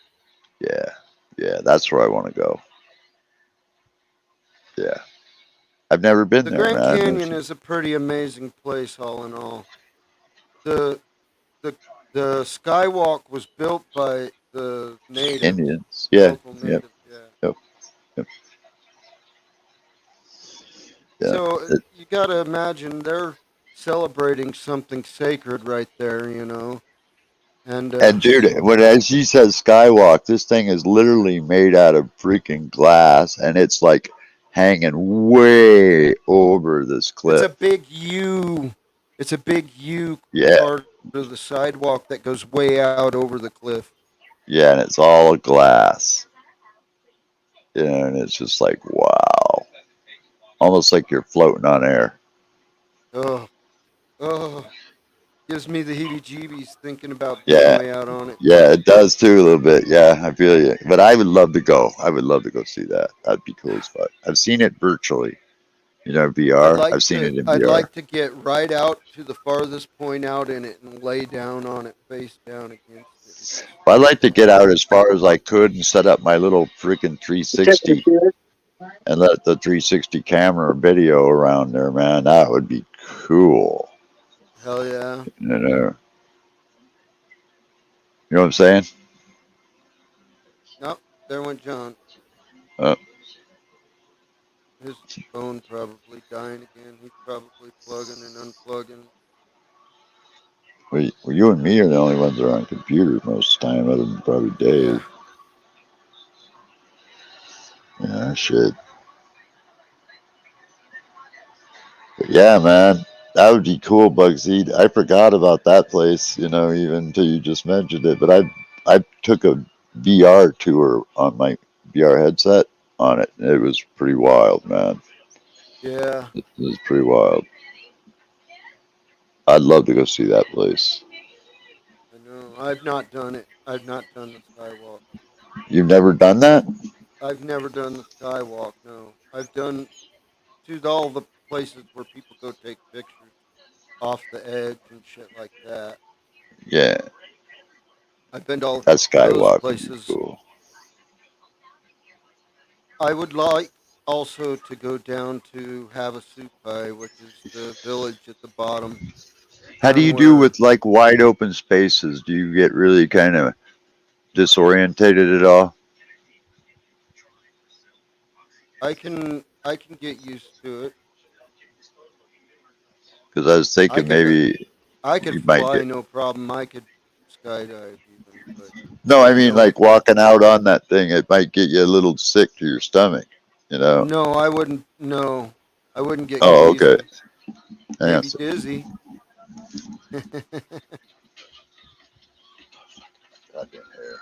S5: Yeah, yeah, that's where I want to go. Yeah, I've never been
S2: The
S5: there,
S2: Grand
S5: man.
S2: Canyon is a pretty amazing place, all in all. The the the skywalk was built by the natives,
S5: Indians.
S2: the
S5: Yeah,
S2: local
S5: yep,
S2: natives. Yeah.
S5: yep, yep, yeah.
S2: So you got to imagine they're celebrating something sacred right there, you know. And
S5: And dude, when as she says skywalk, this thing is literally made out of freaking glass, and it's like hanging way over this
S2: it's a
S5: cliff.
S2: big U. It's a big U
S5: Yeah,
S2: part of the sidewalk that goes way out over the cliff.
S5: yeah, and it's all glass. Yeah, and it's just like wow, almost like you're floating on air.
S2: Oh, oh, gives me the heebie-jeebies thinking about being
S5: Yeah,
S2: way out on it.
S5: yeah, it does too a little bit. Yeah, I feel you. But I would love to go. I would love to go see that. That'd be cool as fuck. I've seen it virtually. You know, VR. I've seen it in
S2: I'd
S5: VR.
S2: like to get right out to the farthest point out in it and lay down on it, face down against it, and just
S5: But I'd like to
S2: watch
S5: get
S2: it.
S5: out as far as I could and set up my little freaking 360 and let the 360 camera video around there, man. That would be cool.
S2: Hell yeah!
S5: You know what I'm saying?
S2: Nope, there went John.
S5: Uh,
S2: His phone probably dying again. He's probably plugging and unplugging.
S5: well, you and me are the only ones that are on computers most of the time, other than probably
S2: Yeah.
S5: Dave. Yeah, shit. But yeah, man, that would be cool, Bugsy. I forgot about that place, you know, even until you just mentioned it. But I took a VR tour on my VR headset on it, and it was pretty wild, man.
S2: Yeah,
S5: It was pretty wild. I'd love to go see that place.
S2: I know. I've not done it. I've not done the skywalk.
S5: You've never done that?
S2: I've never done the skywalk. No, I've done to all the places where people go take pictures off the edge and shit like that.
S5: Yeah,
S2: I've been to all
S5: that
S2: those
S5: skywalk would be
S2: places.
S5: cool.
S2: I would like also to go down to Havasupai, which is the village at the bottom,
S5: How do
S2: down
S5: you do
S2: where
S5: with like wide open spaces? Do you get really kind of disorientated at all?
S2: I can get used to it.
S5: Because I was
S2: I
S5: thinking
S2: could
S5: maybe
S2: I could
S5: you might
S2: fly
S5: get.
S2: no problem. I could skydive even, but
S5: No, I
S2: I
S5: mean
S2: know
S5: like walking out on that thing, it might get you a little sick to your stomach. You know?
S2: no, I wouldn't. No, I wouldn't get
S5: Oh, okay.
S2: queasy.
S5: Hang on a
S2: Maybe
S5: second.
S2: dizzy.
S5: Goddamn hair.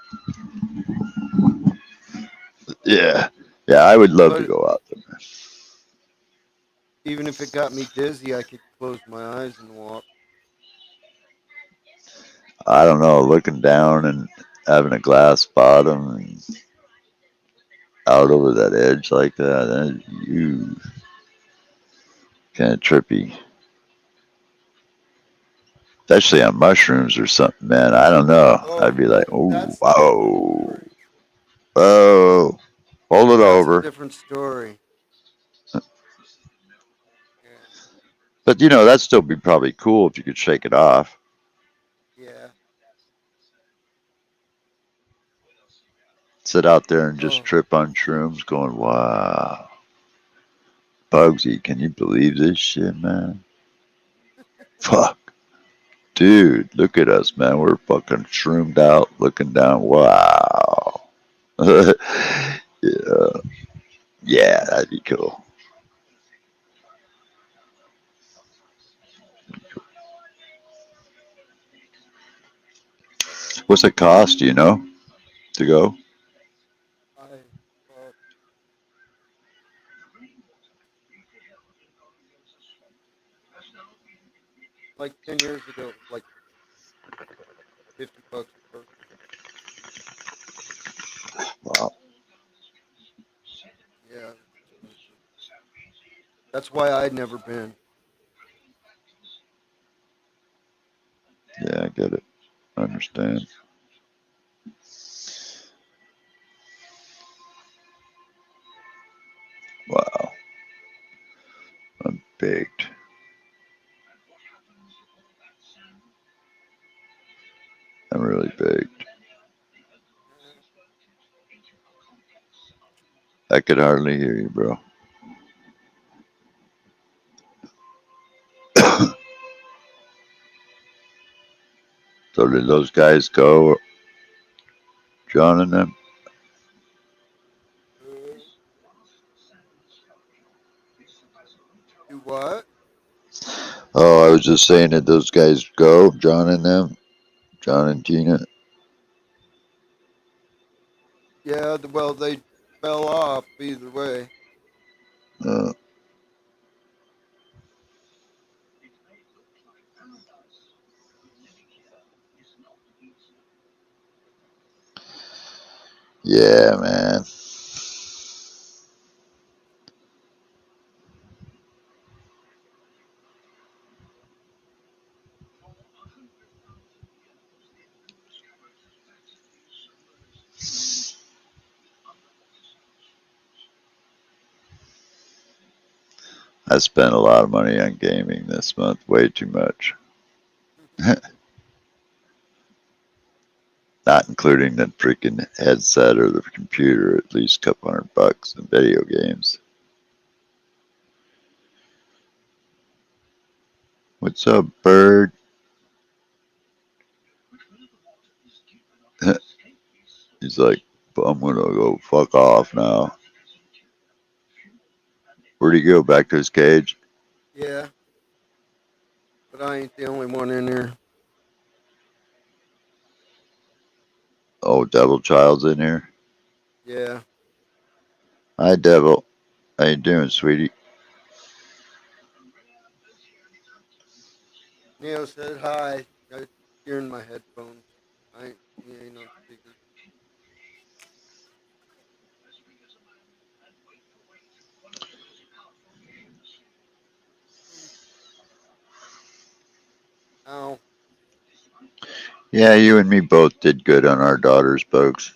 S5: Yeah, yeah, I would love to
S2: But
S5: go out there.
S2: even if it got me dizzy, I could close my eyes and walk.
S5: I don't know, looking down and having a glass bottom and out over that edge like that, you kind of trippy. Especially on mushrooms or something, man. I don't know. I'd
S2: Oh,
S5: be like, oh,
S2: that's the
S5: wow.
S2: right.
S5: Oh, hold it
S2: That's a
S5: over.
S2: different story. Yeah.
S5: But that'd still be probably cool if you could shake it off.
S2: Yeah.
S5: Sit out there and just
S2: Oh.
S5: trip on shrooms, going, "Wow, Bugsy, can you believe this shit, man? Fuck, dude, look at us, man. We're fucking shroomed out, looking down. Wow." Yeah, yeah, that'd be cool. What's it cost? Do you know to go?
S2: I like 10 years ago, it was like $50 a person.
S5: Wow.
S2: Yeah, it's expensive. That's why I'd never been.
S5: Yeah, I get it. I understand. Wow, I'm baked. I'm really baked. I could hardly hear you, bro. So did those guys go, John and them?
S2: Uh, do what?
S5: Oh, I was just saying that those guys go, John and them, John and Tina.
S2: Yeah, well, they fell off either way.
S5: Uh, yeah, man. I spent a lot of money on gaming this month, way too much. Not including the freaking headset or the computer, at least a couple $100 in video games. What's up, bird? He's like, I'm gonna go fuck off now. Where'd he go? Back to his cage?
S2: Yeah, but I ain't the only one in here.
S5: Oh, Devil Child's in here.
S2: Yeah.
S5: Hi, Devil. How you doing, sweetie?
S2: Neo said hi. I hear in my headphones. He ain't on speaker. Ow.
S5: Yeah, you and me both did good on our daughters, folks.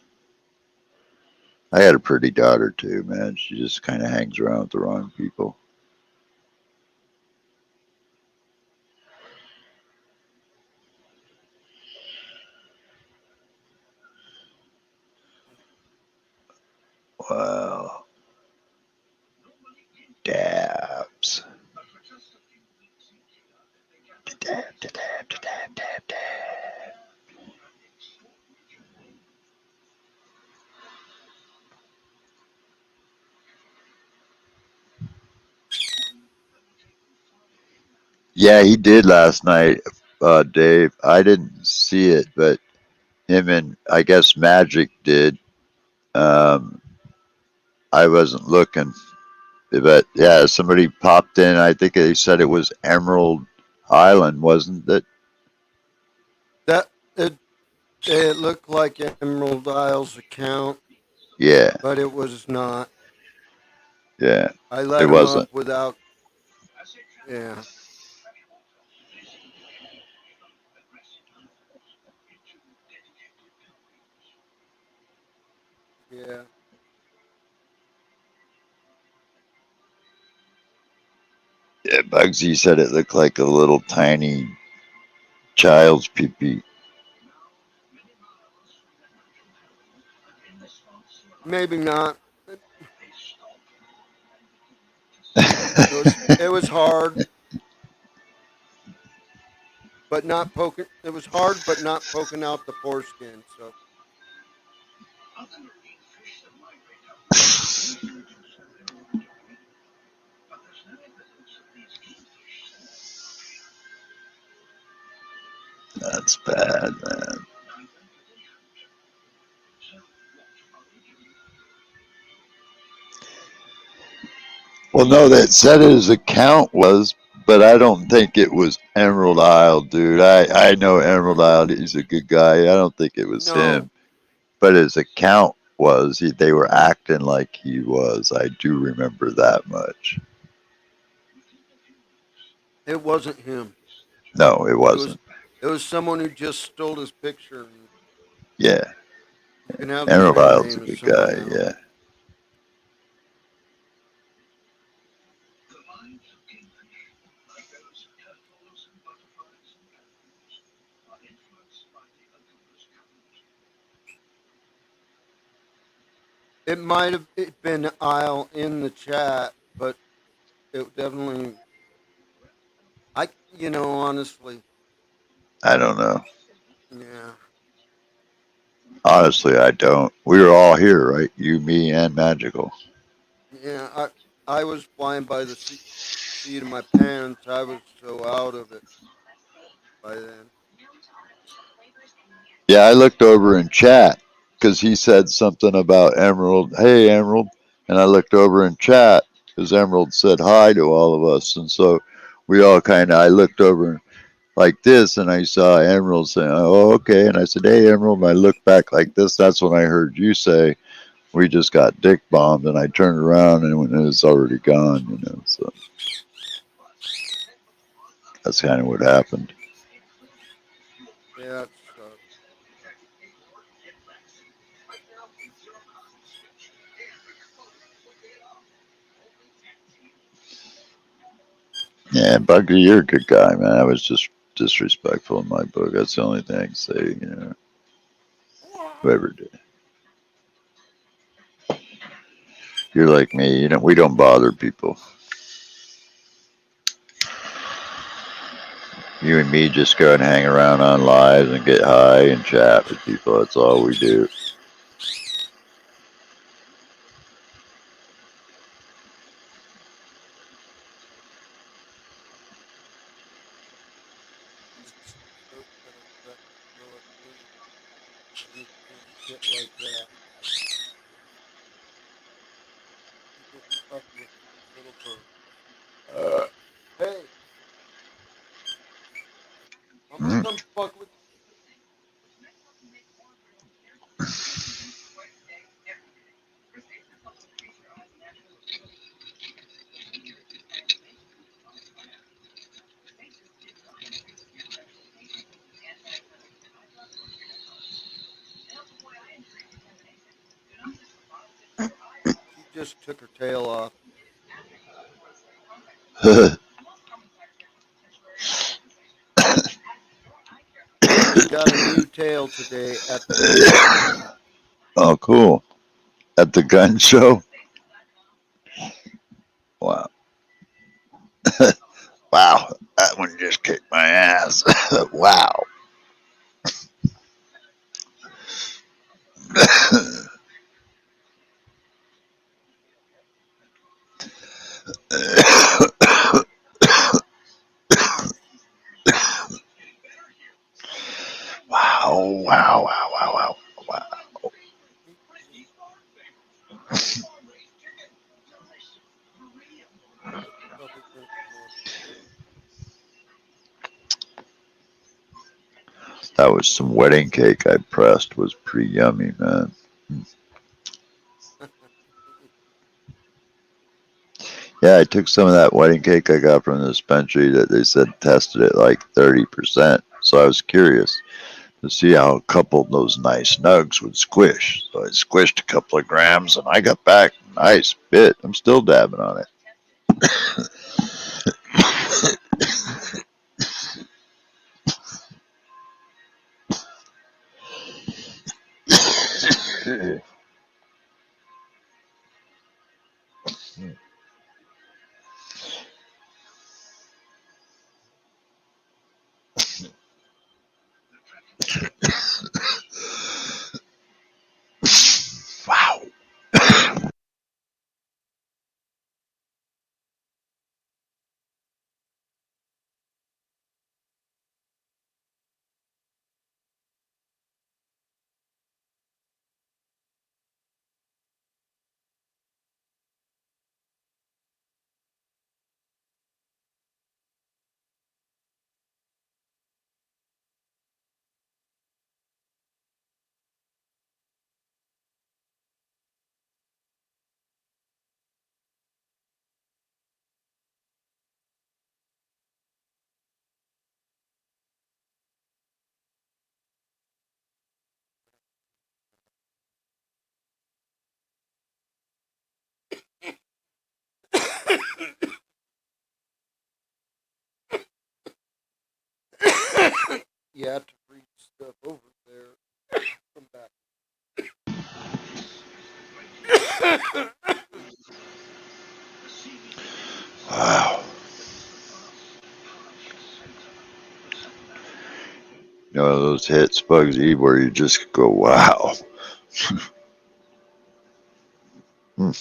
S5: I had a pretty daughter too, man. She just kind of hangs around with the wrong people. Wow. Dabs. Dab, dab, dab, dab, dab, dab. Yeah, he did last night, Dave. I didn't see it, but him and I guess Magic did. Um, I wasn't looking, but yeah, somebody popped in. I think they said it was Emerald Island, wasn't it?
S2: That it looked like Emerald Isle's account,
S5: Yeah,
S2: but it was not.
S5: yeah,
S2: I
S5: it
S2: let him
S5: wasn't.
S2: up without. Yeah. Yeah.
S5: Yeah, Bugsy said it looked like a little tiny child's pee-pee.
S2: Maybe not. It was
S5: That's
S2: it was hard, but not poking. It was hard, but not poking out the foreskin. So
S5: bad, man. Well, no, that said his account was, but I don't think it was Emerald Isle, dude. I know Emerald Isle. He's a good guy. I don't think it was
S2: no,
S5: him. But his account was. They were acting like he was. I do remember that much.
S2: it wasn't him.
S5: No, it
S2: It was
S5: wasn't.
S2: it was someone who just stole his picture. And
S5: Yeah,
S2: you can have the
S5: Emerald
S2: same
S5: Isle's a
S2: name as
S5: good
S2: someone
S5: guy.
S2: else.
S5: Yeah.
S2: It might have been Isle in the chat, but it definitely. Honestly,
S5: I don't know.
S2: yeah,
S5: Honestly, I don't. We were all here, right? You, me, and Magical.
S2: yeah. I was flying by the seat of my pants. I was so out of it by then.
S5: Yeah, I looked over in chat because he said something about Emerald. Hey, Emerald. And I looked over in chat because Emerald said hi to all of us. And so we all kind of, I looked over like this and I saw Emerald saying, oh, okay. And I said, hey, Emerald. And I looked back like this. That's when I heard you say, we just got dick bombed. And I turned around and it was already gone, you know. So that's kind of what happened.
S2: Yeah, it sucked.
S5: Yeah, Bugsy, you're a good guy, man. I was just disrespectful in my book. That's the only thing I can say, you know. Whoever did. You're like me, you know, we don't bother people. You and me just go and hang around on lives and get high and chat with people. That's all we do.
S2: So that I threatened to throw a cane at anything shit like that. You get fucked with little bird. Hey, I'm gonna
S5: Mm.
S2: come fuck with. She just took her tail off. She got a new tail today at the gun show.
S5: Oh, cool. At the gun show? Wow. Wow. That one just kicked my ass. Wow. Wow, wow, wow, wow, wow, wow.
S2: Probably drink some more.
S5: That was some wedding cake I pressed. Was pretty yummy, man. Yeah, I took some of that wedding cake I got from the dispensary that they said tested it like 30%. So I was curious. to see how a couple of those nice nugs would squish. So I squished a couple of grams and I got back a nice bit. I'm still dabbing on it. Wow.
S2: You have to read stuff over there from back.
S5: Wow. You know those hits, Bugsy, where you just go, wow. Hmm.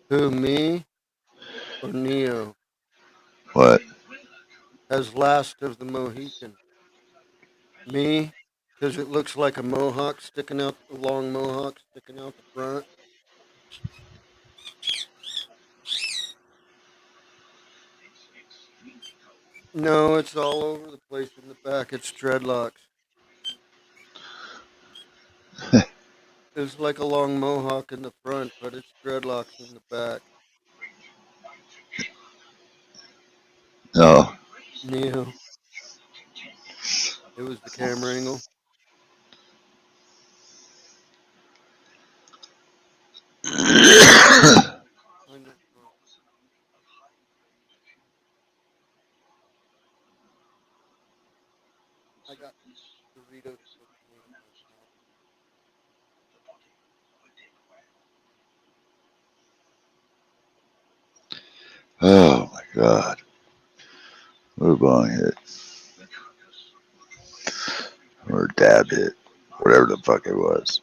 S2: Who, me or Neo?
S5: What?
S2: As last of the Mohican. Me, because it looks like a mohawk sticking out, a long mohawk sticking out the front. No, it's all over the place in the back. It's dreadlocks. It's like a long mohawk in the front, but it's dreadlocks in the back.
S5: No.
S2: Neo. It was the camera angle. I know. I got Doritos.
S5: Oh my God. What a bong hit. Or dab hit. Whatever the fuck it was.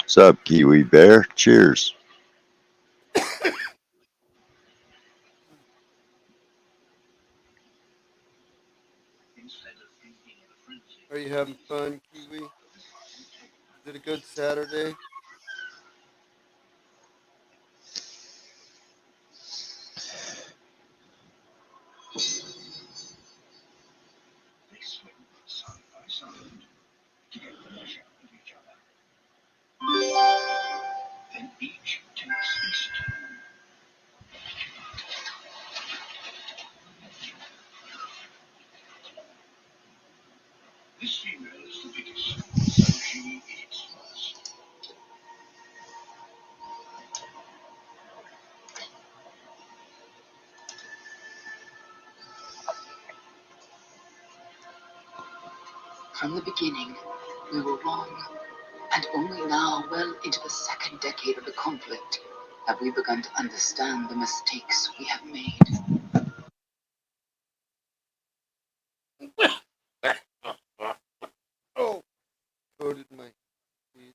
S5: What's up, Kiwi Bear? Cheers.
S2: Are you having fun, Kiwi? Is it a good Saturday?
S8: From the beginning, we were wrong. And only now, well into the second decade of the conflict, have we begun to understand the mistakes we have made.
S2: Oh, coated my feet.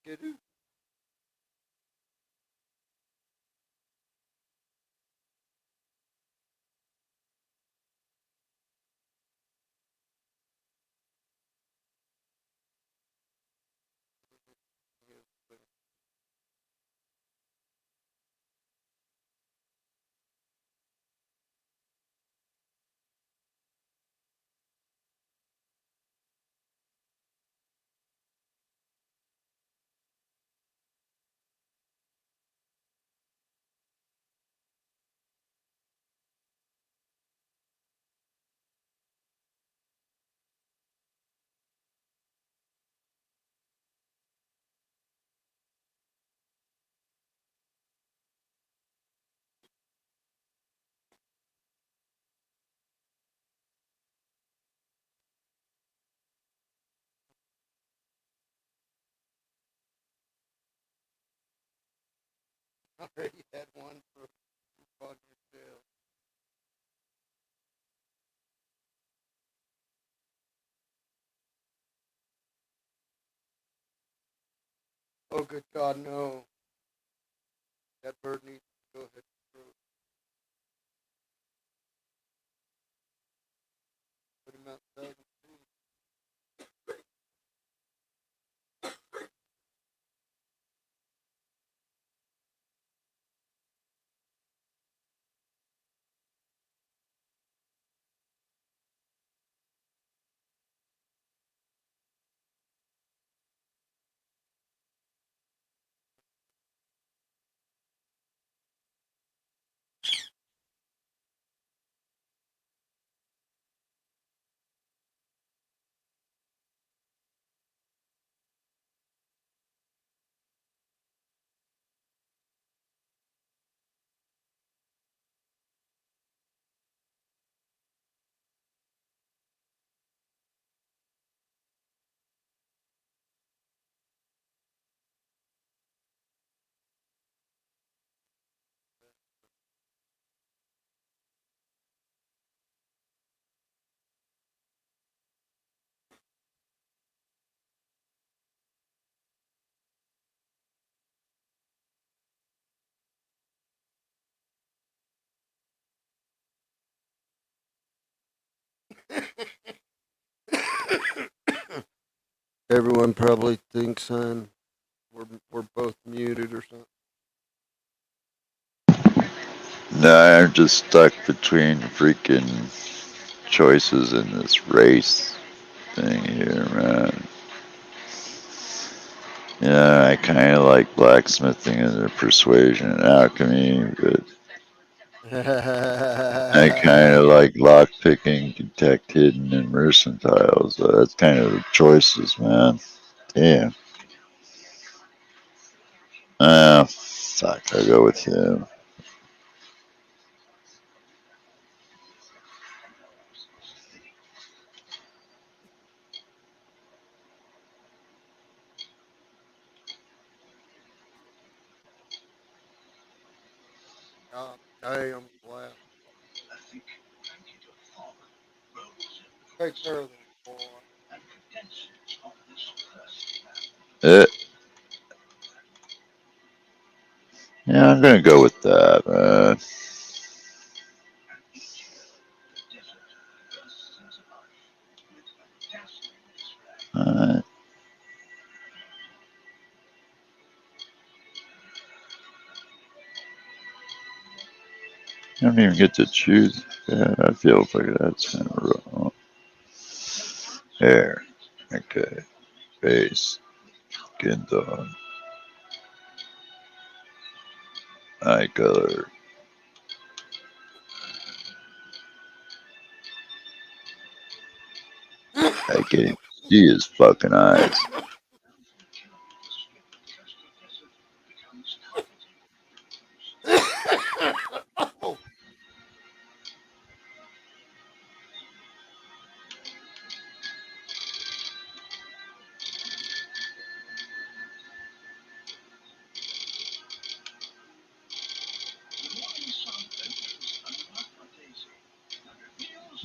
S2: skidoo. Already had one for on your tail. Oh, good God, no. That bird needs to go ahead and throw. Put him outside. Everyone probably thinks we're both muted or something.
S5: No, I'm just stuck between freaking choices in this race thing here, man. Yeah, I kind of like blacksmithing and the persuasion and alchemy, but I kind of like lockpicking, detect hidden, and mercantile. So that's kind of the choices, man. Damn. Fuck, I'll go with him.
S2: God damn, glad. Take care of them, boy.
S5: Uh, yeah, I'm gonna go with that, man. I don't even get to choose. Yeah, I feel like that's kind of wrong. There. Okay. Base. Skin tone. Eye color. I can't even see his fucking eyes.
S2: Oh,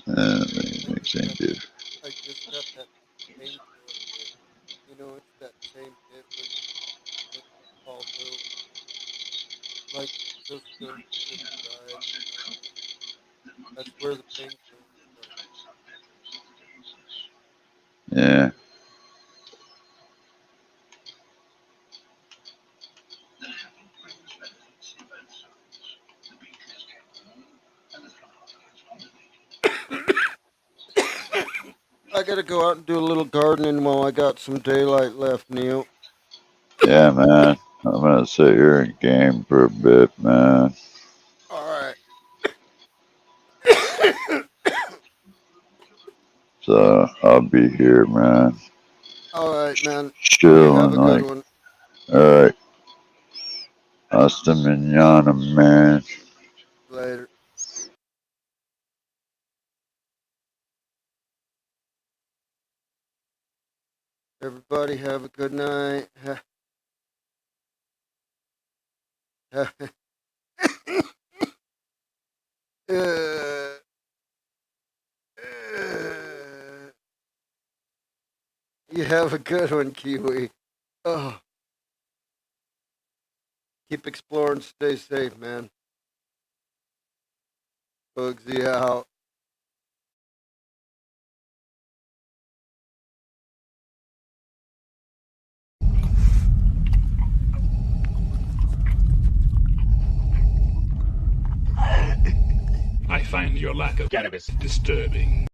S5: Makes any difference.
S2: I just got that painkiller. just inside. That's where the pain goes.
S5: Yeah.
S2: I gotta go out and do a little gardening while I got some daylight left, Neil.
S5: Yeah, man. I'm gonna sit here and game for a bit, man.
S2: All right.
S5: So I'll be here, man.
S2: All right, man. You have
S5: Chilling,
S2: a good
S5: like,
S2: one.
S5: alright. Hasta mañana, man.
S2: Later. Everybody have a good night. You have a good one, Kiwi. Oh, keep exploring. Stay safe, man. Bugsy out.
S13: I find your lack of
S1: Cannabis.
S13: disturbing.